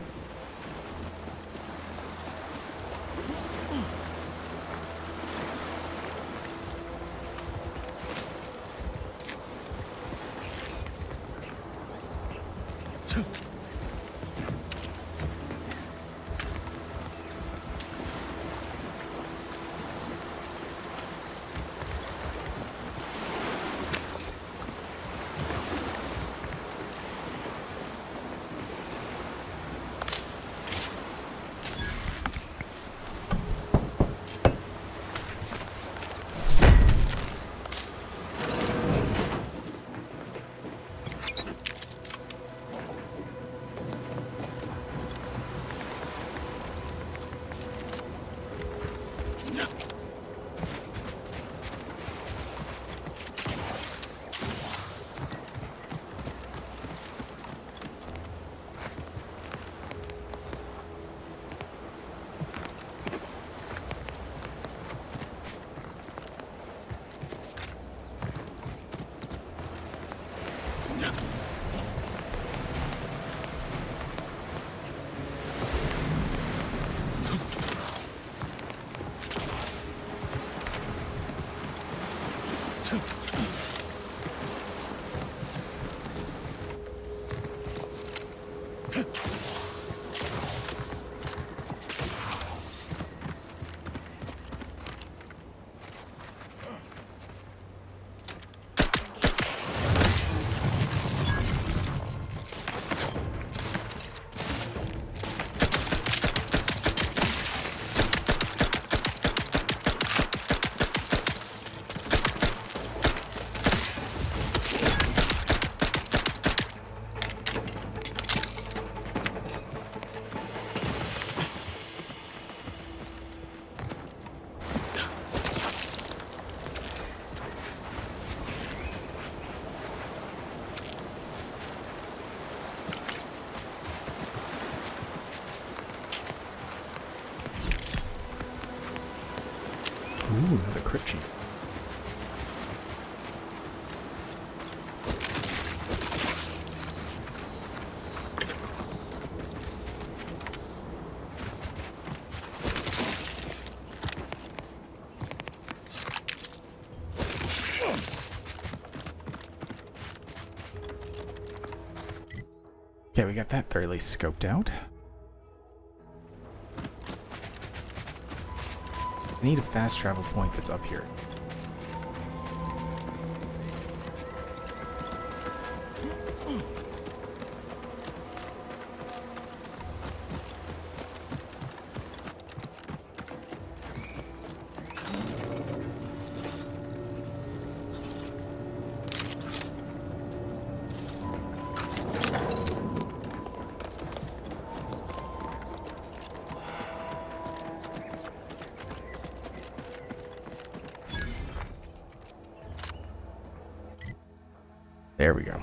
Ooh, another crit cheat. Okay, we got that thoroughly scoped out. I need a fast travel point that's up here. There we go.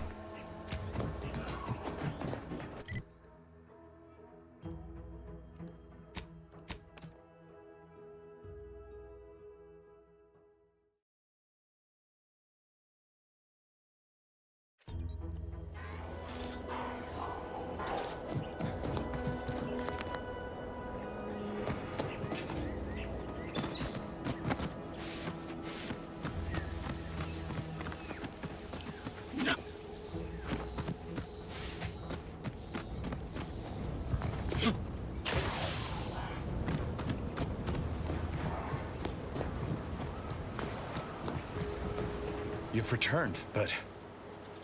You've returned, but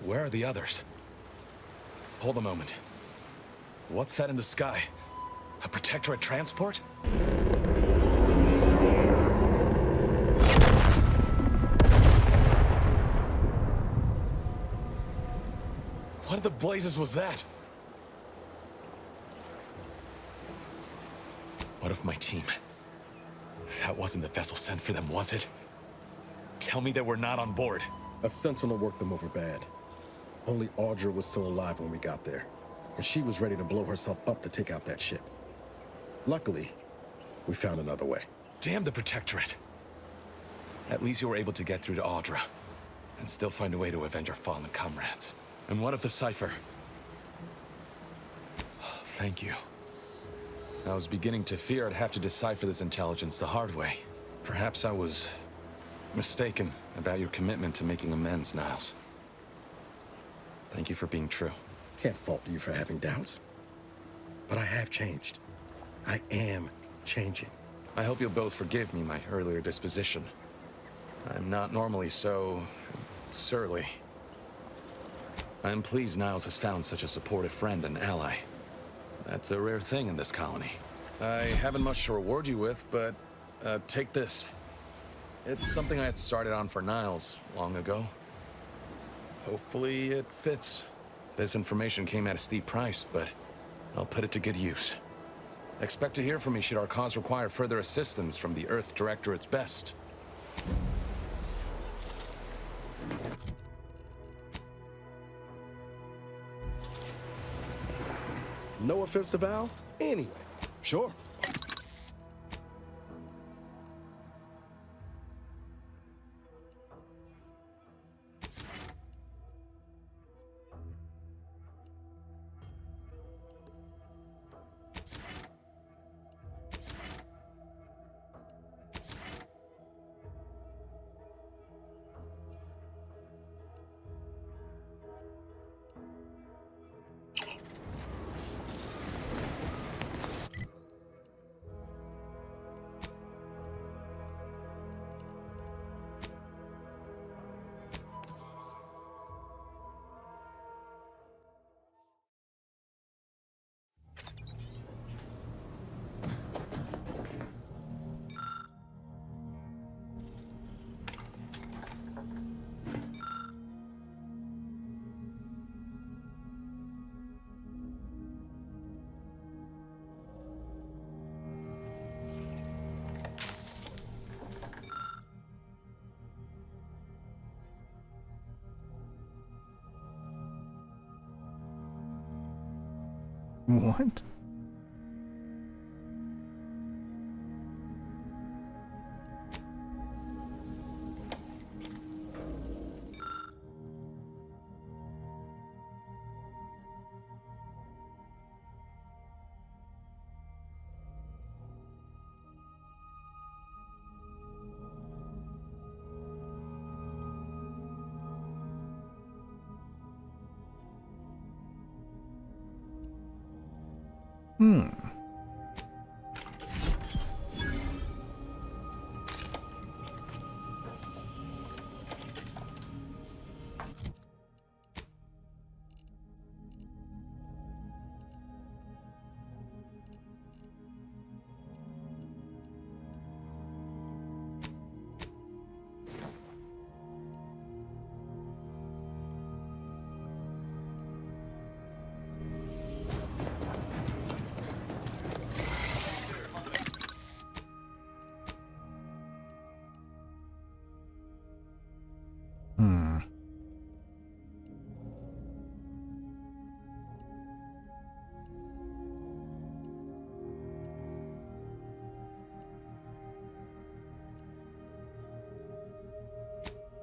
where are the others? Hold a moment. What's that in the sky? A Protectorate transport? What in the blazes was that? What of my team? That wasn't the vessel sent for them, was it? Tell me they were not on board. A sentinel worked them over bad. Only Audra was still alive when we got there, and she was ready to blow herself up to take out that ship. Luckily, we found another way. Damn the Protectorate. At least you were able to get through to Audra, and still find a way to avenge our fallen comrades. And what of the cipher? Thank you. I was beginning to fear I'd have to decipher this intelligence the hard way. Perhaps I was mistaken about your commitment to making amends, Niles. Thank you for being true. Can't fault you for having doubts. But I have changed. I am changing. I hope you'll both forgive me my earlier disposition. I'm not normally so surly. I'm pleased Niles has found such a supportive friend and ally. That's a rare thing in this colony. I haven't much to reward you with, but take this. It's something I had started on for Niles long ago. Hopefully it fits. This information came at a steep price, but I'll put it to good use. Expect to hear from me should our cause require further assistance from the Earth Directorate's best. No offense to Val? Anyway, sure. What?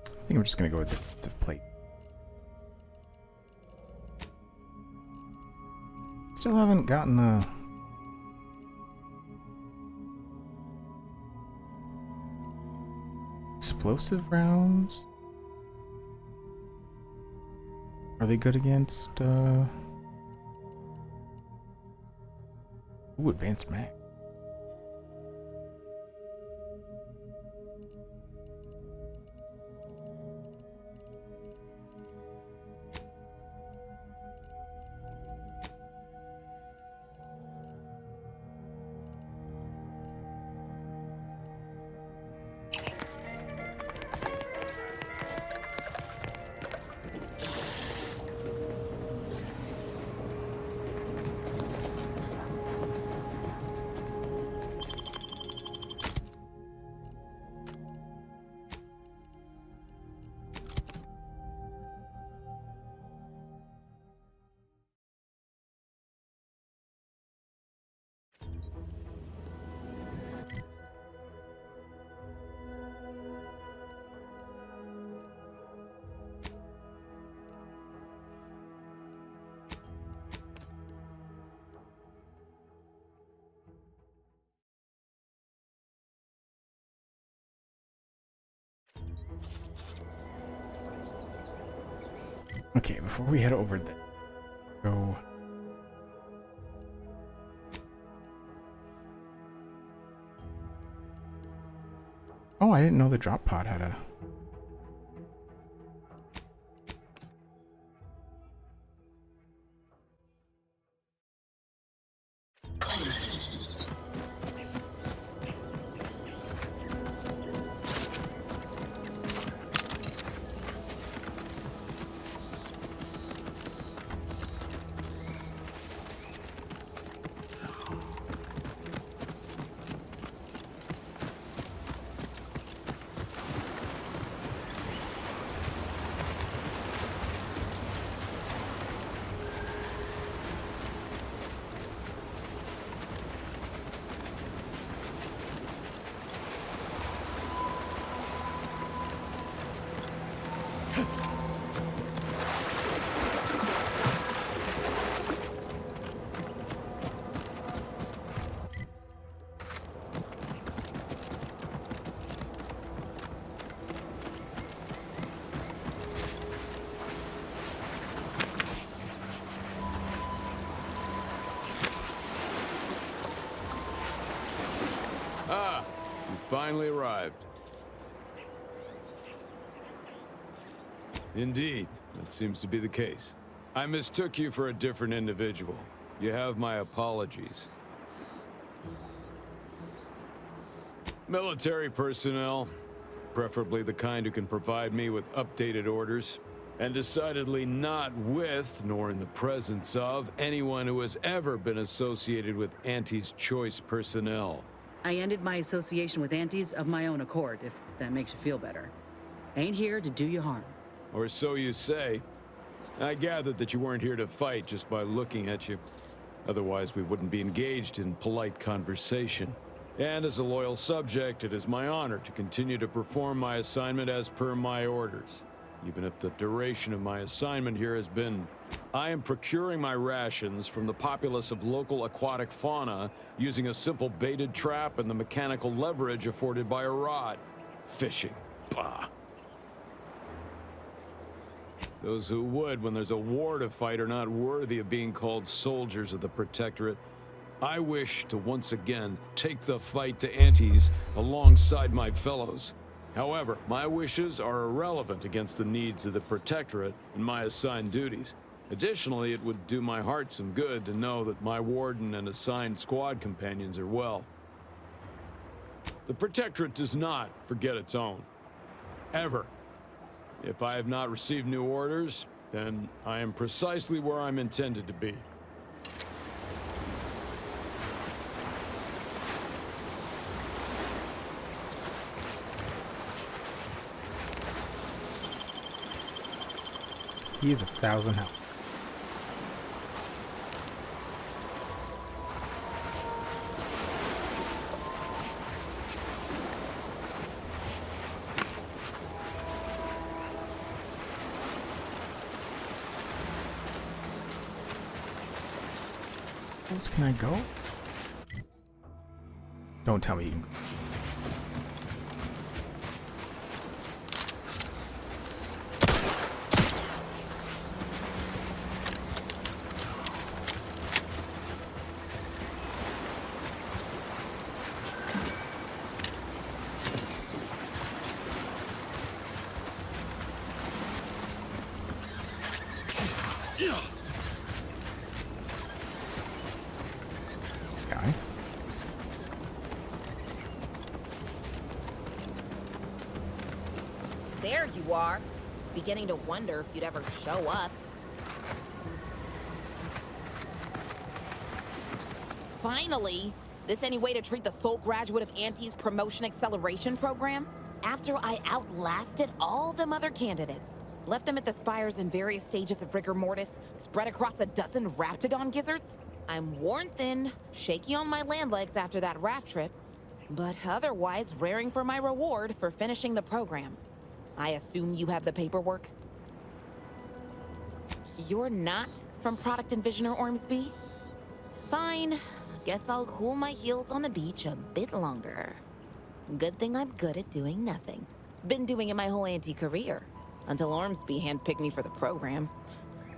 I think I'm just gonna go with the plate. Still haven't gotten the explosive rounds. Are they good against ooh, advanced mag. Okay, before we head over there, go. Oh, I didn't know the drop pod had a. Ah, you finally arrived. Indeed, that seems to be the case. I mistook you for a different individual. You have my apologies. Military personnel, preferably the kind who can provide me with updated orders, and decidedly not with, nor in the presence of, anyone who has ever been associated with Auntie's Choice personnel. I ended my association with Antes of my own accord, if that makes you feel better. Ain't here to do you harm. Or so you say. I gathered that you weren't here to fight just by looking at you. Otherwise, we wouldn't be engaged in polite conversation. And as a loyal subject, it is my honor to continue to perform my assignment as per my orders. Even if the duration of my assignment here has been... I am procuring my rations from the populace of local aquatic fauna using a simple baited trap and the mechanical leverage afforded by a rod. Fishing. Bah. Those who would, when there's a war to fight, are not worthy of being called soldiers of the Protectorate. I wish to once again take the fight to Antes alongside my fellows. However, my wishes are irrelevant against the needs of the Protectorate and my assigned duties. Additionally, it would do my heart some good to know that my warden and assigned squad companions are well. The Protectorate does not forget its own. Ever. If I have not received new orders, then I am precisely where I'm intended to be. He is 1,000 health. Where else can I go? Don't tell me you can go. Guy. There you are. Beginning to wonder if you'd ever show up. Finally! This any way to treat the sole graduate of Auntie's promotion acceleration program? After I outlasted all them other candidates, left them at the spires in various stages of rigor mortis, spread across a dozen raptidon gizzards, I'm worn thin, shaky on my land legs after that raft trip, but otherwise raring for my reward for finishing the program. I assume you have the paperwork? You're not from Product Envisioner Ormsby? Fine. Guess I'll cool my heels on the beach a bit longer. Good thing I'm good at doing nothing. Been doing it my whole Auntie career. until Ormsby handpicked me for the program.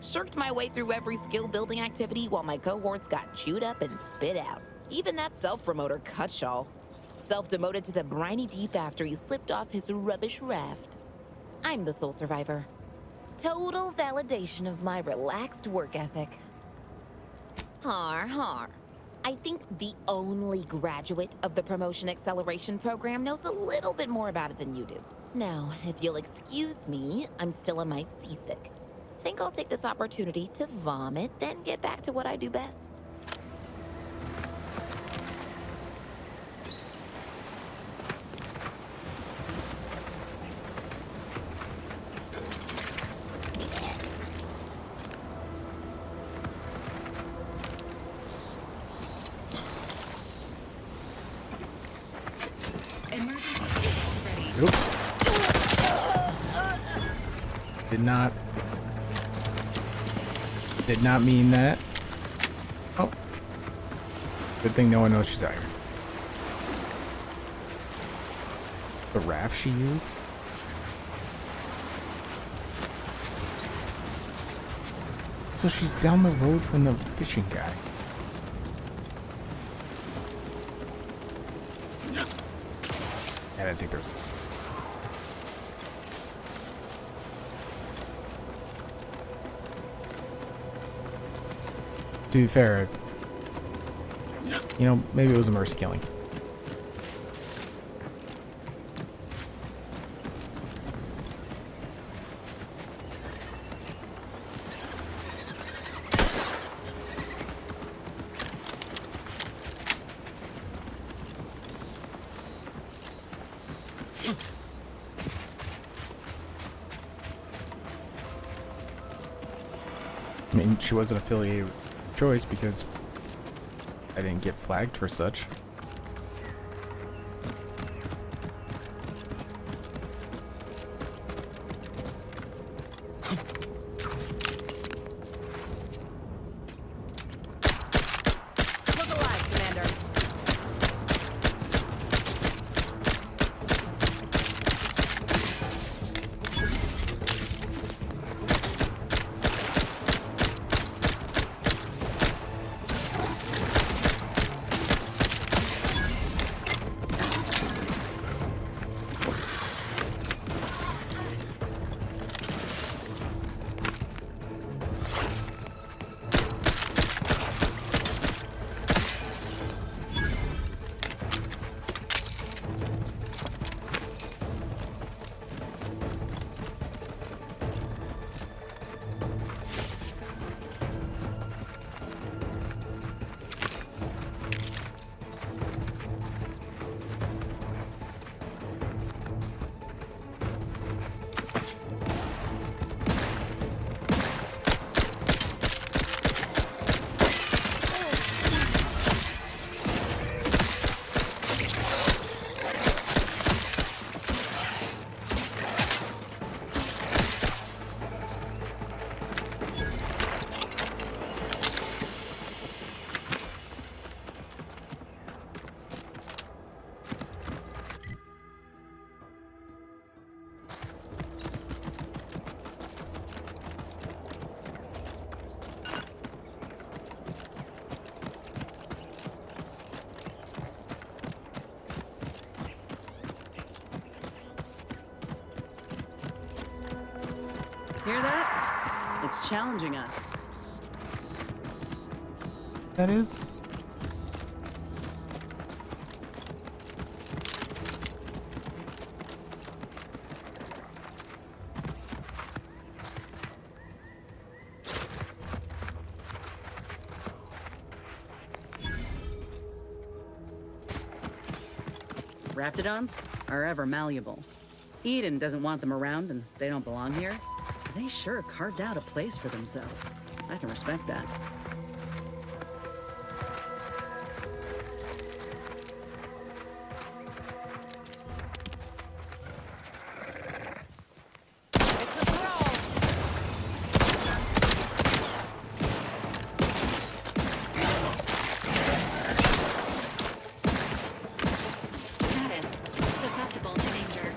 Shirked my way through every skill-building activity while my cohorts got chewed up and spit out. Even that self-promoter Cutshaw self-demoted to the briny deep after he slipped off his rubbish raft. I'm the sole survivor. Total validation of my relaxed work ethic. Har har. I think the only graduate of the Promotion Acceleration Program knows a little bit more about it than you do. Now, if you'll excuse me, I'm still a mite seasick. Think I'll take this opportunity to vomit, then get back to what I do best. Oops. Did not mean that. Oh. Good thing no one knows she's out here. The raft she used? So she's down the road from the fishing guy. I didn't think there was. To be fair, you know, maybe it was a mercy killing. I mean, she wasn't affiliated with Choice because I didn't get flagged for such. Look alive, Commander. Hear that? It's challenging us. That is? Raptidons are ever malleable. Eden doesn't want them around and they don't belong here. They sure carved out a place for themselves. I can respect that. Status susceptible to danger.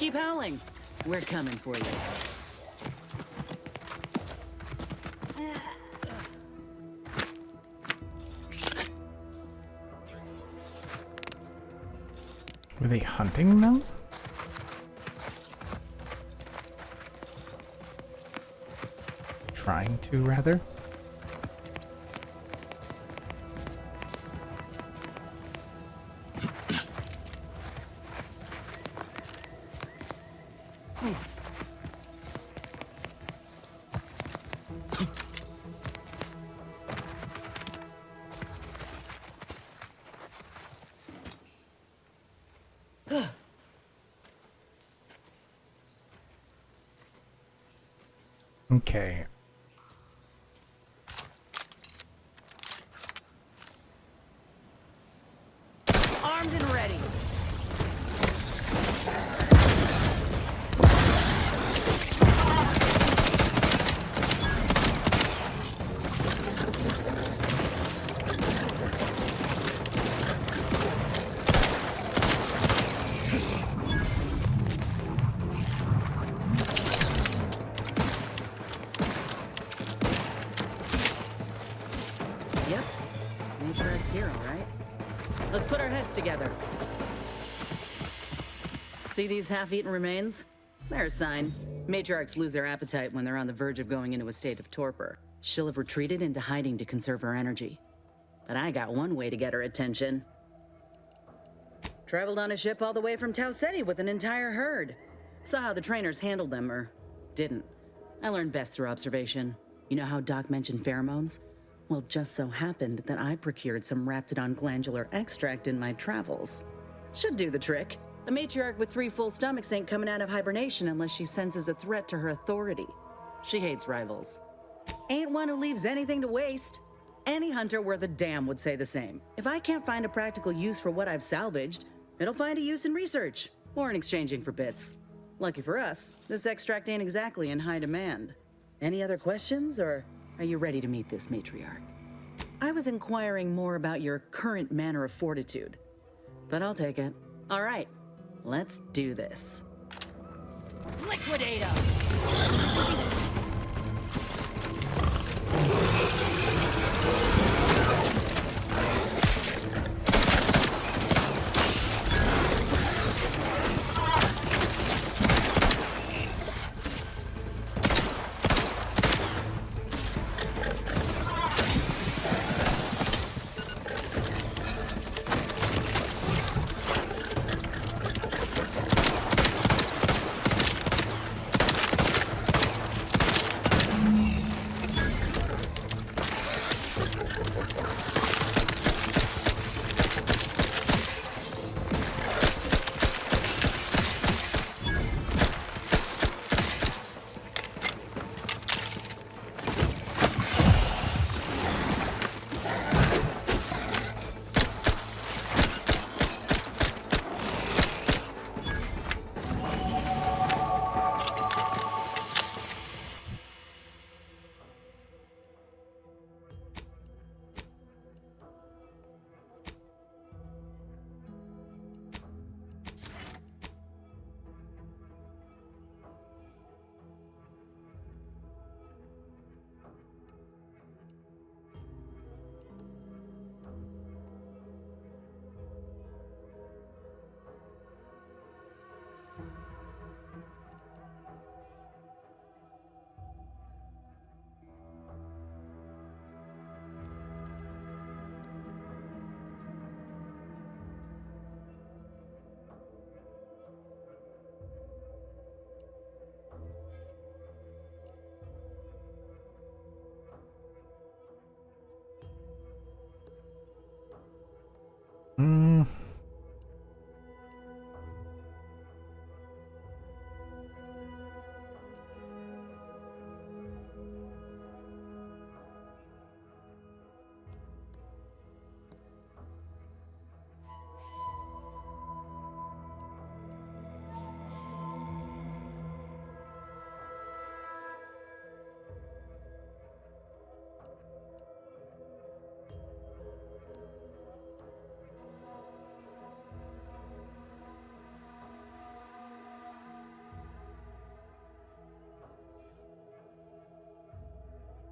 Keep howling. We're coming for you. Were they hunting them? Trying to, rather. Okay. Armed and ready. Yep. Matriarch's here, all right. Let's put our heads together. See these half-eaten remains? They're a sign. Matriarchs lose their appetite when they're on the verge of going into a state of torpor. She'll have retreated into hiding to conserve her energy. But I got one way to get her attention. Traveled on a ship all the way from Tau Ceti with an entire herd. Saw how the trainers handled them, or didn't. I learned best through observation. You know how Doc mentioned pheromones? Well, just so happened that I procured some Raptidon glandular extract in my travels. Should do the trick. A matriarch with 3 full stomachs ain't coming out of hibernation unless she senses a threat to her authority. She hates rivals. Ain't one who leaves anything to waste. Any hunter worth a damn would say the same. If I can't find a practical use for what I've salvaged, it'll find a use in research, or in exchanging for bits. Lucky for us, this extract ain't exactly in high demand. Any other questions, or are you ready to meet this matriarch? I was inquiring more about your current manner of fortitude, but I'll take it. All right, let's do this. Liquidate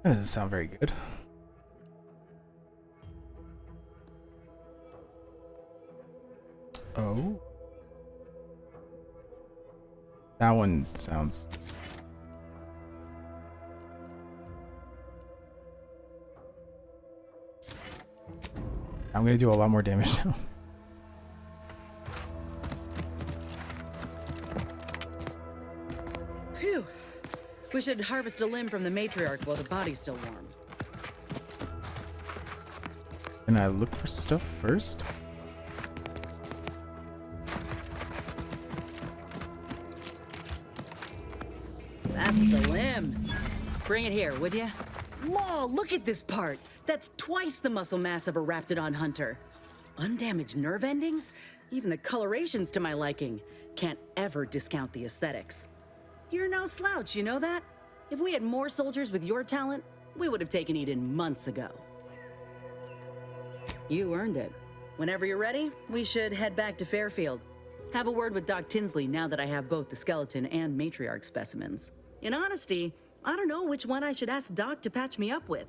That doesn't sound very good. Oh. That one sounds... I'm gonna do a lot more damage now. Phew. We should harvest a limb from the matriarch while the body's still warm. Can I look for stuff first? That's the limb. Bring it here, would ya? Law, look at this part. That's twice the muscle mass of a Raptidon hunter. Undamaged nerve endings? Even the coloration's to my liking. Can't ever discount the aesthetics. You're no slouch, you know that? If we had more soldiers with your talent, we would have taken Eden months ago. You earned it. Whenever you're ready, we should head back to Fairfield. Have a word with Doc Tinsley now that I have both the skeleton and matriarch specimens. In honesty, I don't know which one I should ask Doc to patch me up with.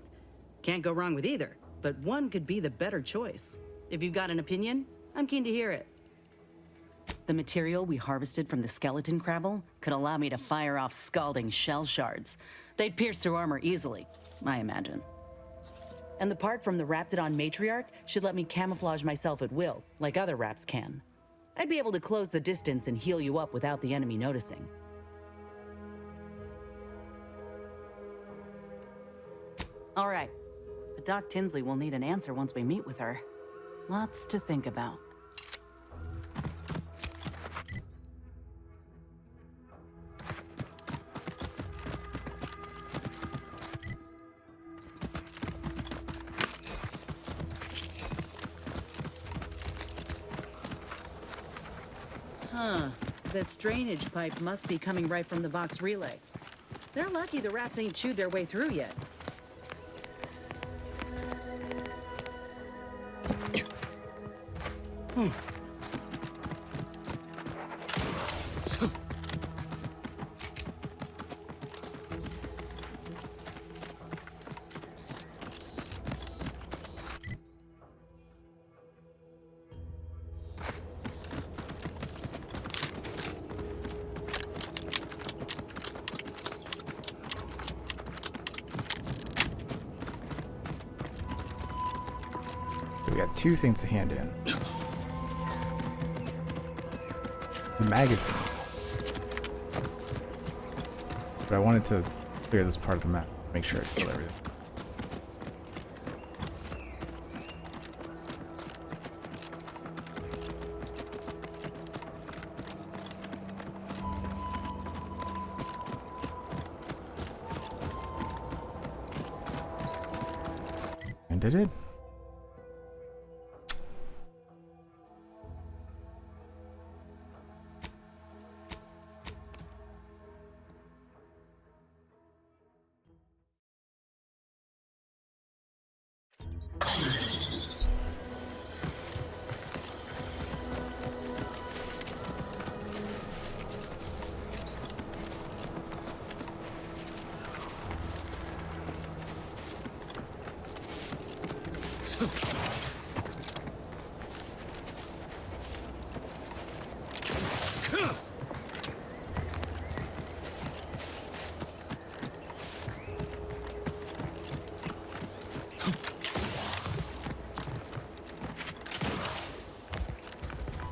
Can't go wrong with either, but one could be the better choice. If you've got an opinion, I'm keen to hear it. The material we harvested from the skeleton crabble could allow me to fire off scalding shell shards. They'd pierce through armor easily, I imagine. And the part from the Raptidon matriarch should let me camouflage myself at will, like other Raps can. I'd be able to close the distance and heal you up without the enemy noticing. All right, but Doc Tinsley will need an answer once we meet with her. Lots to think about. Huh. This drainage pipe must be coming right from the Vox relay. They're lucky the Raps ain't chewed their way through yet. We got two things to hand in. The magazine. But I wanted to clear this part of the map. Make sure I kill everything. And I did.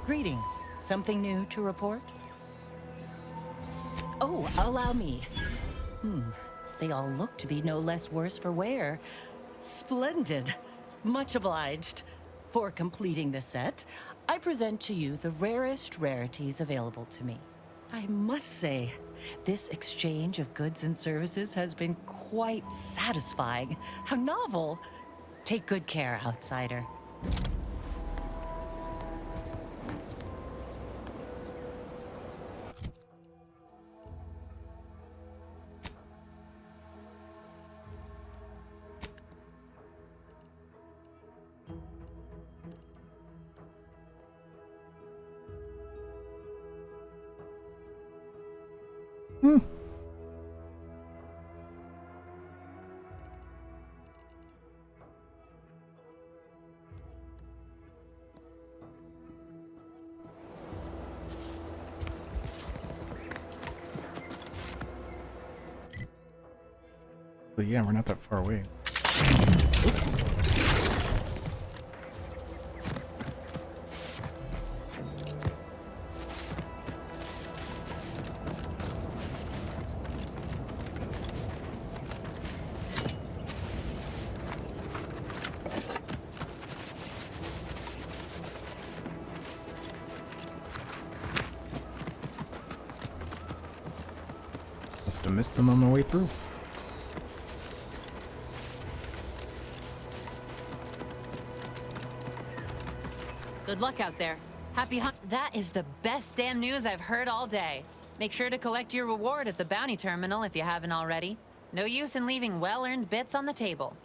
Greetings. Something new to report? Oh, allow me. They all look to be no less worse for wear. Splendid. Much obliged. For completing the set, I present to you the rarest rarities available to me. I must say, this exchange of goods and services has been quite satisfying. How novel. Take good care, outsider. But yeah, we're not that far away. Oops. Must have missed them on my way through. Good luck out there. Happy hunt. That is the best damn news I've heard all day. Make sure to collect your reward at the bounty terminal if you haven't already. No use in leaving well-earned bits on the table.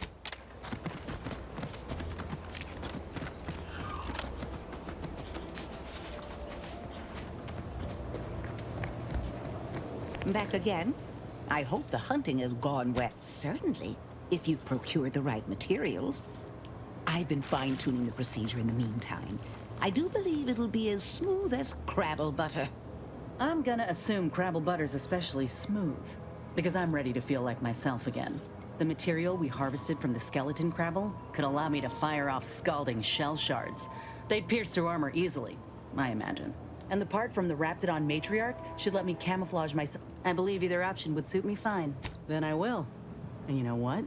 Back again? I hope the hunting has gone well. Certainly, if you've procured the right materials. I've been fine-tuning the procedure in the meantime. I do believe it'll be as smooth as Crabble butter. I'm gonna assume Crabble butter's especially smooth, because I'm ready to feel like myself again. The material we harvested from the skeleton Crabble could allow me to fire off scalding shell shards. They'd pierce through armor easily, I imagine. And the part from the Raptidon matriarch should let me camouflage myself. I believe either option would suit me fine. Then I will. And you know what?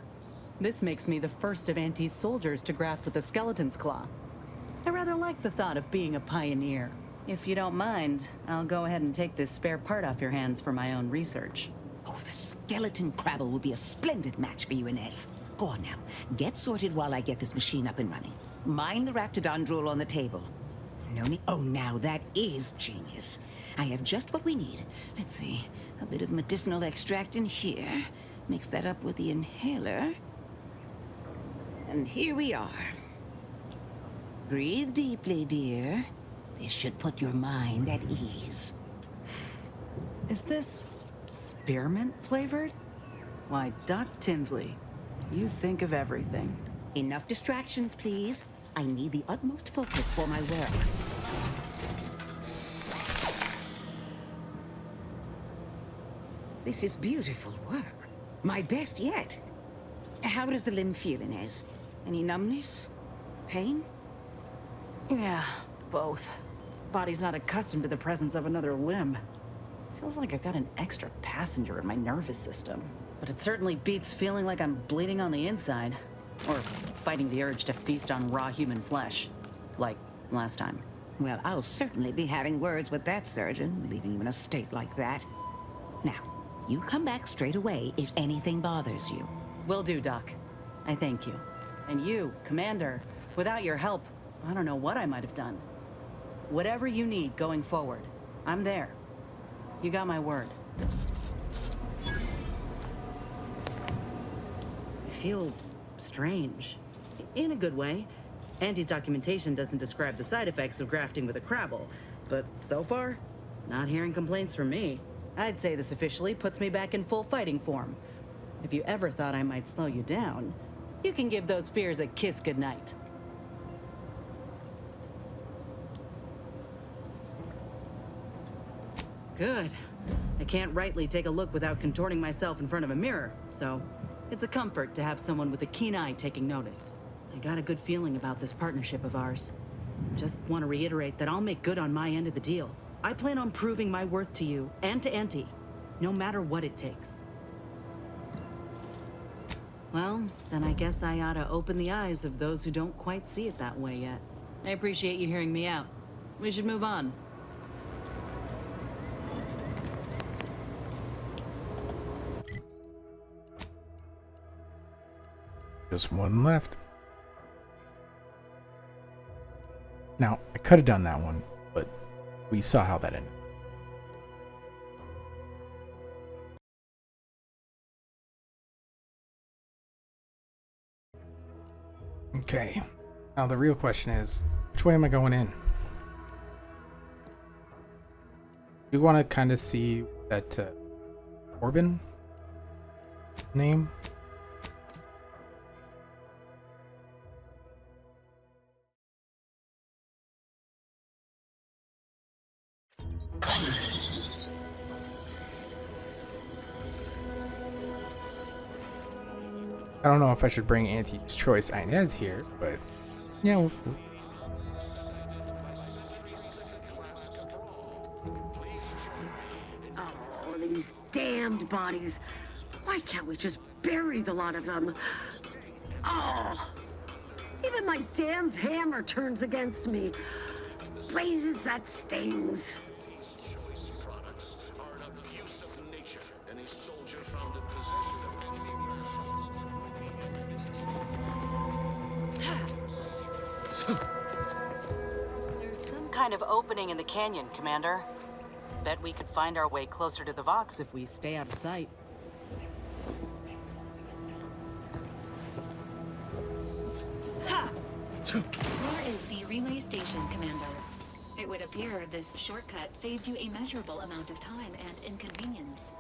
This makes me the first of Auntie's soldiers to graft with the skeleton's claw. I rather like the thought of being a pioneer. If you don't mind, I'll go ahead and take this spare part off your hands for my own research. Oh, the skeleton Crabble will be a splendid match for you, Inez. Go on now. Get sorted while I get this machine up and running. Mind the Raptidon drool on the table. No need. Oh, now that is genius. I have just what we need. Let's see. A bit of medicinal extract in here. Mix that up with the inhaler. And here we are. Breathe deeply, dear. This should put your mind at ease. Is this spearmint flavored? Why, Doc Tinsley, you think of everything. Enough distractions, please. I need the utmost focus for my work. This is beautiful work. My best yet. How does the limb feel, Inez? Any numbness? Pain? Yeah, both. Body's not accustomed to the presence of another limb. Feels like I've got an extra passenger in my nervous system. But it certainly beats feeling like I'm bleeding on the inside. Or fighting the urge to feast on raw human flesh. Like last time. Well, I'll certainly be having words with that surgeon, leaving you in a state like that. Now, you come back straight away if anything bothers you. Will do, Doc. I thank you. And you, Commander, without your help, I don't know what I might have done. Whatever you need going forward, I'm there. You got my word. I feel strange. In a good way. Auntie's documentation doesn't describe the side effects of grafting with a Crabble, but so far, not hearing complaints from me. I'd say this officially puts me back in full fighting form. If you ever thought I might slow you down, you can give those fears a kiss goodnight. Good. I can't rightly take a look without contorting myself in front of a mirror, so it's a comfort to have someone with a keen eye taking notice. I got a good feeling about this partnership of ours. Just want to reiterate that I'll make good on my end of the deal. I plan on proving my worth to you and to Auntie, no matter what it takes. Well, then I guess I ought to open the eyes of those who don't quite see it that way yet. I appreciate you hearing me out. We should move on. Just one left. Now, I could have done that one, but we saw how that ended. Okay. Now the real question is, which way am I going in? You want to kind of see that Corbin name? I don't know if I should bring Auntie's choice Inez here, but yeah, Oh, these damned bodies. Why can't we just bury the lot of them? Oh, even my damned hammer turns against me. Blazes, that stings. There's some kind of opening in the canyon, Commander. Bet we could find our way closer to the Vox if we stay out of sight. Where is the relay station, Commander? It would appear this shortcut saved you a measurable amount of time and inconvenience.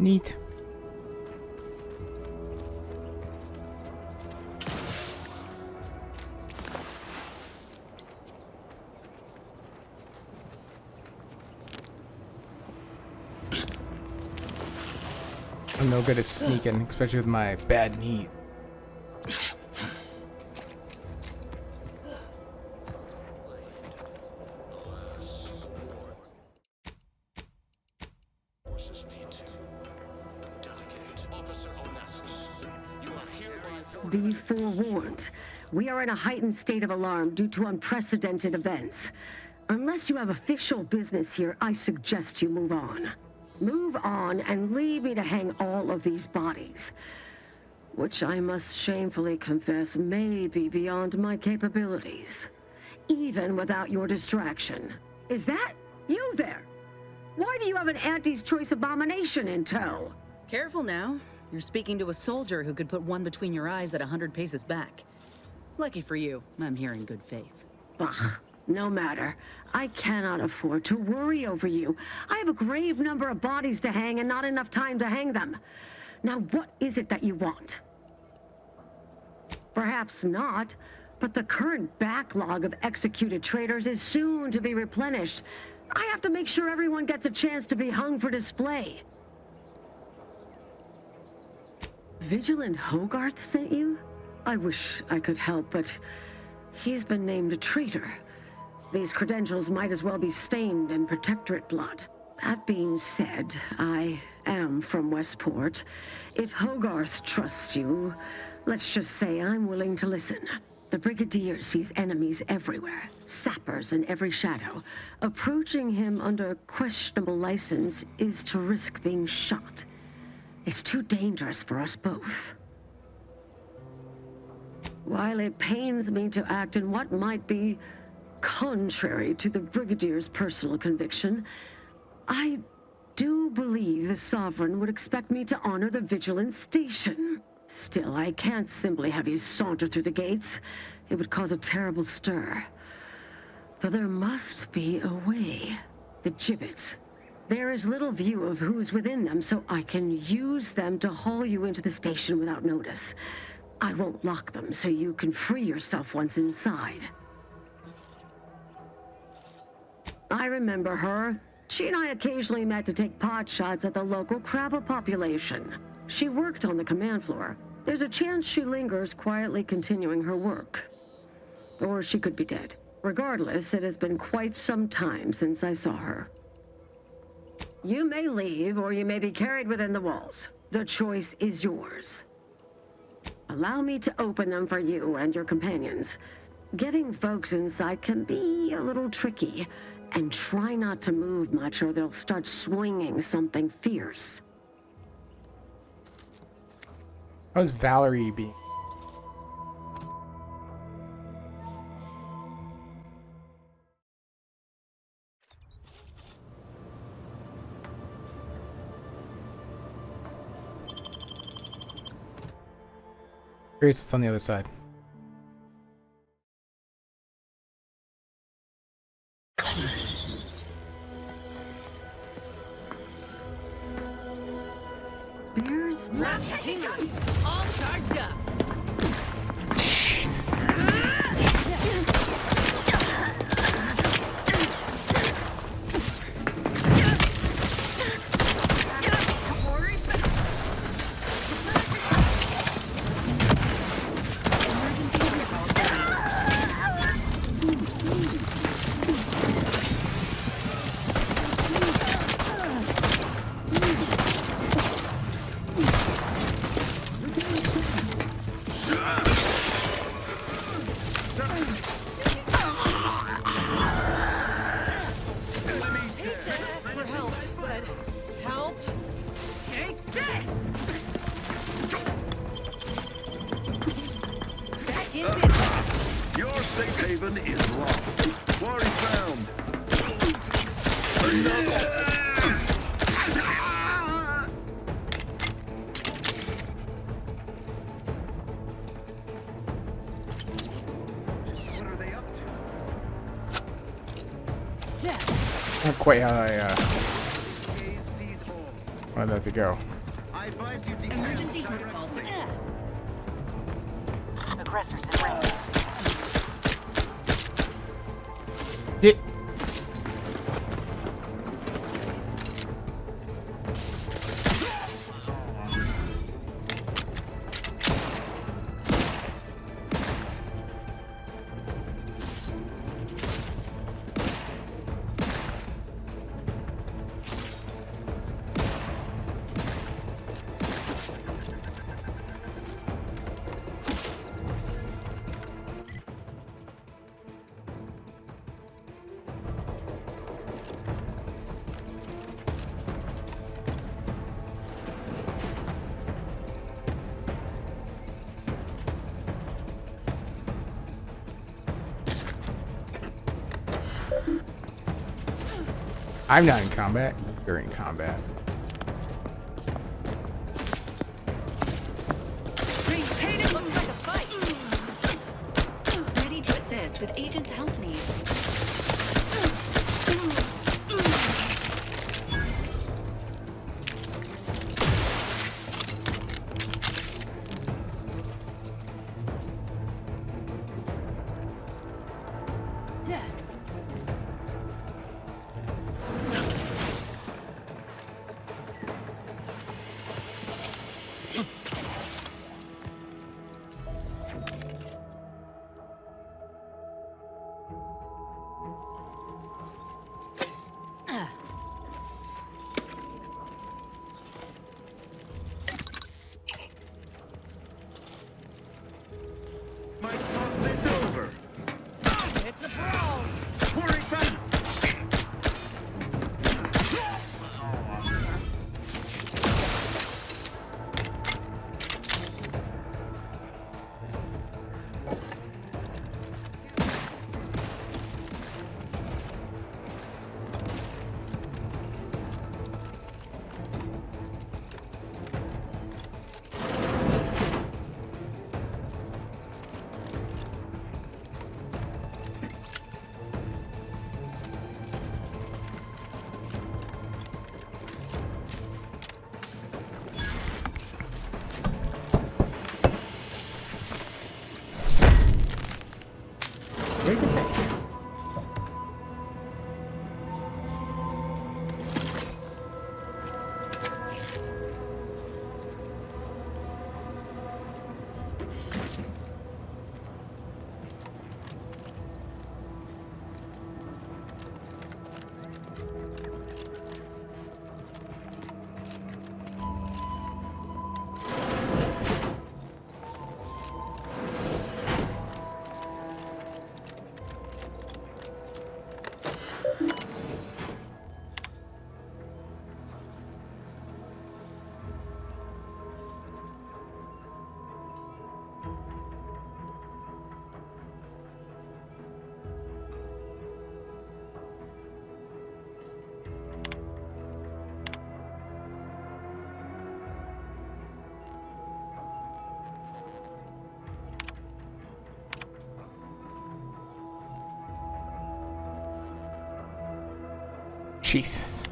Neat. I'm no good at sneaking, especially with my bad knee. Be forewarned. We are in a heightened state of alarm due to unprecedented events. Unless you have official business here, I suggest you move on. Move on and leave me to hang all of these bodies. Which I must shamefully confess may be beyond my capabilities. Even without your distraction. Is that you there? Why do you have an Auntie's Choice abomination in tow? Careful now. You're speaking to a soldier who could put one between your eyes at 100 paces back. Lucky for you, I'm here in good faith. Ugh, no matter. I cannot afford to worry over you. I have a grave number of bodies to hang and not enough time to hang them. Now, what is it that you want? Perhaps not, but the current backlog of executed traitors is soon to be replenished. I have to make sure everyone gets a chance to be hung for display. Vigilant Hogarth sent you? I wish I could help, but he's been named a traitor. These credentials might as well be stained in Protectorate blood. That being said, I am from Westport. If Hogarth trusts you, let's just say I'm willing to listen. The Brigadier sees enemies everywhere, sappers in every shadow. Approaching him under questionable license is to risk being shot. It's too dangerous for us both. While it pains me to act in what might be contrary to the Brigadier's personal conviction, I do believe the Sovereign would expect me to honor the Vigilance Station. Still, I can't simply have you saunter through the gates. It would cause a terrible stir. Though there must be a way. The gibbets. There is little view of who's within them, so I can use them to haul you into the station without notice. I won't lock them, so you can free yourself once inside. I remember her. She and I occasionally met to take pot shots at the local crabba population. She worked on the command floor. There's a chance she lingers, quietly continuing her work. Or she could be dead. Regardless, it has been quite some time since I saw her. You may leave, or you may be carried within the walls. The choice is yours. Allow me to open them for you and your companions. Getting folks inside can be a little tricky, and try not to move much or they'll start swinging something fierce. How's Valerie being? Curious what's on the other side. All charged up. Jesus. Your safe haven is lost. Quarry found. What are they up to? Not quite how I wanted that to go. Emergency protocols. Aggressors in range. I'm not in combat. You're in combat. Ready to assist with agent's health needs. Might talk this over. It's a brawl. Quarry found. Jesus.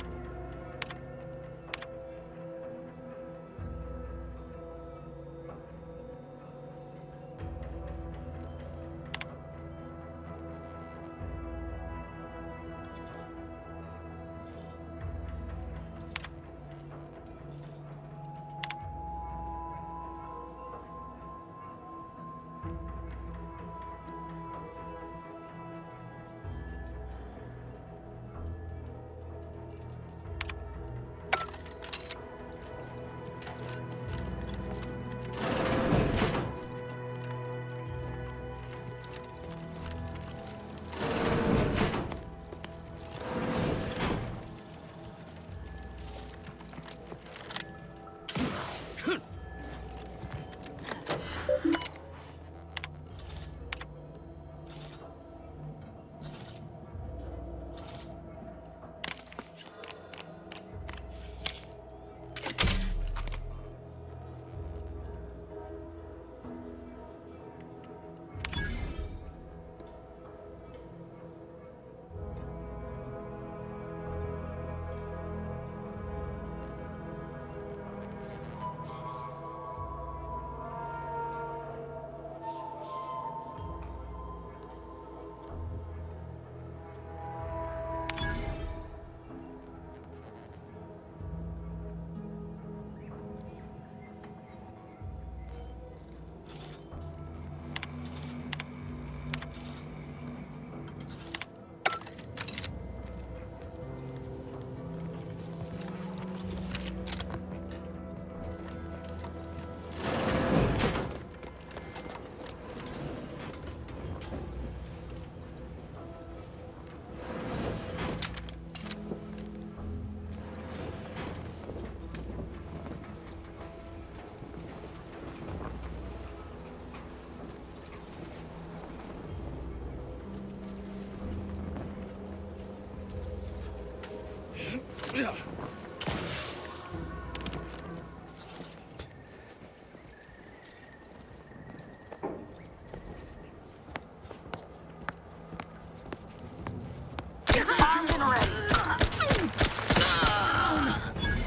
Armed and ready.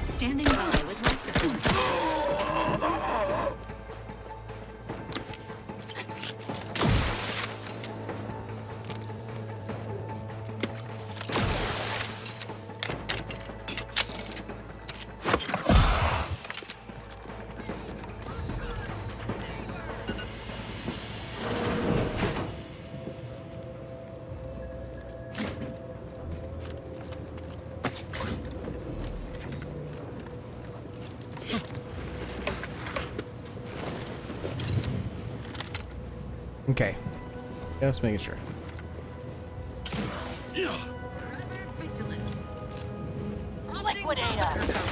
Standing by with life support. Okay. Just making sure. Liquidator.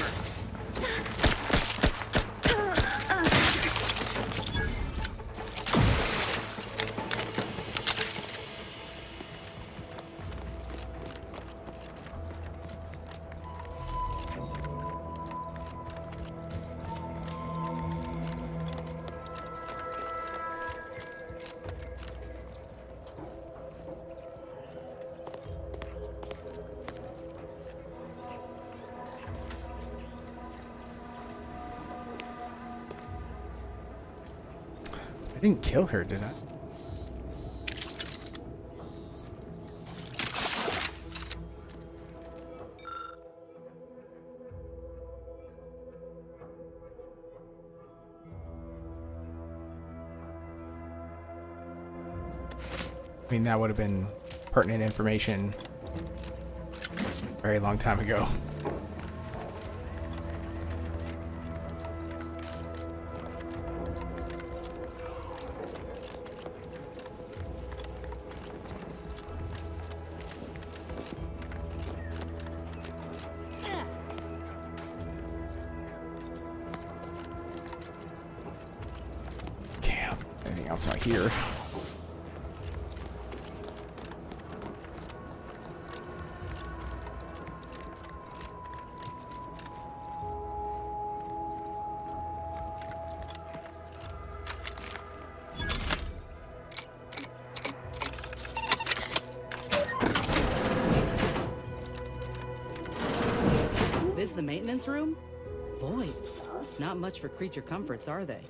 I didn't kill her, did I? I mean, that would have been pertinent information a very long time ago. Okay, anything else out here? This the maintenance room? Void. Not much for creature comforts, are they?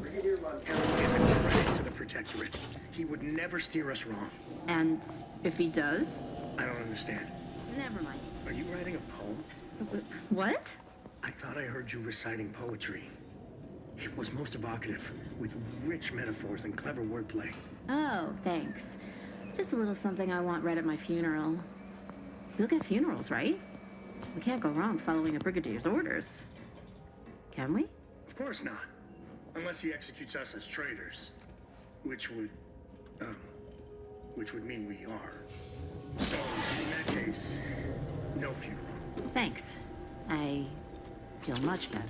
Brigadier Montero is a credit to the Protectorate. He would never steer us wrong. And if he does? I don't understand. Never mind. Are you writing a poem? What? I thought I heard you reciting poetry. It was most evocative, with rich metaphors and clever wordplay. Oh, thanks. Just a little something I want read at my funeral. You'll get funerals, right? We can't go wrong following a brigadier's orders. Can we? Of course not. Unless he executes us as traitors. Which would mean we are. So, in that case, no funeral. Thanks. I feel much better.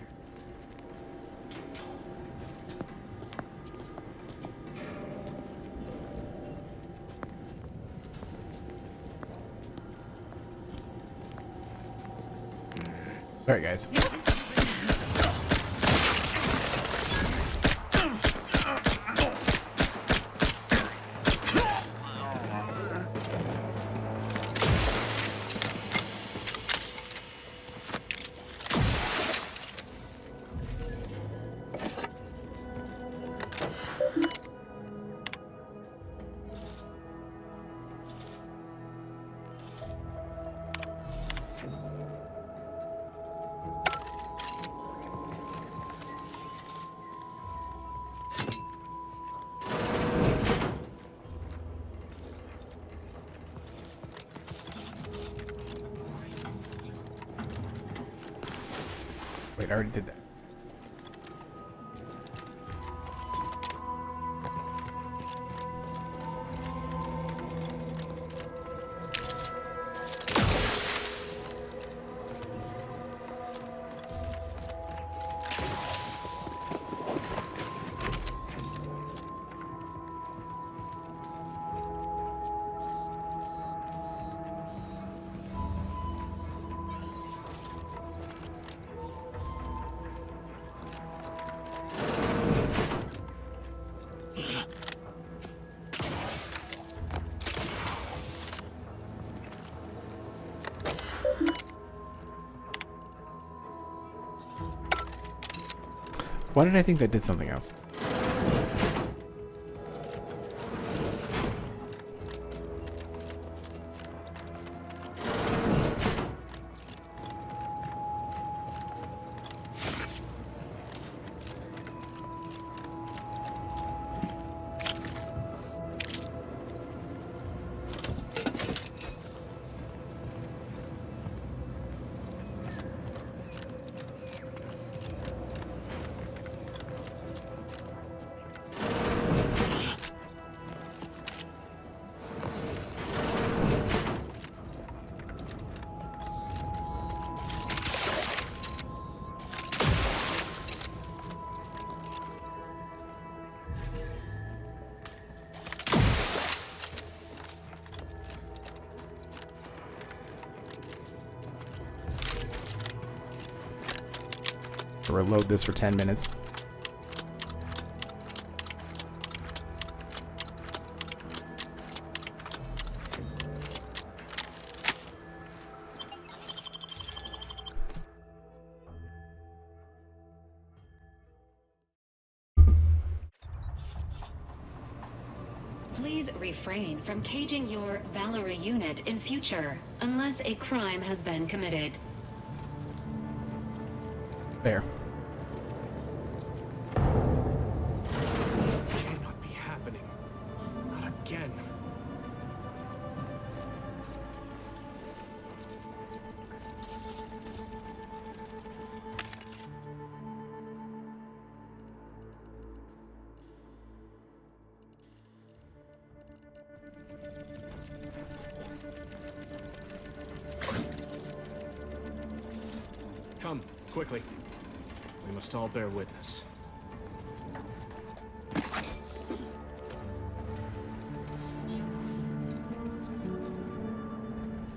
All right, guys. Wait, I already did that. Why did I think that did something else? Reload this for 10 minutes. Please refrain from caging your Valerie unit in future, unless a crime has been committed. There. This cannot be happening. Not again. Come, quickly. We must all bear witness.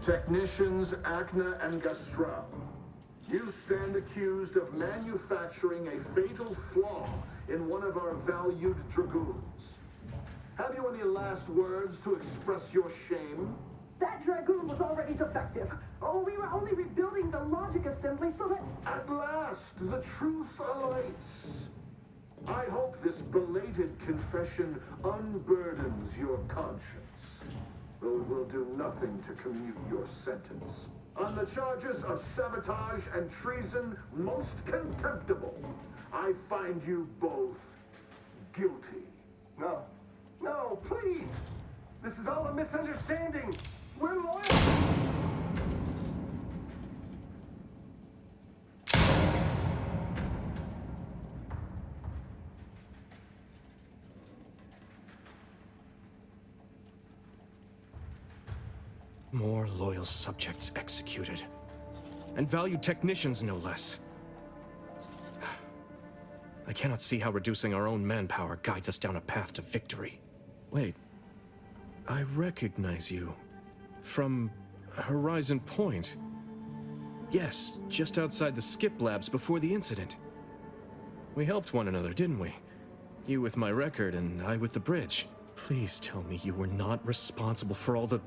Technicians Acna and Gastral, you stand accused of manufacturing a fatal flaw in one of our valued dragoons. Have you any last words to express your shame? That dragoon was already defective. Oh, we were only rebuilding the logic assembly so that... At last, the truth alights. I hope this belated confession unburdens your conscience, though it will do nothing to commute your sentence. On the charges of sabotage and treason most contemptible, I find you both guilty. No. No, please! This is all a misunderstanding! We're loyal! More loyal subjects executed. And valued technicians, no less. I cannot see how reducing our own manpower guides us down a path to victory. Wait. I recognize you. From Horizon Point. Yes, just outside the skip labs before the incident. We helped one another, didn't we? You with my record and I with the bridge. Please tell me you were not responsible for all the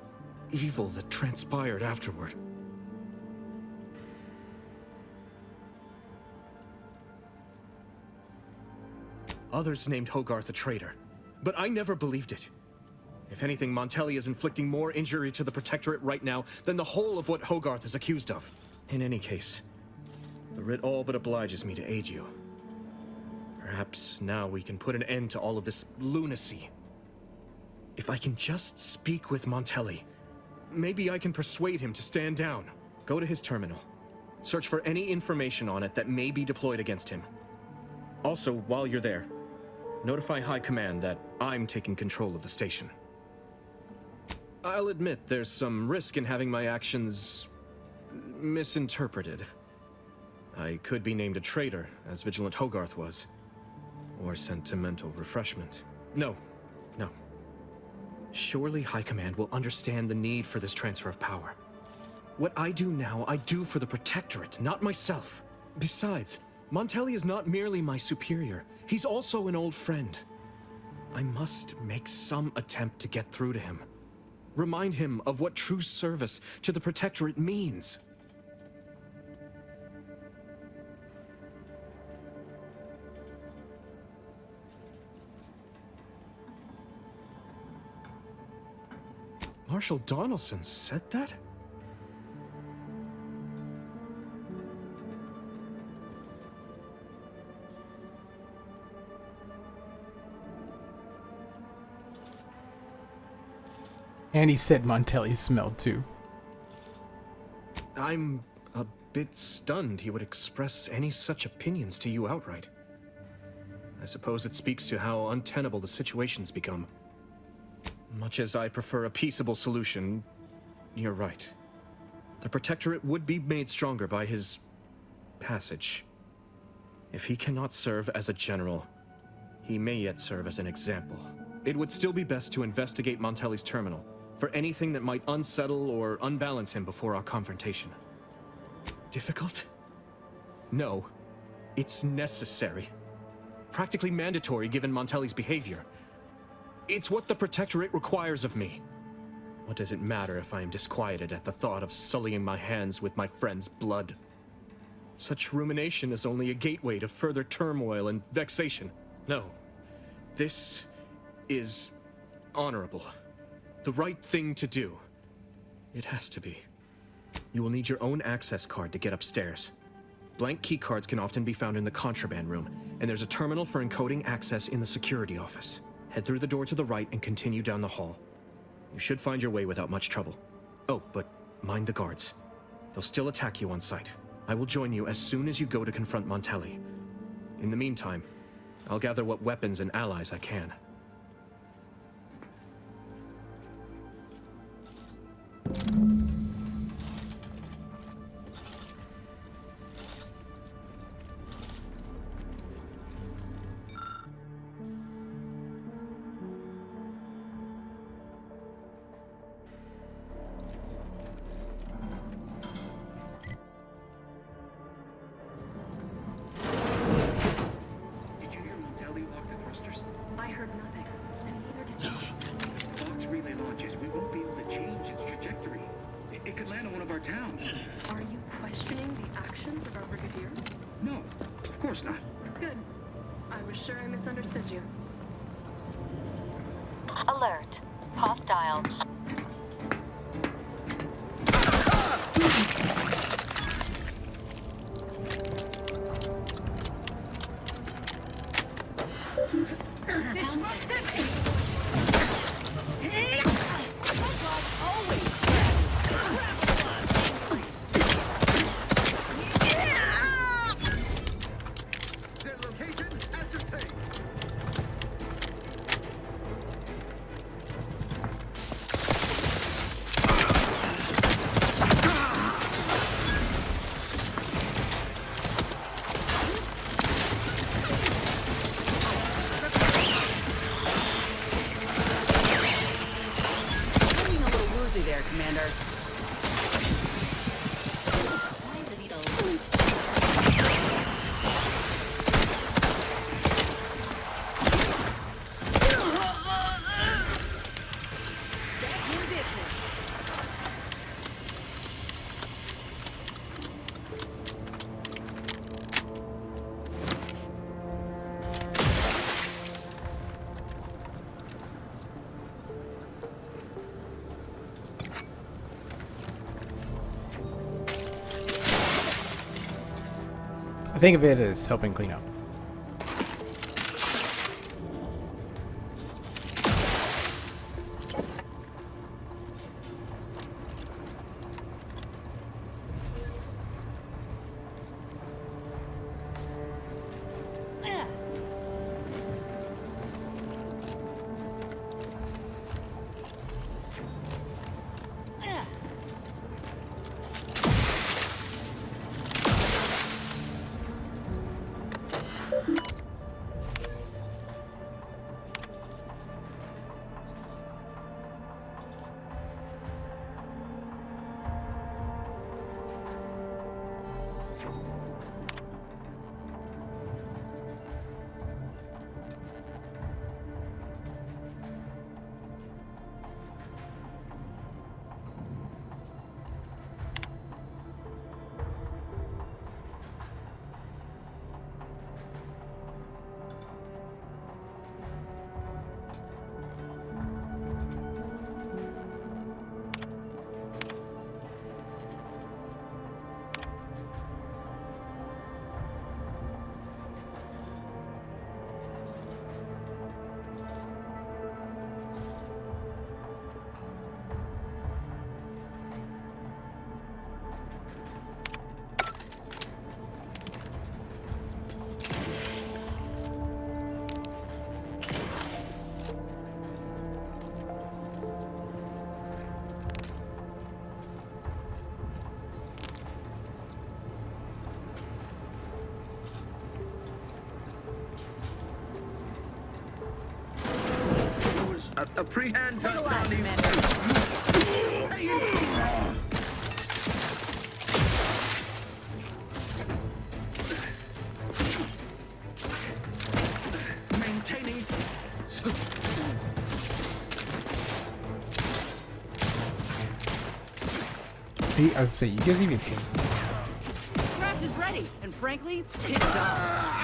evil that transpired afterward. Others named Hogarth a traitor, but I never believed it. If anything, Montelli is inflicting more injury to the Protectorate right now than the whole of what Hogarth is accused of. In any case, the writ all but obliges me to aid you. Perhaps now we can put an end to all of this lunacy. If I can just speak with Montelli, maybe I can persuade him to stand down. Go to his terminal. Search for any information on it that may be deployed against him. Also, while you're there, notify High Command that I'm taking control of the station. I'll admit there's some risk in having my actions misinterpreted. I could be named a traitor, as Vigilant Hogarth was. Or sent to mental refreshment. No. Surely High Command will understand the need for this transfer of power. What I do now, I do for the Protectorate, not myself. Besides, Montelli is not merely my superior. He's also an old friend. I must make some attempt to get through to him. Remind him of what true service to the Protectorate means. Marshal Donaldson said that? And he said Montelli smelled too. I'm a bit stunned he would express any such opinions to you outright. I suppose it speaks to how untenable the situation's become. Much as I prefer a peaceable solution, you're right. The Protectorate would be made stronger by his passage. If he cannot serve as a general, he may yet serve as an example. It would still be best to investigate Montelli's terminal for anything that might unsettle or unbalance him before our confrontation. Difficult? No. It's necessary. Practically mandatory given Montelli's behavior. It's what the Protectorate requires of me. What does it matter if I am disquieted at the thought of sullying my hands with my friend's blood? Such rumination is only a gateway to further turmoil and vexation. No. This is honorable. The right thing to do. It has to be. You will need your own access card to get upstairs. Blank key cards can often be found in the contraband room, and there's a terminal for encoding access in the security office. Head through the door to the right and continue down the hall. You should find your way without much trouble. Oh, but mind the guards. They'll still attack you on sight. I will join you as soon as you go to confront Montelli. In the meantime, I'll gather what weapons and allies I can. Did you hear Montelli lock the thrusters? I heard nothing, and neither did you. Fox relay launches, we won't be able to change its trajectory. It could land on one of our towns. Are you questioning the actions of our brigadier? No, of course not. Good. I was sure I misunderstood you. Alert. Hostile. Their location ascertained. Feeling a little woozy there, Commander. I think of it as helping clean up. A pre-hand touch on these. Maintaining. I was say, you guys even hit. Draft is ready, and frankly, pissed off.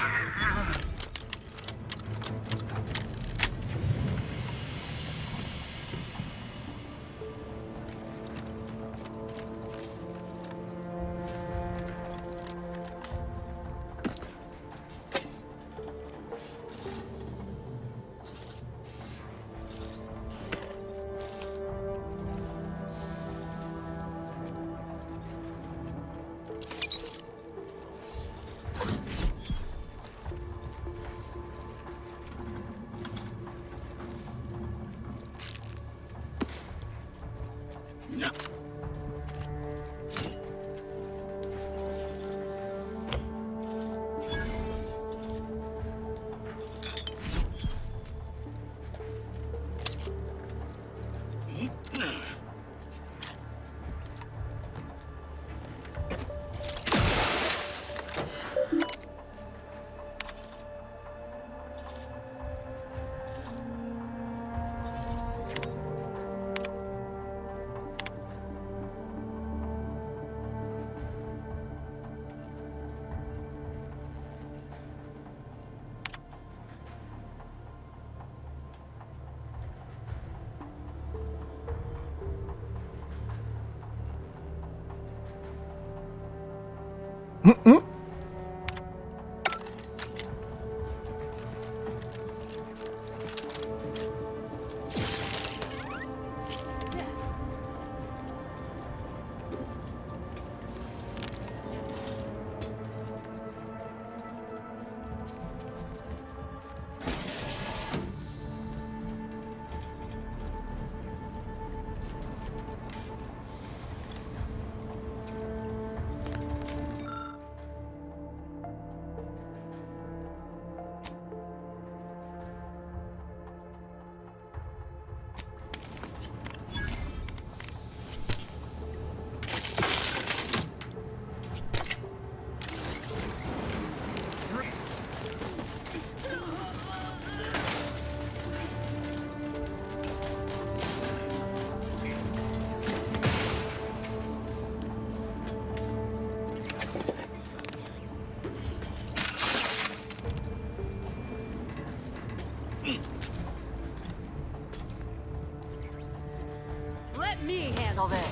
Let me handle this.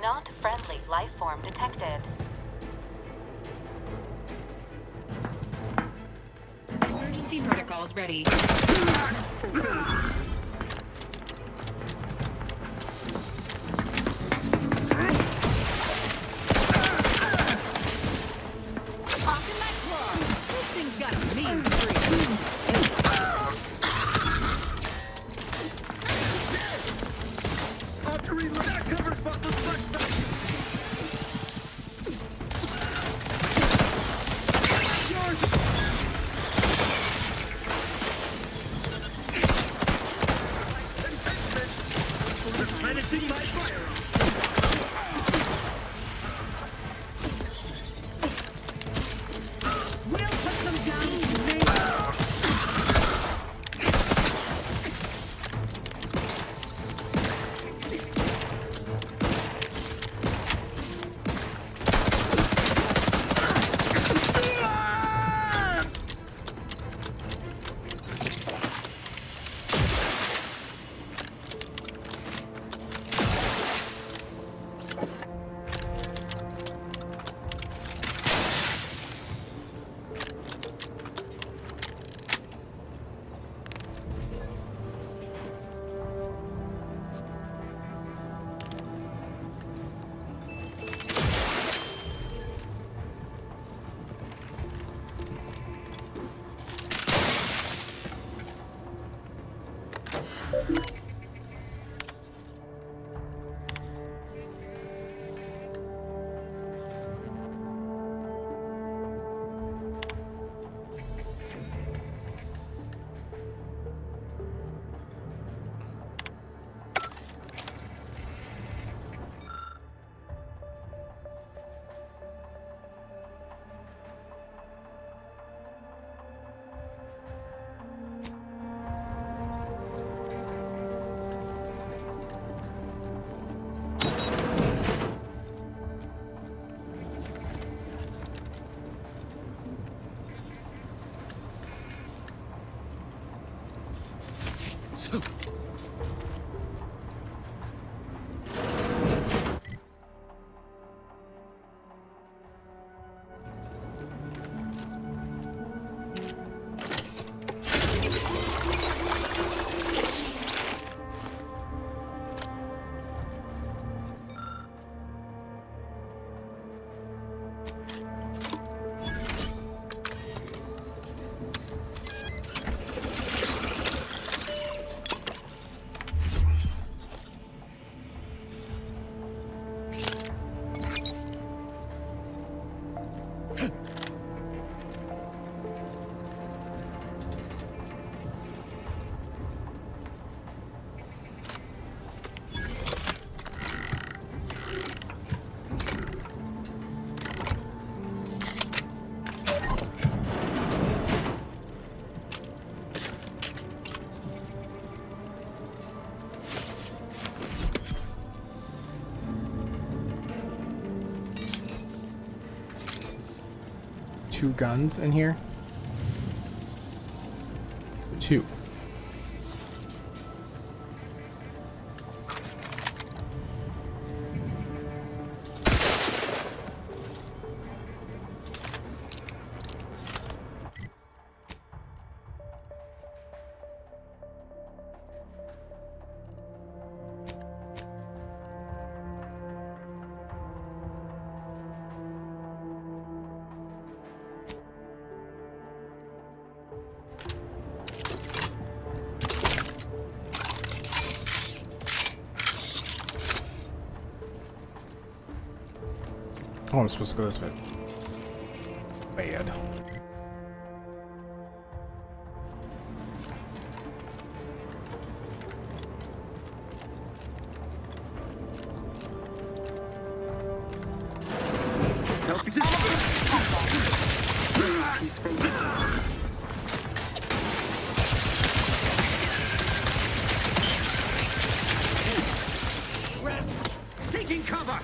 Not friendly life form detected. Emergency protocols ready. Two guns in here. Two. Oh, I'm supposed to go this way. Bad. Taking cover!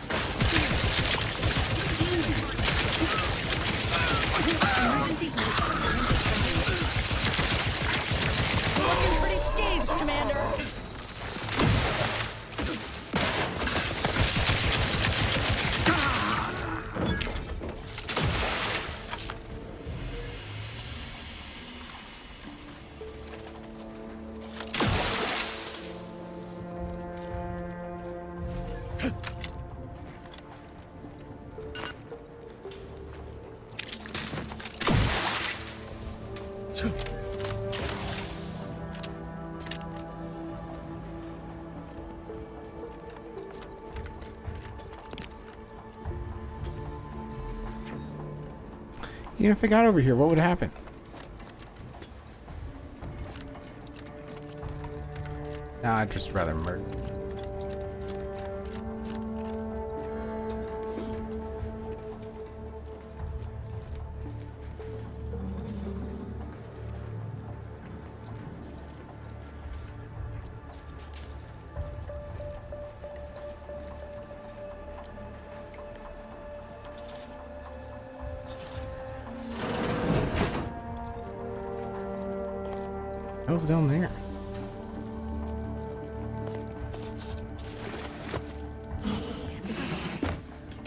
Emergency looking pretty staged, Commander. Even if I got over here, what would happen? Nah, I'd just rather murder. Hell's down there?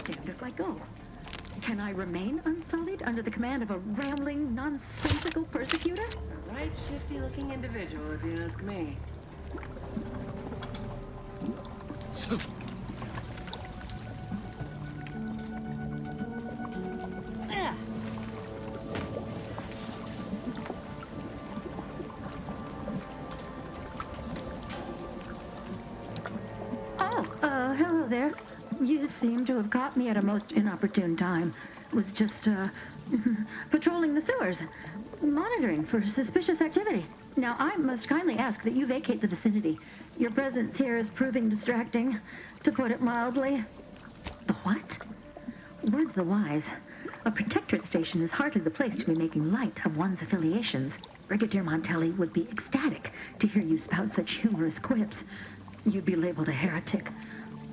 Damned if I go. Can I remain unsullied under the command of a rambling, nonsensical persecutor? A right shifty-looking individual, if you ask me. Hello there. You seem to have caught me at a most inopportune time. Was just, patrolling the sewers, monitoring for suspicious activity. Now, I must kindly ask that you vacate the vicinity. Your presence here is proving distracting, to put it mildly. The what? Word of the wise. A protectorate station is hardly the place to be making light of one's affiliations. Brigadier Montelli would be ecstatic to hear you spout such humorous quips. You'd be labeled a heretic.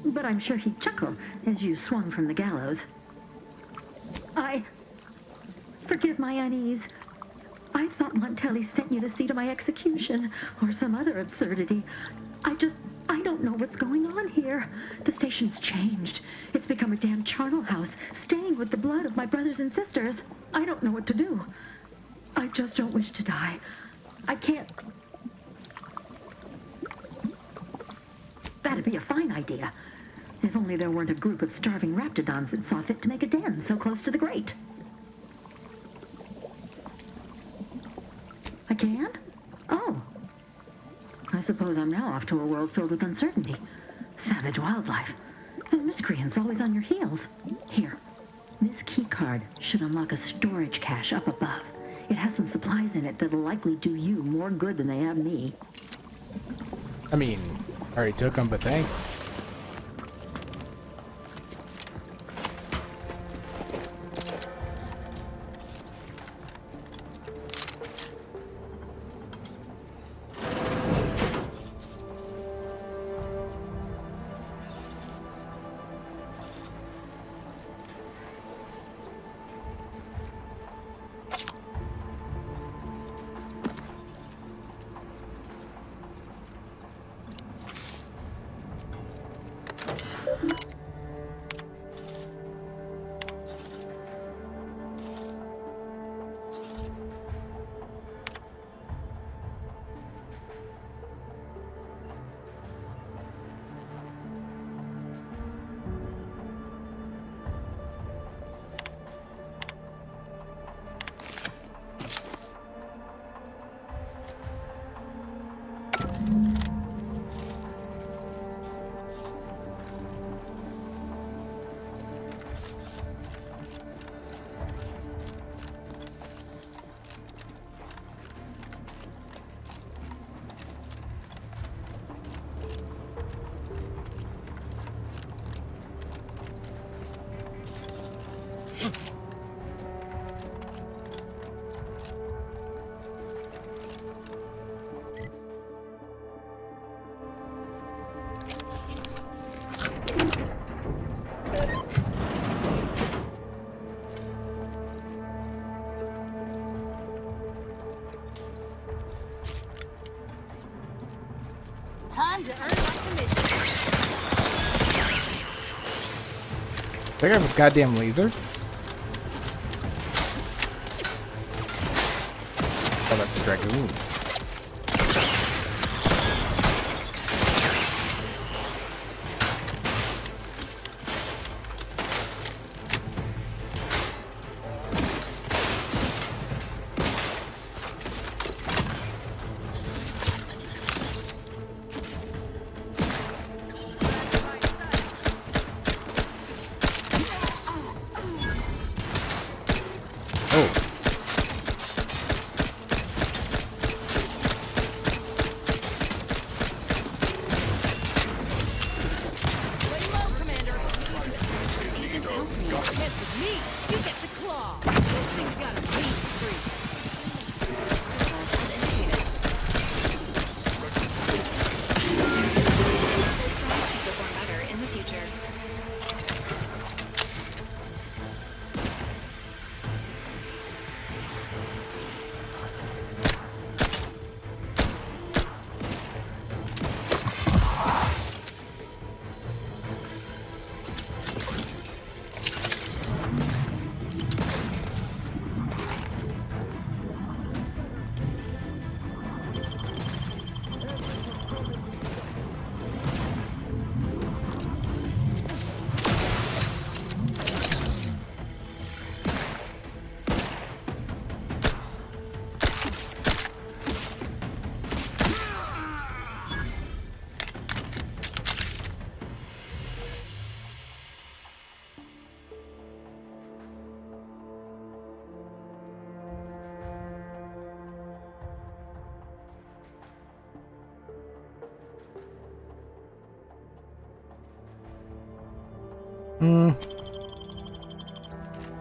But I'm sure he'd chuckle as you swung from the gallows. Forgive my unease. I thought Montelli sent you to see to my execution, or some other absurdity. I don't know what's going on here. The station's changed. It's become a damn charnel house, stained with the blood of my brothers and sisters. I don't know what to do. I just don't wish to die. I can't... That'd be a fine idea. If only there weren't a group of starving raptidons that saw fit to make a den so close to the grate. I can? Oh. I suppose I'm now off to a world filled with uncertainty. Savage wildlife. And miscreants always on your heels. Here. This key card should unlock a storage cache up above. It has some supplies in it that'll likely do you more good than they have me. I mean, I already took them, but thanks. Time to earn my commission. I have a goddamn laser. Oh, that's a dragoon.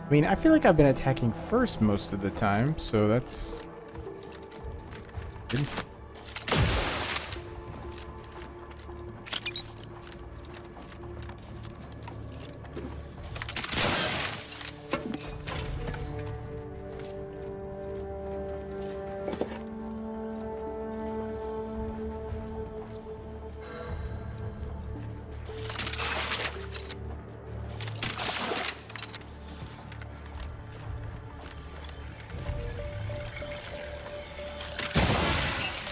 I mean, I feel like I've been attacking first most of the time, so that's good.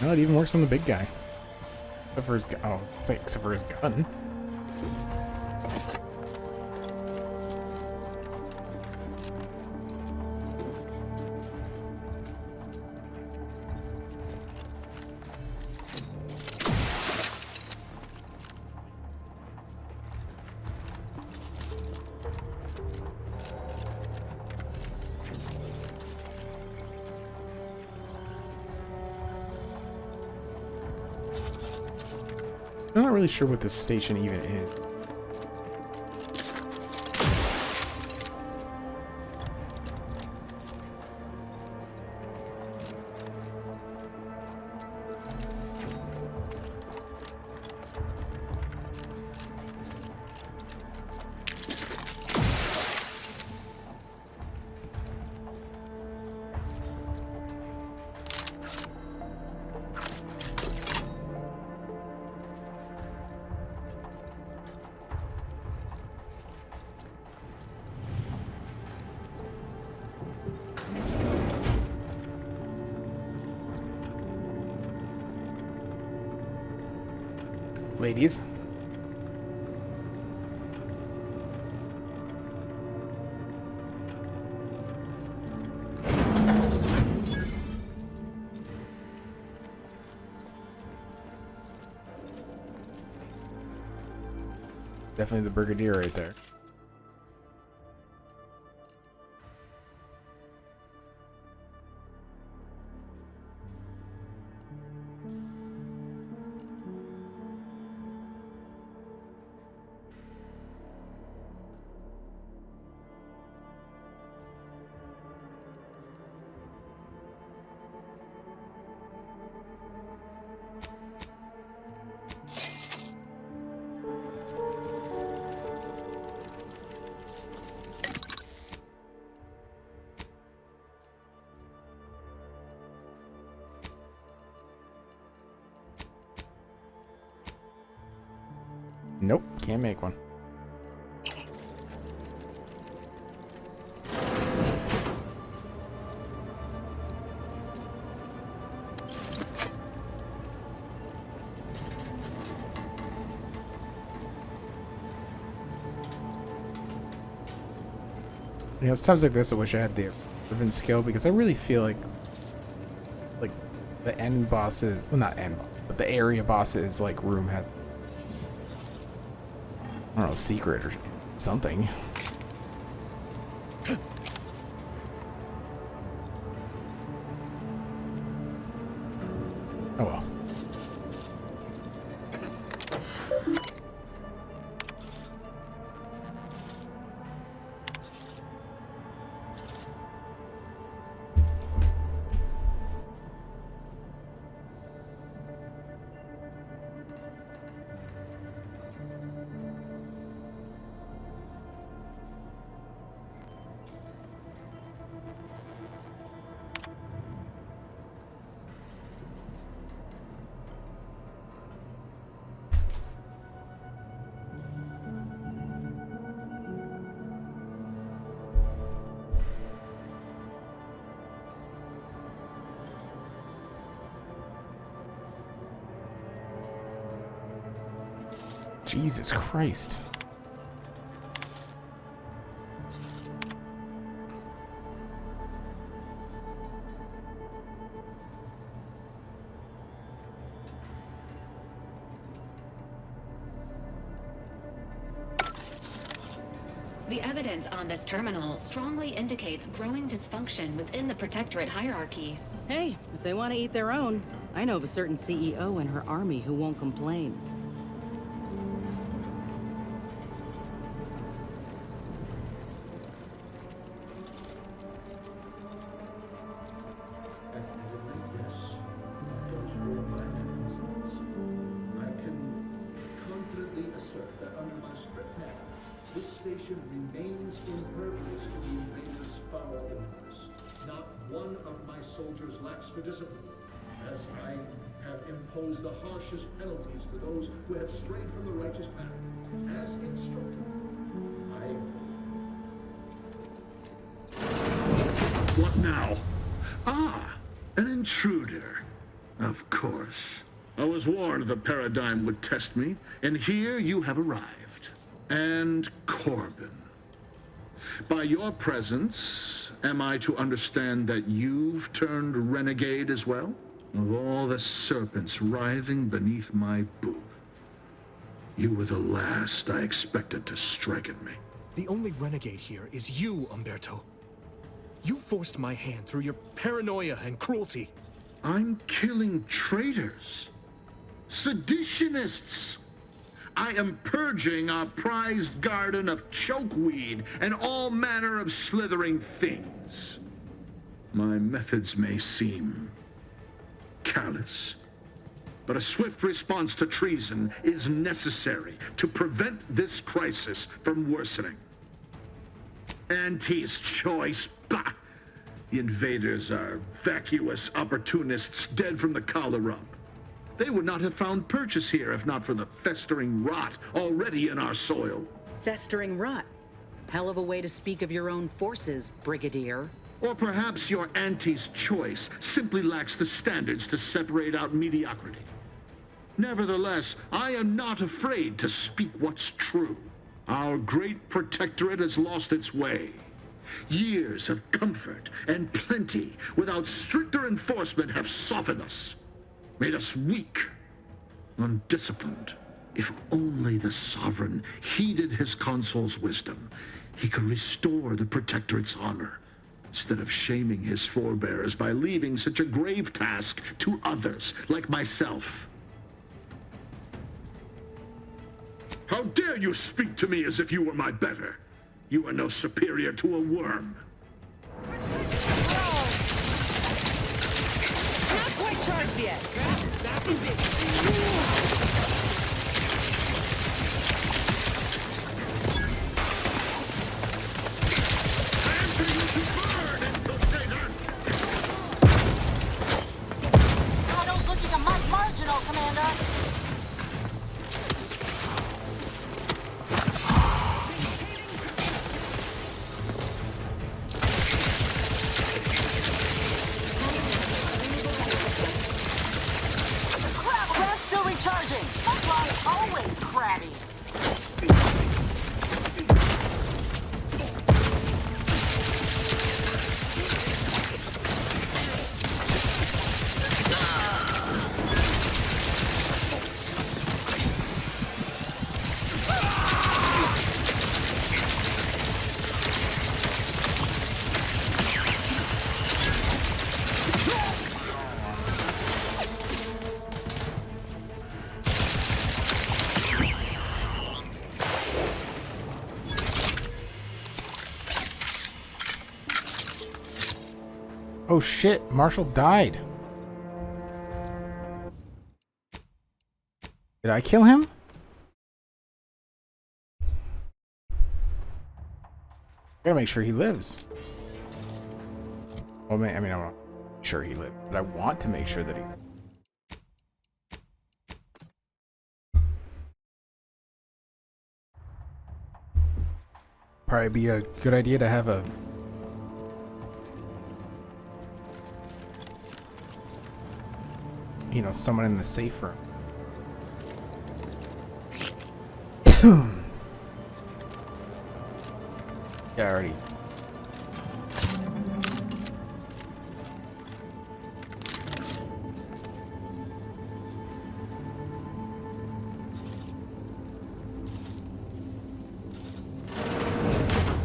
No, it even works on the big guy. Except for his, except for his gun. I'm not really sure what this station even is. Ladies. Definitely the Brigadier right there. Nope, can't make one. You know, it's times like this I wish I had the ribbon skill, because I really feel like the end bosses, well, not end, but the area bosses like room has, I don't know, secret or something. Oh well. Jesus Christ. The evidence on this terminal strongly indicates growing dysfunction within the Protectorate hierarchy. Hey, if they want to eat their own, I know of a certain CEO and her army who won't complain. Remains impervious to the invader's foul impulse. Not one of my soldiers lacks for discipline, as I have imposed the harshest penalties to those who have strayed from the righteous path. As instructed, What now? Ah, an intruder. Of course. I was warned the paradigm would test me, and here you have arrived. And Corbin. By your presence, am I to understand that you've turned renegade as well? Of all the serpents writhing beneath my boot, you were the last I expected to strike at me. The only renegade here is you, Umberto. You forced my hand through your paranoia and cruelty. I'm killing traitors, seditionists. I am purging our prized garden of chokeweed and all manner of slithering things. My methods may seem callous, but a swift response to treason is necessary to prevent this crisis from worsening. Auntie's choice, bah! The invaders are vacuous opportunists dead from the collar up. They would not have found purchase here if not for the festering rot already in our soil. Festering rot? Hell of a way to speak of your own forces, Brigadier. Or perhaps your auntie's choice simply lacks the standards to separate out mediocrity. Nevertheless, I am not afraid to speak what's true. Our great protectorate has lost its way. Years of comfort and plenty without stricter enforcement have softened us, made us weak, undisciplined. If only the Sovereign heeded his consul's wisdom, he could restore the Protectorate's honor, instead of shaming his forebears by leaving such a grave task to others, like myself. How dare you speak to me as if you were my better? You are no superior to a worm. Not quite charged yet. Back in Shadow's looking a mite marginal, Commander. Always crabby. Oh shit, Marshall died. Did I kill him? Gotta make sure he lives. Well, I mean, I'm not sure he lives, but I want to make sure that he... Probably be a good idea to have a... you know, someone in the safe room. Yeah, already.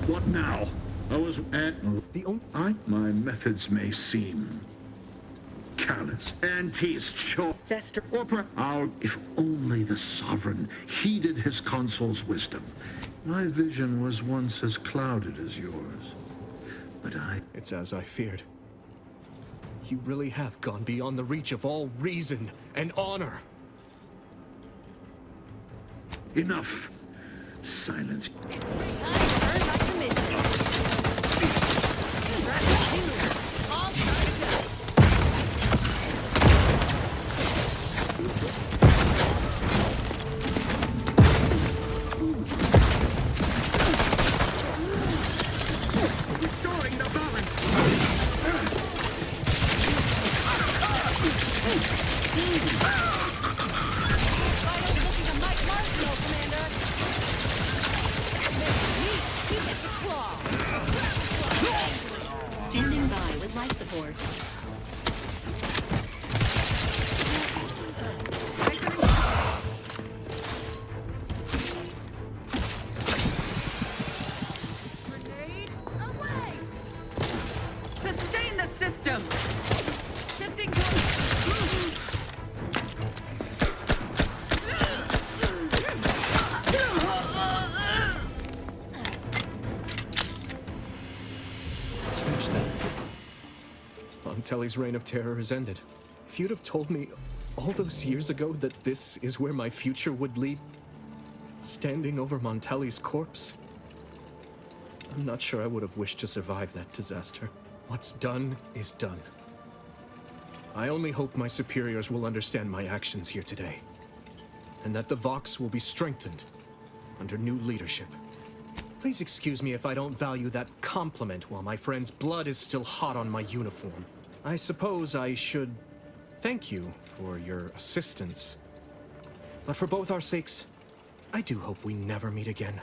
What now? I was at my methods may seem callous. Auntie's choice. Fester. If only the Sovereign heeded his consul's wisdom. My vision was once as clouded as yours, but It's as I feared. You really have gone beyond the reach of all reason and honor. Enough. Silence. Restoring the balance. life support. Grenade away! Sustain the system! Shifting Let's finish that. Montelli's reign of terror has ended. If you'd have told me all those years ago that this is where my future would lead, standing over Montelli's corpse, I'm not sure I would have wished to survive that disaster. What's done is done. I only hope my superiors will understand my actions here today, and that the Vox will be strengthened under new leadership. Please excuse me if I don't value that compliment while my friend's blood is still hot on my uniform. I suppose I should thank you for your assistance. But for both our sakes, I do hope we never meet again.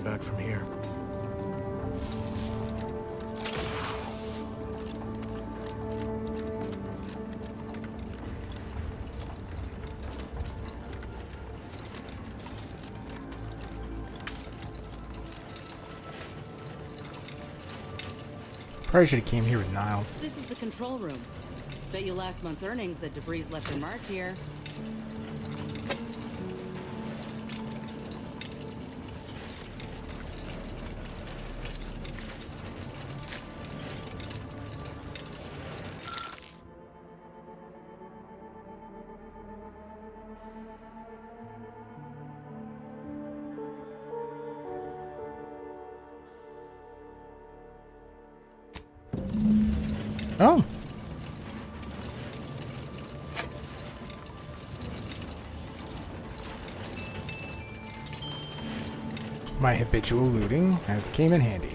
Back from here. Probably should have came here with Niles. This is the control room. Bet you last month's earnings that debris left their mark here. Oh. My habitual looting has came in handy.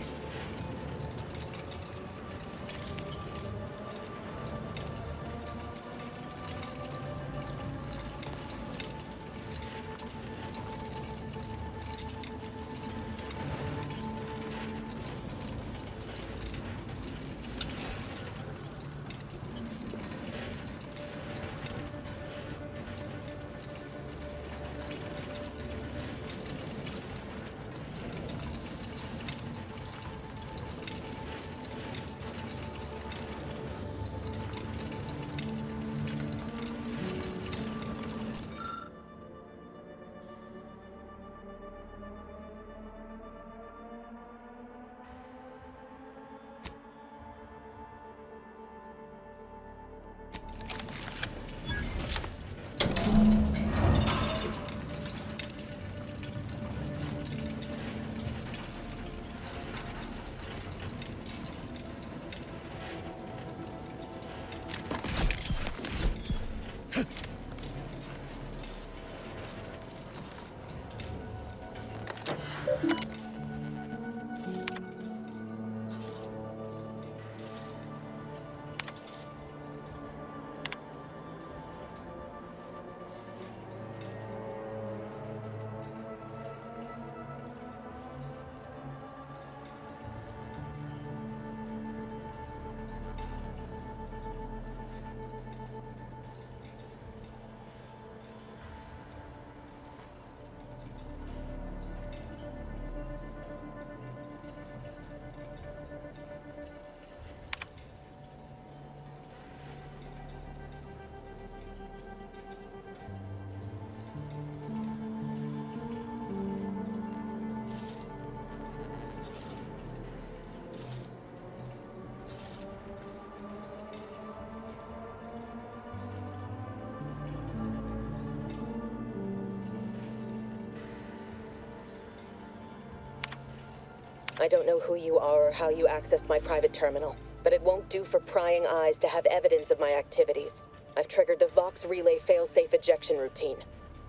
I don't know who you are or how you accessed my private terminal, but it won't do for prying eyes to have evidence of my activities. I've triggered the Vox relay failsafe ejection routine.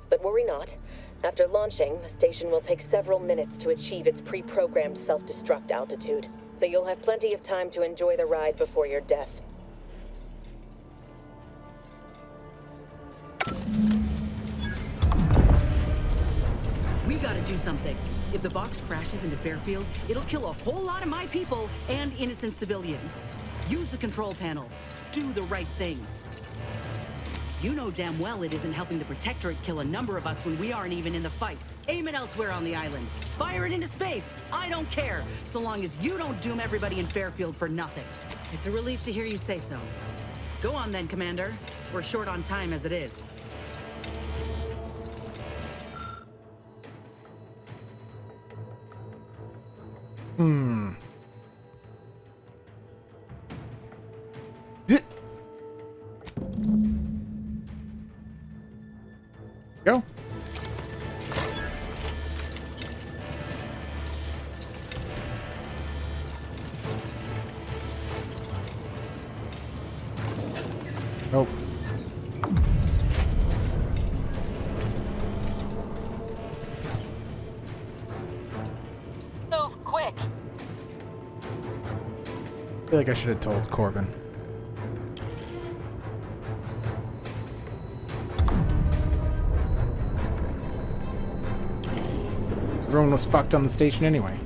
But worry not. After launching, the station will take several minutes to achieve its pre-programmed self-destruct altitude, so you'll have plenty of time to enjoy the ride before your death. We gotta do something. If the Vox crashes into Fairfield, it'll kill a whole lot of my people and innocent civilians. Use the control panel. Do the right thing. You know damn well it isn't helping the Protectorate kill a number of us when we aren't even in the fight. Aim it elsewhere on the island. Fire it into space. I don't care, so long as you don't doom everybody in Fairfield for nothing. It's a relief to hear you say so. Go on then, Commander. We're short on time as it is. Go. Nope. Move quick. I feel like I should have told Corbin. Everyone was fucked on the station anyway.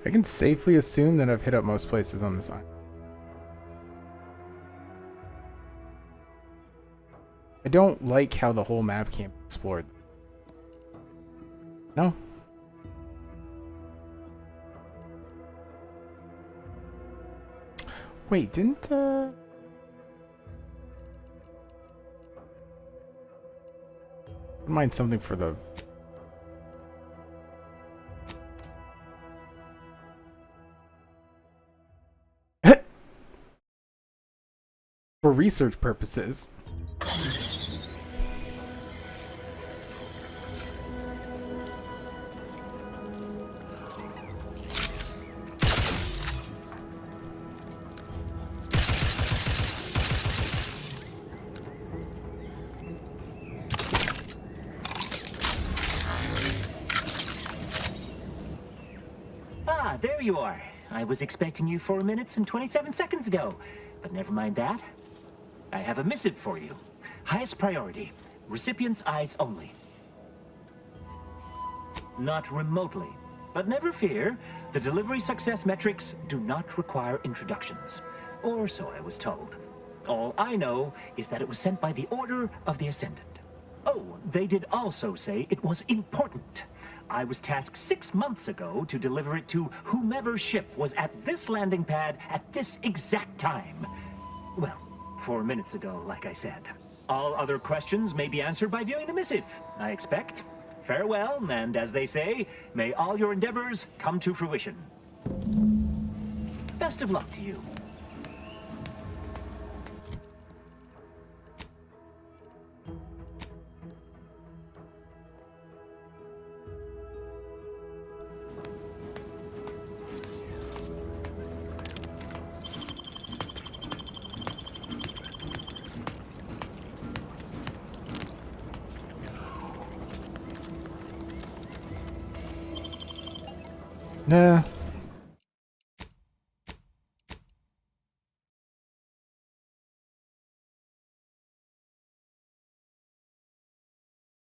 I can safely assume that I've hit up most places on this island. I don't like how the whole map can't be explored. No? Wait, didn't mind something for the for research purposes. Ah, there you are. I was expecting you 4 minutes and 27 seconds ago, but never mind that. I have a missive for you. Highest priority. Recipient's eyes only. Not remotely, but never fear. The delivery success metrics do not require introductions. Or so I was told. All I know is that it was sent by the Order of the Ascendant. Oh, they did also say it was important. I was tasked 6 months ago to deliver it to whomever ship was at this landing pad at this exact time. Well, 4 minutes ago, like I said. All other questions may be answered by viewing the missive, I expect. Farewell, and as they say, may all your endeavors come to fruition. Best of luck to you. Nah,